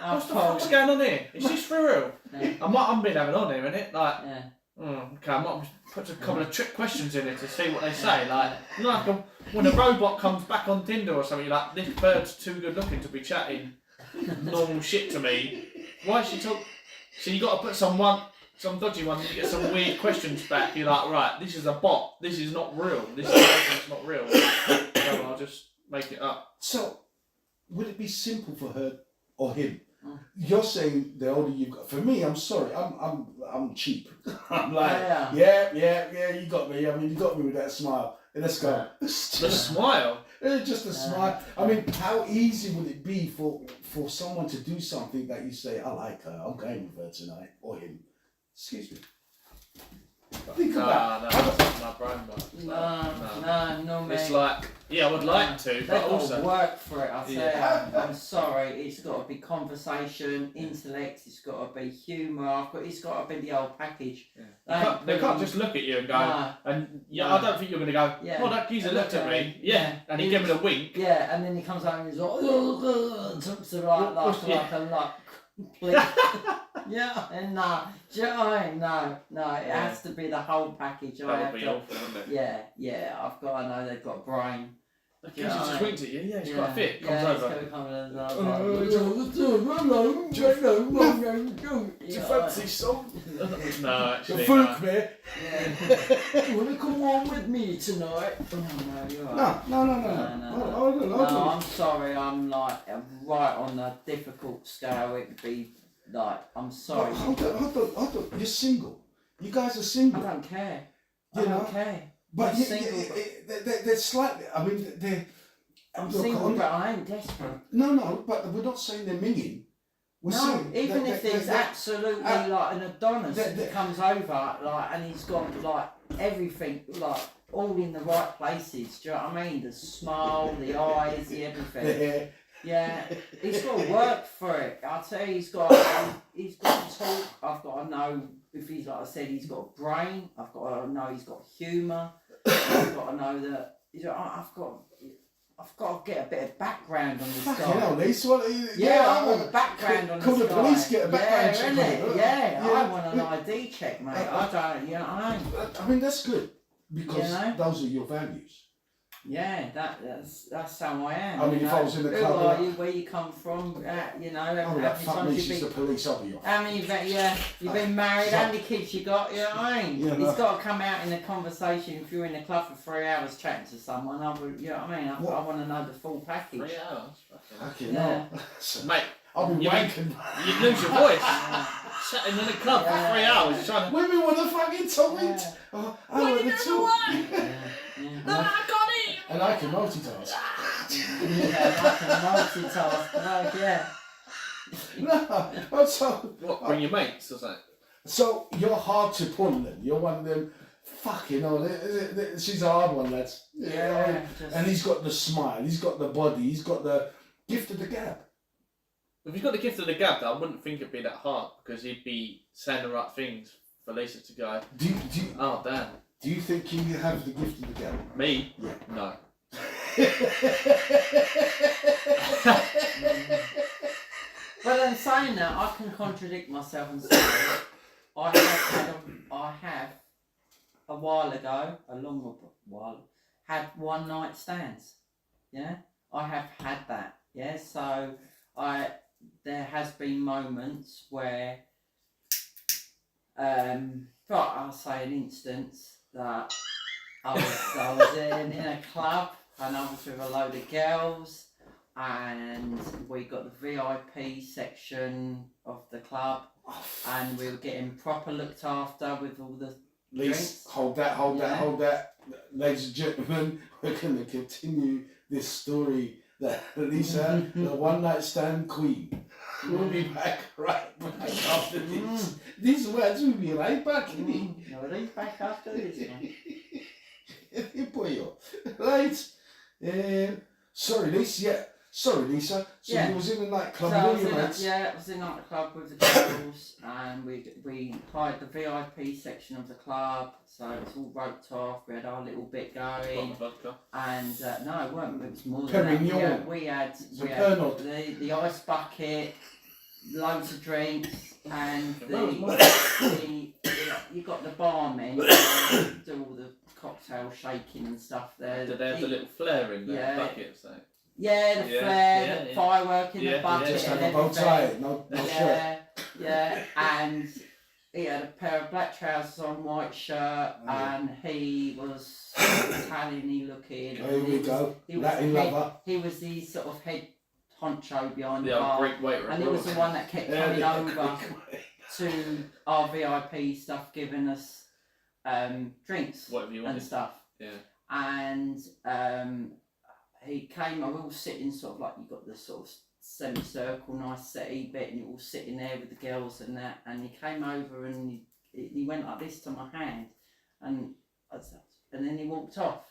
what the fuck's going on here? Is this for real? Yeah. I'm been having on here, innit? Like, Yeah. okay, I might put a couple of trick questions in it to see what they say. Like, when a robot comes back on Tinder or something, you're like, this bird's too good looking to be chatting normal shit to me. Why is she talk? So you got to put some dodgy one, and you get some weird questions back. You're like, right, this is a bot. This is not real. This is not real. So I'll just make it up. So would it be simple for her or him? Mm. You're saying the older you've got. For me, I'm sorry, I'm cheap. I'm like, Yeah. yeah, you got me. I mean, you got me with that smile. And let's go. The smile. Just a smile. I mean, how easy would it be for someone to do something that you say, I like her, I'm going with her tonight, or him? Excuse me. Think about No, that's my brain, but No, man. it's like, yeah, I would like to, They've but got also to work for it. I say, Yeah. I'm sorry. It's got to be conversation, intellect. It's got to be humour. But it's got to be the whole package. they can't just look at you and go, No. and No. I don't think you're going to go, Yeah. well, that geezer looked at me, Yeah. and he gave me a wink. Yeah, and then he comes home and he's like, and talks to like a like. Yeah, and no, do you know what I mean? No, it has to be the whole package. That would be awful, wouldn't it? Yeah, I've got to know they've got a brain. The geezer just winked at you, yeah, he's got a fit, comes yeah, over. He's got do you fancy some? No, actually, Folk, no. man. You want to come on with me tonight? No, you're right. No. I'm sorry, I'm right on the difficult scale. It would be like, I'm sorry. Hold on. You're single. You guys are I single. don't care. You I know? don't care. But I'm single, they're slightly. I mean, they're. I'm look, single, but I ain't desperate. No, but we're not saying they're minging. We're No, saying even that- if that- he's that- absolutely like an Adonis that comes over, like, and he's got like everything, like all in the right places. Do you know what I mean? The smile, the eyes, the everything. Yeah, he's got to work for it. I'll tell you, he's got to talk. I've got to know if he's, like I said, he's got a brain. I've got to know he's got humour. I've got to know that. You know, I've got to get a bit of background on this guy. Fucking hell, Lisa. I want a background on Call this the guy. police, get a background check on innit? it. Yeah, Yeah. I want an ID check, mate. I don't, you know what I mean? I mean, that's good because You know? those are your values. Yeah, that's how I am. I mean, you if know? I was in the Who club, are you? Where you come from? You know, Oh, how that many fuck me, times you've she's the been. police, I'll be off. How many? You've been married. How many kids you got? You know what I mean? Yeah, It's no. got to come out in a conversation. If you're in the club for 3 hours chatting to someone, you know what I mean? I want to know the full package. 3 hours. Fucking Yeah. hell. Mate, I'll be You wanking. you'd lose your voice. Sitting in the club for 3 hours trying to. Women want to fucking talk it. Yeah. Oh, I want to talk. Yeah. And I can multitask. Yeah, I can multitask, like, yeah. No, so, What, bring your mates or something? so you're hard to pull then. You're one of them. Fucking hell, she's a hard one, lads. Yeah, just- And he's got the smile. He's got the body. He's got the gift of the gab. If you've got the gift of the gab, though, I wouldn't think it'd be that hard because he'd be saying the right things for Lisa to go, oh, damn. Do you think you have the gift of the gab? Me? Yeah. No. But then saying that, I can contradict myself and say I have a while ago, a long while, had one night stands. Yeah, I have had that. Yeah, so there has been moments where, but I'll say an instance that I was in a club and I was with a load of girls. And we got the VIP section of the club, and we were getting proper looked after with all the Lisa, drinks. hold that. Ladies and gentlemen, we're going to continue this story that Lisa, the one night stand queen. We'll be back right after this. These words will be right back, innit? No, right back after this one. Right. Sorry, Lisa. So Yeah. you was in a nightclub So I with all was your in mates. I was in a nightclub with the girls, and we hired the VIP section of the club, so it's all roped off. We had our little bit going. Vodka. And no, it weren't. It was more than Perignon. that. We had the ice bucket, loads of drinks, and you got the barmen do all the cocktail shaking and stuff there. Did they have the little flare in the Yeah. bucket? So. Yeah, the flare, the firework in the bucket, Just have and a bow tie, everything. no shirt. Yeah, and he had a pair of black trousers on, white shirt, and he was Italian-y looking. Here we go. He was Latin lover. he was the sort of head poncho behind the The old bar. Greek waiter. And it was the one that kept coming over Quick. to our VIP stuff, giving us drinks Whatever you and wanted. stuff. Yeah. And he came, we were all sitting sort of like, you got the sort of semicircle, nice settee bit, and you're all sitting there with the girls and that. And he came over and he went like this to my hand, and then he walked off.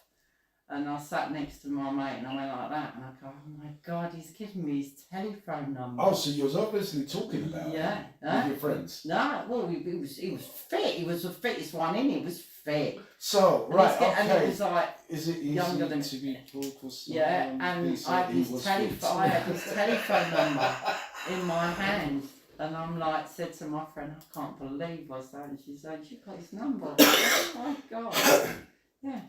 And I sat next to my mate and I went like that, and I go, oh my God, he's given me his telephone number. Oh, so you was obviously talking about Yeah. it with your friends. No, well, he was fit. He was the fittest one in. He was fit. So, And right, he's get- And it okay. was like, Is it easy younger than- to be vocal? yeah, and I had his I had his telephone number in my hand, and I'm like, said to my friend, I can't believe I said, and she said, you got his number. Oh my God. Yeah.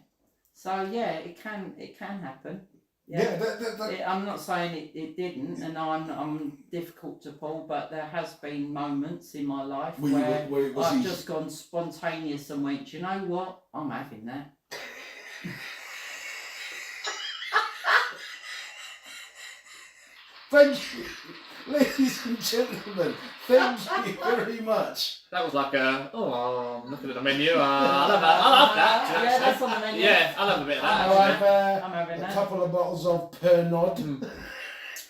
So yeah, it can happen. Yeah, that I'm not saying it didn't, and I'm difficult to pull, but there has been moments in my life where it was I've easy. just gone spontaneous and went, do you know what? I'm having that. Thank you, ladies and gentlemen. Thank you very much. That was like I'm looking at the menu. I love that. Yeah, that's on the menu. Yeah, I love a bit of that. I'll actually. have I'm having a that. couple of bottles of Pernod.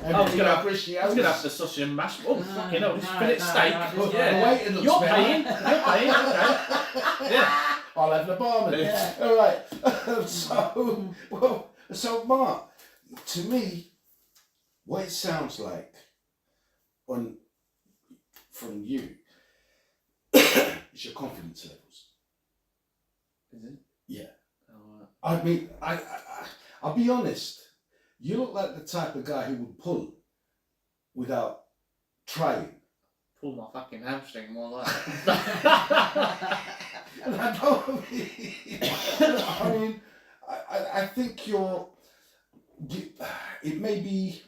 And I was gonna have- appreciate I was gonna have the sausage and mash. Oh, No, fucking hell, this no, fillet no, steak. no, this- Yeah. The waiter looks You're better. paying. You're paying. Okay. Yeah. I'll have the barman. Yeah. All right. So Mark, to me, what it sounds like from you is your confidence levels. Is it? Yeah. Oh, I mean, I'll be honest. You look like the type of guy who would pull without trying. pull my fucking hamstring more like. And I don't mean, I think it may be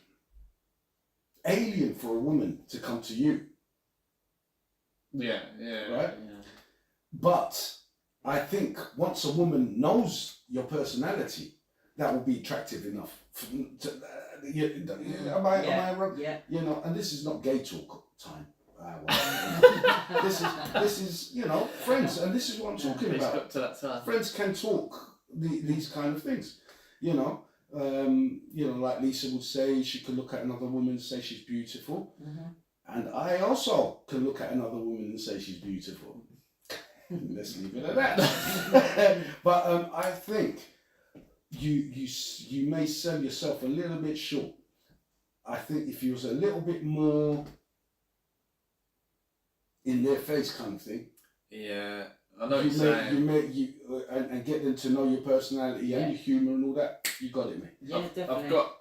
alien for a woman to come to you, Yeah. Right? but I think once a woman knows your personality, that will be attractive enough. Am I wrong? Yeah. You know, and this is not gay talk time. This is friends, and this is what I'm talking Please about. got to that time. Friends can talk these kind of things, like Lisa would say, she could look at another woman and say she's beautiful, and I also can look at another woman and say she's beautiful. Let's leave it at that. But I think you may sell yourself a little bit short. I think if you was a little bit more in their face kind of thing. Yeah, I know what you're saying. And get them to know your personality and your humour and all that. You got it, mate. Yeah, definitely. I've got.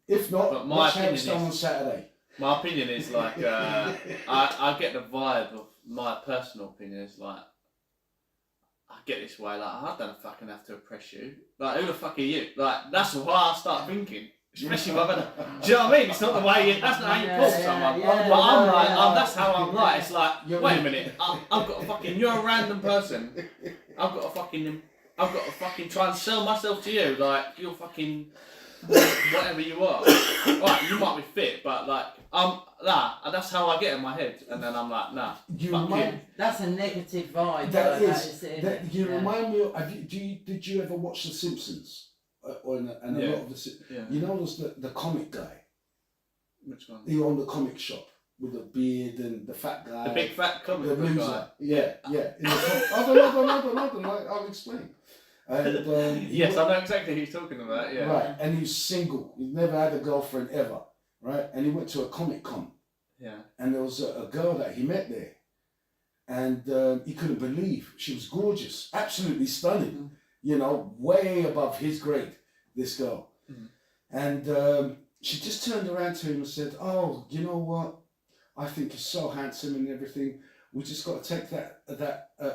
If not, But my watch opinion Hamstone on is- Saturday. My opinion is like I get the vibe of my personal opinion is like I get this way like I don't fucking have to oppress you. Like who the fuck are you? Like that's why I start thinking. Especially when do you know what I mean? It's not the way that's not how you pull someone. yeah, But I'm like, yeah. that's how I'm like. It's like, You're wait a right. minute, I've got a fucking, you're a random person. I've got to fucking try and sell myself to you. Like, you're fucking whatever you are. Right, you might be fit, but like, that's how I get in my head. And then I'm like, nah, You fuck remind, you. That's a negative vibe. That though, is. it, that, isn't you it? Yeah. remind me of, did you ever watch The Simpsons? And a Yeah. lot of the, Yeah. you know, there's the comic guy. Which one? He owned the comic shop with the beard and the fat guy. The big fat the comic book loser. guy. Yeah. In the hold on, I'll explain. And Yes, I know exactly who you're talking about. Yeah. Right, and he was single. He never had a girlfriend ever. Right, and he went to a Comic Con, Yeah. and there was a girl that he met there, and he couldn't believe she was gorgeous, absolutely stunning. Way above his grade. This girl, and she just turned around to him and said, "Oh, you know what? I think you're so handsome and everything. We just got to take that.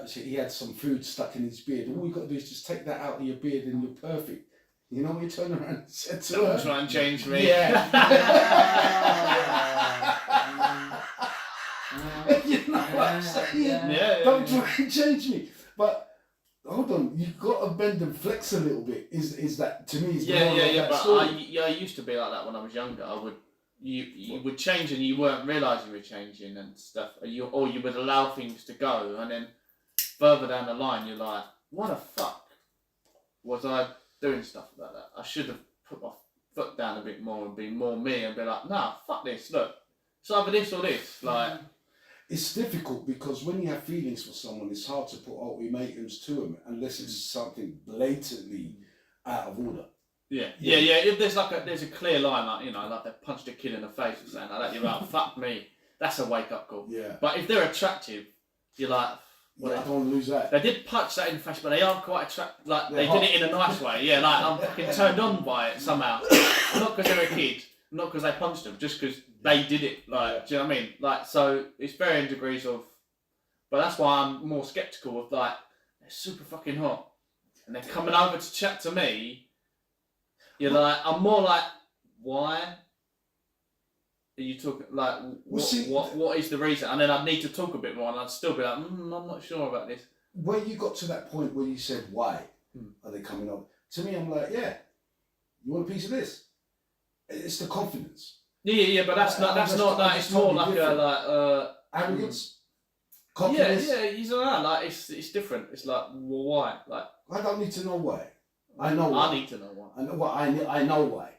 He had some food stuck in his beard. All we got to do is just take that out of your beard, and you're perfect." You know, he turned around and said to Don't her, try and change me. Yeah. Yeah. You know what I'm saying? Yeah. Don't try and change me. But hold on, you've got to bend and flex a little bit. Is that to me? Is the moral of Yeah. that But story. I used to be like that when I was younger. I would. You would change and you weren't realising you were changing and stuff. Or you would allow things to go, and then further down the line, you're like, what the fuck was I doing stuff like that? I should have put my foot down a bit more and be more me and be like, nah, fuck this. Look, it's either this or this. Like, It's difficult because when you have feelings for someone, it's hard to put ultimatums to them unless it's something blatantly out of order. yeah. If there's a clear line, like, you know, like they punched a kid in the face or something like that, you're like, fuck me. That's a wake up call. Yeah. But if they're attractive, you're like, Well, I don't want to lose that. they did punch that in the face, but they aren't quite attractive. Like, They're they hot. did it in a nice way. Yeah, like, I'm fucking turned on by it somehow. Not because they're a kid, not because they punched them, just because they did it. Like, do you know what I mean? Like, so it's varying degrees of. But that's why I'm more skeptical of, like, they're super fucking hot, and they're coming over to chat to me. You're like, I'm more like, why are you talking? Like, what is the reason? And then I'd need to talk a bit more, and I'd still be like, I'm not sure about this. When you got to that point where you said, why are they coming up? To me, I'm like, yeah, you want a piece of this? It's the confidence. Yeah, but that's not that. It's more like Arrogance? Confidence? Yeah, you know, like it's different. It's like, well, why? Like, I don't need to know why. I know why. I need to know why. I know why. I know why.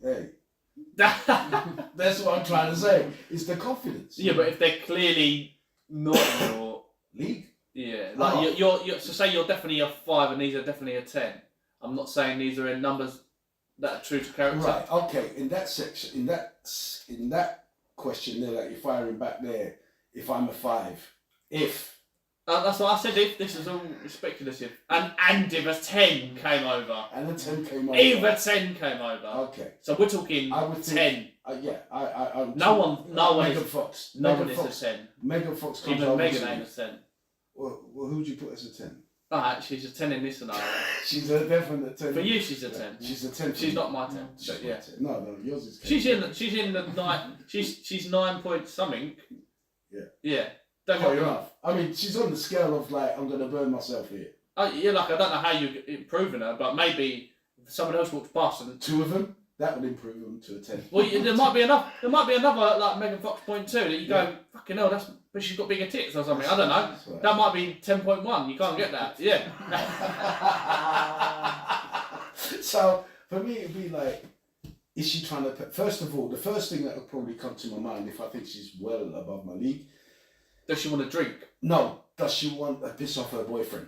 Hey. That's what I'm trying to say. It's the confidence. Yeah, but if they're clearly not in your league. Yeah, like you're so say you're definitely a 5 and these are definitely a 10. I'm not saying these are in numbers that are true to character. Right. Okay. In that section, in that question there that you're firing back there, if I'm a 5, if. That's what I said. If this is all speculative, and if a 10 came over, and a 10 came over, if a 10 came over, okay. So we're talking I would 10. Think, yeah, I no one Megan is Fox. No Megan one Fox. is a 10. Megan Fox comes Even over. Megan ain't a 10. Well, who'd you put as a 10? Alright, she's a 10 in this scenario. She's a definite 10. For you, she's a 10. She's a 10. She's not my 10. She's But yeah. 10. No, yours is. She's in the 9. She's 9 point something. Yeah. Yeah. Don't Oh, get me you're wrong. off. I mean, she's on the scale of like, I'm gonna burn myself here. Yeah, like I don't know how you're improving her, but maybe if someone else walks past and 2 of them, that would improve them to a 10. well, there might be another like Megan Fox point 2 that you go, fucking hell, but she's got bigger tits or something. I don't know. Right. That might be 10.1. You can't get that. Yeah. So for me, it'd be like, is she trying to? First of all, the first thing that would probably come to my mind if I think she's well above my league. Does she want to drink? No. Does she want to piss off her boyfriend?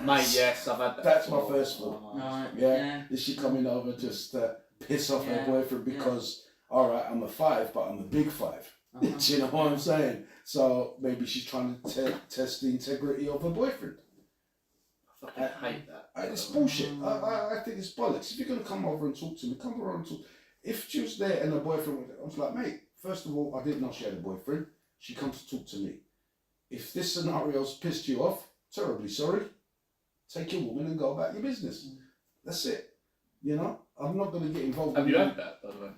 Mate, yes, I've had that. That's my first thought. Right. Yeah. Is she coming over just to piss off her boyfriend because, all right, I'm a 5, but I'm a big 5. Do you know what I'm saying? So maybe she's trying to test the integrity of her boyfriend. I fucking hate that. It's bullshit. I think it's bollocks. If you're going to come over and talk to me, come over and talk. If she was there and her boyfriend was there, I was like, mate, first of all, I didn't know she had a boyfriend. She comes to talk to me. If this scenario's pissed you off, terribly sorry. Take your woman and go about your business. That's it. You know, I'm not going to get involved. Have you had that, by the way?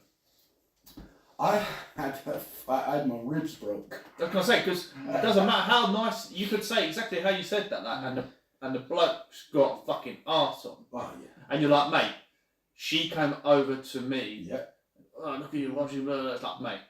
I had my ribs broke. I was going to say, because it doesn't matter how nice, you could say exactly how you said that, and the bloke's got a fucking arse on. Oh, yeah. And you're like, mate, she came over to me. Yeah. Oh, look at you watching, blah, blah, blah. It's like, mate,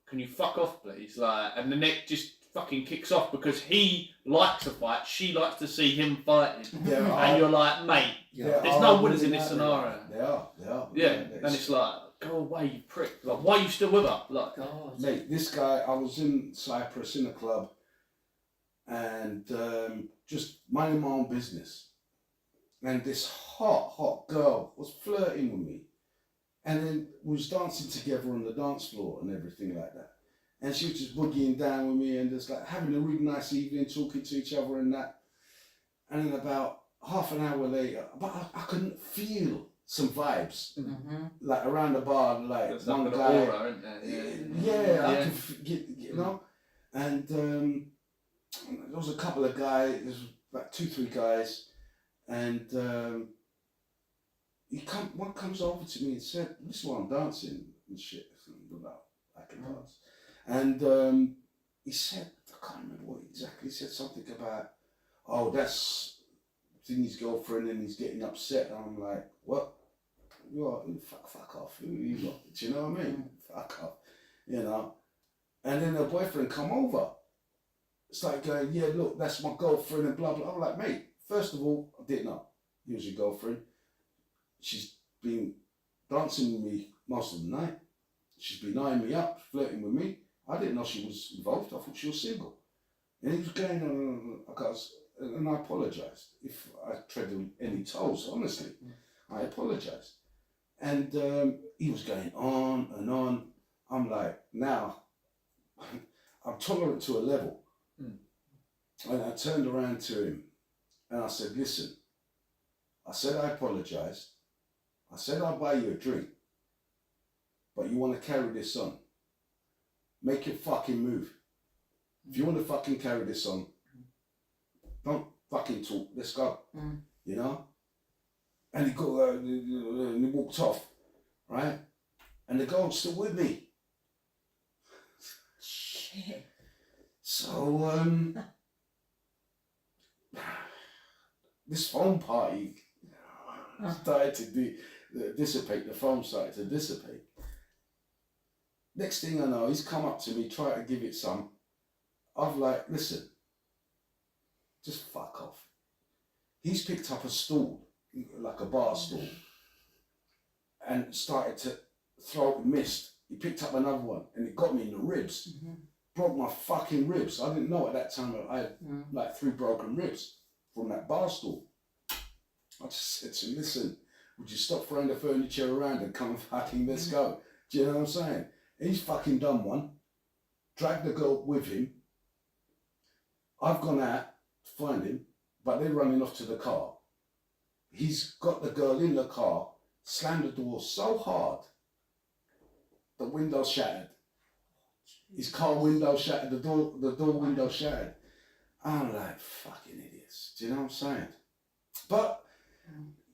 can you fuck off, please? Like, and the neck just fucking kicks off because he likes a fight, she likes to see him fighting. And you're like, mate, there's no winners in this scenario. They are. Yeah, and it's like, go away, you prick. Like, why are you still with her? Like, God. Mate, this guy, I was in Cyprus in a club and just minding my own business. And this hot girl was flirting with me. And then we was dancing together on the dance floor and everything like that. And she was just boogieing down with me and just like having a really nice evening, talking to each other and that. And then about half an hour later, but I couldn't feel some vibes. Like around the bar, like there's one like guy. an aura, isn't there? I could get, you know. And there was a couple of guys, there was about 2-3 guys. And one comes over to me and said, this is why I'm dancing and shit. I can dance. And he said, I can't remember what exactly, he said something about, oh, that's seen his girlfriend and he's getting upset. And I'm like, what? You are, fuck off. Who you got? Do you know what I mean? Fuck off. You know? And then her boyfriend come over. It's like going, yeah, look, that's my girlfriend and blah, blah. I'm like, mate, first of all, I didn't know he was your girlfriend. She's been dancing with me most of the night. She's been eyeing me up, flirting with me. I didn't know she was involved. I thought she was single. And he was going on, and I apologised if I treaded any toes, honestly. I apologised. And he was going on and on. I'm like, now, I'm tolerant to a level. And I turned around to him and I said, listen, I said I apologised. I said I'll buy you a drink, but you want to carry this on. Make your fucking move. If you want to fucking carry this on, don't fucking talk. Let's go. You know? And he got and he walked off, right? And the girl's still with me. Shit. So this phone party started to dissipate. The phone started to dissipate. Next thing I know, he's come up to me, try to give it some. I've like, listen, just fuck off. He's picked up a stool, like a bar stool, and started to throw mist. He picked up another one and it got me in the ribs. Broke my fucking ribs. I didn't know at that time I had like 3 broken ribs from that bar stool. I just said to him, listen, would you stop throwing the furniture around and come and fucking let's go? Do you know what I'm saying? He's fucking done one, dragged the girl with him. I've gone out to find him, but they're running off to the car. He's got the girl in the car, slammed the door so hard, the window shattered. His car window shattered, the door window shattered. I'm like, fucking idiots. Do you know what I'm saying? But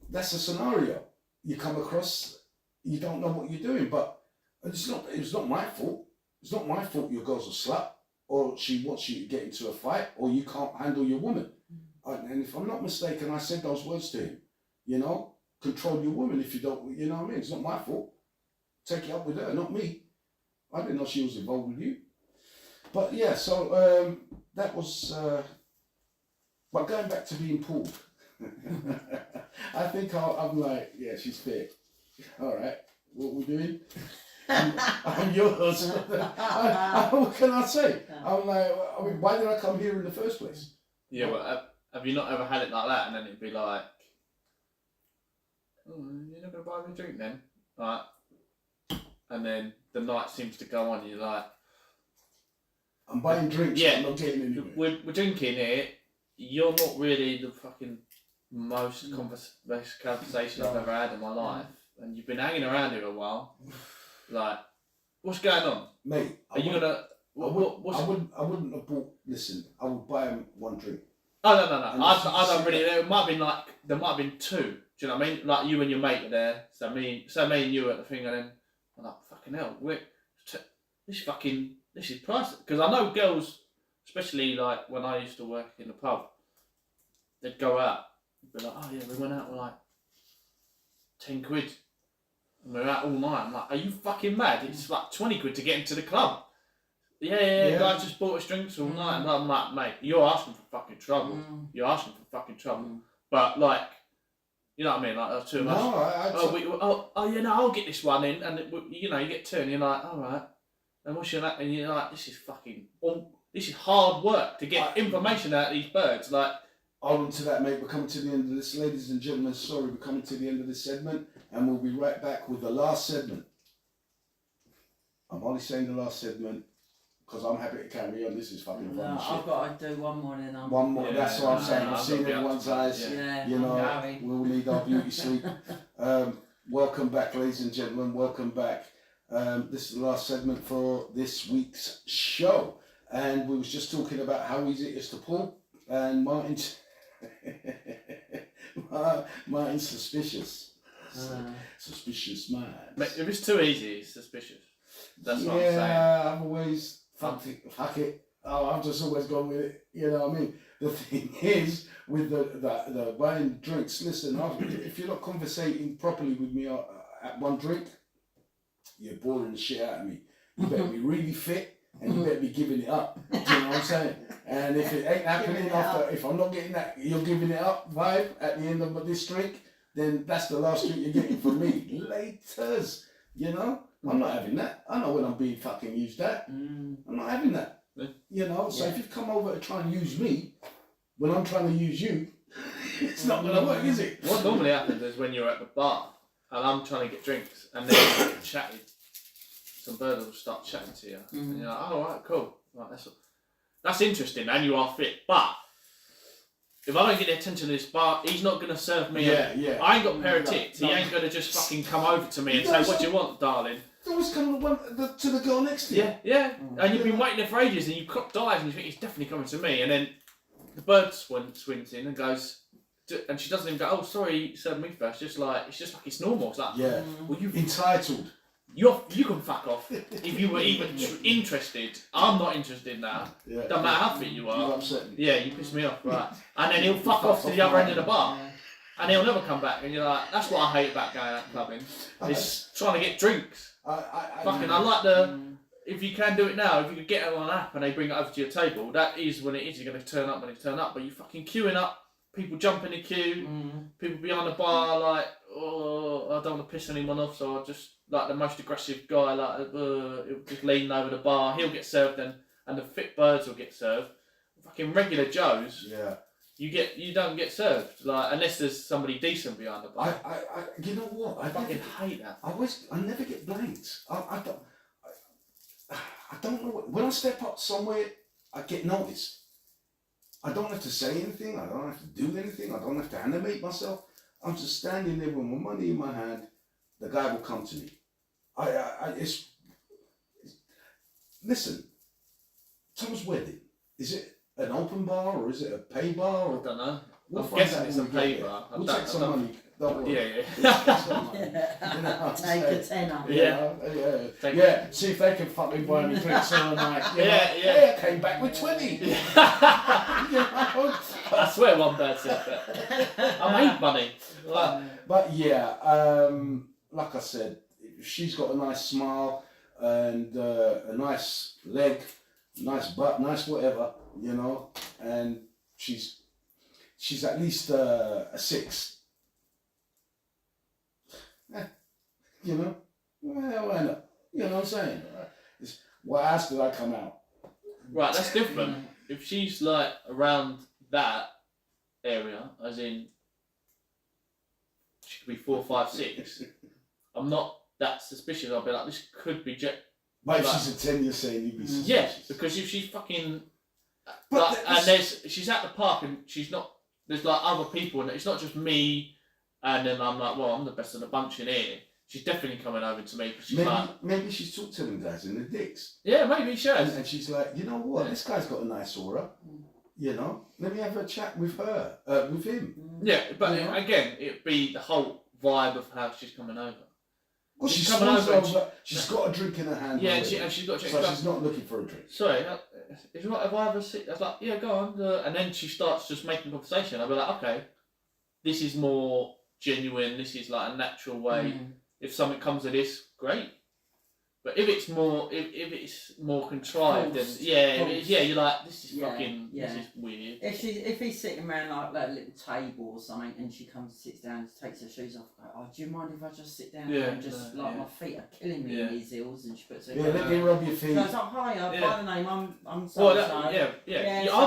that's a scenario. You come across, you don't know what you're doing, but it's not my fault. It's not my fault your girl's a slut, or she wants you to get into a fight, or you can't handle your woman. And if I'm not mistaken, I said those words to him. You know, control your woman if you don't, you know what I mean? It's not my fault. Take it up with her, not me. I didn't know she was involved with you. But yeah, so that was, but going back to being pulled, I think I'm like, yeah, she's fit. All right, what we doing? I'm yours. What can I say? I'm like, I mean, why did I come here in the first place? Yeah, well, have you not ever had it like that? And then it'd be like, oh, you're not going to buy me a drink then? Right. And then the night seems to go on, and you're like, I'm buying drinks, yeah, I'm not getting anywhere. We're drinking here. You're not really the fucking most conversation I've ever had in my life. And you've been hanging around here a while. Like, what's going on? Mate, Are you gonna? I wouldn't have bought. Listen, I would buy him one drink. Oh no! I don't really. There might have been 2. Do you know what I mean? Like you and your mate are there. So me and you are at the thing, and then I'm like, fucking hell, this is priceless. Because I know girls, especially like when I used to work in the pub, they'd go out, be like, oh yeah, we went out with like 10 quid. And we're out all night. I'm like, are you fucking mad? It's like 20 quid to get into the club. Yeah. Guys just bought us drinks all night. And I'm like, mate, you're asking for fucking trouble. You're asking for fucking trouble. But like, you know what I mean? Like, there's 2 of us. I'll get this one in. And you get 2 and you're like, all right. And what's your and you're like, this is hard work to get information out of these birds. Like, on to that, mate. We're coming to the end of this, ladies and gentlemen. Sorry, we're coming to the end of this segment, and we'll be right back with the last segment. I'm only saying the last segment because I'm happy to carry on. This is fucking fun shit. I've got to do one more, and then one more. Yeah, that's what I'm saying. I've seen everyone's eyes. Yeah, you know, we'll need our beauty sleep. Welcome back, ladies and gentlemen. Welcome back. This is the last segment for this week's show, and we was just talking about how easy it is to pull, and Martin's suspicious. Suspicious man. If it's too easy, it's suspicious. That's what I'm saying. Yeah, I've always fuck it. I've just always gone with it. You know what I mean? The thing is, with the buying drinks, listen, if you're not conversating properly with me at one drink, you're boring the shit out of me. You better be really fit and you better be giving it up. Do you know what I'm saying? And if it ain't happening if I'm not getting that, you're giving it up vibe at the end of this drink, then that's the last drink you're getting from me. Laters, you know? I'm not having that. I know when I'm being fucking used at. I'm not having that. You know? So if you've come over to try and use me, when I'm trying to use you, it's not going to work, is it? What normally happens is when you're at the bar and I'm trying to get drinks and then you get chatting, some bird will start chatting to you. And you're like, oh, right, cool. Right, that's interesting and you are fit. But if I don't get the attention of this bar, he's not going to serve me. Yeah. I ain't got a pair of tits. He ain't going to just fucking come over to me and say, what do you want, darling? Always come to the girl next to you. Yeah. And you've been waiting there for ages and you clock dives and you think he's definitely coming to me. And then the bird swims in and goes, and she doesn't even go, oh, sorry, you served me first. It's just like it's normal. It's like, well, you entitled. You can fuck off. If you were even interested, I'm not interested now. Yeah. Doesn't matter how fit you are. You upset me. Yeah, you piss me off, right? And then he'll fuck off to the other end of the bar. And he'll never come back. And you're like, that's what I hate about going out clubbing. It's trying to get drinks. I like if you can do it now, if you could get it on an app and they bring it over to your table, that is when it is. You're going to turn up when it turn up. But you're fucking queuing up. People jump in the queue. People behind the bar like, oh, I don't want to piss anyone off, so I'll just, like the most aggressive guy, like, he'll just lean over the bar. He'll get served then, and the fit birds will get served. Fucking regular Joes. Yeah. You don't get served, like, unless there's somebody decent behind the bar. You know what? I fucking hate that. I never get blanked. I don't know when I step up somewhere, I get noticed. I don't have to say anything. I don't have to do anything. I don't have to animate myself. I'm just standing there with my money in my hand. The guy will come to me. Listen. Tom's wedding. Is it an open bar or is it a pay bar? I don't know. We'll I'm find guessing out it's when a we get pay there. bar. We'll take some money. Don't worry. Yeah. We'll take some money. You know what I'm Take saying? a tenner. Yeah. See if they can fucking buy me drinks on the night. Yeah. I came back with 20. You know? I swear one bird said that. I made money. But yeah, like I said, she's got a nice smile and a nice leg, nice butt, nice whatever, you know, and she's at least a 6. You know, well, why not? You know what I'm saying? Why else did I come out? Right, that's different. If she's like around that area, as in she could be 4, 5, 6, I'm not that suspicious. I'll be like, this could be But if she's a 10, you're saying you'd be suspicious. Yeah, because if she's fucking But she's at the park and she's not. There's like other people, and it's not just me. And then I'm like, well, I'm the best of the bunch in here. She's definitely coming over to me because she's maybe she's talked to them guys in the dicks. Yeah, maybe she has. And she's like, you know what? This guy's got a nice aura. You know, let me have a chat with her, with him. Yeah, but again, it'd be the whole vibe of how she's coming over. Well, she's coming over. She's got a drink in her hand. Yeah, and she's got a drink. So she's not looking for a drink. Sorry, is what have I ever seen? I was like, yeah, go on. And then she starts just making conversation. I'll be like, okay, this is more genuine. This is like a natural way. If something comes of this, great. But if it's more, if it's more contrived, then you're like, this is fucking, this is weird. If he's sitting around like a little table or something, and she comes and sits down, and takes her shoes off, go, oh, do you mind if I just sit down here and just my feet are killing me in these heels, and she puts her let me rub your feet. So it's like, hi, by the name, I'm so. I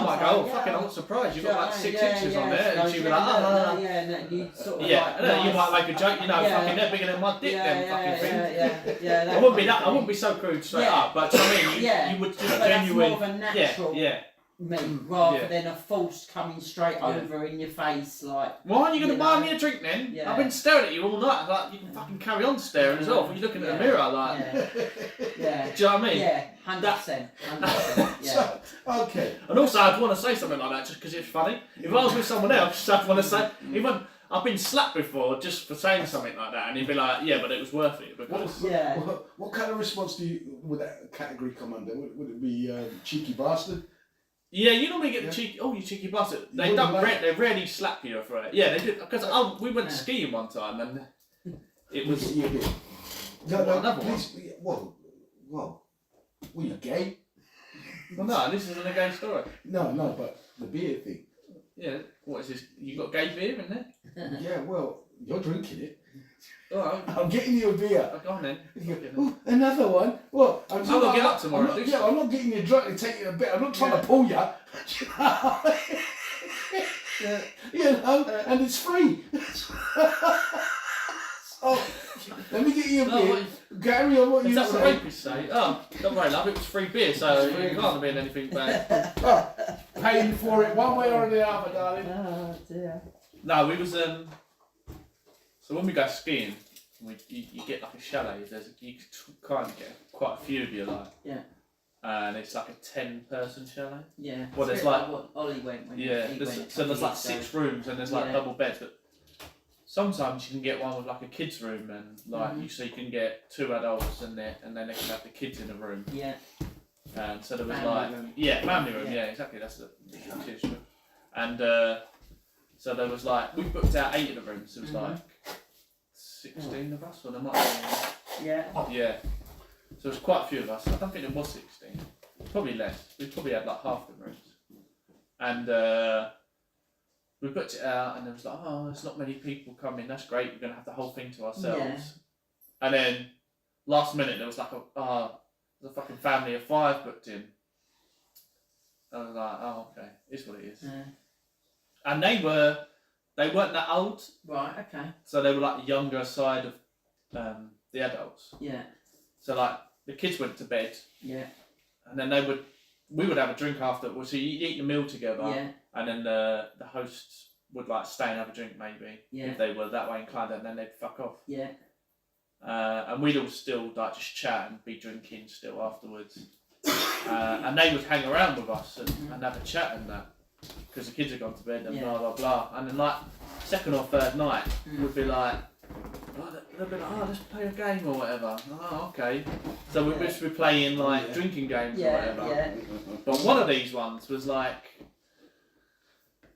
might go, fucking, I'm not surprised. You've got like 6 inches on there, and she'll be like, and then you sort of you might make a joke, fucking they're bigger than my dick, them fucking things. I wouldn't be so crude straight up, but I mean, you would just genuine. That's more of a natural me, rather than a forced coming straight over in your face, like. Why aren't you going to buy me a drink then? I've been staring at you all night. Like, you can fucking carry on staring as well. If you're looking at the mirror, like. Do you know what I mean? Yeah, 100%. 100%. Yeah. Okay. And also, I'd want to say something like that just because it's funny. If I was with someone else, I'd want to say, I've been slapped before just for saying something like that, and he'd be like, "Yeah, but it was worth it." Because Yeah. What kind of response would that category come under? Would it be cheeky bastard? yeah, you normally get the cheeky. Oh, you cheeky bastard! They don't. They rarely slap you for it. Yeah, they do. Because we went skiing one time, and it was. No, Another please. Whoa. Were you gay? Well, no, this isn't a gay story. No, but the beer thing. Yeah, what is this? You got gay beer in there? Yeah, well, you're drinking it. Oh, I'm getting you a beer. go on then. Ooh, another one. What? I'll go get up tomorrow. I'm not getting you drunk and taking a bit. I'm not trying to pull you. And it's free. So, let me get you a beer. Carry on what you Is that say. what rapists say? Oh, don't worry, love. It was free beer, so it can't have been anything bad. Paying for it one way or the other, darling. Oh dear. No, we was So when we go skiing, you get like a chalet. You kind of get quite a few of you, like. Yeah. And it's like a 10-person chalet. Yeah. Well, there's It's like what Ollie went when yeah. he There's, went. so there's like 6 rooms and there's like Yeah. double beds, but sometimes you can get one with like a kids room and like so you can get 2 adults in there and then they can have the kids in a room. Yeah. And so there was Family room. family room. Yeah. Yeah, exactly. That's the definition. And so there was like we booked out 8 of the rooms. It was like 16 of us, or there might have Yeah. been, yeah. So there was quite a few of us. I don't think there was 16. Probably less. We probably had like half the rooms. And we booked it out, and there was like, oh, there's not many people coming. That's great. We're gonna have the whole thing to ourselves. Yeah. And then last minute there was like there's a fucking family of 5 booked in. I was like, oh, okay, it's what it is. Yeah. And they weren't that old, Right. Okay. so they were like the younger side of the adults. Yeah. So like the kids went to bed, Yeah. and then we would have a drink after. So you eat the meal together, Yeah. and then the hosts would like stay and have a drink maybe Yeah. if they were that way inclined, and then they'd fuck off. Yeah. And we'd all still like just chat and be drinking still afterwards. And they would hang around with us and have a chat and that, because the kids had gone to bed and blah blah blah. And then like 2nd or 3rd night would be like, they'd be like, oh, let's play a game or whatever. Oh, okay. So we'd just be playing like drinking games or whatever. Yeah. But one of these ones was like,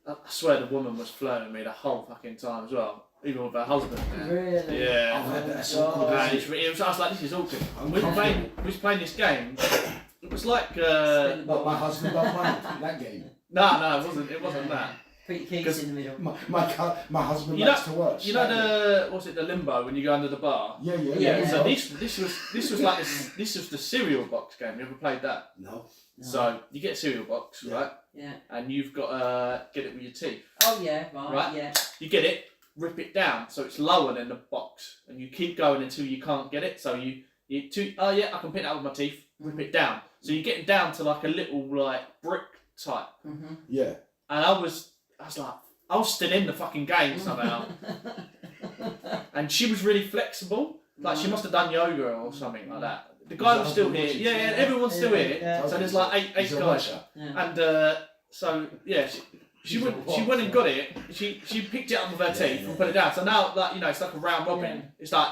I swear the woman was flirting with me the whole fucking time as well. Even with her husband. Really? Yeah. Oh, that's God. awkward, And isn't it? it was, I was like, this is awkward. And we was playing this game. It was like, What, my husband don't mind that game. no, it wasn't that. Put your keys in the middle. My husband You likes to watch. You know the limbo when you go under the bar. Yeah. So this was like this was the cereal box game. You ever played that? No. So you get a cereal box, right? Yeah. And you've got to get it with your teeth. Oh yeah. Right. Right. Yeah. You get it, rip it down so it's lower than the box, and you keep going until you can't get it. So you I can pick it up with my teeth, rip it down. So you're getting down to like a little like brick type. Yeah. And I was like, I was still in the fucking game somehow. And she was really flexible. Like she must have done yoga or something like that. The guy was still here. Yeah, everyone's still here. Yeah. So there's like eight guys. And so yeah, she went and got it. She picked it up with her teeth and put it down. So now it's like a round robin. Yeah. It's like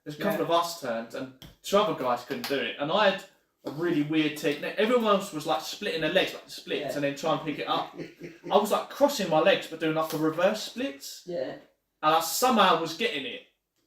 there's a couple of us turns and 2 other guys couldn't do it. And I had a really weird technique. Everyone else was like splitting their legs, like the splits, and then try and pick it up. I was like crossing my legs but doing like a reverse splits. Yeah. And I somehow was getting it.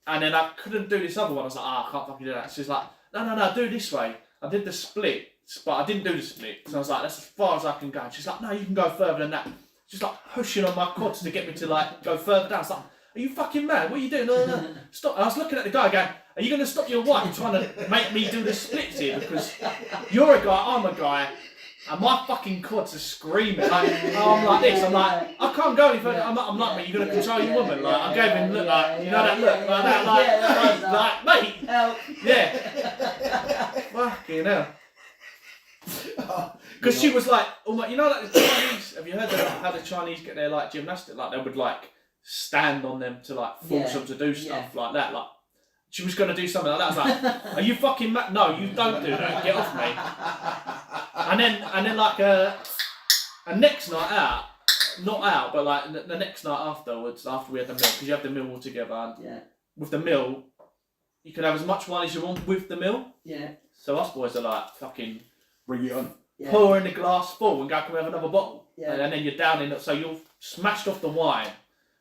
And then I couldn't do this other one. I was like, I can't fucking do that. She's like, no, do it this way. I did the splits, but I didn't do the splits. So I was like, that's as far as I can go. And she's like, no, you can go further than that. She's like pushing on my quads to get me to like go further down. I was like, are you fucking mad? What are you doing? No. Stop. And I was looking at the guy going, are you going to stop your wife trying to make me do the splits here? Because you're a guy, I'm a guy, and my fucking quads are screaming. Like, I'm like this. I'm like, I can't go any further. I'm like, mate, you're going to control your woman. Like, I gave him look like, you know that look like that, like, mate. Help. Yeah. Fucking hell. Because she was like, like the Chinese. Have you heard of how the Chinese get their like gymnastic? Like they would like stand on them to like force them to do stuff like that. Like she was going to do something like that. I was like, are you fucking mad? No, you don't do that. Get off me. And then like and next night out, not out, but like the next night afterwards, after we had the meal, because you have the meal all together, and Yeah. with the meal, you can have as much wine as you want with the meal. Yeah. So us boys are like fucking Bring it on. Yeah. pouring the glass full and go, can we have another bottle? Yeah. And then you're down in it, so you've smashed off the wine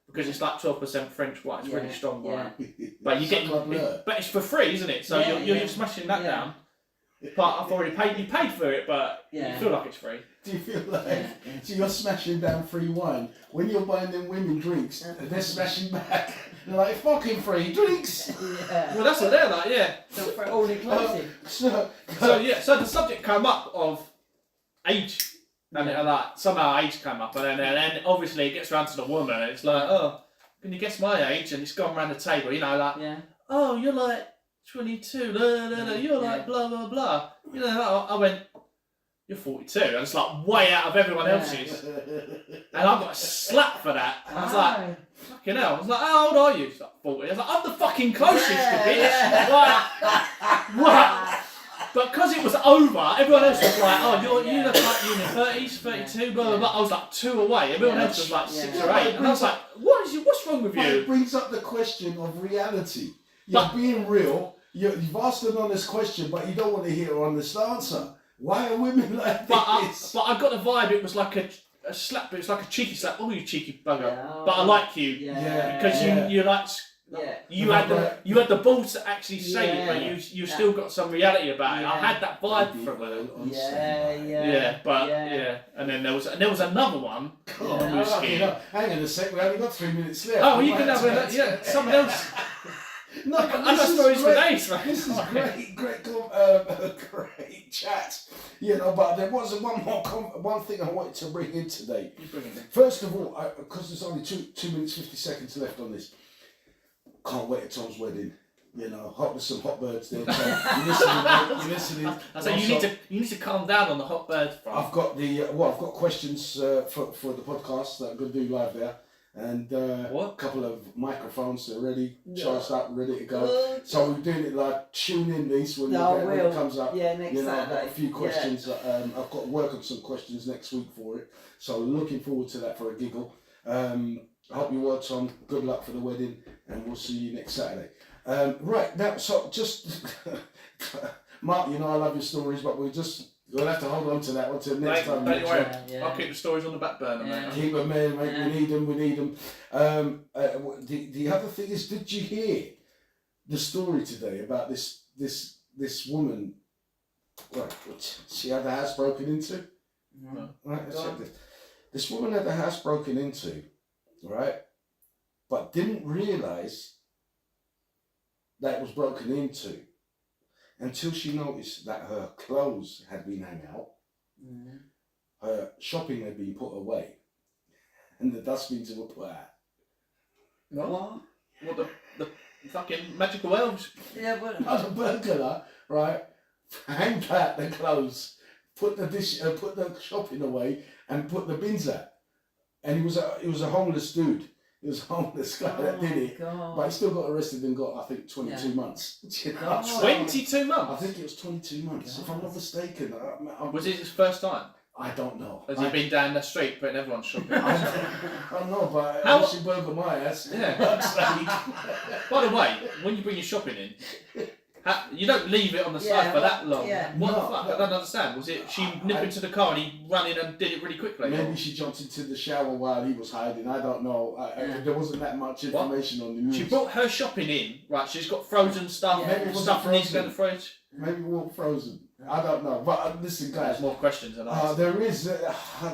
because it's like 12% French wine. It's Yeah. really strong wine. Yeah. But you get, Club Bleu. but it's for free, isn't it? So Yeah, you're yeah. smashing that Yeah. down. But I've already paid. You paid for it, but Yeah. you feel like it's free. Do you feel like Yeah. so you're smashing down free wine when you're buying them women drinks? And they're smashing back. They're like fucking free drinks. Yeah. Well, that's what they're like, yeah. So for all inclusive. So So the subject came up of age, and it, like somehow age came up, and then obviously it gets around to the woman, and it's like, oh, can you guess my age? And it's gone around the table, you know, like, Yeah. oh, you're like 22, you're like Yeah. blah blah blah. You know, I went, you're 42, and it's like way out of everyone Yeah. else's, and I got a slap for that. And I was like, Oh. fucking hell. I was like, how old are you? She's like 40. I was like, I'm the fucking closest to bitch. Yeah. Like, what? But because it was over, everyone else was like, oh, you look like you're in your 30s, 32, blah, blah, blah. I was like 2 away. Everyone else was like 6 or 8. And I was like, what's wrong with But it you? brings up the question of reality. You're But- being real. You've asked an honest question, but you don't want to hear an honest answer. Why are women like But this? I got the vibe it was like a slap, but it's like a cheeky slap. Oh, you cheeky bugger. Yeah. But I like you. Yeah. Because you like... Yeah. You had the balls to actually say it, but you still got some reality about it. I Yeah. had that vibe from it. Yeah. Yeah. And then there was another one. Oh, on the fucking ski. hell. Hang on a sec, we only got 3 minutes left. Oh, We you might can have to- someone else. No, I've but got this is stories for great. days, man. This is great chat. You know, but there was one thing I wanted to bring in today. You bring it in. First of all, because there's only 2 minutes 50 seconds left on this, can't wait at Tom's wedding. You know, there's some hot birds there. Tom. You're listening, mate. You're listening. I say you need to calm down on the hot bird front. I've got I've got questions for the podcast that I'm going to do live there, and a couple of microphones that are ready, charged up, ready to go. So we're doing it like tune in these when it comes up. Yeah, next You know, I've Saturday. got a few questions. I've got to work on some questions next week for it. So looking forward to that for a giggle. I hope you watch on. Good luck for the wedding, and we'll see you next Saturday. Right now, so just Mark, you know I love your stories, but we'll have to hold on to that one till next time. Don't you worry. Yeah. I'll keep the stories on the back burner, Yeah. mate. Keep them, mate. Yeah. We need them. The other thing is, did you hear the story today about this woman? Right, she had the house broken into. No. Right, let's Go check on. this. This woman had the house broken into, right, but didn't realise that it was broken into until she noticed that her clothes had been hung out, her shopping had been put away, and the dustbins were put out. What? What the fucking magical elves? Yeah, but Not a burglar, right? Hanged out the clothes, put the shopping away, and put the bins out. And he was a homeless dude. He was a homeless guy that did it. God. But he still got arrested and got, I think, 22 Yeah. months. You know? God. So, 22 I months? think it was 22 months, if I'm not mistaken. Was it his first time? I don't know. Has he been down the street putting everyone's shopping? I don't know, but How- she burgled my ass. Yeah. By the way, when you bring your shopping in, you don't leave it on the side Yeah, for that long. yeah. What No, the fuck? no. I don't understand. Was it she nipped into the car and he ran in and did it really quickly? Maybe she jumped into the shower while he was hiding. I don't know. There wasn't that much What? information on the news. She brought her shopping in, right? She's got frozen stuff, Yeah. Maybe it wasn't stuff that needs to go in the frozen. fridge. Maybe we weren't frozen. I don't know. But listen, guys, There's more questions than answers. there is.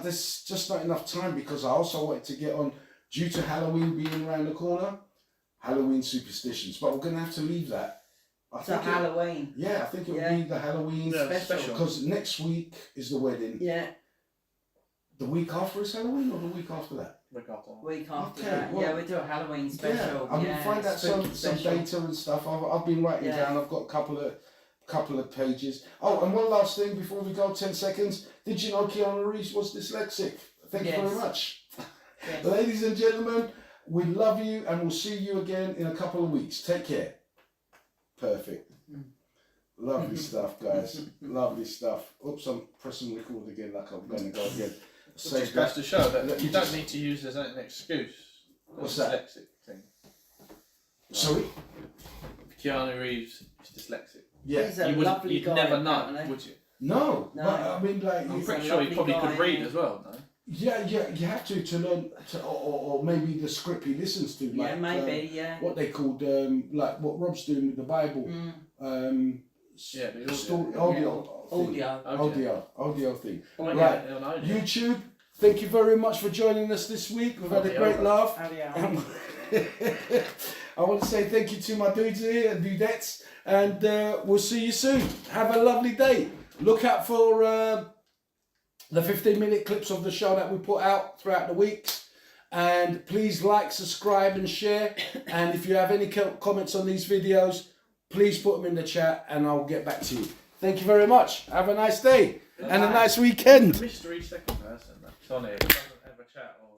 There's just not enough time because I also wanted to get on, due to Halloween being around the corner, Halloween superstitions. But we're going to have to leave that. I So think it- Halloween. yeah, I think it'll Yeah. be the Halloween Yeah, special. because next week is the wedding. Yeah, The week after is Halloween or the week after that? Week after. week after Okay, that. well, Yeah, we do a Halloween special. Yeah, I mean, find out some spooky data and stuff. I've been writing Yeah. down. I've got a couple of pages. Oh, and one last thing before we go, 10 seconds. Did you know Keanu Reeves was dyslexic? Thank you Yes. very much. Yes. Ladies and gentlemen, we love you and we'll see you again in a couple of weeks. Take care. Perfect. Lovely stuff, guys. Lovely stuff. Oops, I'm pressing record again like I'm going to go again. It say just goes that. to show that Let you me don't just- need to use as an excuse. What's the that? Dyslexic thing. Sorry? Keanu Reeves is dyslexic. Yeah. He's a You wouldn't, lovely you'd guy, never know, apparently. would you? No, No. but I mean, like, I'm He's pretty a sure he lovely probably guy, could read isn't he? as well, no? yeah, you have to learn, or maybe the script he listens to, like, Yeah, maybe, yeah. what they called, like what Rob's doing with the Bible, Mm. Yeah, the story, audio. audio thing. Well, Right. yeah, I know. YouTube, thank you very much for joining us this week. We've had a great laugh. Adios. I want to say thank you to my dudes here and dudettes, and we'll see you soon. Have a lovely day. Look out for the 15-minute clips of the show that we put out throughout the weeks, and please like, subscribe and share, and if you have any comments on these videos, please put them in the chat and I'll get back to you. Thank you very much. Have a nice day and a nice weekend. Mystery second person that's on here.